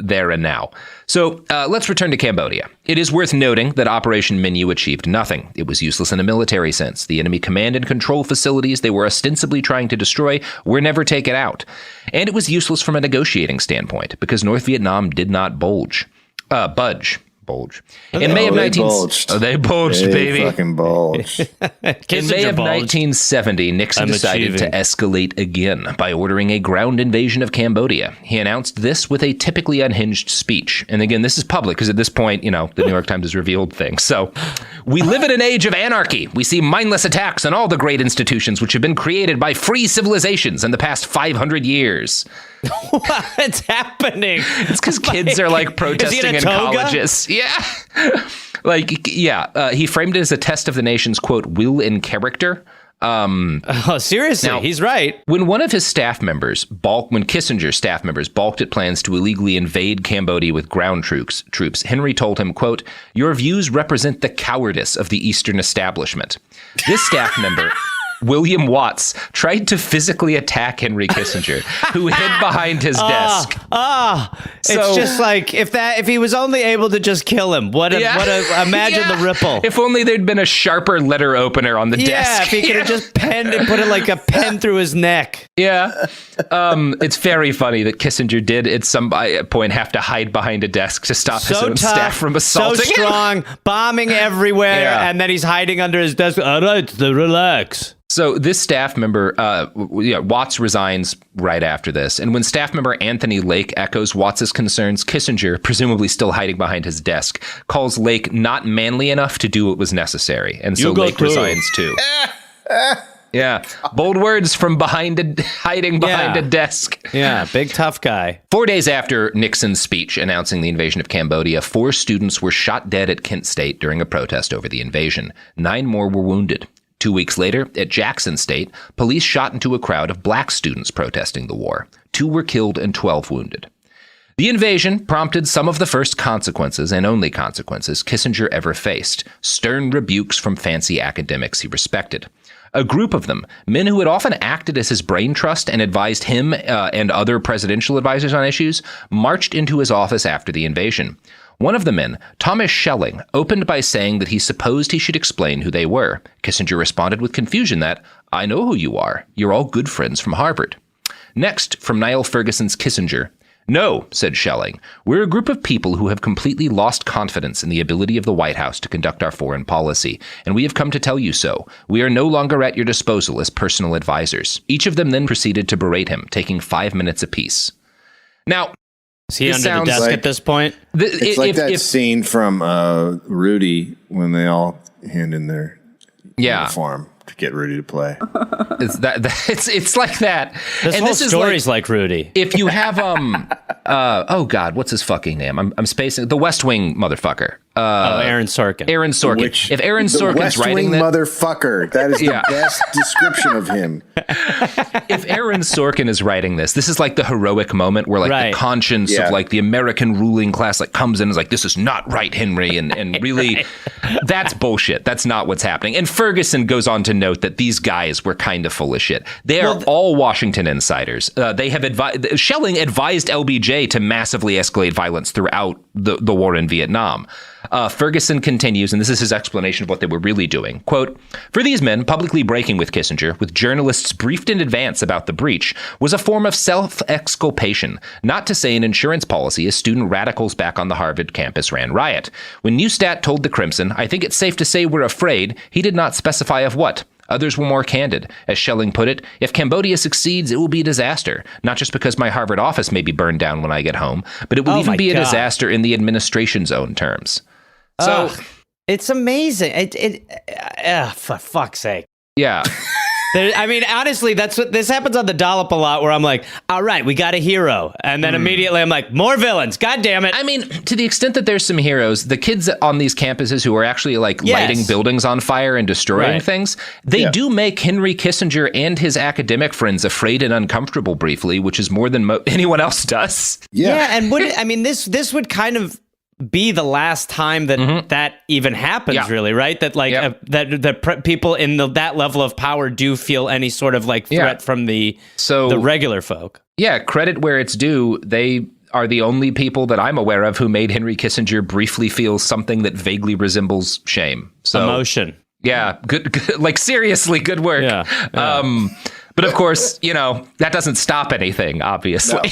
there and now. So let's return to Cambodia. It is worth noting that Operation Menu achieved nothing. It was useless in a military sense. The enemy command and control facilities they were ostensibly trying to destroy were never taken out. And it was useless from a negotiating standpoint because North Vietnam did not budge. In May of 1970, Nixon decided to escalate again by ordering a ground invasion of Cambodia. He announced this with a typically unhinged speech. And again, this is public because at this point, the New York Times has revealed things. So, we live in an age of anarchy. We see mindless attacks on all the great institutions which have been created by free civilizations in the past 500 years. What's happening? It's because kids are like protesting in colleges. Yeah. He framed it as a test of the nation's, quote, will and character. Seriously, now, he's right. When one of his staff members, when Kissinger's staff members balked at plans to illegally invade Cambodia with ground troops, Henry told him, quote, your views represent the cowardice of the Eastern establishment. This staff member... William Watts tried to physically attack Henry Kissinger, who hid behind his desk. It's just like if he was only able to just kill him. Imagine the ripple. If only there'd been a sharper letter opener on the desk. Yeah, if he could have just penned and put it like a pen through his neck. Yeah. It's very funny that Kissinger did at some point have to hide behind a desk to stop his own staff from assaulting so strong, bombing everywhere, and then he's hiding under his desk. All right, relax. So this staff member, Watts resigns right after this. And when staff member Anthony Lake echoes Watts's concerns, Kissinger, presumably still hiding behind his desk, calls Lake not manly enough to do what was necessary. And so Lake resigns too. Yeah. Bold words from hiding behind a desk. Yeah, big tough guy. 4 days after Nixon's speech announcing the invasion of Cambodia, 4 students were shot dead at Kent State during a protest over the invasion. 9 more were wounded. 2 weeks later, at Jackson State, police shot into a crowd of black students protesting the war. 2 were killed and 12 wounded. The invasion prompted some of the first consequences, and only consequences, Kissinger ever faced. Stern rebukes from fancy academics he respected. A group of them, men who had often acted as his brain trust and advised him and other presidential advisors on issues, marched into his office after the invasion. One of the men, Thomas Schelling, opened by saying that he supposed he should explain who they were. Kissinger responded with confusion that, "I know who you are. You're all good friends from Harvard." Next, from Niall Ferguson's Kissinger, "No," said Schelling, "we're a group of people who have completely lost confidence in the ability of the White House to conduct our foreign policy, and we have come to tell you so. We are no longer at your disposal as personal advisors." Each of them then proceeded to berate him, taking 5 minutes apiece. Now, is he under the desk at this point? It's like that scene from Rudy when they all hand in their uniform to get Rudy to play. It's like that. This whole story's like Rudy. If you have oh God, what's his fucking name? I'm spacing the West Wing motherfucker. Aaron Sorkin. Aaron Sorkin. If Aaron Sorkin's writing that, motherfucker, that is the best description of him. If Aaron Sorkin is writing this is like the heroic moment where the conscience of like the American ruling class comes in and is like, this is not right, Henry, and really that's bullshit. That's not what's happening. And Ferguson goes on to note that these guys were kind of full of shit. They are all Washington insiders. They have Schelling advised LBJ to massively escalate violence throughout the war in Vietnam. Ferguson continues, and this is his explanation of what they were really doing. Quote, "For these men, publicly breaking with Kissinger, with journalists briefed in advance about the breach, was a form of self-exculpation, not to say an insurance policy as student radicals back on the Harvard campus ran riot. When Neustadt told the Crimson, 'I think it's safe to say we're afraid,' he did not specify of what. Others were more candid. As Schelling put it, 'If Cambodia succeeds, it will be a disaster, not just because my Harvard office may be burned down when I get home, but it will even be a disaster in the administration's own terms.'" So it's amazing. For fuck's sake. Yeah. I mean, honestly, that's what this happens on the Dollop a lot, where I'm like, all right, we got a hero. And then immediately I'm like, more villains. God damn it. I mean, to the extent that there's some heroes, the kids on these campuses who are actually lighting buildings on fire and destroying things, they do make Henry Kissinger and his academic friends afraid and uncomfortable briefly, which is more than anyone else does. Yeah. And this would kind of be the last time that that even happens, really, right? That that people in that level of power do feel any sort of threat from the regular folk. Yeah, credit where it's due. They are the only people that I'm aware of who made Henry Kissinger briefly feel something that vaguely resembles shame. So emotion. Yeah, good seriously, good work. Yeah. But of course, that doesn't stop anything. Obviously,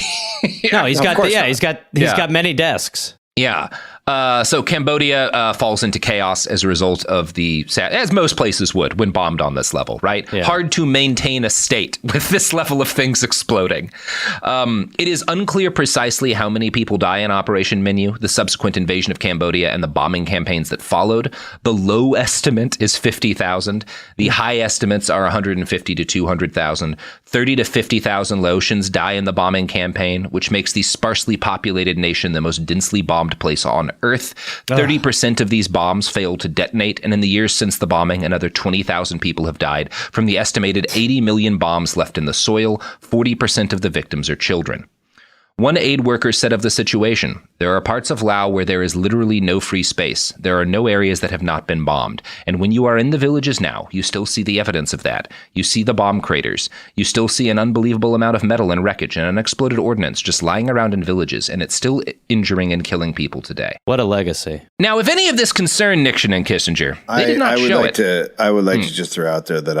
no. He's got many desks. Yeah. So Cambodia falls into chaos as a result of as most places would when bombed on this level, right? Yeah. Hard to maintain a state with this level of things exploding. It is unclear precisely how many people die in Operation Menu, the subsequent invasion of Cambodia, and the bombing campaigns that followed. The low estimate is 50,000. The high estimates are 150 to 200,000. 30 to 50,000 Laotians die in the bombing campaign, which makes the sparsely populated nation the most densely bombed place on Earth. 30% of these bombs failed to detonate, and in the years since the bombing, another 20,000 people have died from the estimated 80 million bombs left in the soil. 40% of the victims are children. One aid worker said of the situation, "There are parts of Laos where there is literally no free space. There are no areas that have not been bombed. And when you are in the villages now, you still see the evidence of that. You see the bomb craters. You still see an unbelievable amount of metal and wreckage and unexploded ordnance just lying around in villages, and it's still injuring and killing people today." What a legacy. Now, if any of this concerned Nixon and Kissinger, they did not show it. I would like to just throw out there that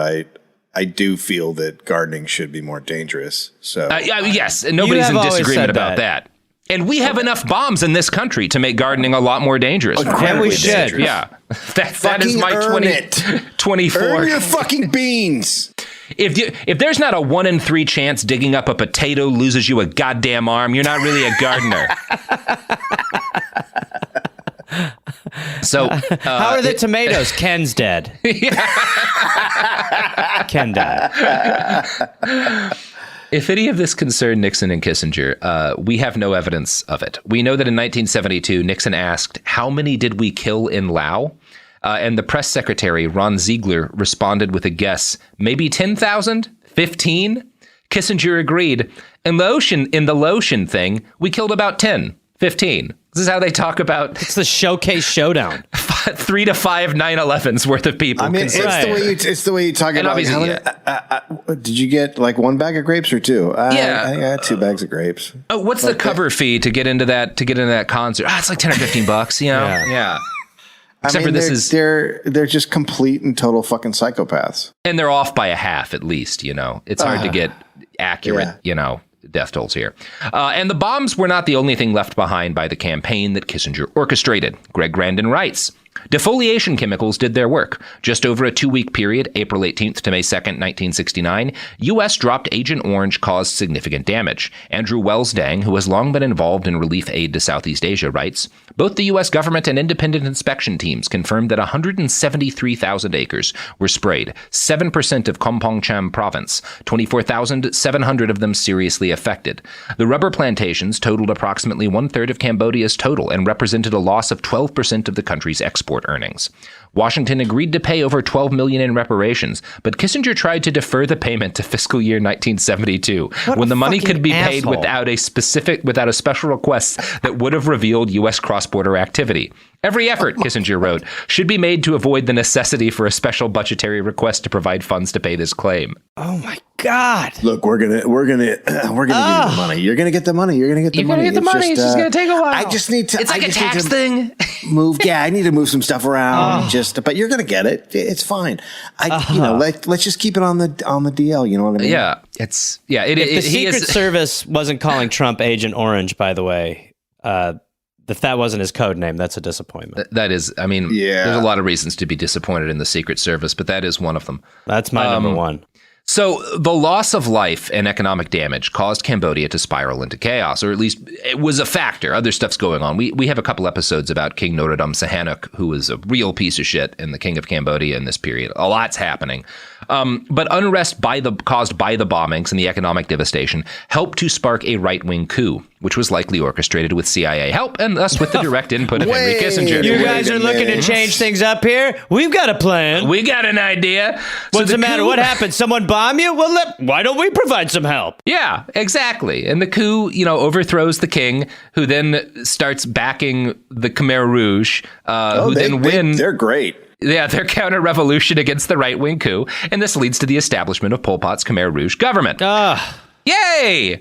I do feel that gardening should be more dangerous. So yes, nobody's in disagreement about that. And we have enough bombs in this country to make gardening a lot more dangerous. And we should. Dangerous. Yeah. That is my 24. Earn your fucking beans. If there's not a 1 in 3 chance digging up a potato loses you a goddamn arm, you're not really a gardener. So how are the tomatoes? Ken's dead. Ken died. If any of this concerned Nixon and Kissinger, we have no evidence of it. We know that in 1972, Nixon asked, "How many did we kill in Laos?" And the press secretary, Ron Ziegler, responded with a guess, maybe 10,000, 15. Kissinger agreed. In the Laotian thing, we killed about 10, 15. This is how they talk about. It's the showcase showdown. 3 to 5 9/11s worth of people. I mean, it's the way you talk about. It. Did you get like one bag of grapes or two? I got 2 bags of grapes. Oh, what's the cover fee to get into that concert? It's like $10 or $15. You know, yeah. Except for they're just complete and total fucking psychopaths, and they're off by a half at least. You know, it's hard to get accurate. You know, death tolls here. And the bombs were not the only thing left behind by the campaign that Kissinger orchestrated. Greg Grandin writes, defoliation chemicals did their work. Just over a 2-week period, April 18th to May 2nd, 1969, U.S. dropped Agent Orange caused significant damage. Andrew Welsdang, who has long been involved in relief aid to Southeast Asia, writes, both the U.S. government and independent inspection teams confirmed that 173,000 acres were sprayed, 7% of Kompong Cham province, 24,700 of them seriously affected. The rubber plantations totaled approximately 1/3 of Cambodia's total and represented a loss of 12% of the country's export earnings. Washington agreed to pay over $12 million in reparations, but Kissinger tried to defer the payment to fiscal year 1972, when the money could be paid without a special request that would have revealed U.S. cross-border activity. Every effort, Kissinger wrote, should be made to avoid the necessity for a special budgetary request to provide funds to pay this claim. Oh my God! Look, we're gonna give you the money. You're gonna get the money. You're gonna get the money. It's just gonna take a while. I just need to. It's like a tax thing. I need to move some stuff around. But you're gonna get it. It's fine. Let's just keep it on the DL. You know what I mean? Yeah. If the Secret Service wasn't calling Trump Agent Orange, by the way, if that wasn't his code name, that's a disappointment. That is, I mean, there's a lot of reasons to be disappointed in the Secret Service, but that is one of them. That's my number one. So the loss of life and economic damage caused Cambodia to spiral into chaos, or at least it was a factor. Other stuff's going on. We have a couple episodes about King Norodom Sihanouk, who was a real piece of shit and the king of Cambodia in this period. A lot's happening. But unrest caused by the bombings and the economic devastation helped to spark a right-wing coup, which was likely orchestrated with CIA help and thus with the direct input of Henry Kissinger. You guys are looking to change things up here? We've got a plan. We got an idea. What's the matter? What happened? Someone bomb you? Well, why don't we provide some help? Yeah, exactly. And the coup, overthrows the king, who then starts backing the Khmer Rouge, who then win. They're great. Yeah, their counter-revolution against the right-wing coup, and this leads to the establishment of Pol Pot's Khmer Rouge government. Yay!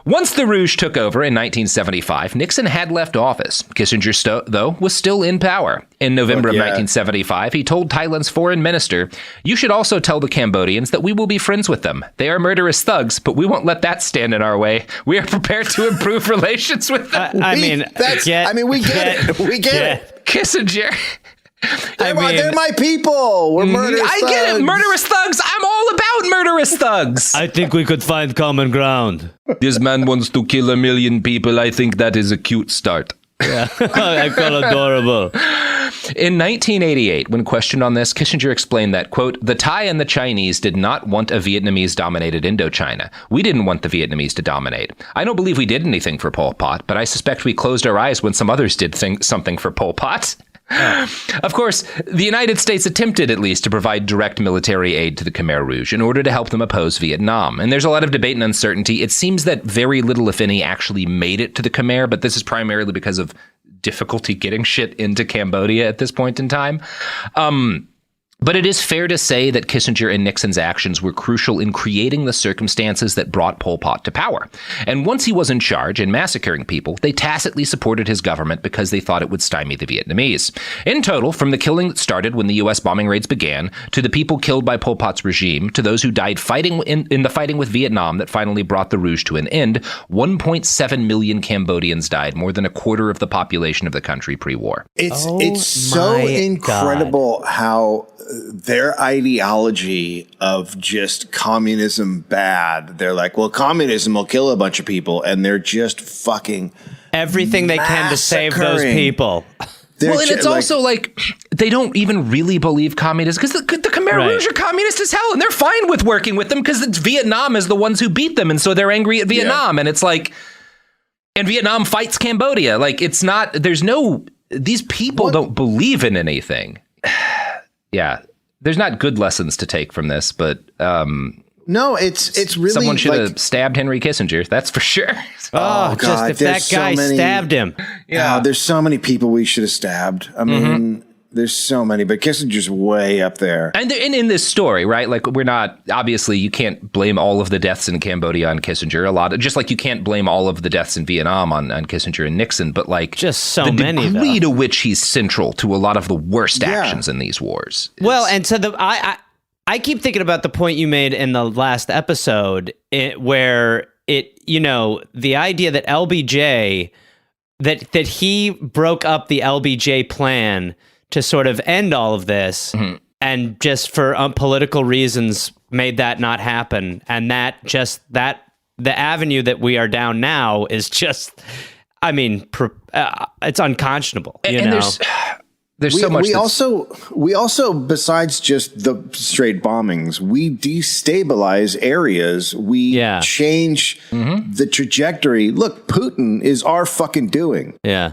Once the Rouge took over in 1975, Nixon had left office. Kissinger, though, was still in power. In November of 1975, he told Thailand's foreign minister, "You should also tell the Cambodians that we will be friends with them. They are murderous thugs, but we won't let that stand in our way. We are prepared to improve relations with them." We get it. We get it. Kissinger... They're my people. We're murderous thugs. I get it. Murderous thugs. I'm all about murderous thugs. I think we could find common ground. This man wants to kill 1 million people. I think that is a cute start. Yeah, I feel adorable. In 1988, when questioned on this, Kissinger explained that, quote, the Thai and the Chinese did not want a Vietnamese-dominated Indochina. We didn't want the Vietnamese to dominate. I don't believe we did anything for Pol Pot, but I suspect we closed our eyes when some others did something for Pol Pot. Of course, the United States attempted at least to provide direct military aid to the Khmer Rouge in order to help them oppose Vietnam. And there's a lot of debate and uncertainty. It seems that very little, if any, actually made it to the Khmer, but this is primarily because of difficulty getting shit into Cambodia at this point in time. But it is fair to say that Kissinger and Nixon's actions were crucial in creating the circumstances that brought Pol Pot to power. And once he was in charge and massacring people, they tacitly supported his government because they thought it would stymie the Vietnamese. In total, from the killing that started when the U.S. bombing raids began, to the people killed by Pol Pot's regime, to those who died fighting in the fighting with Vietnam that finally brought the Rouge to an end, 1.7 million Cambodians died, more than a quarter of the population of the country pre-war. It's so incredible how their ideology of just communism bad. They're like, well, communism will kill a bunch of people, and they're just fucking everything they can to save those people. Well, and it's also like they don't even really believe communism because the Khmer Rouge are communist as hell, and they're fine with working with them because Vietnam is the ones who beat them, and so they're angry at Vietnam, and it's like, and Vietnam fights Cambodia. Like, it's not. These people don't believe in anything. Yeah, there's not good lessons to take from this, but no, it's really someone should have stabbed Henry Kissinger. That's for sure. God, just if that guy stabbed him. Yeah, there's so many people we should have stabbed. I mean, There's so many, but Kissinger's way up there. And in this story, right? Like, we're not, obviously, you can't blame all of the deaths in Cambodia on Kissinger. Just like you can't blame all of the deaths in Vietnam on Kissinger and Nixon, but like just so the many, degree to which he's central to a lot of the worst actions in these wars. Well, and so I keep thinking about the point you made in the last episode where the idea that LBJ, that he broke up the LBJ plan to sort of end all of this, and just for political reasons made that not happen, and that the avenue that we are down now is just, I mean, it's unconscionable. There's so much. We also, besides just the straight bombings, we destabilize areas. We change the trajectory. Look, Putin is our fucking doing. Yeah.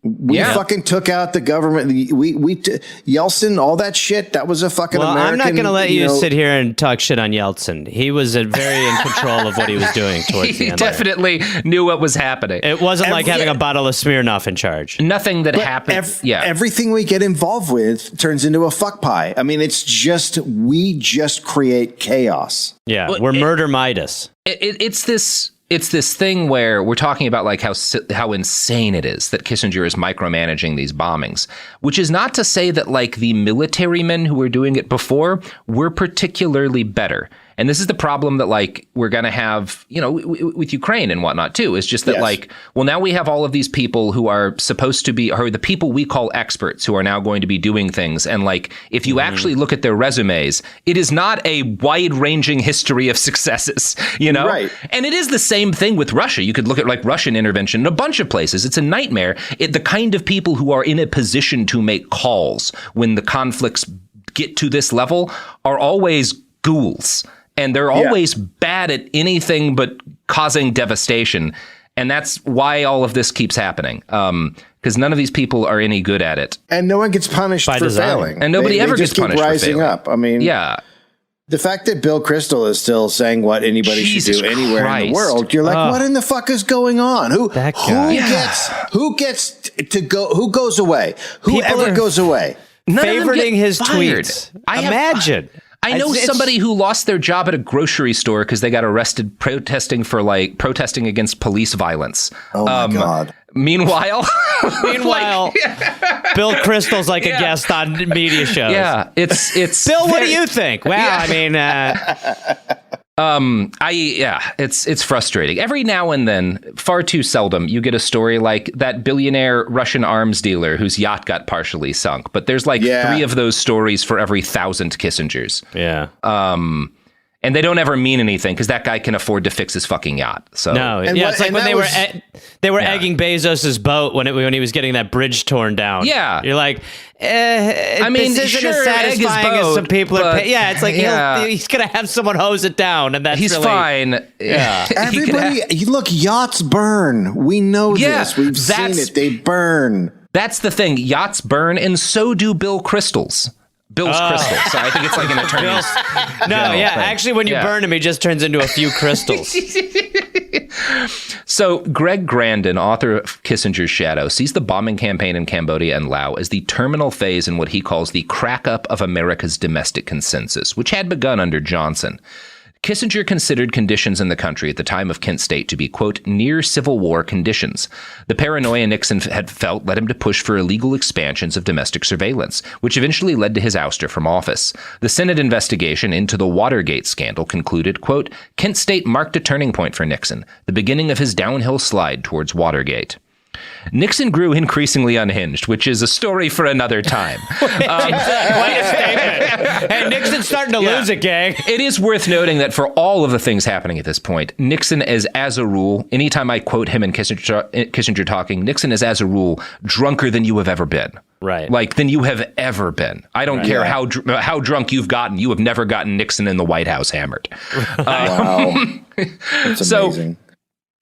We fucking took out the government. Yeltsin, all that shit. That was a fucking American. I'm not going to let you sit here and talk shit on Yeltsin. He was very in control of what he was doing towards the end. He definitely knew what was happening. It wasn't like having a bottle of Smirnoff in charge. Nothing that happened. Everything we get involved with turns into a fuck pie. I mean, we just create chaos. Yeah, we're murder Midas. It's this thing where we're talking about like how insane it is that Kissinger is micromanaging these bombings, which is not to say that like the military men who were doing it before were particularly better. And this is the problem that like we're going to have, with Ukraine and whatnot too, is just that like, well, now we have all of these people who are supposed to be, or the people we call experts who are now going to be doing things. And like, if you actually look at their resumes, it is not a wide ranging history of successes, Right. And it is the same thing with Russia. You could look at like Russian intervention in a bunch of places. It's a nightmare. The kind of people who are in a position to make calls when the conflicts get to this level are always ghouls. And they're always bad at anything but causing devastation. And that's why all of this keeps happening. Because none of these people are any good at it. And no one gets punished for failing. And nobody ever gets punished for failing. Rising up. I mean, the fact that Bill Kristol is still saying what anybody should do anywhere in the world, you're like, what in the fuck is going on? Who gets to go? Who goes away? Whoever goes away? Favoriting his tweets. Imagine. I know somebody who lost their job at a grocery store because they got arrested protesting against police violence. Oh my God. Meanwhile, Bill Kristol's like a guest on media shows. Yeah, it's Bill. What do you think? Well, I mean, it's frustrating. Every now and then, far too seldom, you get a story like that billionaire Russian arms dealer whose yacht got partially sunk. But there's like 3 of those stories for every 1,000 Kissingers. Yeah. And they don't ever mean anything because that guy can afford to fix his fucking yacht. So it's like when they were egging Bezos's boat when he was getting that bridge torn down. Yeah, you're like, I mean, this isn't as satisfying as some people are. It's like he's gonna have someone hose it down, and that's he's fine. Yeah, everybody, look, yachts burn. We know this. We've seen it. They burn. That's the thing. Yachts burn, and so do Bill Kristol's. Bill's crystals. So I think it's like an attorney's. Actually, when you burn him, he just turns into a few crystals. So Greg Grandin, author of Kissinger's Shadow, sees the bombing campaign in Cambodia and Laos as the terminal phase in what he calls the crack-up of America's domestic consensus, which had begun under Johnson. Kissinger considered conditions in the country at the time of Kent State to be, quote, near Civil War conditions. The paranoia Nixon had felt led him to push for illegal expansions of domestic surveillance, which eventually led to his ouster from office. The Senate investigation into the Watergate scandal concluded, quote, Kent State marked a turning point for Nixon, the beginning of his downhill slide towards Watergate. Nixon grew increasingly unhinged, which is a story for another time. Quite a statement. Hey, Nixon's starting to lose it, gang. It is worth noting that for all of the things happening at this point, Nixon is, as a rule, anytime I quote him and Kissinger talking, Nixon is, as a rule, drunker than you have ever been. Right. Like, than you have ever been. I don't care how drunk you've gotten. You have never gotten Nixon in the White House hammered. Wow. That's amazing.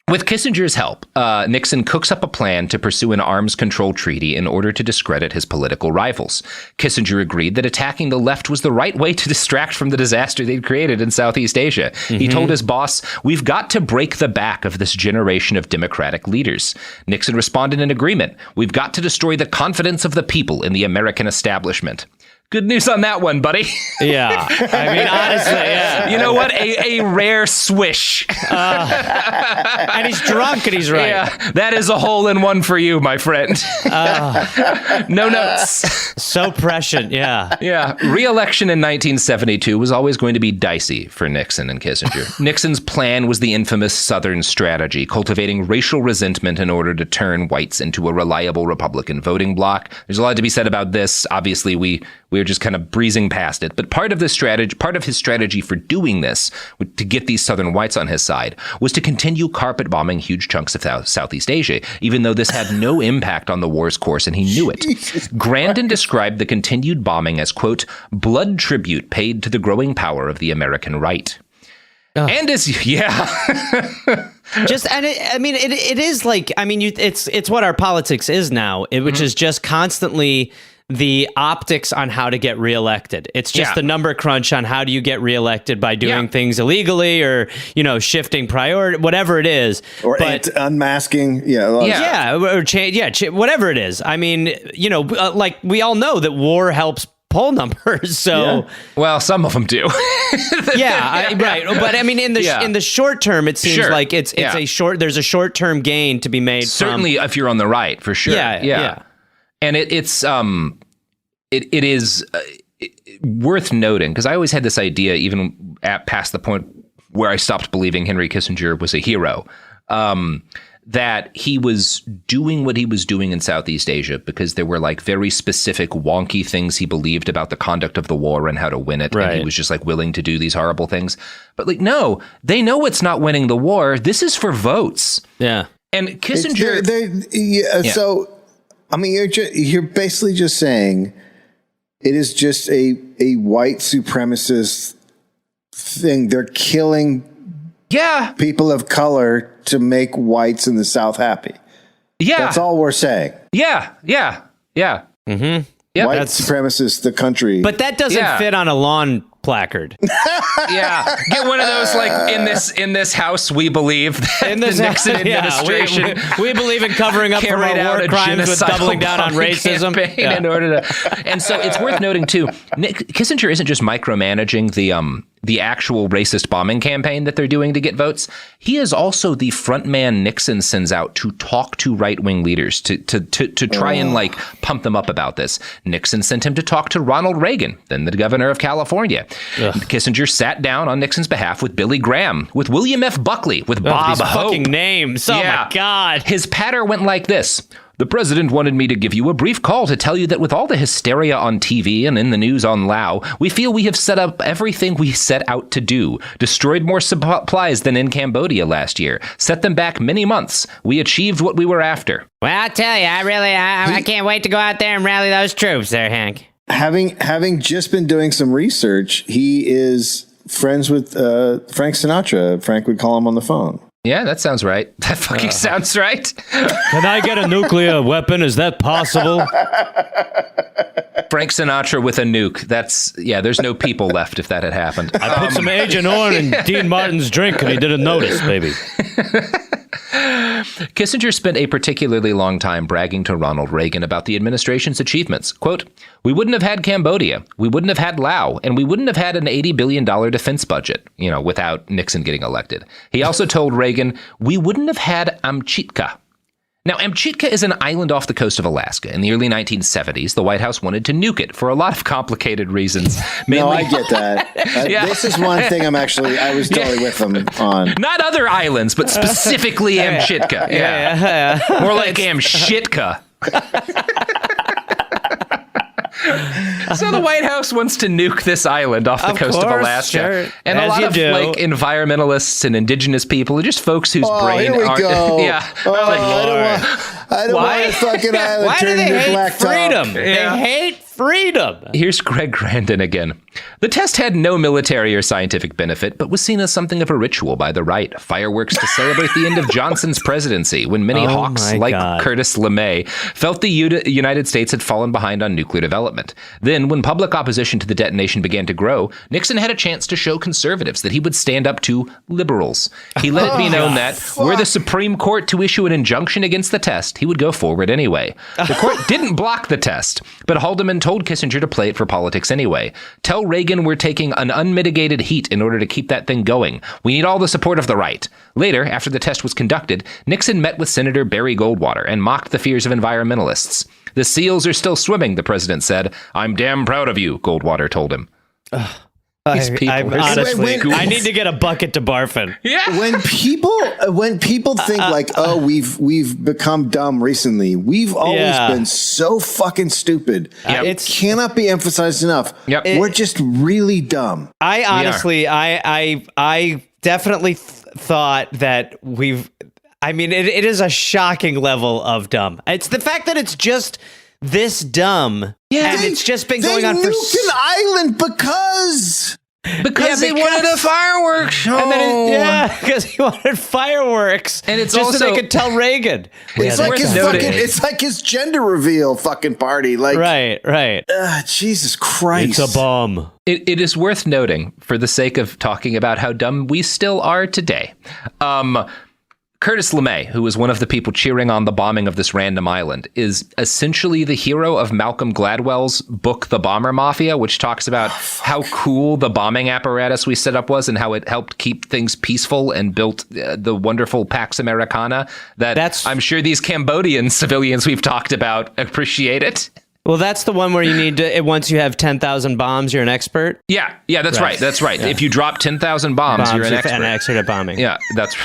With Kissinger's help, Nixon cooks up a plan to pursue an arms control treaty in order to discredit his political rivals. Kissinger agreed that attacking the left was the right way to distract from the disaster they'd created in Southeast Asia. Mm-hmm. He told his boss, "We've got to break the back of this generation of democratic leaders." Nixon responded in agreement. "We've got to destroy the confidence of the people in the American establishment." Good news on that one, buddy. Yeah. I mean, honestly, yeah. You know what? A rare swish. And he's drunk and he's right. Yeah, that is a hole-in-one for you, my friend. No notes. So prescient, yeah. Yeah. Re-election in 1972 was always going to be dicey for Nixon and Kissinger. Nixon's plan was the infamous Southern strategy, cultivating racial resentment in order to turn whites into a reliable Republican voting bloc. There's a lot to be said about this. Obviously, we were just kind of breezing past it. But part of his strategy for doing this, to get these Southern whites on his side, was to continue carpet bombing huge chunks of Southeast Asia, even though this had no impact on the war's course, and he knew it. Grandin described the continued bombing as, quote, blood tribute paid to the growing power of the American right. And as, yeah. Just, and it is like, I mean, it's what our politics is now, which is just constantly the optics on how to get reelected. It's just the number crunch on how do you get reelected by doing things illegally or, shifting priority, whatever it is. Or unmasking. Whatever it is. I mean, like we all know that war helps poll numbers. So, well, some of them do. Right. But I mean, in the short term, it seems like there's a short term gain to be made. Certainly, if you're on the right, for sure. Yeah. And it is worth noting, because I always had this idea, even past the point where I stopped believing Henry Kissinger was a hero, that he was doing what he was doing in Southeast Asia because there were like very specific wonky things he believed about the conduct of the war and how to win it. Right. And he was just like willing to do these horrible things. But like, no, they know it's not winning the war. This is for votes. Yeah. And Kissinger. So, I mean, you're basically just saying it is just a white supremacist thing. They're killing people of color to make whites in the South happy. Yeah. That's all we're saying. Yeah. Mm-hmm. Yep. White supremacists, the country. But that doesn't fit on a lawn placard. Get one of those, like, in this house we believe that in the Nixon administration we believe in covering up for our war crimes with doubling down on racism in order to. And so it's worth noting too, Kissinger isn't just micromanaging the actual racist bombing campaign that they're doing to get votes. He is also the front man Nixon sends out to talk to right-wing leaders to try and like pump them up about this. Nixon sent him to talk to Ronald Reagan, then the governor of California. Kissinger sat down on Nixon's behalf with Billy Graham, with William F. Buckley, with Bob Hope. Fucking names. Oh my God. His patter went like this. The president wanted me to give you a brief call to tell you that with all the hysteria on TV and in the news on Lao, we feel we have set up everything we set out to do. Destroyed more supplies than in Cambodia last year. Set them back many months. We achieved what we were after. Well, I'll tell you, I can't wait to go out there and rally those troops there, Hank. Having just been doing some research, he is friends with Frank Sinatra. Frank would call him on the phone. Yeah, that sounds right. That fucking sounds right. Can I get a nuclear weapon? Is that possible? Frank Sinatra with a nuke. There's no people left if that had happened. I put some Agent Orange in Dean Martin's drink and he didn't notice, baby. Kissinger spent a particularly long time bragging to Ronald Reagan about the administration's achievements. Quote, we wouldn't have had Cambodia, we wouldn't have had Laos, and we wouldn't have had an $80 billion defense budget, without Nixon getting elected. He also told Reagan, we wouldn't have had Amchitka. Now, Amchitka is an island off the coast of Alaska. In the early 1970s, the White House wanted to nuke it for a lot of complicated reasons. No, I get that. This is one thing I was totally with them on. Not other islands, but specifically Amchitka. Yeah. More like Amchitka. So the White House wants to nuke this island off the coast of Alaska. Sure. And a lot of like environmentalists and indigenous people, just folks whose brain aren't. Go. I I don't want a fucking island Why do turning they to hate blacktop. freedom? They hate freedom. Here's Greg Grandin again. The test had no military or scientific benefit, but was seen as something of a ritual by the right. Fireworks to celebrate the end of Johnson's presidency, when many hawks like Curtis LeMay felt the United States had fallen behind on nuclear development. Then, when public opposition to the detonation began to grow, Nixon had a chance to show conservatives that he would stand up to liberals. He let it be known that, were the Supreme Court to issue an injunction against the test, he would go forward anyway. The court didn't block the test, but Haldeman told Kissinger to play it for politics anyway. Tell Reagan we're taking an unmitigated heat in order to keep that thing going. We need all the support of the right. Later, after the test was conducted, Nixon met with Senator Barry Goldwater and mocked the fears of environmentalists. The seals are still swimming, the president said. I'm damn proud of you, Goldwater told him. These people honestly, I need to get a bucket to barf in. Yeah. When people think like, oh, we've become dumb recently, we've always been so fucking stupid. It cannot be emphasized enough. We're just really dumb. I honestly, I definitely thought that it is a shocking level of dumb. It's the fact that it's just this dumb. Yeah, and it's just been going on for an island because they wanted a fireworks show. And then because he wanted fireworks, and it's just also so they could tell Reagan. It's like his gender reveal fucking party. Like right. Jesus Christ, it's a bomb. It is worth noting, for the sake of talking about how dumb we still are today. Curtis LeMay, who was one of the people cheering on the bombing of this random island, is essentially the hero of Malcolm Gladwell's book, The Bomber Mafia, which talks about how cool the bombing apparatus we set up was and how it helped keep things peaceful and built the wonderful Pax Americana that I'm sure these Cambodian civilians we've talked about appreciate it. Well, that's the one where you need to, once you have 10,000 bombs, you're an expert? Yeah, that's right. That's right. Yeah. If you drop 10,000 bombs, you're an expert. An expert at bombing. Yeah, that's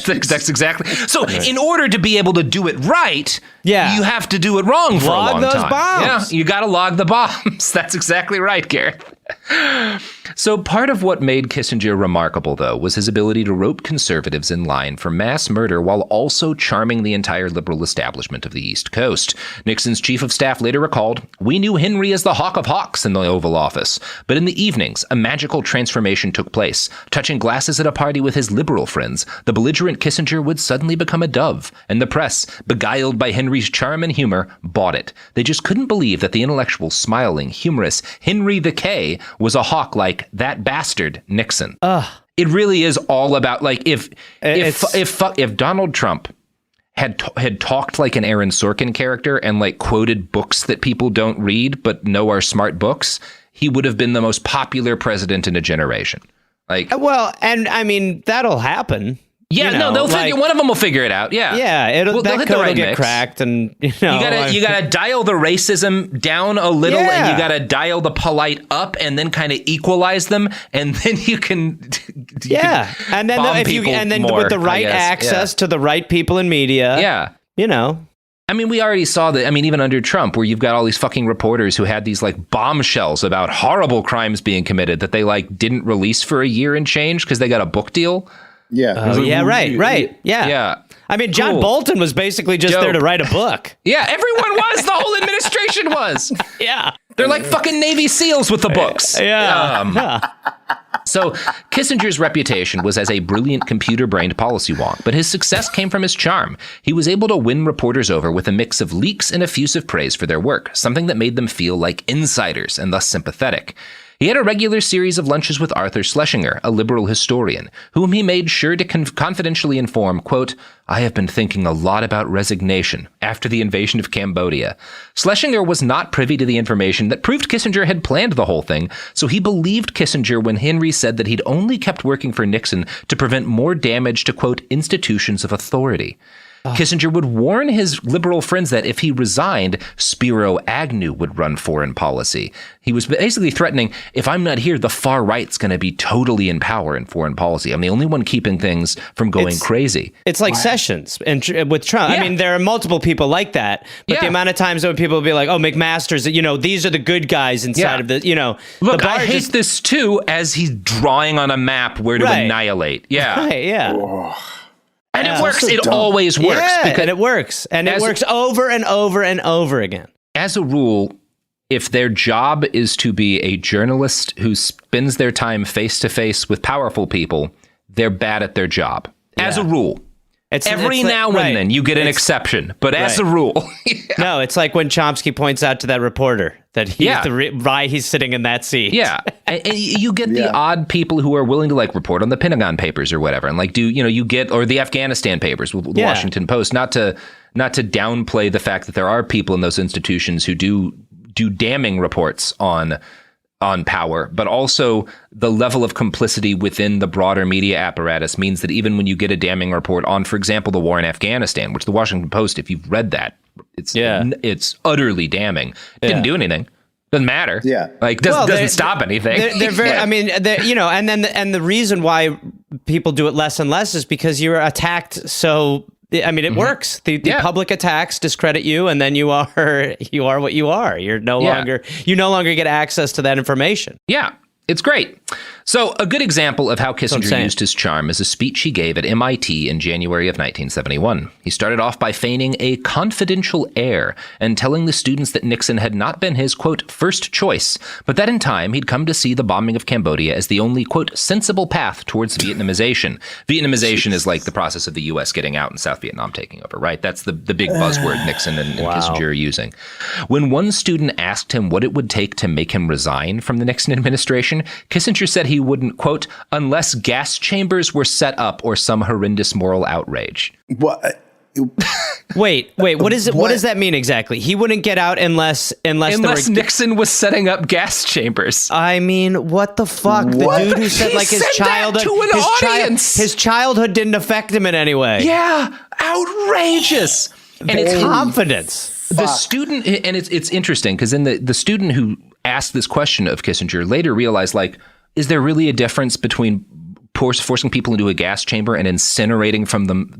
exactly. So in order to be able to do it right, you have to do it wrong for a long time. Log those bombs. Yeah, you got to log the bombs. That's exactly right, Gareth. So part of what made Kissinger remarkable, though, was his ability to rope conservatives in line for mass murder while also charming the entire liberal establishment of the East Coast. Nixon's chief of staff later recalled, "We knew Henry as the Hawk of Hawks in the Oval Office, but in the evenings, a magical transformation took place. Touching glasses at a party with his liberal friends, the belligerent Kissinger would suddenly become a dove, and the press, beguiled by Henry's charm and humor, bought it. They just couldn't believe that the intellectual, smiling, humorous Henry the K was a hawk like that bastard Nixon." It really is all about, like, if Donald Trump had talked like an Aaron Sorkin character and like quoted books that people don't read but know are smart books, he would have been the most popular president in a generation. Like, well, and I mean that'll happen. Yeah, they'll figure. One of them will figure it out. Yeah, that code will get cracked, and you gotta dial the racism down a little, and you gotta dial the polite up, and then kind of equalize them, and then you can. And then more, with the right access to the right people in media. I mean, we already saw that. I mean, even under Trump, where you've got all these fucking reporters who had these like bombshells about horrible crimes being committed that they like didn't release for a year and change because they got a book deal. Right. Yeah. I mean, John Bolton was basically just there to write a book. Yeah, everyone was. The whole administration was. Yeah. They're like fucking Navy SEALs with the books. So Kissinger's reputation was as a brilliant computer-brained policy wonk, but his success came from his charm. He was able to win reporters over with a mix of leaks and effusive praise for their work, something that made them feel like insiders and thus sympathetic. He had a regular series of lunches with Arthur Schlesinger, a liberal historian, whom he made sure to confidentially inform, quote, "I have been thinking a lot about resignation after the invasion of Cambodia." Schlesinger was not privy to the information that proved Kissinger had planned the whole thing, so he believed Kissinger when Henry said that he'd only kept working for Nixon to prevent more damage to, quote, "institutions of authority." Kissinger would warn his liberal friends that if he resigned, Spiro Agnew would run foreign policy. He was basically threatening, if I'm not here, the far right's going to be totally in power in foreign policy. I'm the only one keeping things from going crazy. It's like Sessions and with Trump. Yeah. I mean, there are multiple people like that. But the amount of times when people will be like, oh, McMaster's, these are the good guys inside of the, Look, I hate this too, as he's drawing on a map where to annihilate. Yeah. Right, yeah. Oh. And it works. It always works. Yeah, and it works. And it works over and over and over again. As a rule, if their job is to be a journalist who spends their time face to face with powerful people, they're bad at their job. As a rule. Every now and then you get an exception, but as a rule. No, it's like when Chomsky points out to that reporter that why he's sitting in that seat. Yeah. And you get the odd people who are willing to like report on the Pentagon Papers or whatever. And like you get, or the Afghanistan Papers with the Washington Post, not to downplay the fact that there are people in those institutions who do damning reports on power, but also the level of complicity within the broader media apparatus means that even when you get a damning report on, for example, the war in Afghanistan, which the Washington Post, if you've read that, it's utterly damning. It didn't do anything. Doesn't matter. Yeah. Like doesn't stop anything. They're very, I mean, and the reason why people do it less and less is because you're attacked. So, I mean, it works. The public attacks discredit you, and then you are what you are. You no longer get access to that information. Yeah, it's great. So a good example of how Kissinger used his charm is a speech he gave at MIT in January of 1971. He started off by feigning a confidential air and telling the students that Nixon had not been his, quote, first choice, but that in time he'd come to see the bombing of Cambodia as the only, quote, sensible path towards Vietnamization. Vietnamization is like the process of the U.S. getting out and South Vietnam taking over, right? That's the big buzzword Nixon and Kissinger are using. When one student asked him what it would take to make him resign from the Nixon administration, Kissinger said he wouldn't, quote, unless gas chambers were set up or some horrendous moral outrage. What? Wait, what is it? What does that mean exactly? He wouldn't get out unless Nixon was setting up gas chambers. I mean, what the fuck? The dude who said like his childhood, his childhood didn't affect him in any way. Yeah, outrageous. And it's confidence. The student, and it's interesting because then the student who asked this question of Kissinger later realized, like, is there really a difference between forcing people into a gas chamber and incinerating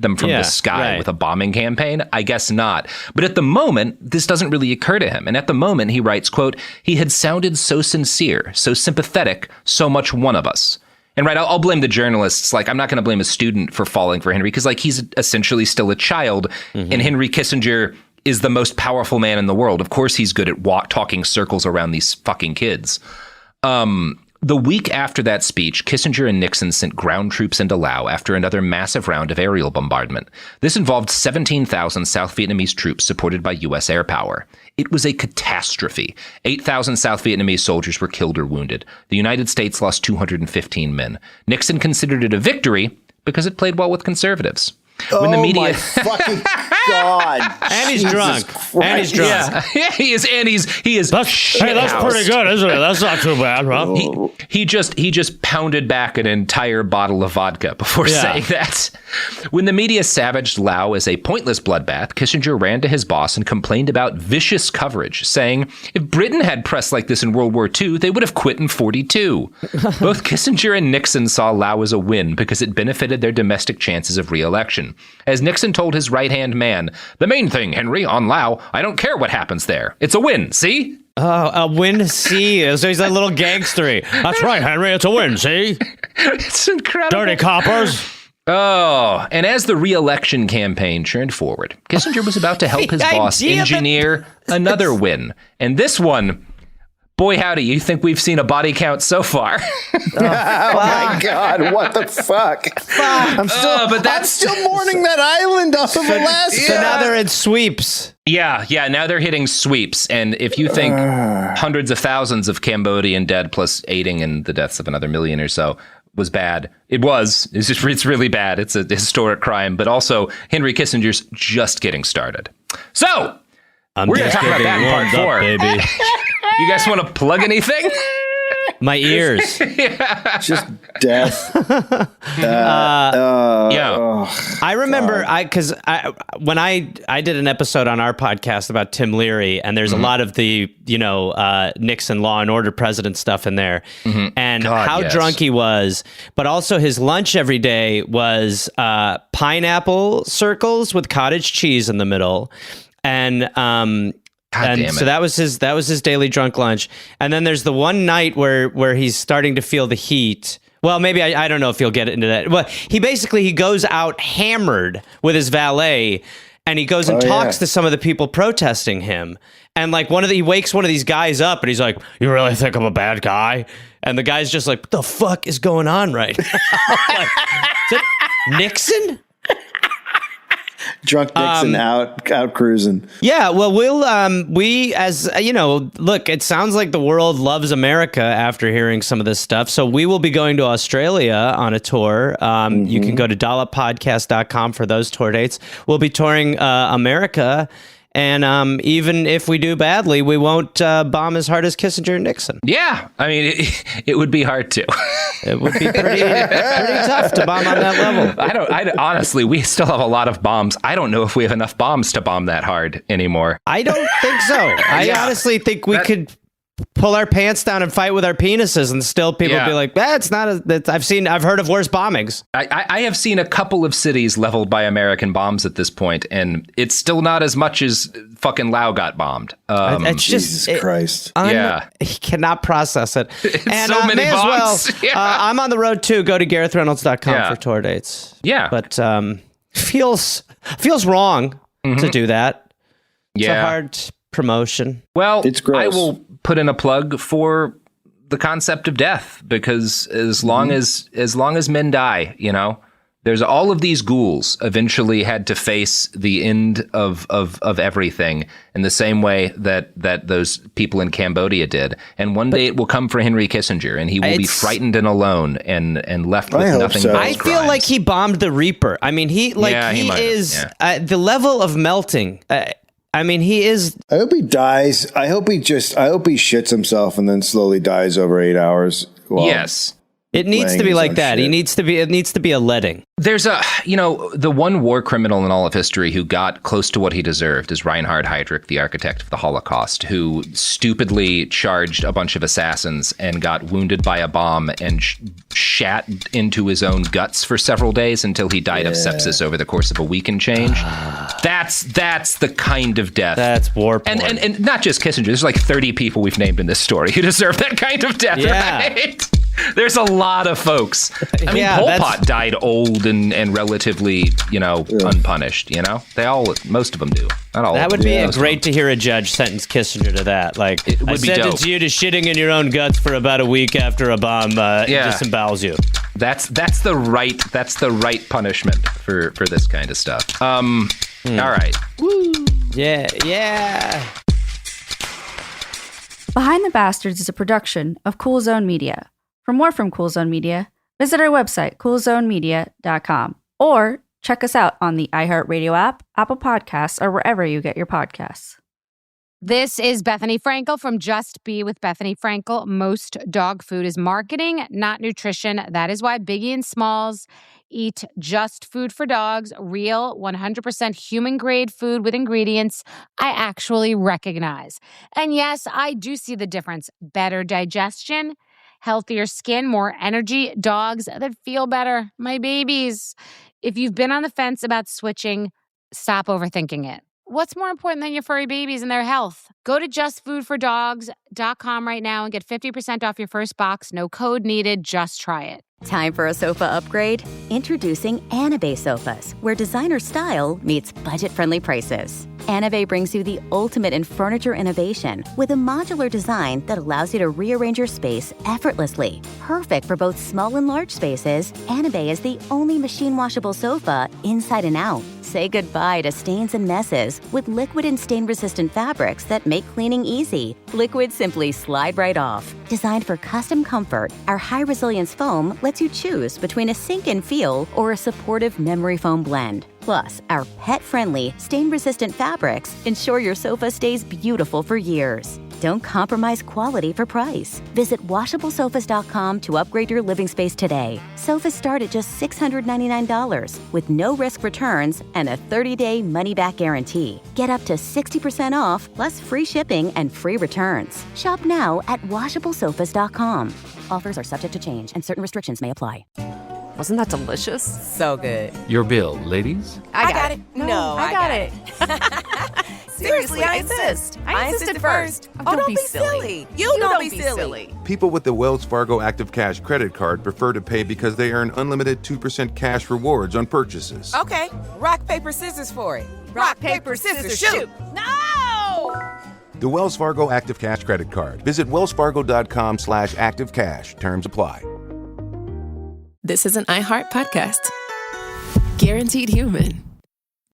them from the sky with a bombing campaign? I guess not. But at the moment, this doesn't really occur to him. And at the moment, he writes, quote, he had sounded so sincere, so sympathetic, so much one of us. And right, I'll blame the journalists. Like, I'm not going to blame a student for falling for Henry because, like, he's essentially still a child. Mm-hmm. And Henry Kissinger is the most powerful man in the world. Of course, he's good at talking circles around these fucking kids. The week after that speech, Kissinger and Nixon sent ground troops into Laos after another massive round of aerial bombardment. This involved 17,000 South Vietnamese troops supported by U.S. air power. It was a catastrophe. 8,000 South Vietnamese soldiers were killed or wounded. The United States lost 215 men. Nixon considered it a victory because it played well with conservatives. When the media, my fucking God, and he's drunk, and he's drunk. Yeah, he is, and he is. That's pretty good, isn't it? That's not too bad, huh? He just pounded back an entire bottle of vodka before saying that. When the media savaged Laos as a pointless bloodbath, Kissinger ran to his boss and complained about vicious coverage, saying, if Britain had press like this in World War II, they would have quit in 1942. Both Kissinger and Nixon saw Laos as a win because it benefited their domestic chances of re-election. As Nixon told his right-hand man, the main thing, Henry, on Laos, I don't care what happens there. It's a win, see? Oh, a win, see? So he's a little gangstery. That's right, Henry, it's a win, see? It's incredible. Dirty coppers. Oh, and as the re-election campaign churned forward, Kissinger was about to help his boss engineer another win. And this one, boy, howdy, you think we've seen a body count so far. Oh my God, what the fuck? I'm still mourning that island off of Alaska. So now they're in sweeps. Yeah, now they're hitting sweeps. And if you think hundreds of thousands of Cambodian dead plus aiding in the deaths of another million or so was bad, it's really bad. It's a historic crime. But also, Henry Kissinger's just getting started. So, we're going to talk about that in part 4. Baby. You guys want to plug anything? My ears. Just death. I remember when I did an episode on our podcast about Tim Leary, and there's a lot of the Nixon Law and Order president stuff in there, and drunk he was, but also his lunch every day was pineapple circles with cottage cheese in the middle, and so that was his daily drunk lunch. And then there's the one night where he's starting to feel the heat, Well, maybe I don't know if he'll get into that. Well, he goes out hammered with his valet, and he goes and talks to some of the people protesting him. And like he wakes one of these guys up, and he's like, "You really think I'm a bad guy?" And the guy's just like, "What the fuck is going on right now?" Like, is it Nixon? Drunk Nixon out cruising. Yeah, well, we as you know, look, it sounds like the world loves America after hearing some of this stuff. So we will be going to Australia on a tour. You can go to dolloppodcast.com for those tour dates. We'll be touring America. And even if we do badly, we won't bomb as hard as Kissinger and Nixon. Yeah. I mean, it would be hard to. It would be pretty tough to bomb on that level. I honestly, we still have a lot of bombs. I don't know if we have enough bombs to bomb that hard anymore. I don't think so. I honestly think we could pull our pants down and fight with our penises, and still people be like, "That's not I've heard of worse bombings." I have seen a couple of cities leveled by American bombs at this point, and it's still not as much as fucking Lao got bombed. It's just Jesus Christ. He cannot process it. And so many bombs. I'm on the road too. Go to GarethReynolds.com for tour dates. Yeah, but feels wrong to do that. It's a hard promotion. Well, it's gross. I will put in a plug for the concept of death, because as long as men die, you know, there's all of these ghouls eventually had to face the end of everything in the same way that those people in Cambodia did. And one day it will come for Henry Kissinger, and he will be frightened and alone and left with nothing. So. I feel like he bombed the Reaper. I mean, he is the level of melting. I mean, he is. I hope he dies. I hope he shits himself and then slowly dies over 8 hours. Yes. It needs to be like that. It needs to be a letting. There's the one war criminal in all of history who got close to what he deserved is Reinhard Heydrich, the architect of the Holocaust, who stupidly charged a bunch of assassins and got wounded by a bomb and shat into his own guts for several days until he died of sepsis over the course of a week and change. That's the kind of death. That's war porn. And not just Kissinger. There's like 30 people we've named in this story who deserve that kind of death, right? There's a lot of folks. I mean, Pol Pot died old and relatively, unpunished, most of them do. Not all that of would them. be great to hear a judge sentence Kissinger to that. Like, it would I be sentence dope. you to shitting in your own guts for about a week after a bomb disembowels you. That's the right punishment for this kind of stuff. All right. Woo. Yeah. Behind the Bastards is a production of Cool Zone Media. For more from Cool Zone Media, visit our website, coolzonemedia.com, or check us out on the iHeartRadio app, Apple Podcasts, or wherever you get your podcasts. This is Bethany Frankel from Just Be with Bethany Frankel. Most dog food is marketing, not nutrition. That is why Biggie and Smalls eat just food for dogs, real 100% human-grade food with ingredients I actually recognize. And yes, I do see the difference. Better digestion, healthier skin, more energy, dogs that feel better, my babies. If you've been on the fence about switching, stop overthinking it. What's more important than your furry babies and their health? Go to justfoodfordogs.com right now and get 50% off your first box. No code needed. Just try it. Time for a sofa upgrade? Introducing Anabay Sofas, where designer style meets budget-friendly prices. Anabay brings you the ultimate in furniture innovation with a modular design that allows you to rearrange your space effortlessly. Perfect for both small and large spaces, Anabay is the only machine-washable sofa inside and out. Say goodbye to stains and messes with liquid and stain-resistant fabrics that make cleaning easy. Liquids simply slide right off. Designed for custom comfort, our high-resilience foam lets you choose between a sink-in feel or a supportive memory foam blend. Plus, our pet-friendly, stain-resistant fabrics ensure your sofa stays beautiful for years. Don't compromise quality for price. Visit washablesofas.com to upgrade your living space today. Sofas start at just $699 with no risk returns and a 30-day money-back guarantee. Get up to 60% off, plus free shipping and free returns. Shop now at washablesofas.com. Offers are subject to change and certain restrictions may apply. Wasn't that delicious? So good. Your bill, ladies? I got it. No, I got it. Seriously, I insist. I insisted first. Oh, don't be silly. You don't be silly. People with the Wells Fargo Active Cash credit card prefer to pay because they earn unlimited 2% cash rewards on purchases. Okay, rock, paper, scissors for it. Rock, paper, scissors, shoot. No! The Wells Fargo Active Cash credit card. Visit wellsfargo.com/activecash. Terms apply. This is an iHeart podcast. Guaranteed human.